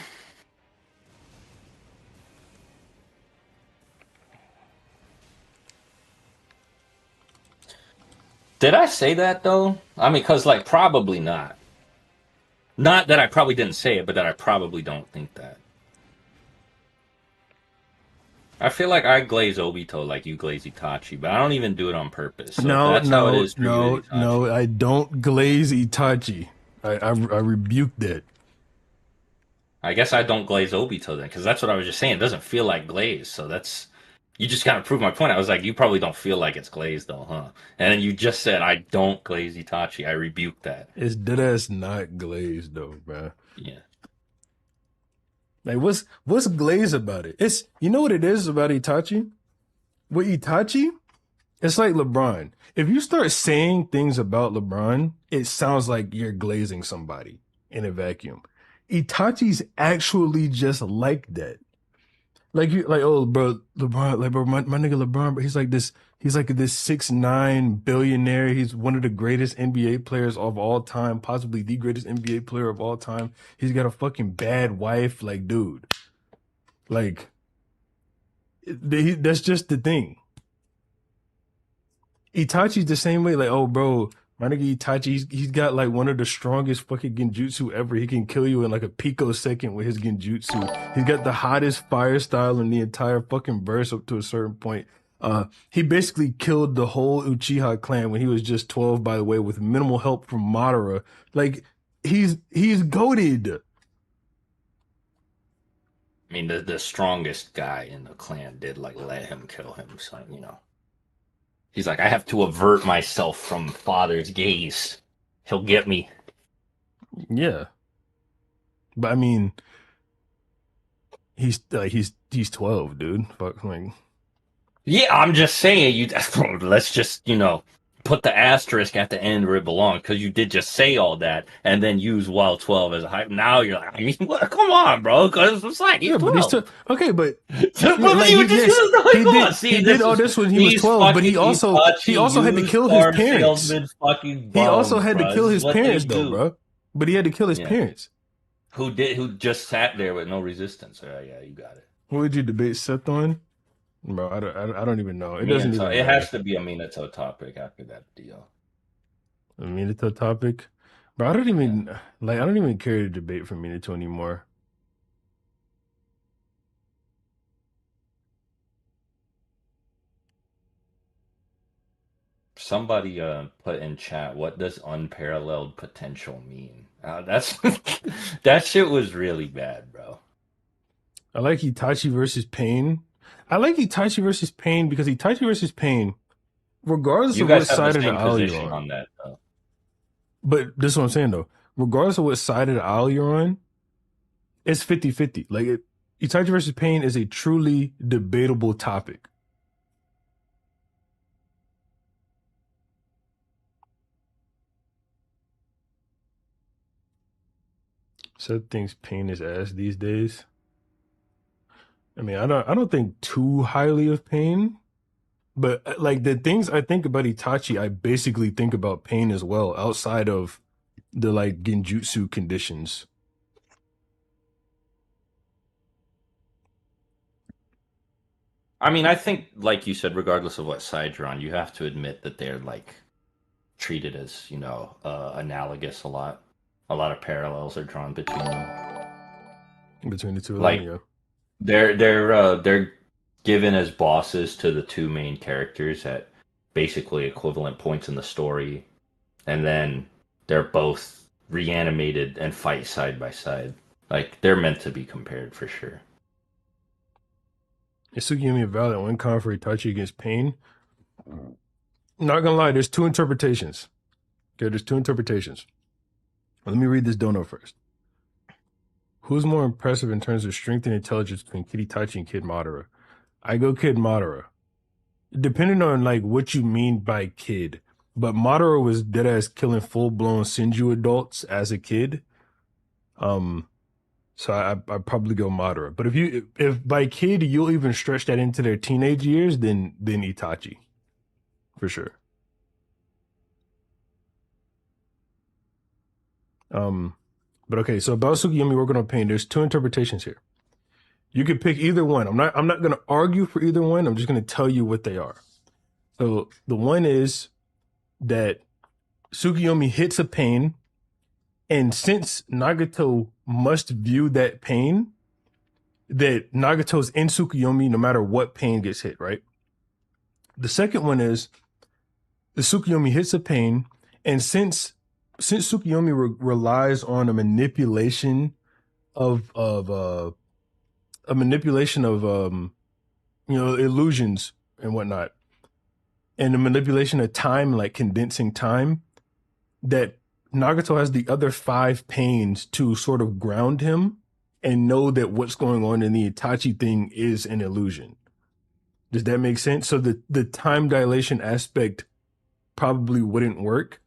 Did I say that though? I mean, because like probably not. Not that I probably didn't say it, but that I probably don't think that. I feel like I glaze Obito like you glaze Itachi, but I don't even do it on purpose. So if that's how it is for you with Itachi. No, I don't glaze Itachi. I rebuke that. I guess I don't glaze Obito then, because that's what I was just saying. It doesn't feel like glaze, so that's you just kind of proved my point. I was like, you probably don't feel like it's glazed though, huh? And then you just said I don't glaze Itachi. I rebuke that. It's deadass not glazed though, bro. Yeah. Like what's glazed about it? It's you know what it is about Itachi? With Itachi, it's like LeBron. If you start saying things about LeBron, it sounds like you're glazing somebody in a vacuum. Itachi's actually just like that. Like you like, oh bro, LeBron, like bro, my nigga LeBron, but he's like this 6'9" billionaire. He's one of the greatest NBA players of all time, possibly the greatest NBA player of all time. He's got a fucking bad wife, like dude. Like that's just the thing. Itachi's the same way, like, oh bro, my nigga Itachi, he's got like one of the strongest fucking genjutsu ever. He can kill you in like a picosecond with his genjutsu. He's got the hottest fire style in the entire fucking verse up to a certain point. He basically killed the whole Uchiha clan when he was just 12, by the way, with minimal help from Madara. Like, he's goated. I mean, the strongest guy in the clan did like let him kill him, so you know. He's like, I have to avert myself from father's gaze. He'll get me. Yeah. But I mean, he's 12, dude. Fuck, like. Yeah, I'm just saying. You let's just put the asterisk at the end where it belongs, because you did just say all that and then use Wild 12 as a hype. Now you're like, I mean, what? Come on, bro. Because it's like he's 12. But he's still okay. But like, he did all this when he was 12. But he also had to kill his parents. He also had to kill his parents, though, bro. But he had to kill his parents. Who just sat there with no resistance. Yeah, you got it. What would you debate Seth on? Bro, I don't even know. It doesn't even. It has to be a Minato topic after that deal. A Minato topic, bro. I don't even I don't even care to debate for Minato anymore. Somebody put in chat, what does unparalleled potential mean? That's that shit was really bad, bro. I like Itachi versus Pain. I like Itachi versus Pain because Itachi versus Pain, regardless of what side of the aisle you're on that, though. But this is what I'm saying, though. Regardless of what side of the aisle you're on, it's 50-50. Like, Itachi versus Pain is a truly debatable topic. Seth thinks Pain is ass these days. I mean, I don't think too highly of Pain, but like the things I think about Itachi, I basically think about Pain as well, outside of the like genjutsu conditions. I mean, I think, like you said, regardless of what side you're on, you have to admit that they're like treated as analogous a lot. a lot of parallels are drawn between them. Between the two of them, Like yeah. they're given as bosses to the two main characters at basically equivalent points in the story, and then they're both reanimated and fight side by side. Like they're meant to be compared for sure. Is Tsukiyomi a valid win con for Itachi against Pain? Not gonna lie, there's two interpretations. Okay, there's two interpretations. Let me read this dono first. Who's more impressive in terms of strength and intelligence between Kid Itachi and Kid Madara? I go Kid Madara. Depending on like what you mean by kid, but Madara was dead ass killing full blown Senju adults as a kid. So I probably go Madara. But if by kid you'll even stretch that into their teenage years, then Itachi, for sure. But okay, so about Tsukiyomi working on Pain, there's two interpretations here. You could pick either one. I'm not gonna argue for either one. I'm just gonna tell you what they are. So the one is that Tsukiyomi hits a pain, and since Nagato must view that pain, that Nagato's in Tsukiyomi no matter what pain gets hit, right? The second one is the Tsukiyomi hits a pain, and since Tsukiyomi relies on a manipulation of illusions and whatnot, and the manipulation of time, like condensing time, that Nagato has the other 5 pains to sort of ground him and know that what's going on in the Itachi thing is an illusion. Does that make sense? So the time dilation aspect probably wouldn't work.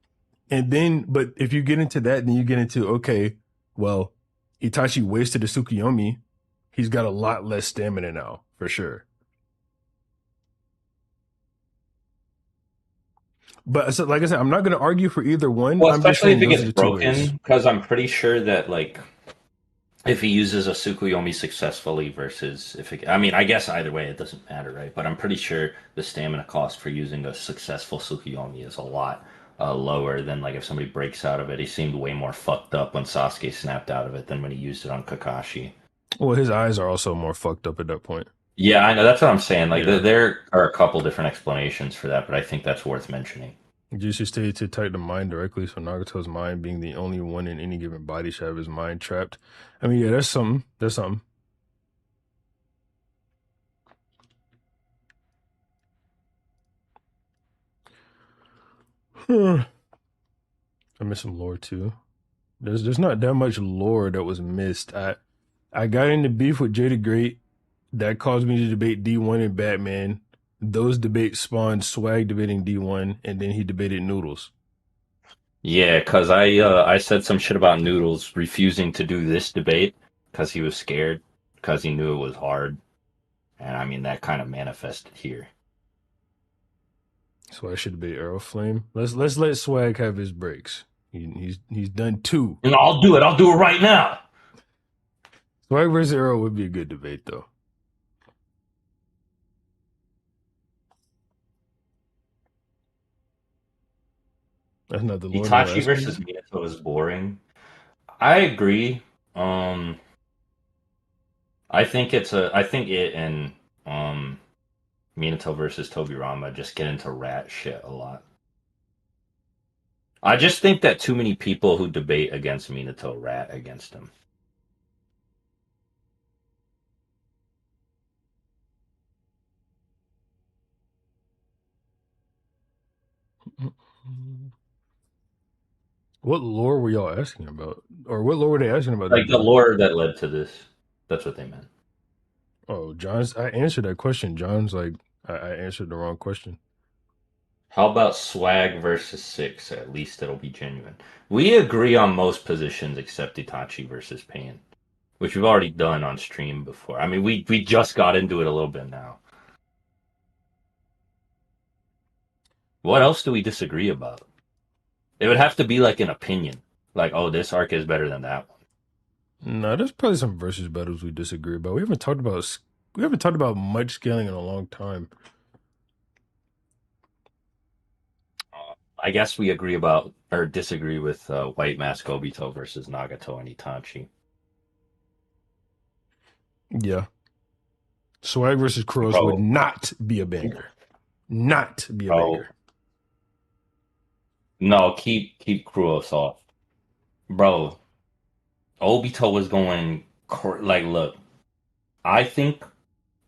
And then, but if you get into that, then you get into, okay, well, Itachi wasted a Tsukiyomi. He's got a lot less stamina now, for sure. But so, like I said, I'm not going to argue for either one. Well, I'm just especially saying if it those are gets the two ways. broken, because I'm pretty sure that like if he uses a Tsukuyomi successfully versus if it, I mean, I guess either way it doesn't matter, right? But I'm pretty sure the stamina cost for using a successful Tsukuyomi is a lot lower than like if somebody breaks out of it. He seemed way more fucked up when Sasuke snapped out of it than when he used it on Kakashi. Well, his eyes are also more fucked up at that point. Yeah, I know. That's what I'm saying. Like Yeah. there are a couple different explanations for that, but I think that's worth mentioning. Jutsu stated to attack the mind directly, so Nagato's mind being the only one in any given body should have his mind trapped. I mean, yeah, that's something. That's something. I miss some lore too. There's not that much lore that was missed. I got into beef with Jay the Great. That caused me to debate D1 and Batman. Those debates spawned Swag debating D1, and then he debated Noodles. Yeah, because I said some shit about Noodles refusing to do this debate because he was scared because he knew it was hard, and I mean that kind of manifested here. So I should debate Arrow Flame. Let's let Swag have his breaks. He's done 2. And I'll do it. I'll do it right now. Swag versus Arrow would be a good debate, though. That's not the Lord. Itachi versus Minato is boring. I agree. I think it and Minato versus Tobirama just get into rat shit a lot. I just think that too many people who debate against Minato rat against him. What lore were y'all asking about? Or what lore were they asking about? Like the lore that led to this. That's what they meant. Oh, I answered that question. John's like, I answered the wrong question. How about Swag versus 6? At least it'll be genuine. We agree on most positions except Itachi versus Pain, which we've already done on stream before. I mean, we just got into it a little bit now. What else do we disagree about? It would have to be like an opinion. Like, oh, this arc is better than that one. No, there's probably some versus battles we disagree about. We haven't talked about much scaling in a long time. I guess we agree about or disagree with White Mask Obito versus Nagato and Itachi. Yeah. Swag versus Crows would Bro, not be a banger. Not be a bro, banger. no, keep Cruel soft, bro. Obito was going like, look, I think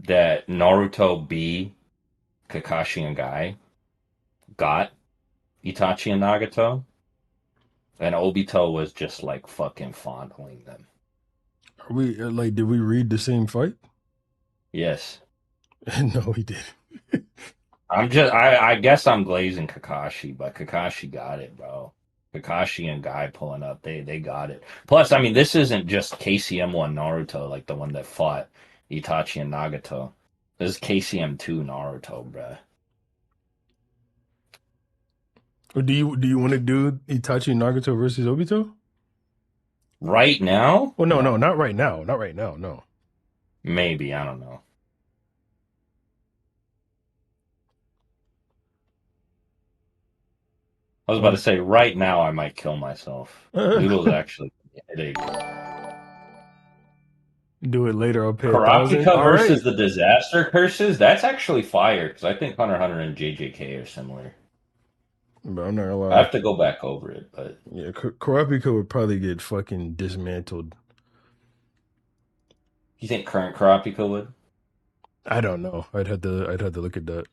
that Naruto B, Kakashi and Guy got Itachi and Nagato, and Obito was just like fucking fondling them. Are we like? Did we read the same fight? Yes. No, we did. I guess I'm glazing Kakashi, but Kakashi got it, bro. Kakashi and Guy pulling up, they got it. Plus, I mean, this isn't just KCM1 Naruto, like the one that fought Itachi and Nagato. This is KCM2 Naruto, bruh. Or do you want to do Itachi and Nagato versus Obito? Right now? Well, no, not right now. Not right now. No. Maybe, I don't know. I was about to say, right now I might kill myself. Noodles actually headache. Do it later. I'll pay 1,000. Karapika All versus right. the Disaster Curses? That's actually fire, because I think Hunter x Hunter and JJK are similar. But I'm not gonna I lie. have to go back over it, but Yeah, Kurapika would probably get fucking dismantled. you think current Karapika would? I don't know. I'd have to look at that.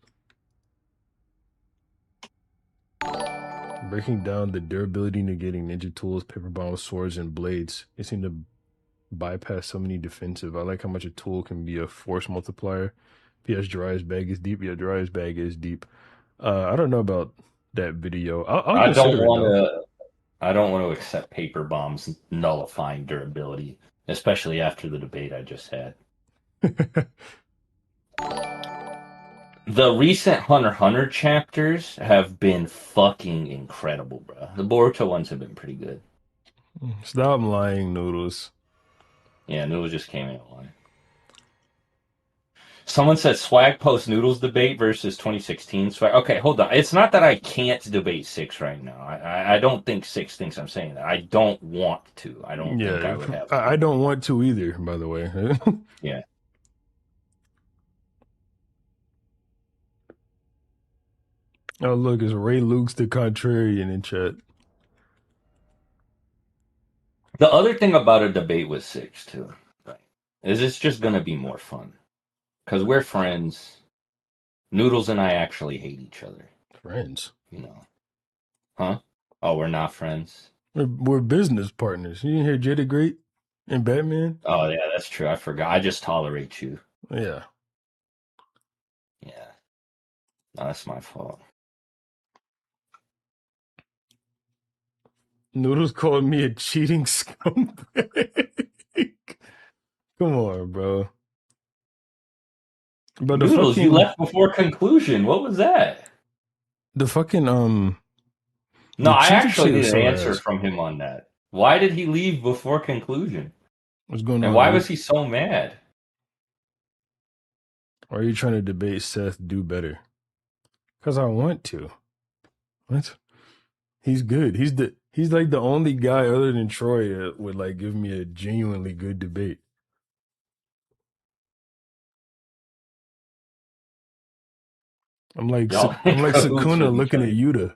Breaking down the durability, negating ninja tools, paper bombs, swords, and blades. They seem to bypass so many defensive. I like how much a tool can be a force multiplier. P.S. Dry's bag is deep. Yeah, Dry's bag is deep. I don't know about that video. I'll I don't consider it want though. to. I don't want to accept paper bombs nullifying durability, especially after the debate I just had. The recent Hunter x Hunter chapters have been fucking incredible, bro. The Boruto ones have been pretty good. Stop lying, Noodles. Yeah, Noodles just came in line. Someone said Swag post Noodles debate versus 2016 Swag. Okay, hold on. It's not that I can't debate Six right now. I don't think Six thinks I'm saying that. I don't want to. I don't think I Yeah, would have. I don't want to either, by the way. Yeah. Oh, look, it's Ray Luke's the contrarian in chat. The other thing about a debate with Six, too, right, is it's just going to be more fun. Because we're friends. Noodles and I actually hate each other. Friends. You know. Huh? Oh, we're not friends? We're business partners. You didn't hear Jada Great and Batman? Oh, yeah, that's true. I forgot. I just tolerate you. Yeah. Yeah. No, that's my fault. Noodles called me a cheating scumbag. Come on, bro. But Noodles, you left before conclusion. What was that? the fucking No, the I cheating actually shit need was an so answer ass. from him on that. Why did he leave before conclusion? What's going And on, why Luke? was he so mad? Why are you trying to debate Seth do better? Because I want to. What? He's good. He's like the only guy other than Troy that would like give me a genuinely good debate. I'm like Y'all I'm like cahoots Sukuna with each looking other. at Yuta.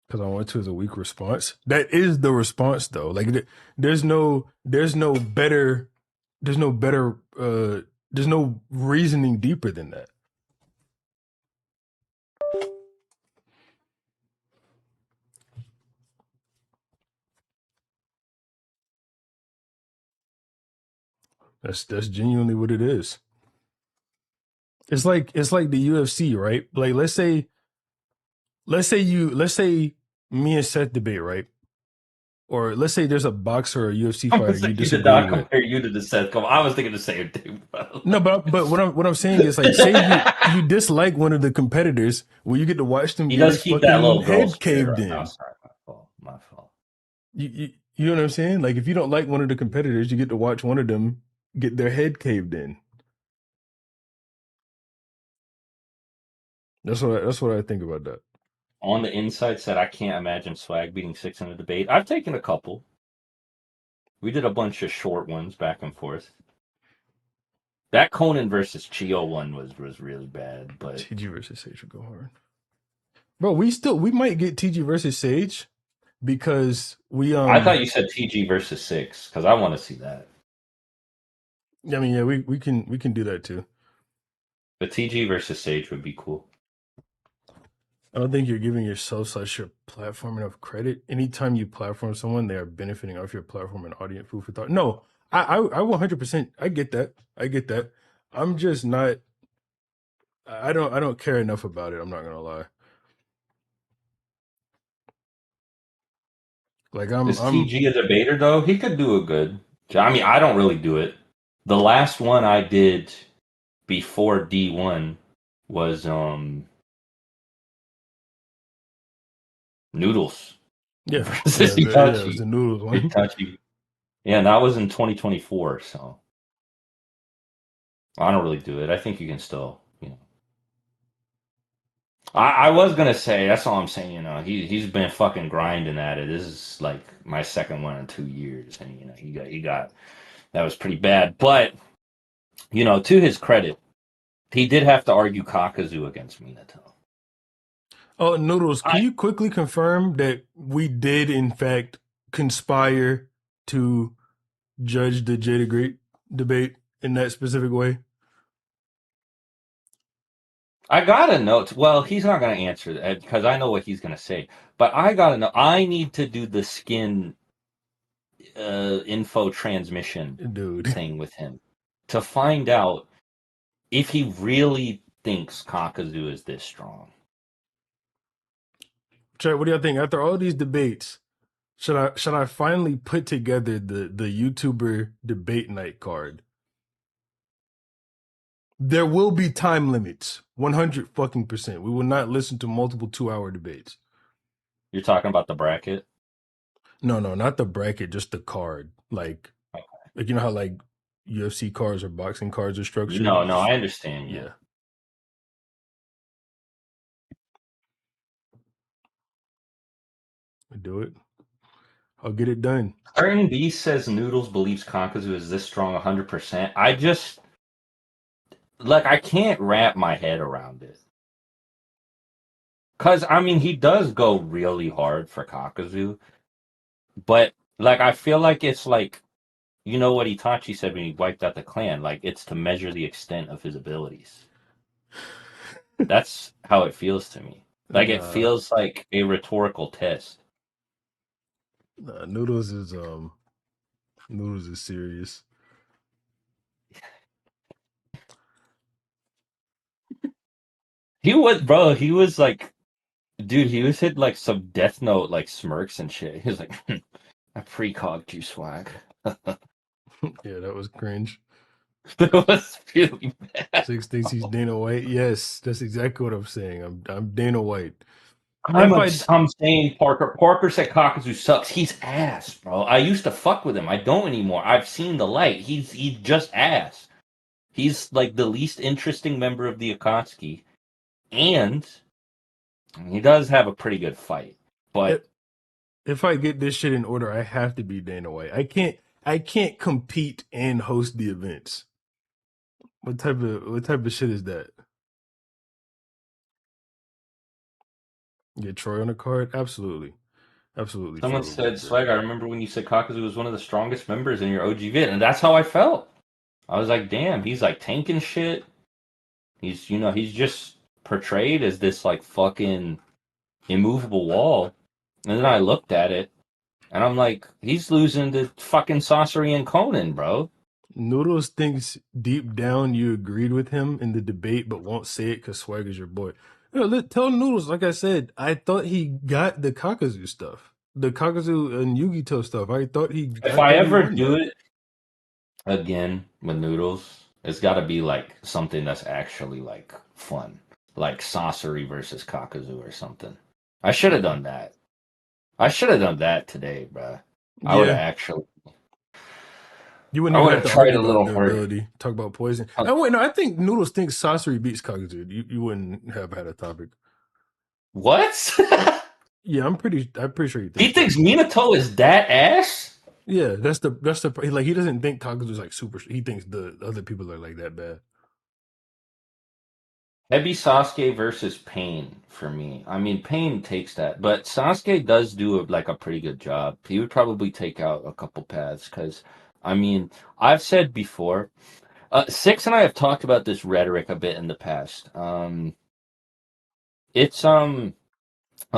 Because I want to is a weak response. That is the response though. Like there's no better there's no better there's no reasoning deeper than that. That's genuinely what it is. It's like the UFC, right? Like let's say me and Seth debate, right? Or let's say there's a boxer or a UFC I fighter was you like, you did disagree not with. compare you to the Seth Come. I was thinking the same thing, bro. No, but what I'm saying is like say you dislike one of the competitors, well you get to watch them He get does his keep that fucking little girl head spirit caved right now. in. Sorry, my fault. My fault. You know what I'm saying? Like if you don't like one of the competitors, you get to watch one of them get their head caved in. That's what I think about that. On the inside said, I can't imagine Swag beating 6 in a debate. I've taken a couple. We did a bunch of short ones back and forth. That Conan versus Chio one was really bad, but TG versus Sage would go hard. Bro, we might get TG versus Sage because we I thought you said TG versus 6 because I want to see that. I mean, yeah, we can do that too. But TG versus Sage would be cool. I don't think you're giving yourself such your platform enough credit. Anytime you platform someone, they are benefiting off your platform and audience food for thought. No, I 100%. I get that. I'm just not. I don't care enough about it. I'm not gonna lie. Like Is TG a debater though? He could do a good. I mean, I don't really do it. The last one I did before D1 was Noodles. Yeah, versus it Itachi. was the Noodles one. Itachi. Yeah, and that was in 2024, so I don't really do it. I think you can still, I was gonna say, that's all I'm saying, he's been fucking grinding at it. This is like my second one in 2 years, and he got that was pretty bad. But to his credit, he did have to argue Kakuzu against Minato. Oh, Noodles, can you quickly confirm that we did in fact conspire to judge the Jada Great debate in that specific way? I gotta know. Well, he's not gonna answer that because I know what he's gonna say. But I gotta know. I need to do the skin info transmission thing with him to find out if he really thinks Kakuzu is this strong. Chat, what do y'all think? After all these debates, should I finally put together the YouTuber debate night card? There will be time limits, 100%. We will not listen to multiple 2-hour debates. You're talking about the bracket? No, not the bracket, just the card. Like you know how like UFC cards or boxing cards are structured? No, I understand. Yeah. I do it. I'll get it done. Curtain B says Noodles believes Kakuzu is this strong 100%. I just I can't wrap my head around it. Cause I mean he does go really hard for Kakuzu, but I feel like it's like what Itachi said when he wiped out the clan, it's to measure the extent of his abilities. That's how it feels to me. It feels like a rhetorical test. Noodles is serious. He was dude, he was hit some Death Note smirks and shit. He was like, I precogged you, Swag. Yeah, that was cringe. That was really bad. Six thinks he's Dana White. Yes, that's exactly what I'm saying. I'm Dana White. I'm saying Parker. Parker said Kakuzu sucks. He's ass, bro. I used to fuck with him. I don't anymore. I've seen the light. He's just ass. He's the least interesting member of the Akatsuki. And he does have a pretty good fight. But if I get this shit in order, I have to be Dana White. I can't compete and host the events. What type of shit is that? Get Troy on the card? Absolutely. Someone said, Swag, I remember when you said Kakuzu was one of the strongest members in your OG vid, and that's how I felt. I was like, damn, he's tanking shit. He's he's just portrayed as this fucking immovable wall. And then I looked at it and I'm like, he's losing to fucking Sasori and Conan, bro. Noodles thinks deep down you agreed with him in the debate, but won't say it because Swag is your boy. Tell Noodles, like I said, I thought he got the Kakuzu stuff. The Kakuzu and Yugito stuff. I thought he got If I ever do it again with Noodles, it's got to be something that's actually fun. Like Sasori versus Kakuzu or something. I should have done that. I should have done that today, bro. I would have actually. You wouldn't I even would have have to tried argue a about little harder. durability. Talk about poison. Oh wait, no, I think Noodles thinks Sasori beats Kakuzu. You wouldn't have had a topic. What? Yeah, I'm pretty sure he He thinks that. thinks Minato is that ass? Yeah, that's the like he doesn't think Kakuzu's like super. He thinks the other people are like that bad. That'd be Sasuke versus Pain for me. I mean, Pain takes that, but Sasuke does do like a pretty good job. He would probably take out a couple paths because, I mean, I've said before, Six and I have talked about this rhetoric a bit in the past. It's I'm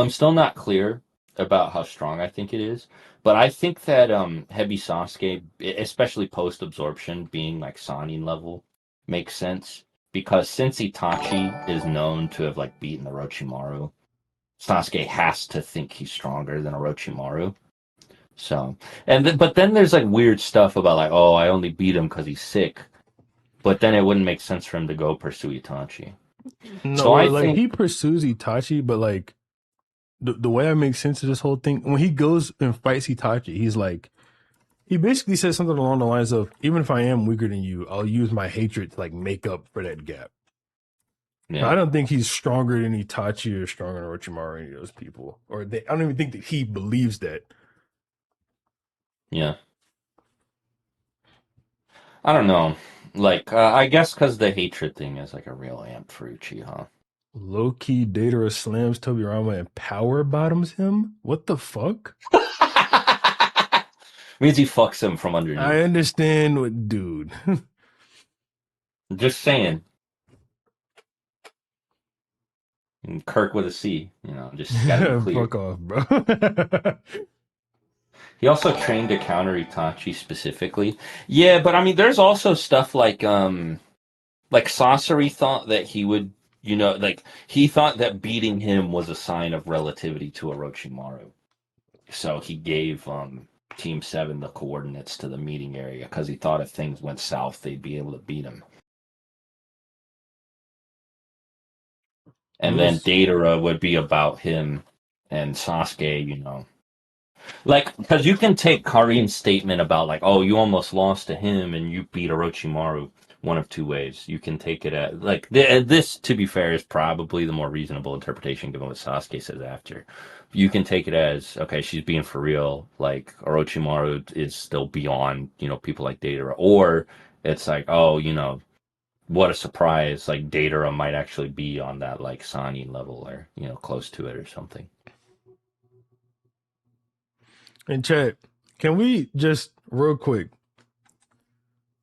still not clear about how strong I think it is, but I think that Heavy Sasuke, especially post absorption, being like Sannin level, makes sense because since Itachi is known to have like beaten Orochimaru, Sasuke has to think he's stronger than Orochimaru. So, but then there's like weird stuff about like, oh, I only beat him because he's sick, but then it wouldn't make sense for him to go pursue Itachi. No, So I well, like think, he pursues Itachi, but like the way I make sense of this whole thing, when he goes and fights Itachi, he's like, he basically says something along the lines of, even if I am weaker than you, I'll use my hatred to like make up for that gap. yeah. I don't think he's stronger than Itachi or stronger than Orochimaru or any of those people. I don't even think that he believes that. Yeah. I don't know. Like, I guess because the hatred thing is like a real amp for Uchiha. Low-key Datara slams Tobirama and power bottoms him? What the fuck? Means he fucks him from I underneath. understand what, dude. Just saying. And Kirk with a C, just gotta be clear. Fuck off, bro. He also trained to counter Itachi specifically. Yeah, but I mean, there's also stuff like Sasori thought that he would, like he thought that beating him was a sign of relativity to Orochimaru. So he gave Team 7 the coordinates to the meeting area because he thought if things went south, they'd be able to beat him. And then Datara would be about him and Sasuke, Like, because you can take Karin's statement about, like, oh, you almost lost to him and you beat Orochimaru one of two ways. You can take it as, like, this, to be fair, is probably the more reasonable interpretation given what Sasuke says after. You can take it as, okay, she's being for real. Like, Orochimaru is still beyond, people like Datara. Or it's like, oh, what a surprise. Like, Datara might actually be on that, like, Sannin level or, close to it or something. And chat, can we just real quick?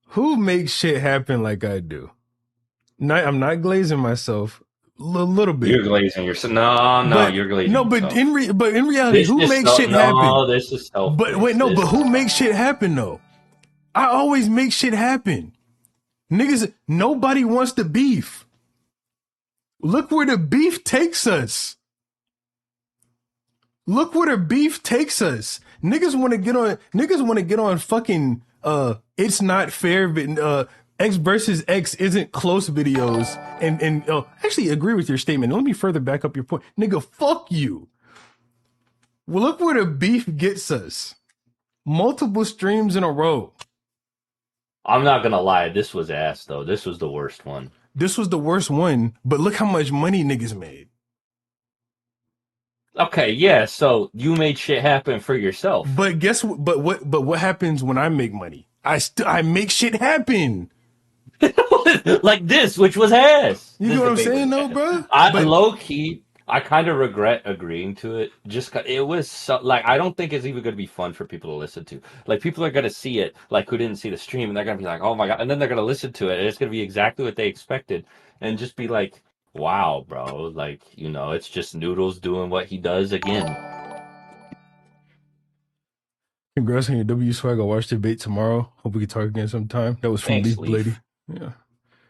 Who makes shit happen like I do? I'm not glazing myself a little bit. You're glazing yourself. No, you're glazing. No, but in reality, who makes shit happen? No, this is self. But wait, no, but who makes shit happen though? I always make shit happen. Niggas, nobody wants the beef. Look where the beef takes us. Look where the beef takes us. Niggas want to get on fucking it's not fair X versus X isn't close videos and actually agree with your statement. Let me further back up your point. Nigga, fuck you. Well, look where the beef gets us. Multiple streams in a row. I'm not gonna lie, this was ass though. This was the worst one. This was the worst one, but look how much money niggas made. Okay, yeah, so you made shit happen for yourself. But guess what? But what happens when I make money? I make shit happen. Like this, which was ass. You know what I'm saying, though, bro? Low key, I kind of regret agreeing to it. Just cause it was so, like, I don't think it's even going to be fun for people to listen to. Like, people are going to see it, like, who didn't see the stream, and they're going to be like, oh my God. And then they're going to listen to it, and it's going to be exactly what they expected. And just be like, wow, bro. Like, it's just Noodles doing what he does again. Congrats on your W swag. I'll watch the debate tomorrow. Hope we can talk again sometime. That was from Thanks, Leaf Leaf. Blady. Yeah.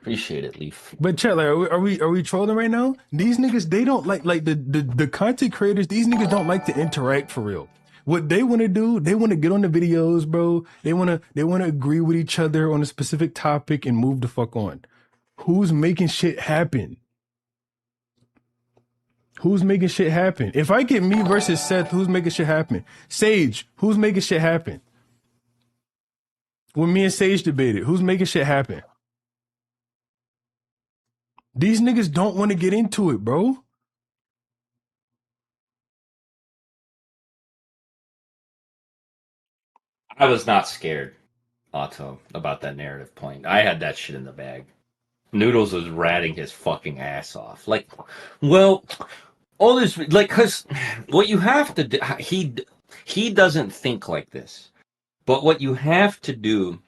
Appreciate it, Leaf. But chat, like, are we trolling right now? These niggas, they don't like the content creators. These niggas don't like to interact for real. What they want to do, they want to get on the videos, bro. They want to agree with each other on a specific topic and move the fuck on. Who's making shit happen? Who's making shit happen? If I get me versus Seth, who's making shit happen? Sage, who's making shit happen? When me and Sage debated, who's making shit happen? These niggas don't want to get into it, bro. I was not scared, Otto, about that narrative point. I had that shit in the bag. Noodles was ratting his fucking ass off. Like, well, all this, like, because what you have to do, he doesn't think like this. But what you have to do,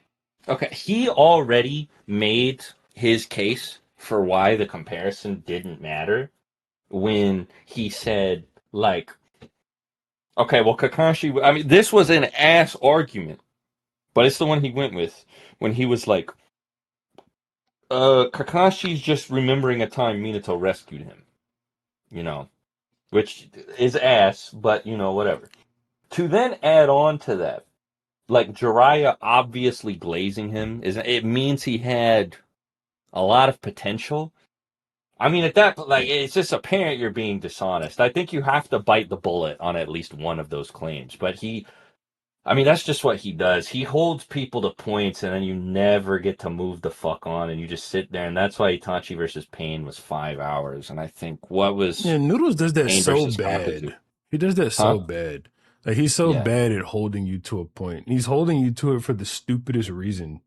okay, he already made his case for why the comparison didn't matter when he said, like, okay, well, Kakashi, I mean, this was an ass argument, but it's the one he went with when he was like, Kakashi's just remembering a time Minato rescued him, you know, which is ass, but, you know, whatever. To then add on to that, like, Jiraiya obviously glazing him, it means he had a lot of potential. I mean, at that, like, it's just apparent you're being dishonest. I think you have to bite the bullet on at least one of those claims. But I mean, that's just what he does. He holds people to points, and then you never get to move the fuck on, and you just sit there. And that's why Itachi versus Pain was 5 hours. And I think what was Yeah, Noodles does that Pain so versus Kakuzu? bad. He does that Huh? so bad. Like he's so Yeah. bad at holding you to a point. He's holding you to it for the stupidest reason.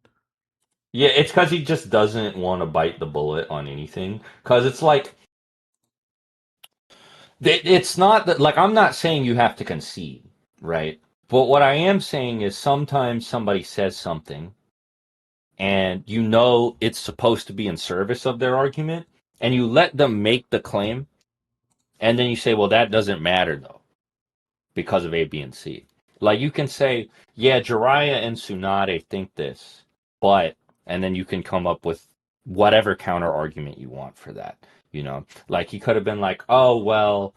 Yeah, it's because he just doesn't want to bite the bullet on anything. Because it's like, it's not that, like, I'm not saying you have to concede, right? But what I am saying is sometimes somebody says something and you know it's supposed to be in service of their argument, and you let them make the claim, and then you say, well, that doesn't matter though, because of A, B, and C. Like, you can say, yeah, Jiraiya and Tsunade think this, but, and then you can come up with whatever counter argument you want for that. You know, like he could have been like, oh, well,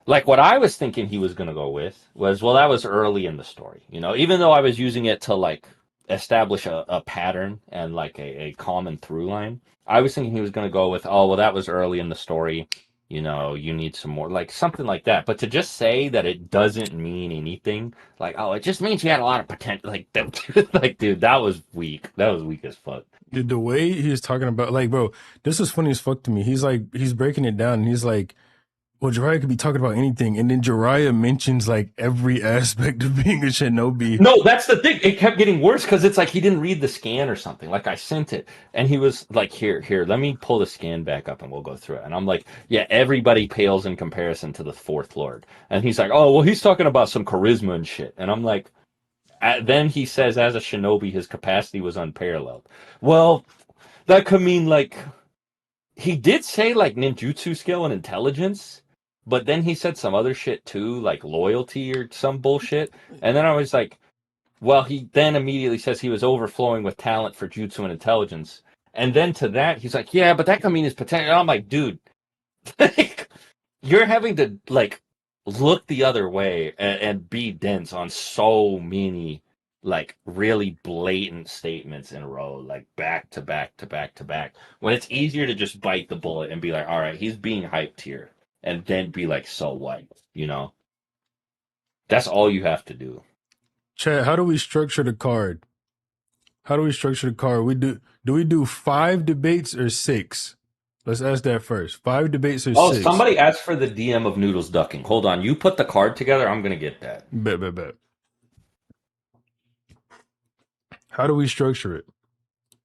like what I was thinking he was going to go with was, well, that was early in the story, you know, even though I was using it to like establish a pattern and like a common through line. I was thinking he was going to go with, oh, well, that was early in the story. You know, you need some more, like something like that. But to just say that it doesn't mean anything, like, oh, it just means you had a lot of potential, like that, like, dude, that was weak. That was weak as fuck. Dude, the way he's talking about, like, bro, this is funny as fuck to me. He's like, he's breaking it down, and he's like, well, Jiraiya could be talking about anything, and then Jiraiya mentions like every aspect of being a shinobi. No, that's the thing. It kept getting worse because it's like he didn't read the scan or something. Like I sent it, and he was like, "Here, let me pull the scan back up, and we'll go through it." And I'm like, "Yeah, everybody pales in comparison to the Fourth Lord." And he's like, "Oh, well, he's talking about some charisma and shit." And I'm like, then he says, as a shinobi, his capacity was unparalleled. Well, that could mean like he did say like ninjutsu skill and intelligence, but then he said some other shit too, like loyalty or some bullshit. And then I was like, well, he then immediately says he was overflowing with talent for jutsu and intelligence. And then to that, he's like, yeah, but that could mean his potential. And I'm like, dude, like, you're having to like look the other way and be dense on so many like really blatant statements in a row, like back to back to back to back. When it's easier to just bite the bullet and be like, all right, he's being hyped here, and then be like, so what? You know, that's all you have to do. Chad, how do we structure the card? How do we structure the card? Do we do 5 debates or 6? Let's ask that first. 5 debates or Oh, 6? somebody asked for the DM of Noodles ducking. Hold on, you put the card together. I'm gonna get that. Bet. How do we structure it?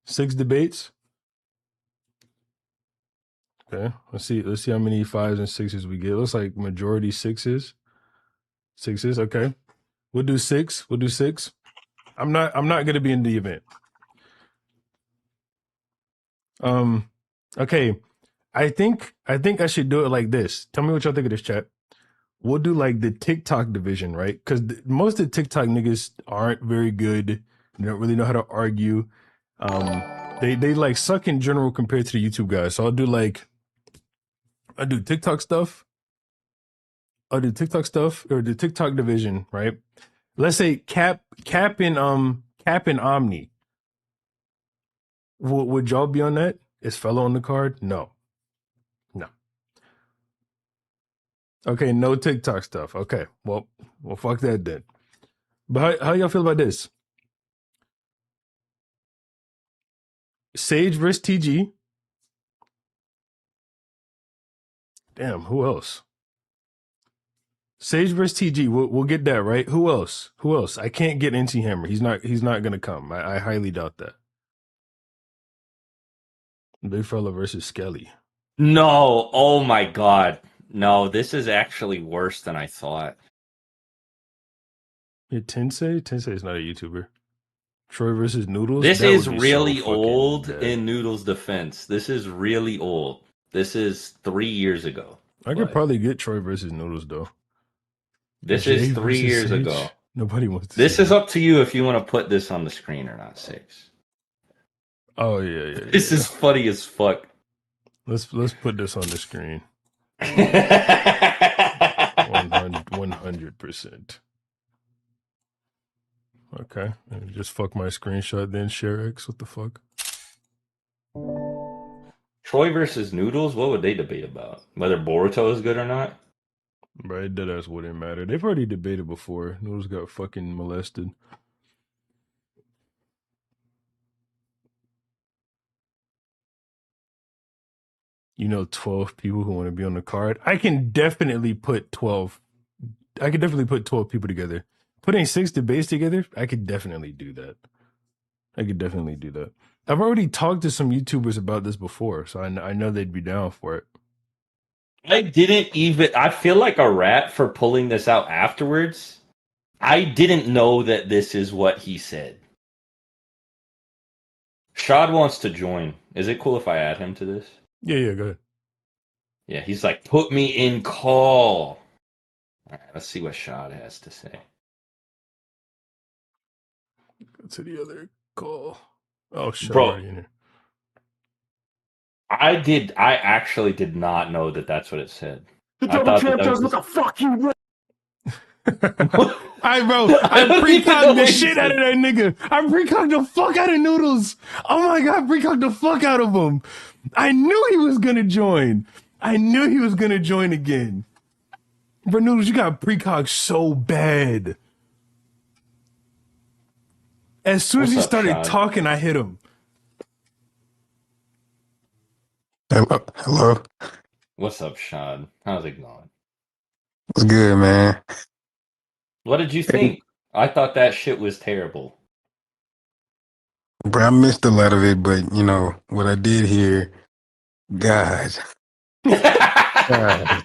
6 debates? Okay. Let's see how many 5s and 6s we get. Looks like majority 6s. 6s, okay. We'll do 6. We'll do 6. I'm not gonna be in the event. Okay. I think I should do it like this. Tell me what y'all think of this, chat. We'll do like the TikTok division, right? Because most of the TikTok niggas aren't very good. They don't really know how to argue. They like suck in general compared to the YouTube guys. So I'll do TikTok stuff. I'll do TikTok stuff or the TikTok division, right? Let's say Cap and Omni. Would y'all be on that? Is fellow on the card? No. Okay, no TikTok stuff. Okay, well, fuck that then. But how y'all feel about this? Sage versus TG. Damn, who else? Sage versus TG. We'll get that right. Who else? Who else? I can't get NC Hammer. He's not gonna come. I highly doubt that. Big fella versus Skelly. No, oh my god. No, this is actually worse than I thought. Yeah, Tensei? Tensei is not a YouTuber. Troy versus Noodles? This That is would be really so fucking old bad. in Noodles' defense. This is really old. This is 3 years ago. I could but probably get Troy versus Noodles though. This Jay is 3 versus years Sage? ago. Nobody wants to This see is that. up to you if you want to put this on the screen or not, Six. Oh yeah. This is funny as fuck. Let's put this on the screen. 100%. Okay. Just fuck my screenshot, then share X. What the fuck? Troy versus Noodles, what would they debate about? Whether Boruto is good or not? Right, that ass wouldn't matter. They've already debated before. Noodles got fucking molested. You know, 12 people who want to be on the card. I can definitely put 12. I could definitely put 12 people together. Putting 6 debates together, I could definitely do that. I've already talked to some YouTubers about this before, so I know they'd be down for it. I feel like a rat for pulling this out afterwards. I didn't know that this is what he said. Shad wants to join. Is it cool if I add him to this? Yeah, go ahead. Yeah, he's like, put me in call. All right, let's see what Shad has to say. Go to the other call. Oh, shit, Bro. already in here. I actually did not know that that's what it said. The I double thought champ that does was what the fuck you I don't even know precogged the what he shit out said. of that nigga. I precogged the fuck out of Noodles. Oh my god, precogged the fuck out of him. I knew he was gonna join. Again. Bro, Noodles, you got precogged so bad. As soon as What's he up, started Shad? talking, I hit him. Hello. What's up, Shad? How's it going? What's good, man? What did you think? I thought that shit was terrible. Bro, I missed a lot of it, but you know what I did hear. God, God.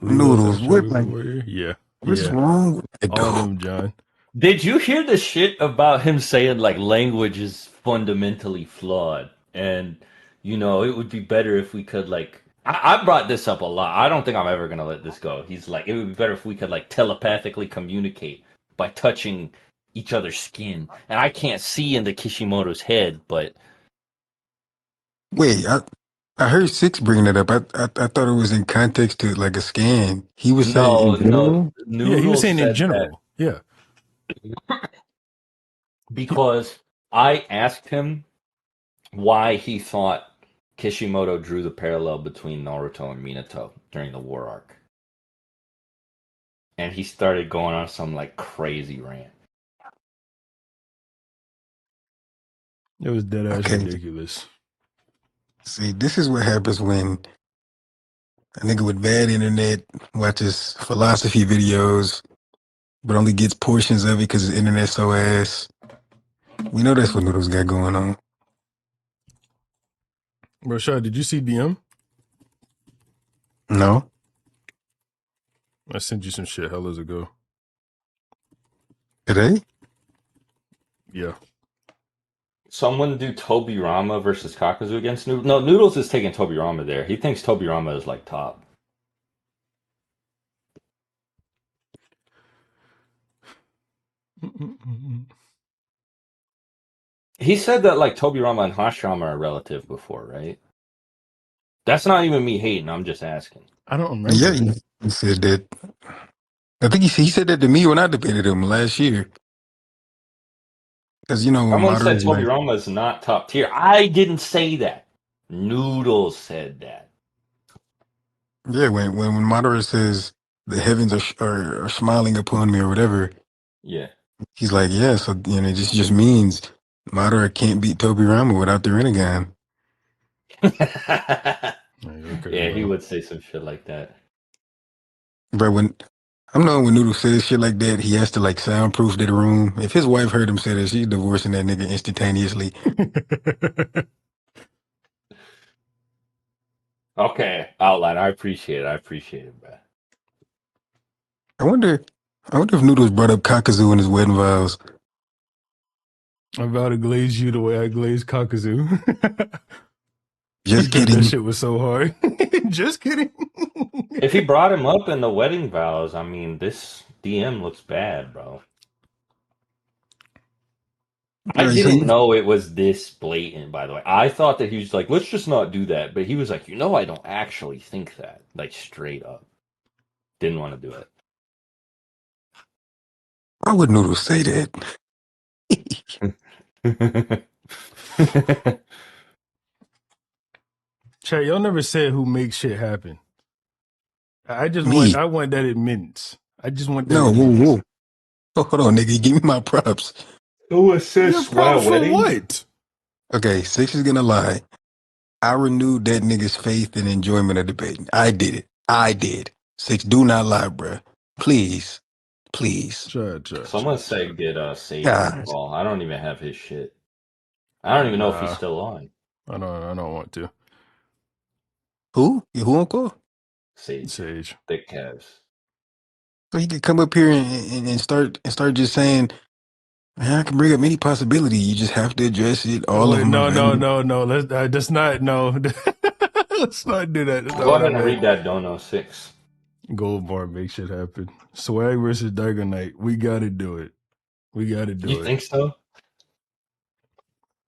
Noodles. What, like, Yeah. what's wrong with that All of dog? them, John. Did you hear the shit about him saying like language is fundamentally flawed and you know it would be better if we could like I brought this up a lot. I don't think I'm ever gonna let this go. He's like it would be better if we could like telepathically communicate by touching each other's skin. And I can't see into Kishimoto's head, but Wait, I heard Six bringing it up. I thought it was in context to like a scan. He was saying in no, general. Yeah, he was Noodles saying in said general. Yeah. that because I asked him why he thought Kishimoto drew the parallel between Naruto and Minato during the war arc. And he started going on some like crazy rant. It was dead ass Okay. ridiculous. See, this is what happens when a nigga with bad internet watches philosophy videos, but only gets portions of it because his internet's so ass. We know that's what Noodles got going on. Rashad, did you see DM? No? I sent you some shit hellas ago. Today? Yeah. Someone do Tobirama versus Kakuzu against Noodles. No, Noodles is taking Tobirama there. He thinks Tobirama is like top. He said that like Tobirama and Hashirama are relative before, right? That's not even me hating. I'm just asking. I don't remember. Yeah, he said that. I think he said that to me when I debated him last year. Because, you know, when Someone said moderates like, Tobirama is not top tier. I didn't say that. Noodles said that. yeah, when moderator says the heavens are smiling upon me or whatever, Yeah. he's like, yeah, so, you know, this just means Madara can't beat Toby Rama without the Rinnegan. Yeah, he bro. would say some shit like that. Bro, when I'm knowing when Noodle says shit like that, he has to like soundproof the room. If his wife heard him say that, she's divorcing that nigga instantaneously. Okay, outline. I appreciate it, bro. I wonder if Noodles brought up Kakuzu in his wedding vows. I'm about to glaze you the way I glazed Kakuzu. Just Because that kidding. shit was so hard. Just kidding. If he brought him up in the wedding vows, I mean, this DM looks bad, bro. I Right, so didn't know it was this blatant, by the way. I thought that he was like, let's just not do that. But he was like, I don't actually think that. Like, straight up. Didn't want to do why would Noodles say that? it. Chat, y'all never said who makes shit happen. I Me. want that admittance. I just want that No, whoa, admittance. whoa. Oh, hold on, nigga. Give me my props. Who assists Your props for wedding? what? Okay, Six is gonna lie. I renewed that nigga's faith and enjoyment of debating. I did it. I did. Six, do not lie, bruh. Please. Please. Someone said get Sage on the God. call. I don't even have his shit. I don't even know if he's Nah, still on. I don't want to. Who? Who on call? Sage. Thick calves. So he could come up here and start just saying, man, I can bring up any possibility. You just have to address it. All of Wait, them are valid. no. Let's not. No, let's not do that. Go No, ahead and man. read that Dono 6. Goldbar make shit happen. Swag versus Dagger Knight. We gotta do it. We gotta You do it. think so?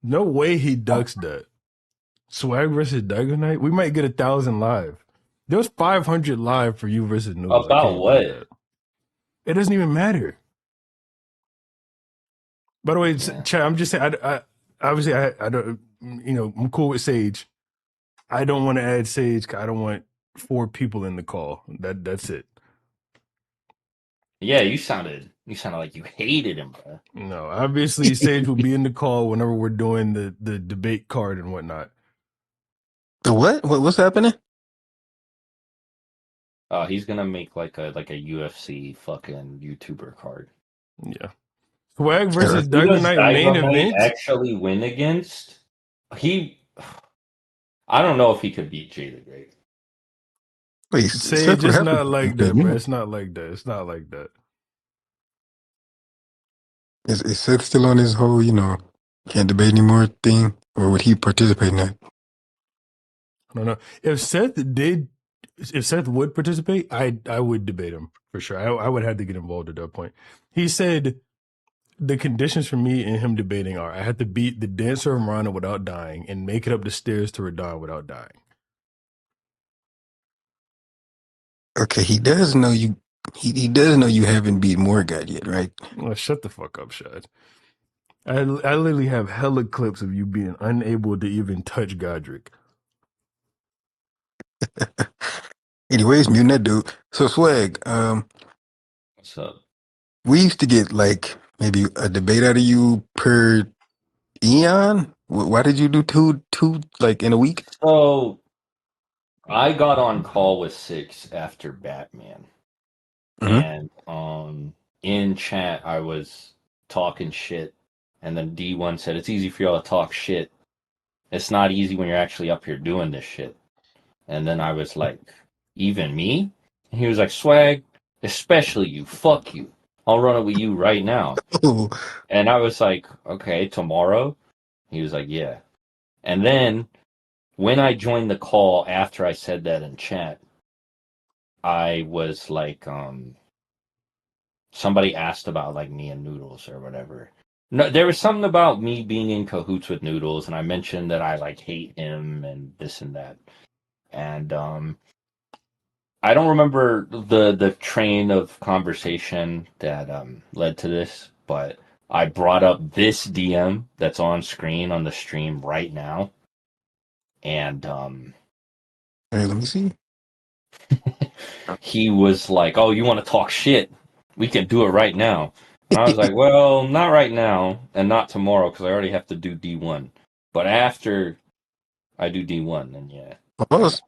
No way he ducks that. Swag versus Dagger Knight. We might get 1,000 live. There was 500 live for you versus Noodles. I About can't believe what? that. It doesn't even matter. By the way, Yeah. Chad, I'm just saying. I don't. I'm cool with Sage. I don't want to add Sage. 'Cause I don't want 4 people in the call. That's it. Yeah, you sounded like you hated him, bro. No, obviously Sage will be in the call whenever we're doing the debate card and whatnot. The what? What's happening? He's gonna make like a UFC fucking YouTuber card. Yeah. Swag Yeah. versus Who Dagger does Knight main Dynamite event. actually win against? He, I don't know if he could beat Jay the Great. Wait, Seth, Sage, what it's happened? not like that, bro. It's not like that. It's not like that. Is Seth still on his whole, can't debate anymore thing? Or would he participate in that? I don't know. If Seth would participate, I would debate him for sure. I would have to get involved at that point. He said the conditions for me and him debating are I have to beat the dancer of Marana without dying and make it up the stairs to Radon without dying. Okay, he does know you. He does know you haven't beat Morgat yet, right? Well, shut the fuck up, Shad. I literally have hella clips of you being unable to even touch Godric. Anyways, muting that dude. So Swag, What's up? we used to get like maybe a debate out of you per eon. Why did you do two like in a week? So I got on call with 6 after Batman, Mm-hmm. and in chat I was talking shit, and then D1 said it's easy for y'all to talk shit. It's not easy when you're actually up here doing this shit. And then I was like, even me? And he was like, Swag, especially you. Fuck you. I'll run it with you right now. Oh, And I was like, okay, tomorrow? He was like, yeah. And then when I joined the call after I said that in chat, I was like, somebody asked about like me and Noodles or whatever. No, there was something about me being in cahoots with Noodles, and I mentioned that I like hate him and this and that. And I don't remember the train of conversation that led to this, but I brought up this DM that's on screen on the stream right now, and hey, let me see. he was like, "Oh, you want to talk shit? We can do it right now." And I was like, well, not right now and not tomorrow because I already have to do D1. But after I do D1, then yeah. Pause.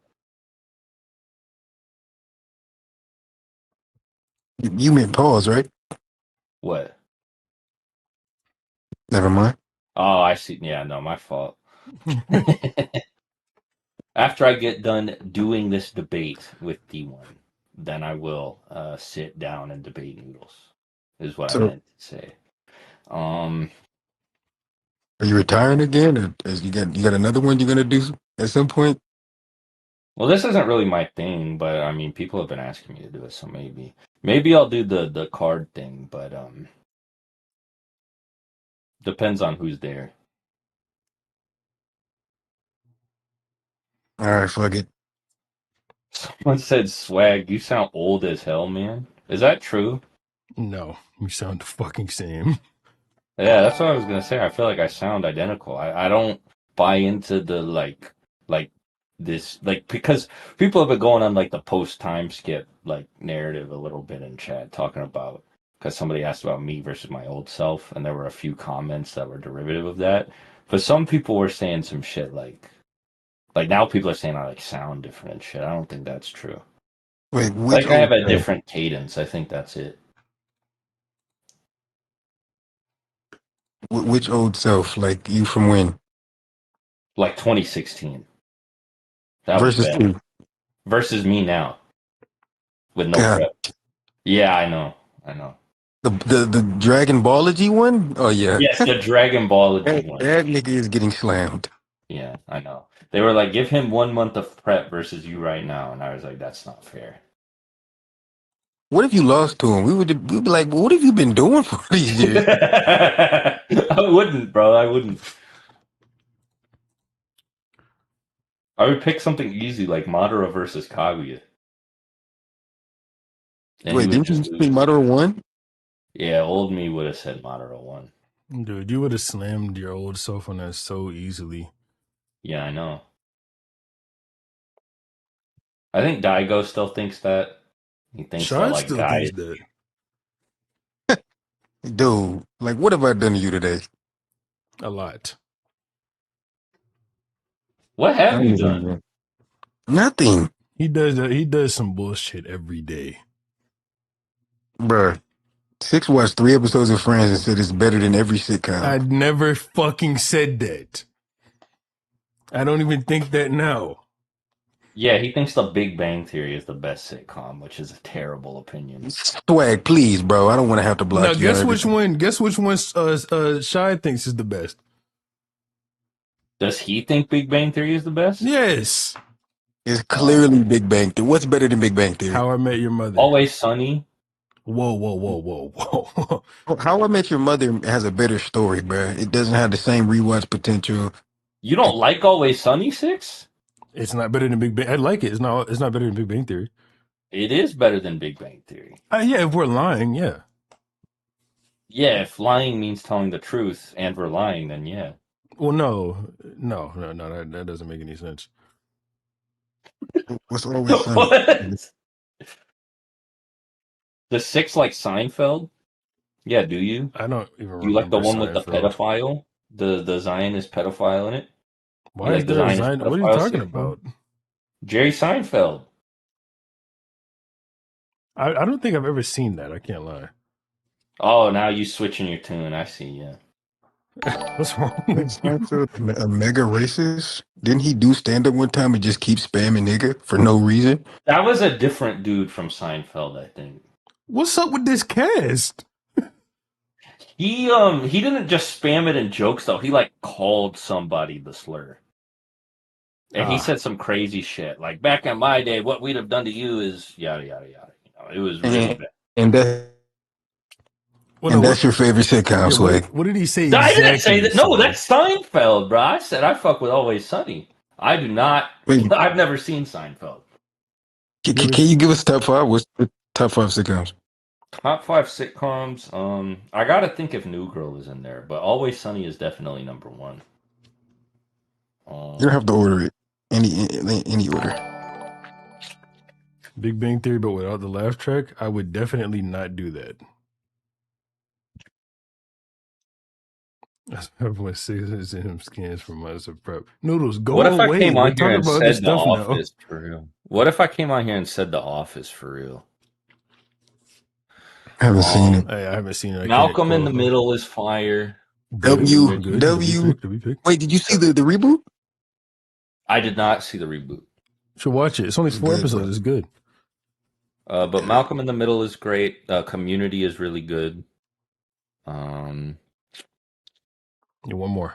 You meant pause, right? What? Never mind. Oh, I see. Yeah, no, my fault. After I get done doing this debate with D1, then I will sit down and debate Noodles, is what I So, meant to say. Um, are you retiring again, or you got another one you're gonna do at some point? well, this isn't really my thing, but I mean, people have been asking me to do it, so maybe I'll do the card thing, but depends on who's there. All right, fuck it. Someone said, "Swag, you sound old as hell, man." Is that true? No, you sound the fucking same. Yeah, that's what I was gonna say. I feel like I sound identical. I don't buy into the like this because people have been going on like the post time skip like narrative a little bit in chat talking about because somebody asked about me versus my old self and there were a few comments that were derivative of that. But some people were saying some shit like now people are saying I like sound different and shit. I don't think that's true. Wait, which Like I have old a self? different cadence. I think that's it. Which old self? Like you from when? Like 2016. That was Versus bad. two. Versus me now with no God, prep. Yeah, I know. I know. the Dragon Ballology one? Oh yeah, Yes, the Dragon Ball that, one. that nigga is getting slammed. Yeah, I know. They were like, give him 1 month of prep versus you right now, and I was like, that's not fair. What if you lost to him? We'd be like, what have you been doing for these years? I wouldn't, bro. I wouldn't. I would pick something easy like Madara versus Kaguya, and he Wait, would didn't you just say lose. Madara won? Yeah, old me would have said Madara won. Dude, you would have slammed your old self on that so easily. Yeah, I know. I think Daigo still thinks that. He thinks that Shard like still thinks guys. that. Dude, like what have I done to you today? A lot. What I have don't you even done? know. Nothing, He does that. He does some bullshit every day. bruh. Six watched 3 episodes of Friends and said it's better than every sitcom. I never fucking said that. I don't even think that now. Yeah, he thinks The Big Bang Theory is the best sitcom, which is a terrible opinion. Swag, please, bro. I don't want to have to Now, block you. I guess which understand. one? Guess which one? Shy thinks is the best. Does he think Big Bang Theory is the best? Yes. It's clearly Big Bang Theory. What's better than Big Bang Theory? How I Met Your Mother. Always Sunny. Whoa, whoa, whoa, whoa, whoa. How I Met Your Mother has a better story, bruh. It doesn't have the same rewatch potential. You don't like Always Sunny, Six? It's not better than Big Bang. I like it. It's not. It's not better than Big Bang Theory. It is better than Big Bang Theory. Yeah, if we're lying, yeah. Yeah, if lying means telling the truth and we're lying, then yeah. Well, no. That doesn't make any sense. What's always sunny? What? The Six like Seinfeld? Yeah, do you? I don't even You like the remember one with the Seinfeld. pedophile? The Zionist pedophile in it? You Why is like the there a Zionist Zion? What are you pedophile talking sitcom? about? Jerry Seinfeld. I don't think I've ever seen that. I can't lie. Oh, now you switching your tune. I see, yeah. What's wrong with you? Seinfeld, a mega racist? Didn't he do stand up one time and just keep spamming nigga for no reason? That was a different dude from Seinfeld, I think. What's up with this cast? He didn't just spam it in jokes though. He like called somebody the slur. And he Ah, said some crazy shit. Like back in my day, what we'd have done to you is yada yada yada. You know, it was really And bad. and that well, no. and that's your favorite sitcom, Yeah, Swag. what did he say I didn't say exactly? that. No, Swag? that's Seinfeld, bro. I said I fuck with Always Sunny. I do not. Wait, I've never seen Seinfeld. You ever can you give us top five? What's the top five sitcoms? Top five sitcoms. I gotta think if New Girl is in there, but Always Sunny is definitely number one. You don't Um, have to order it. Any order. Big Bang Theory, but without the laugh track? I would definitely not do that. That's 5.6 in scans for months of prep. Noodles, go What if I away. came We're on here talking and about other said The stuff now. Office for real? What if I came on here and said The Office for real? I haven't seen it. Hey, I haven't seen it. I can't Malcolm in the qualify. Middle is fire. Good, W good. To be W. picked. To be picked. Wait, did you see the reboot? I did not see the reboot. Should watch it. It's only It's 4 good, episodes. bro. It's good. But Malcolm in the Middle is great. Community is really good. Um, Yeah, one more.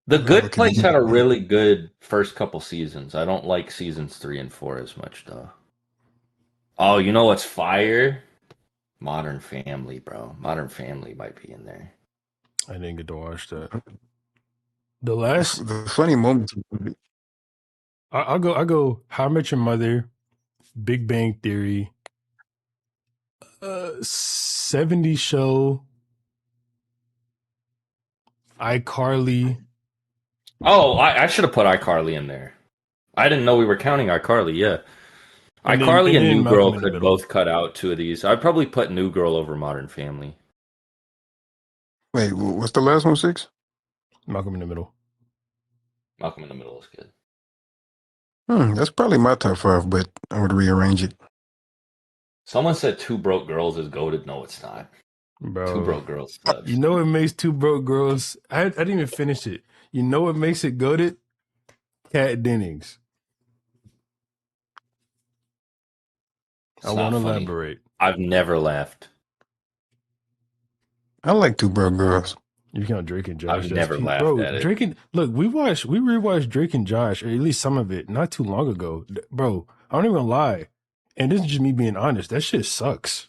The I gotta Good look at Place had a it. really good first couple seasons. I don't like seasons 3 and 4 as much though. Oh, you know what's fire? Modern Family, bro. Modern Family might be in there. I didn't get to watch that. The last, The funny moments. I'll go. I go. How I Met Your Mother, Big Bang Theory, 70 Show, iCarly. Oh, I should have put iCarly in there. I didn't know we were counting iCarly. Yeah, And iCarly and then New Malcolm Girl in the could Middle. both cut out 2 of these. I'd probably put New Girl over Modern Family. Wait, what's the last one? 6? Malcolm in the Middle. Malcolm in the Middle is good. That's probably my top 5, but I would rearrange it. Someone said Two Broke Girls is goated. No, it's not. Bro. Two Broke Girls sucks. You know what makes Two Broke Girls? I didn't even finish it. You know what makes it goated? Kat Dennings. It's I not won't funny. elaborate. I've never laughed. I like Two Broke Girls. You count Drake and Josh. I've never laughed bro, at it. Drake and look, we rewatched Drake and Josh, or at least some of it, not too long ago. Bro, I don't even lie. And this is just me being honest. That shit sucks.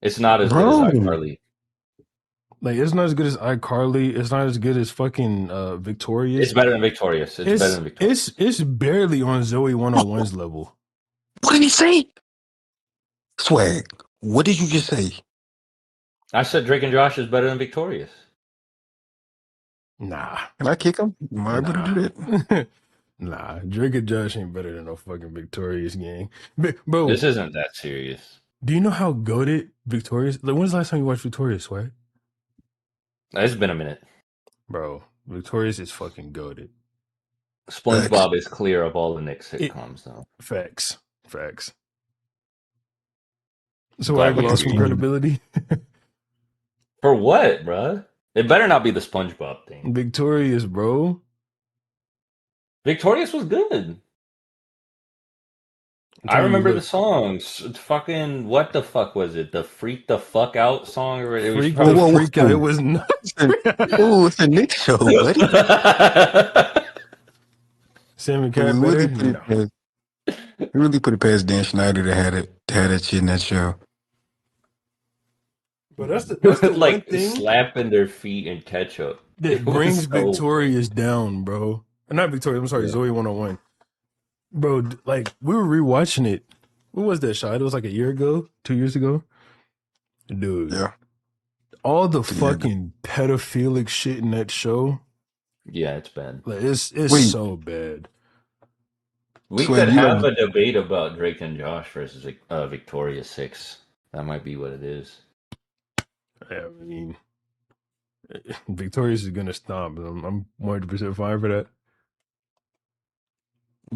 It's not as good as iCarly. Like, it's not as good as iCarly. It's not as good as fucking Victorious. It's better than Victorious. It's better than Victorious. It's barely on Zoe 101's level. What did he say? Swag. What did you just say? I said Drake and Josh is better than Victorious. Nah. Can I kick him? Am I able to do that? Nah, Drake and Josh ain't better than no fucking Victorious gang. Bro, This isn't that serious. do you know how goated Victorious? Like, when's the last time you watched Victorious, right? It's been a minute. Bro, Victorious is fucking goated. SpongeBob is clear of all the Nick sitcoms, though. Facts. So I lost some credibility. For what, bruh? It better not be the SpongeBob thing. Victorious, bro. Victorious was good. I remember the songs. Fucking, what the fuck was it? The Freak the Fuck Out song? Or it was Freak probably... the Freak Out. It was not. Oh, it's a Nick show, buddy. Sam and Cat better? No. We really put it past Dan Schneider to have that shit in that show. But that's the like one thing slapping their feet in ketchup. that brings Victorious down, bro. Not Victorious, I'm sorry, Zoe 101. Bro, like, we were rewatching it. What was that shot? It was like a year ago, 2 years ago. Dude. Yeah. All the fucking pedophilic shit in that show. Yeah, it's bad. Like, it's so bad. We could have a debate about Drake and Josh versus Victorious 6. That might be what it is. I mean, Victorious is gonna stomp. I'm 100% fine for that.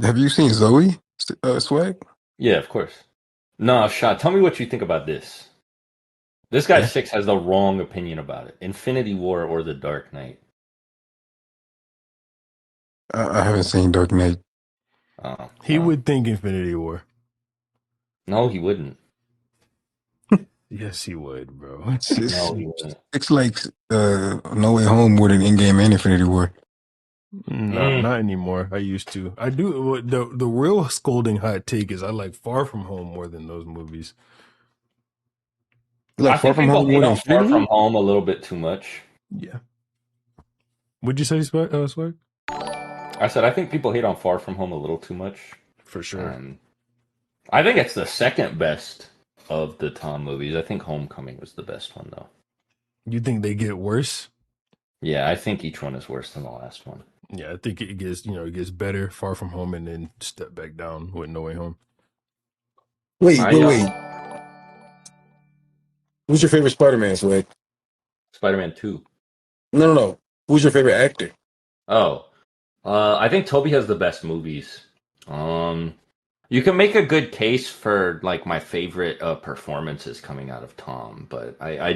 Have you seen Zoe, Swag? Yeah, of course. No, Shot, tell me what you think about this. This guy 6 has the wrong opinion about it. Infinity War or The Dark Knight? I haven't seen Dark Knight. Oh, he would think Infinity War. No, he wouldn't. Yes, he would, bro. No, he wouldn't. It's like No Way Home more than Endgame and Infinity War. No, not anymore. I used to. I do. The real scolding hot take is I like Far From Home more than those movies. Like I think people hate on Far From Home a little bit too much. Yeah. Would you say, Swag? I said I think people hate on Far From Home a little too much. For sure. I think it's the second best of the Tom movies. I think Homecoming was the best one, though. You think they get worse? Yeah, I think each one is worse than the last one. Yeah, I think it gets better, Far From Home, and then step back down with No Way Home. Wait. Who's your favorite Spider-Man, Swag? Spider-Man 2. No. Who's your favorite actor? Oh, I think Toby has the best movies. You can make a good case for like my favorite performances coming out of Tom, but I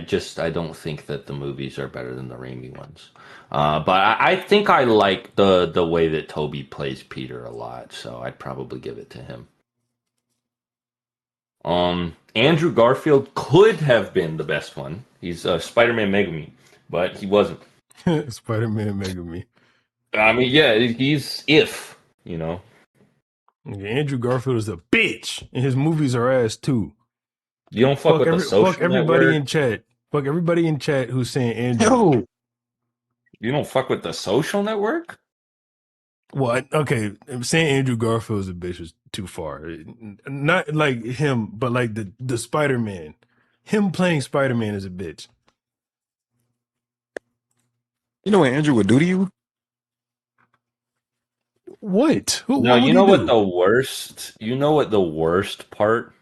don't think that the movies are better than the Raimi ones. But I think I like the way that Toby plays Peter a lot, so I'd probably give it to him. Andrew Garfield could have been the best one. He's Spider-Man Megami, but he wasn't. Spider-Man Megami. I mean, yeah, he's if, you know. Yeah, Andrew Garfield is a bitch, and his movies are ass too. You don't fuck with the social fuck everybody network. in chat. Fuck everybody in chat who's saying Andrew. Yo, You don't fuck with the social network? Well, okay, saying Andrew Garfield is a bitch is too far. Not like him, but like the Spider-Man. Him playing Spider-Man is a bitch. you know what Andrew would do to you? What? No, What would you he know what do? the worst, you know what the worst part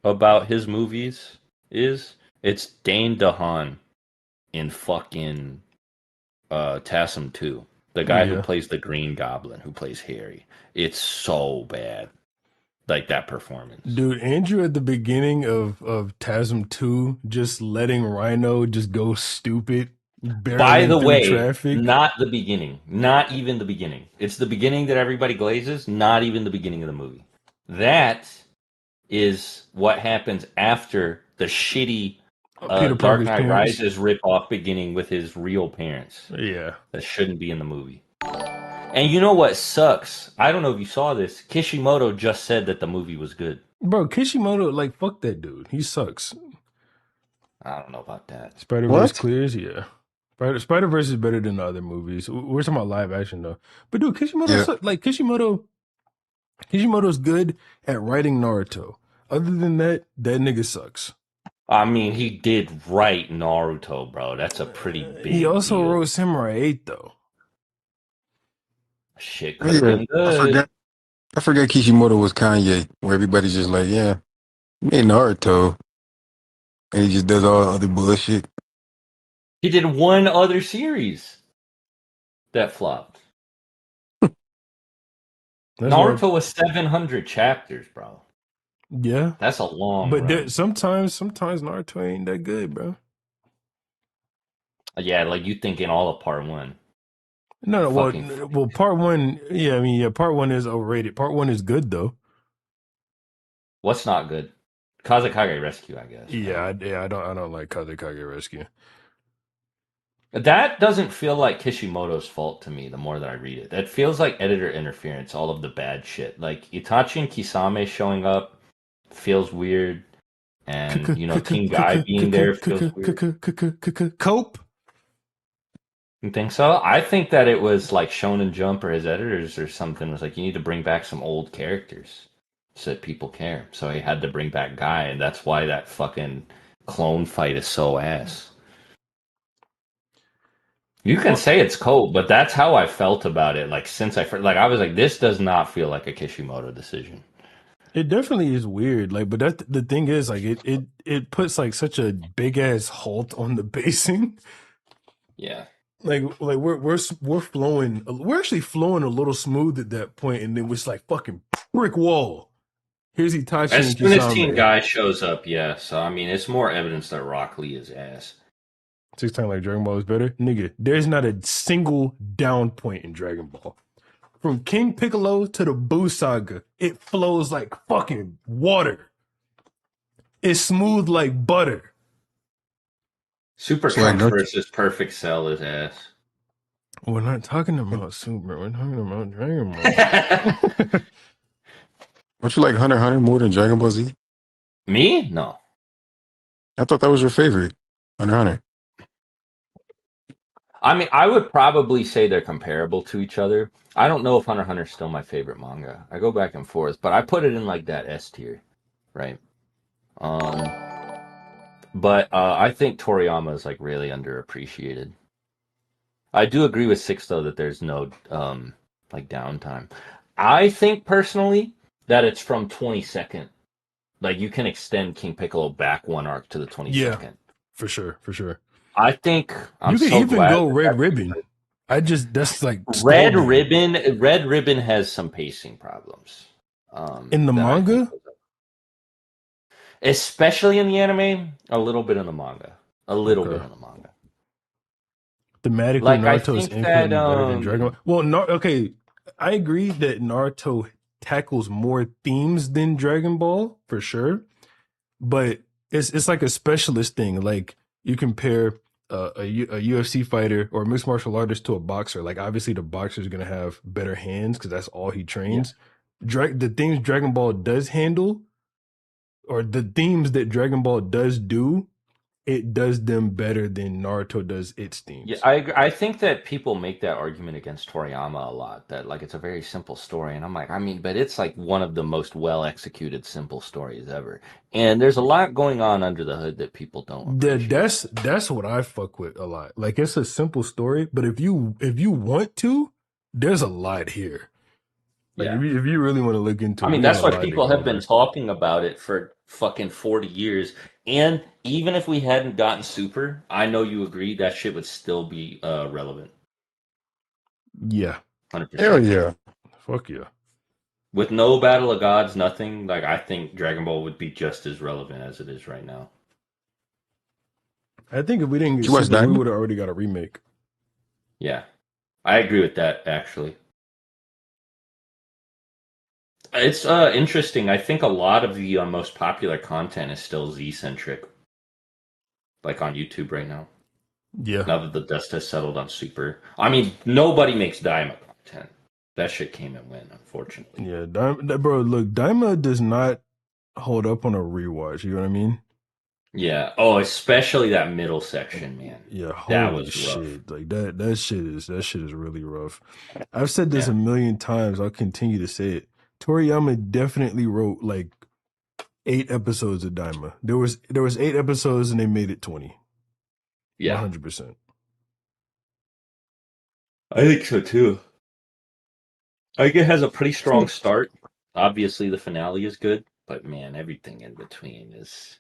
about his movies is? It's Dane DeHaan in fucking TASM 2. The guy who Yeah. plays the Green Goblin, who plays Harry. It's so bad. Like that performance. Dude, Andrew at the beginning of TASM 2 just letting Rhino just go stupid, By barreling the through way, traffic. not the beginning. Not even the beginning. It's the beginning that everybody glazes, not even the beginning of the movie. That is what happens after the shitty Peter Dark Parker's Knight parents. Rises ripoff beginning with his real parents. Yeah. That shouldn't be in the movie. And you know what sucks? I don't know if you saw this. Kishimoto just said that the movie was good. Bro, Kishimoto, like, fuck that dude. He sucks. I don't know about that. Spider-Verse What? clears, yeah. Spider-Verse is better than the other movies. We're talking about live action, though. But dude, Kishimoto, Yeah. like, Kishimoto's good at writing Naruto. Other than that, that nigga sucks. I mean, he did write Naruto, bro. That's a pretty He big also deal. wrote Samurai 8, though. Shit Oh, could have yeah. been I good. forgot. I forgot Kishimoto was Kanye, where everybody's just like, yeah, he made Naruto, and he just does all other bullshit. He did one other series that flopped. That's why, Naruto was 700 chapters, bro. yeah. That's a long But run. sometimes Naruto ain't that good, bro. Yeah, like you thinking all of part one. No, Fucking well, part one, yeah, I mean, yeah, part one is overrated. Part one is good, though. what's not good? Kazekage Rescue, I guess. Yeah, Right? I don't like Kazekage Rescue. That doesn't feel like Kishimoto's fault to me the more that I read it. That feels like editor interference, all of the bad shit. Like Itachi and Kisame showing up feels weird. And, you know, Team Guy being there feels weird. Cope. You think so? I think that it was like Shonen Jump or his editors or something was like, you need to bring back some old characters so that people care. So he had to bring back Guy, and that's why that fucking clone fight is so ass. You can say it's cold, but that's how I felt about it. Like since I was like, this does not feel like a Kishimoto decision. It definitely is weird, like, but that the thing is, like, it puts like such a big ass halt on the basing. Yeah. Like we're flowing, we're actually flowing a little smooth at that point, and then it's like fucking brick wall. Here's Itachi As and soon as Team Kisame. Guy shows up, yeah. So I mean, it's more evidence that Rock Lee is ass. 6 times like Dragon Ball is better, nigga. There's not a single down point in Dragon Ball. From King Piccolo to the Buu Saga, it flows like fucking water. It's smooth like butter. Super So, like, Trunks don't versus Perfect Cell is ass. We're not talking about Super. We're talking about Dragon Ball. don't you like Hunter x Hunter more than Dragon Ball Z? Me? No. I thought that was your favorite, Hunter x Hunter. I mean, I would probably say they're comparable to each other. I don't know if Hunter x Hunter is still my favorite manga. I go back and forth, but I put it in like that S tier, right? Um, but I think Toriyama is like really underappreciated. I do agree with Six though that there's no like downtime. I think personally that it's from 22nd Like you can extend King Piccolo back one arc to the 22nd. For sure. I think I'm You could so even glad go that Red Ribbon. That's like Red stalled me. Ribbon. Red Ribbon has some pacing problems. In the That I think, manga. especially in the anime, a little bit in the manga, a little bit Okay. in the manga. Thematically, Like I Naruto is think that infinitely better than Dragon Ball. Well, okay, I agree that Naruto tackles more themes than Dragon Ball for sure, but it's like a specialist thing. Like you compare a UFC fighter or a mixed martial artist to a boxer. Like obviously, the boxer is gonna have better hands because that's all he yeah. trains. The things Dragon Ball does handle, or the themes that Dragon Ball does do, it does them better than Naruto does its Yeah, themes. I think that people make that argument against Toriyama a lot, that like it's a very simple story, and I'm like, I mean, but it's like one of the most well executed simple stories ever, and there's a lot going on under the hood that people don't appreciate. That's what I fuck with a lot. Like it's a simple story, but if you want to, there's a lot here. Like Yeah, if you really want to look into I it, mean we got that's a why lot to people go have been over. talking about it for fucking 40 years, and even if we hadn't gotten Super, I know you agree that shit would still be relevant, Yeah, 100%. Hell yeah. fuck yeah. With no Battle of Gods, nothing, like I think Dragon Ball would be just as relevant as it is right now. I think if we didn't get You watch Super, we Diamond? would have already got a remake. Yeah, I agree with that actually. It's interesting. I think a lot of the most popular content is still Z centric, like on YouTube right now. Yeah, Now that the dust has settled on Super, I mean, nobody makes Daima content. That shit came and went, unfortunately. yeah. Bro, look, Daima does not hold up on a rewatch. You know what I mean? Yeah. Oh, especially that middle section, man. Yeah, That holy was rough. shit. Like that shit is really rough. I've said this Yeah. a million times. I'll continue to say it. Toriyama definitely wrote like 8 episodes of Daima. There was 8 episodes and they made it 20. Yeah. 100%. I think so too. I think it has a pretty strong start. Obviously, the finale is good, but man, everything in between is.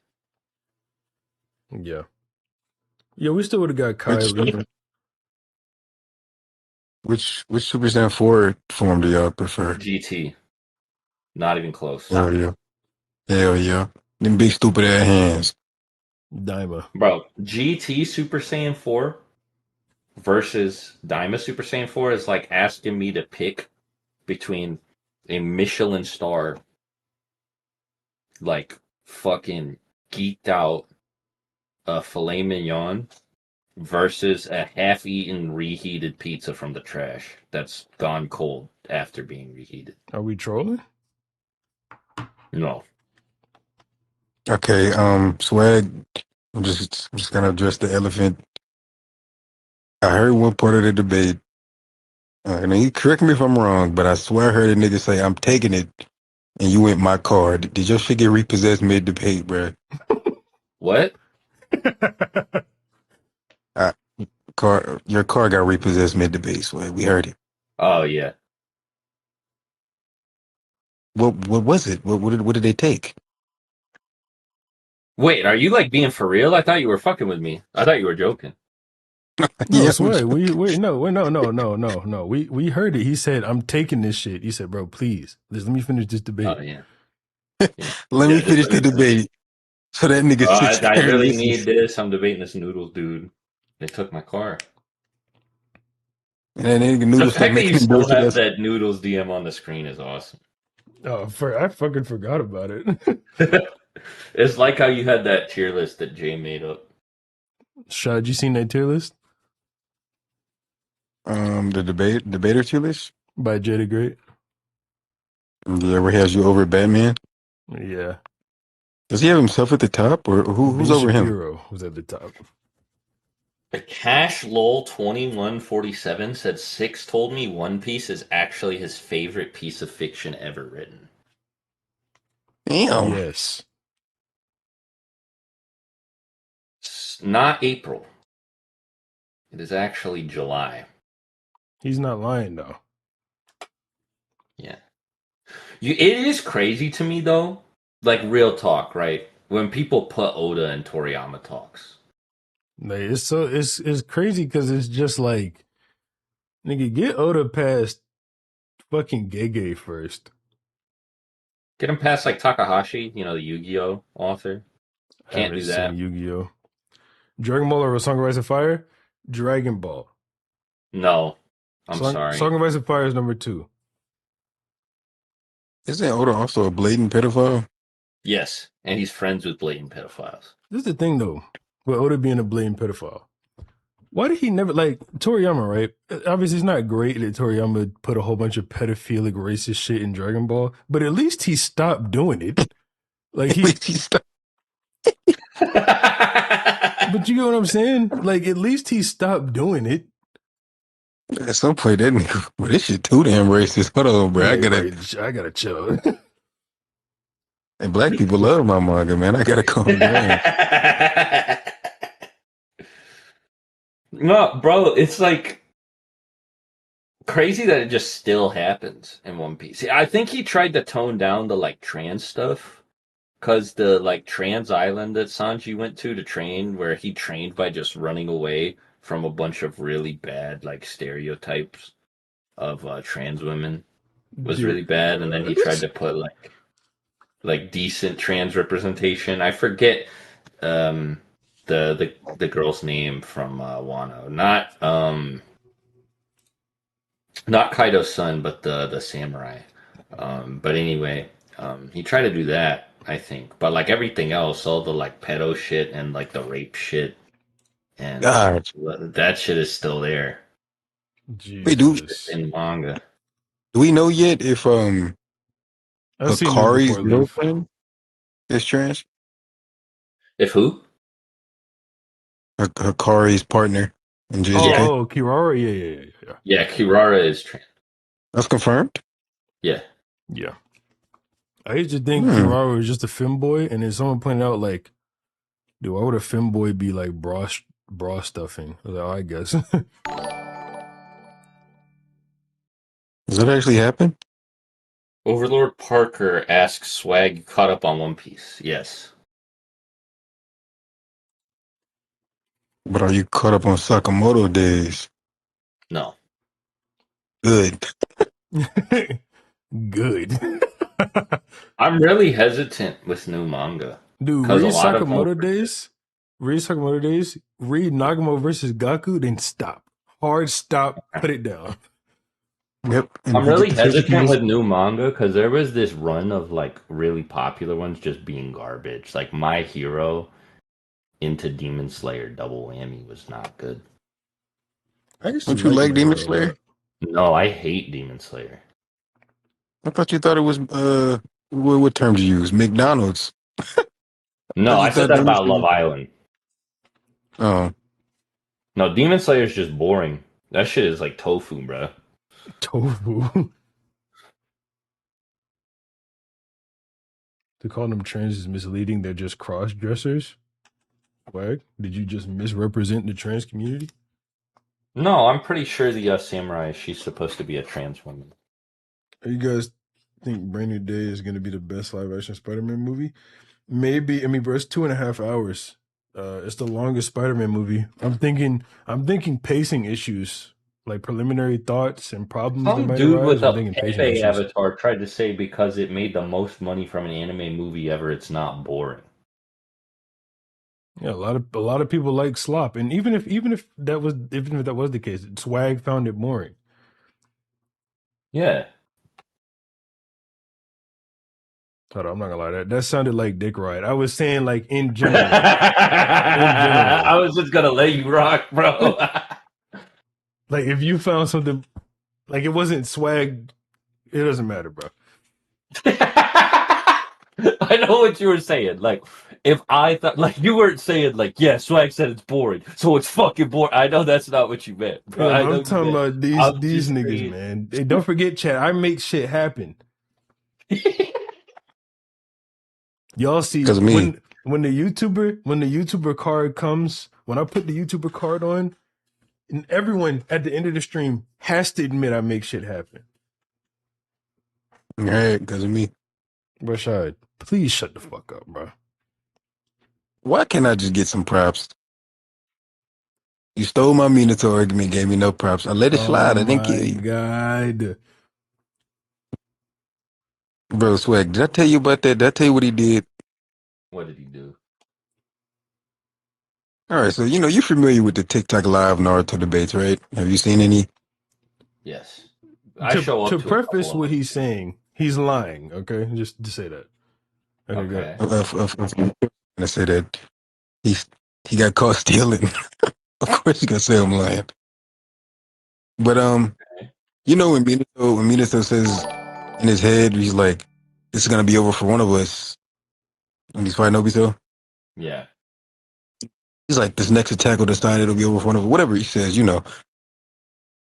Yeah. Yeah, we still would have got Which Kylie. which Super Saiyan 4 form do y'all prefer? GT. Not even close. Hell yeah. Hell yeah. Them big stupid ass hands. Daima. Bro, GT Super Saiyan 4 versus Daima Super Saiyan 4 is like asking me to pick between a Michelin star, like fucking geeked out filet mignon versus a half eaten reheated pizza from the trash that's gone cold after being reheated. Are we trolling? No. Okay, Swag, I'm just gonna address the elephant. I heard one part of the debate. And you correct me if I'm wrong, but I swear I heard a nigga say, I'm taking it, and you went my car. Did your shit get repossessed mid-debate, bro? What? Your car got repossessed mid-debate, Swag. We heard it. Oh, yeah. What was it? What did they take? Wait, are you like being for real? I thought you were fucking with me. I thought you were joking. No, Yeah, Sway. No. We heard it. He said, I'm taking this shit. He said, bro, please. Let me finish this debate. Oh, yeah. Yeah. let me Yeah, just finish let the me finish. debate so that nigga sits I there and really need listens. this. I'm debating this Noodles dude. They took my car. And then nigga The Noodles kept fact that you making him still bullshit have us. that Noodles DM on the screen is awesome. Oh, I fucking forgot about it. It's like how you had that tier list that Jay made up. Shad, you seen that tier list The debater tier list? by Jada Great? Yeah, where he has you over Batman. Yeah. Does he have himself at the top, or who's Ben over him? Shapiro was at the top. The Cash Lol 2147 said Six told me One Piece is actually his favorite piece of fiction ever written. Damn. Yes. Not April. It is actually July. He's not lying, though. Yeah. It is crazy to me though like real talk, right? When people put Oda and Toriyama talks. Like, it's crazy because it's just like, nigga, get Oda past fucking Gege first. Get him past like Takahashi, the Yu-Gi-Oh author. I Can't haven't do seen that. Yu-Gi-Oh. Dragon Ball or Song of Ice and Fire? Dragon Ball. No, I'm Song sorry. of Ice and Fire is number 2. Isn't Oda also a blatant pedophile? Yes, and he's friends with blatant pedophiles. This is the thing though, with Oda being a blatant pedophile. Why did he never like Toriyama, right? Obviously, it's not great that Toriyama put a whole bunch of pedophilic racist shit in Dragon Ball, but at least he stopped doing it. Like At least he stopped. but you get what I'm saying? Like at least he stopped doing it. At some point, that nigga, well, this shit too damn racist. Hold on, bro. Like, right, I gotta chill. And black people love my manga, man. I gotta calm down. No, bro, it's like crazy that it just still happens in One Piece. I think he tried to tone down the like trans stuff because the like trans island that Sanji went to train, where he trained by just running away from a bunch of really bad like stereotypes of trans women, was really bad, and then he tried to put like decent trans representation. I forget the girl's name from Wano, not Kaido's son, but the samurai. But anyway, he tried to do that, I think. But like everything else, all the like pedo shit and like the rape shit, and God. that shit is still there Wait, do in manga. we know yet if I've seen this Hikari's before, Leaf. girlfriend is trans? If who? Hikari's partner in Oh, JJK? Yeah. Kirara? Yeah. Yeah, Kirara is trans. That's confirmed? Yeah. Yeah. I used to think Hmm. Kirara was just a femboy, and then someone pointed out, like, dude, why would a femboy be like bra stuffing? I was like, oh, I guess. Does that actually happen? Overlord Parker asks Swag, you caught up on One Piece? Yes. But are you caught up on Sakamoto days? No. Good. Good. I'm really hesitant with new manga. Dude, Because read a lot of Sakamoto Days. Read Sakamoto Days. Read Nagamo versus Gaku, then stop. Hard stop. Put it down. Yep. And I'm if you really get the physical, hesitant with new manga because there was this run of like really popular ones just being garbage. Like My Hero into Demon Slayer double whammy was not good. I used to don't you like My Demon Hero a Slayer? lot. No, I hate Demon Slayer. I thought you thought it was what term do you use? McDonald's. No, you I said thought that Demon about Slayer- Love Island. Oh. No, Demon Slayer is just boring. That shit is like tofu, bro. Tofu. To call them trans is misleading. They're just cross dressers. Wag, did you just misrepresent the trans community? No, I'm pretty sure the samurai, she's supposed to be a trans woman. You guys think Brand New Day is going to be the best live action Spider-Man movie? Maybe. I mean, bro, it's 2.5 hours. It's the longest Spider-Man movie. I'm thinking pacing issues, like preliminary thoughts and problems that Some might dude with arise. I'm a thinking pacing Pepe issues. avatar tried to say because it made the most money from an anime movie ever, it's not boring. Yeah, a lot of people like slop, and even if that was the case, Swag found it boring. Yeah. Hold on, I'm not gonna lie, that sounded like dick ride. I was saying like in general. I was just gonna let you rock, bro. Like if you found something like it wasn't Swag, it doesn't matter, bro. I know what you were saying. Like, if I thought, like, you weren't saying, like, yeah, Swag said it's boring, so it's fucking boring. I know that's not what you meant, bro. Yeah, I but know I'm you talking meant. about these I'm these just niggas, saying. man. Hey, don't forget, chat. I make shit happen. Y'all see 'Cause of me. when the YouTuber card comes, when I put the YouTuber card on, and everyone at the end of the stream has to admit I make shit happen. All right, because of me. Rashad, please shut the fuck up, bro. Why can't I just get some props? You stole my Minato argument, gave me no props. I let it Oh slide. I didn't kill my you. god. Bro, Swag, did I tell you about that? Did I tell you what he did? What did he do? All right, so you're familiar with the TikTok live Naruto debates, right? Have you seen any? Yes. I To show up to to a preface couple of what them. he's saying, he's lying. Okay, just to say that. Okay, good. Okay. I say that he's he got caught stealing. Of course, you gonna say I'm lying. But when Minato says in his head, he's like, "This is gonna be over for one of us," when he's fighting Obito. Yeah. He's like, "This next attack will decide it'll be over for one of us." Whatever he says.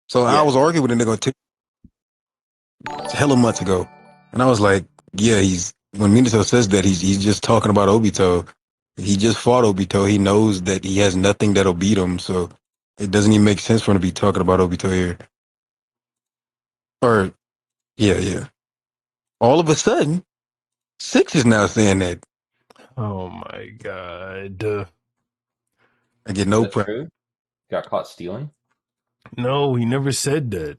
So I Yeah. was arguing with a nigga on TikTok hella months ago, and I was like, "Yeah, when Minato says that he's just talking about Obito. He just fought Obito. He knows that he has nothing that'll beat him. So it doesn't even make sense for him to be talking about Obito here." Or yeah. All of a sudden, Six is now saying that. Oh my god. I get Is no that prep. true? Got caught stealing? No, he never said that.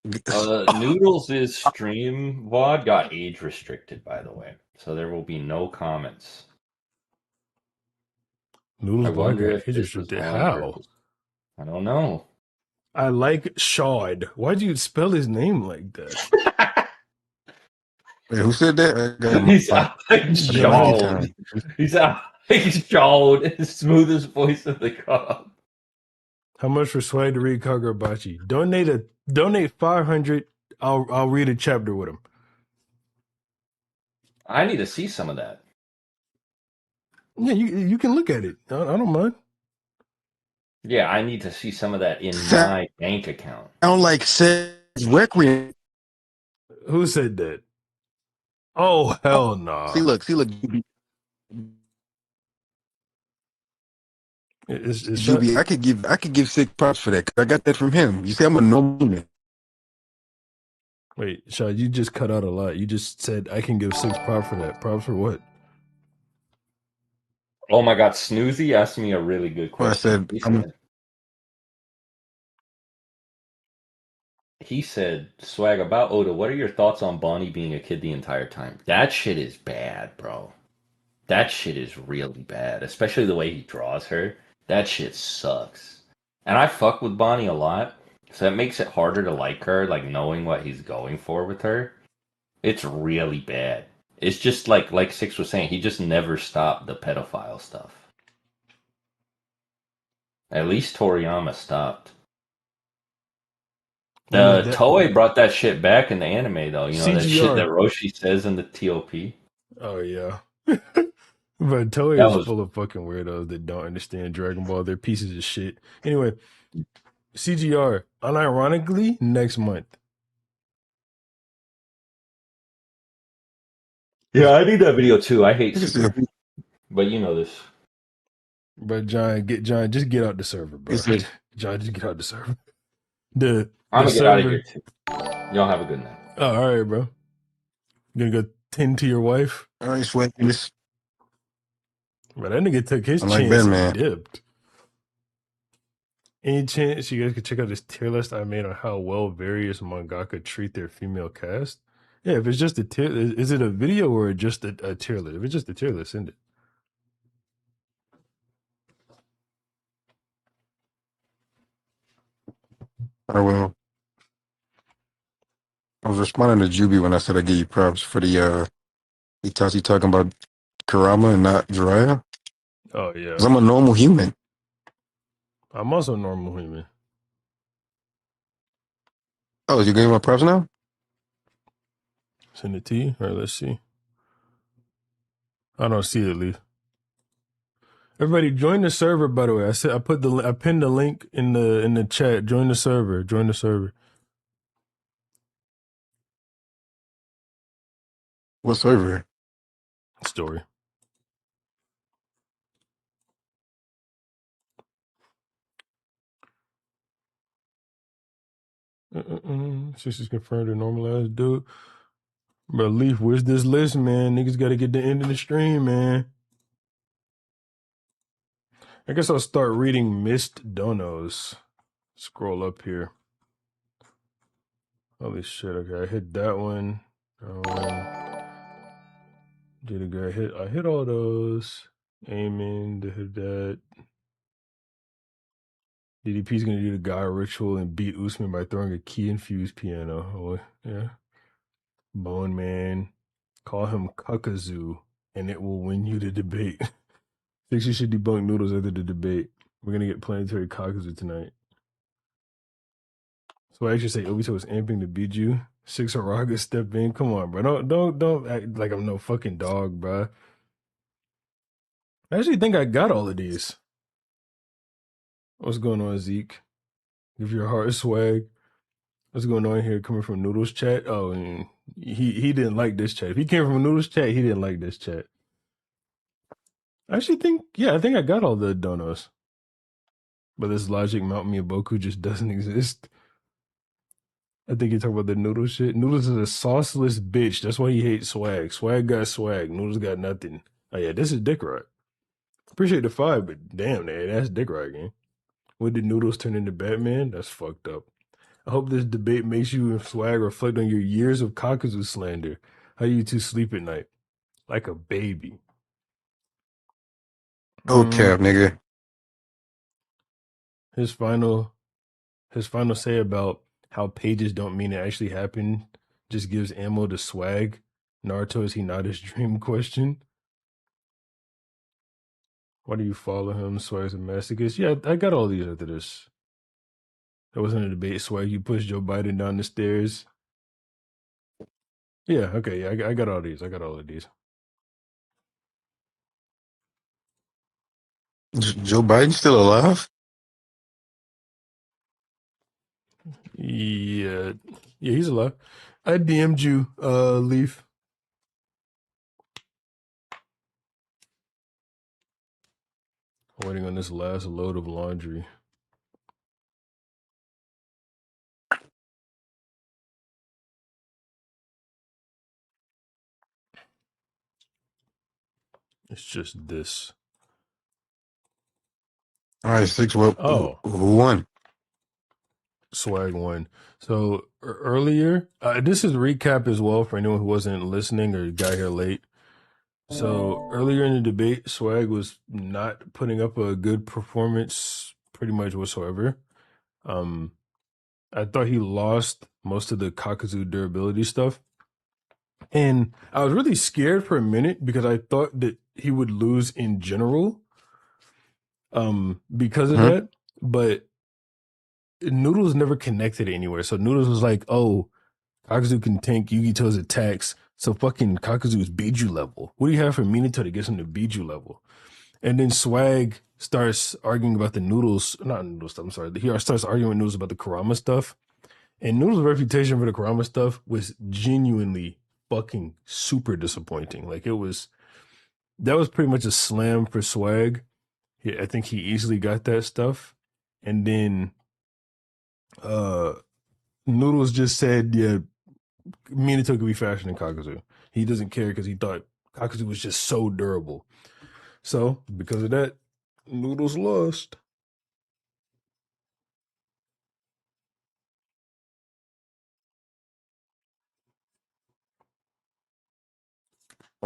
Noodles' stream VOD got age restricted, by the way. So there will be no comments. I Noodles Vlog wonder got if age this was restricted. on How? purpose. I don't know. I like Shawd. Why'd you spell his name like that? Wait, who said that? I got He's my out like I got my jawed. time. He's out like jawed. Smoothest voice in the club. How much for Swag to read Kagurabachi? Donate 500. I'll read a chapter with him. I need to see some of that. Yeah, you can look at it. I don't mind. Yeah, I need to see some of that in my bank account. Sound like says Requiem. Who said that? Oh hell See, nah. look. It's shut. Juby, I could give Six props for that. 'Cause I got that from him. You see, I'm a normal man. Wait, Shad, you just cut out a lot. You just said I can give 6 props for that. Props for what? Oh my god, Snoozy asked me a really good Well, I question. said I'm He said, Swag, about Oda, what are your thoughts on Bonnie being a kid the entire time? That shit is bad, bro. That shit is really bad, especially the way he draws her. That shit sucks. And I fuck with Bonnie a lot, so it makes it harder to like her, like knowing what he's going for with her. It's really bad. It's just like Six was saying, he just never stopped the pedophile stuff. At least Toriyama stopped. I mean The that Toei brought that shit back in the anime though. You know that shit that CGR. Roshi says in the TOP. Oh yeah. But Toei That is was full of fucking weirdos that don't understand Dragon Ball. They're pieces of shit. Anyway, CGR, unironically, next month. yeah. I need that video too. I hate I can see Super, but you know this. But John, just get out the server, bro. it's a, John, just get out the server. The I'm the gonna get out of here server. too. Y'all have a good night. Oh, all right, bro. You gonna go tend to your wife? all right, Sweat. This But that nigga took his I like chance and Batman. dipped. Any chance you guys could check out this tier list I made on how well various mangaka treat their female cast? Yeah, if it's just a tier, is it a video or just a tier list? If it's just a tier list, send it. I will. I was responding to Juby when I said I give you props for the Itachi talking about Karama and not Jiraiya. Oh Because yeah, I'm a normal human. I'm also a normal human. Oh, you gave my props now? Send it to you. All right, let's see. I don't see it, Leaf. Everybody, join the server. By the way, I pinned the link in the chat. Join the server. Join the server. What server? Story. Sisters confirmed to normalize dude. Bro, Leaf, where's this list, man? Niggas got to get the end of the stream, man. I guess I'll start reading Missed Donos. Scroll up here. Holy shit, okay, I hit that one. Did a good hit. I hit all those. Aiming to hit that. DDP's gonna do the guy ritual and beat Usman by throwing a key infused piano. Oh, yeah. Bone Man. Call him Kakuzu, and it will win you the debate. Thinks you should debunk Noodles after the debate. We're gonna get planetary Kakuzu tonight. So I actually say Obito was amping to beat you. Six Haraga step in. Come on, bro. Don't act like I'm no fucking dog, bro. I actually think I got all of these. What's going on, Zeke? Give your heart swag. What's going on here? Coming from Noodles chat. Oh, and he didn't like this chat. If he came from Noodles chat, he didn't like this chat. I actually think, I think I got all the donos. But this logic Mount Miyaboku just doesn't exist. I think you talk about the Noodles shit. Noodles is a sauceless bitch. That's why he hates swag. Swag got swag. Noodles got nothing. Oh yeah, this is Dick Rock. Appreciate the 5, but damn, man, that's Dick Rock, man. When did Noodles turn into Batman? That's fucked up. I hope this debate makes you and Swag reflect on your years of Kakuzu slander. How you two sleep at night? Like a baby. Oh, cap, nigga. His final say about how pages don't mean it actually happened just gives ammo to Swag. Naruto, is he not his dream question? Why do you follow him? Swag's a masochist. Yeah, I got all these after this. That wasn't a debate, Swag. You pushed Joe Biden down the stairs. Yeah, okay, yeah, I got all these. I got all of these. Joe Biden still alive? Yeah, he's alive. I DM'd you, Leaf. Waiting on this last load of laundry. It's just this. All right, 6. Well, who won? Swag won. So earlier, this is recap as well for anyone who wasn't listening or got here late. So earlier in the debate, Swag was not putting up a good performance pretty much whatsoever. I thought he lost most of the Kakuzu durability stuff. And I was really scared for a minute because I thought that he would lose in general because of that. But Noodles never connected anywhere. So Noodles was like, oh, Kakuzu can tank Yugito's attacks. So fucking Kakuzu is Biju level. What do you have for Minato to get him to Biju level? And then Swag starts arguing about the Noodles, not Noodles stuff, I'm sorry. He starts arguing with Noodles about the Kurama stuff. And Noodles' reputation for the Kurama stuff was genuinely fucking super disappointing. Like that was pretty much a slam for Swag. I think he easily got that stuff. And then Noodles just said, yeah, Minato could be faster than Kakuzu. He doesn't care because he thought Kakuzu was just so durable. So because of that, Noodles lost.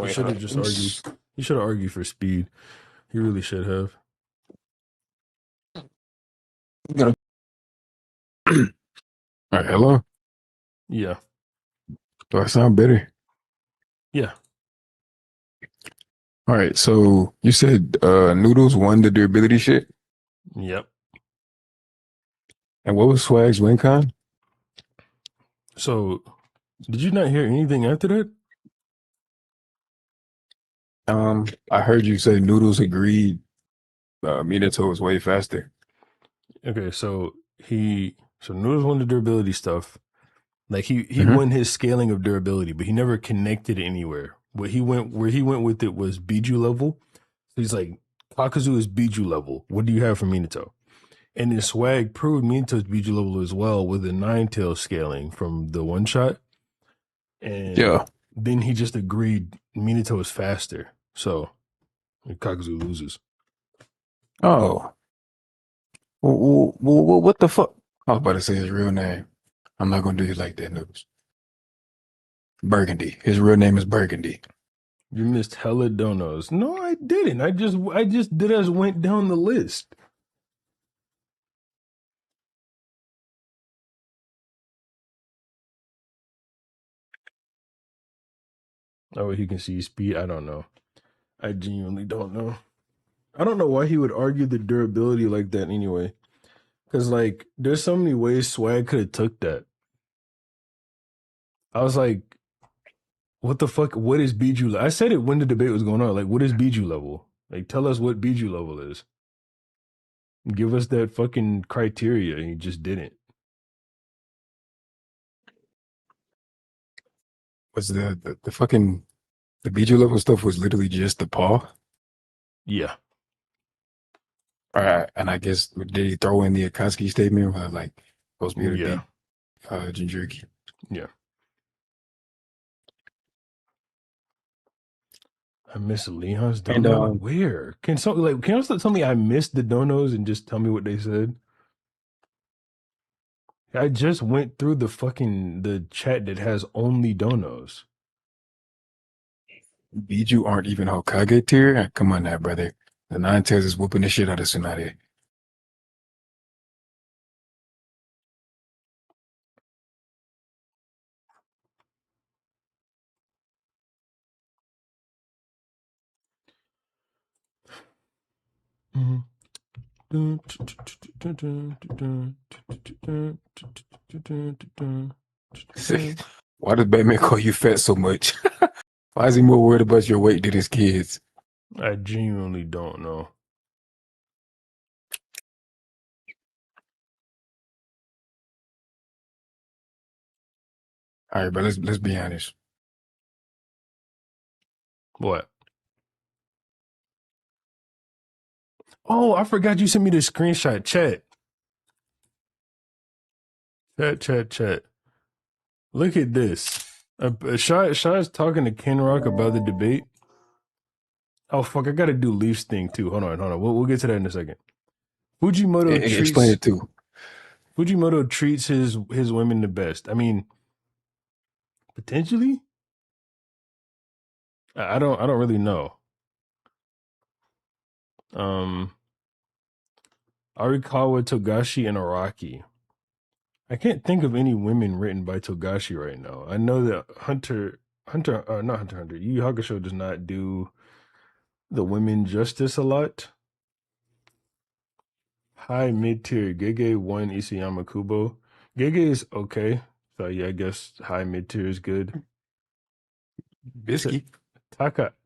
He should have just argued. He should have argued for speed. He really should have. All right, hello? Yeah. Do I sound better? Yeah. All right, so you said Noodles won the durability shit? Yep. And what was Swag's win con? So, did you not hear anything after that? I heard you say Noodles agreed Minato was way faster. Okay, so Noodles won the durability stuff. Like he won his scaling of durability, but he never connected it anywhere. Where he went with it was Biju level. So he's like, Kakuzu is Biju level. What do you have for Minato? And then Swag proved Minato's Biju level as well with the 9-tail scaling from the one shot. And then he just agreed Minato is faster. So Kakuzu loses. Oh. Well, what the fuck? I was about to say his real name. I'm not gonna do you like that, Noodles. Burgundy. His real name is Burgundy. You missed hella donos. No, I didn't. I just did as went down the list. Oh, he can see speed. I don't know. I genuinely don't know. I don't know why he would argue the durability like that anyway. Because, like, there's so many ways Swag could have took that. I was like, what the fuck? What is Biju? I said it when the debate was going on. Like, what is Biju level? Like, tell us what Biju level is. Give us that fucking criteria. And he just didn't. Was the fucking the Biju level stuff was literally just the paw? Yeah. All right, and I guess did he throw in the Akatsuki statement where like supposed to be able to Yeah. beat Jinchuriki? Yeah. I miss Leon's And dono. Where? Can you also tell me I missed the donos and just tell me what they said? I just went through the chat that has only donos. Biju aren't even Hokage tier. Come on now, brother. The Nine Tails is whooping the shit out of Tsunade. Why does Batman call you fat so much? Why is he more worried about your weight than his kids? I genuinely don't know. All right, but let's be honest. What? Oh, I forgot you sent me the screenshot. Chat. Chat. Look at this. Shai's talking to Ken Rock about the debate. Oh fuck! I gotta do Leafs thing too. Hold on. We'll get to that in a second. Explain it too. Fujimoto treats his women the best. I mean, potentially. I don't really know. Arikawa, Togashi, and Araki. I can't think of any women written by Togashi right now. I know that not Hunter. Yu Yu Hakusho does not do the women justice a lot. High mid tier Gege 1 Isayama Kubo. Gege is okay. So yeah, I guess high mid tier is good. Bisky.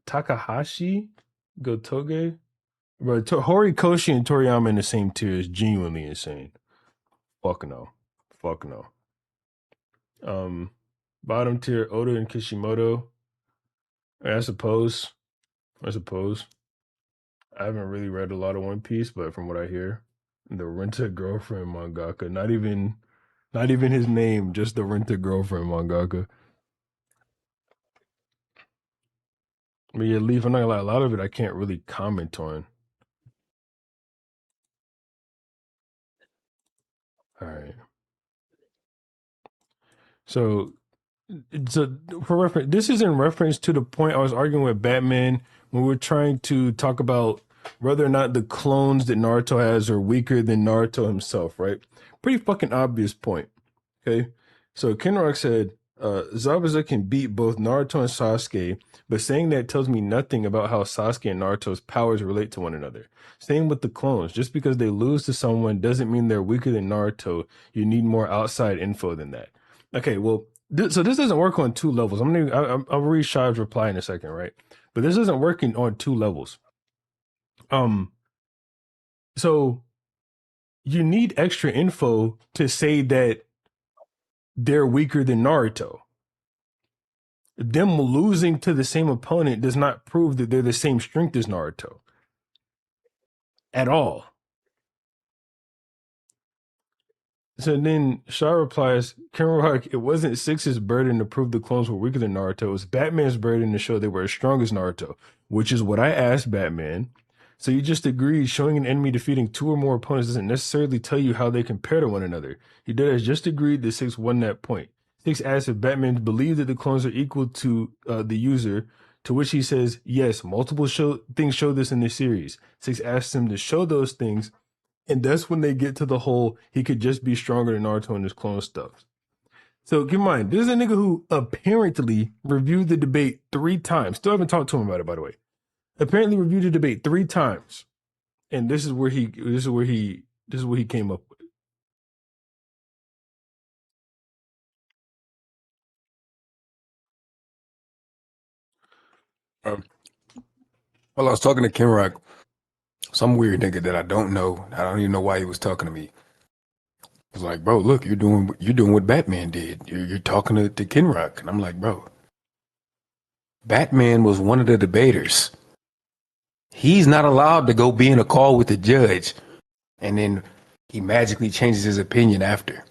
Takahashi Gotoge. Bro, Horikoshi and Toriyama in the same tier is genuinely insane. Fuck no. Bottom tier Oda and Kishimoto. I suppose. I haven't really read a lot of One Piece, but from what I hear, the Rent-A-Girlfriend mangaka, not even his name, just the Rent-A-Girlfriend mangaka. But yeah, Leaf, I'm not gonna lie, a lot of it I can't really comment on. All right. So for reference, this is in reference to the point I was arguing with Batman when we were trying to talk about whether or not the clones that Naruto has are weaker than Naruto himself, right? Pretty fucking obvious point. Okay. So Kenrock said, Zabuza can beat both Naruto and Sasuke, but saying that tells me nothing about how Sasuke and Naruto's powers relate to one another. Same with the clones. Just because they lose to someone doesn't mean they're weaker than Naruto. You need more outside info than that. Okay, well, so this doesn't work on two levels. I'll read Shiv's reply in a second, right? But this isn't working on two levels. So you need extra info to say that they're weaker than Naruto. Them losing to the same opponent does not prove that they're the same strength as Naruto at all. So then Shaw replies, Kenrock, it wasn't Six's burden to prove the clones were weaker than Naruto. It was Batman's burden to show they were as strong as Naruto, which is what I asked Batman. So you just agreed showing an enemy defeating two or more opponents doesn't necessarily tell you how they compare to one another. He did has just agreed that Six won that point. Six asks if Batman believed that the clones are equal to the user, to which he says, yes, multiple things show this in the series. Six asks him to show those things, and that's when they get to the whole, he could just be stronger than Naruto and his clone stuff. So keep in mind, this is a nigga who apparently reviewed the debate 3 times. Still haven't talked to him about it, by the way. Apparently reviewed the debate 3 times. And this is what he came up with. Well, I was talking to Kenrock, some weird nigga that I don't know. I don't even know why he was talking to me. He was like, bro, look, you're doing what Batman did. You're talking to Kenrock. And I'm like, bro, Batman was one of the debaters. He's not allowed to go be in a call with the judge, and then he magically changes his opinion after.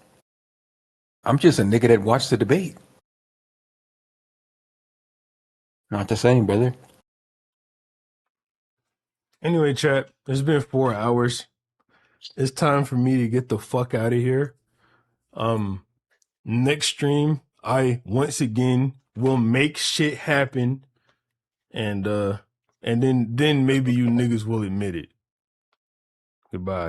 I'm just a nigga that watched the debate. Not the same, brother. Anyway, chat, it's been 4 hours. It's time for me to get the fuck out of here. Next stream, I once again will make shit happen, and then maybe you niggas will admit it. Goodbye.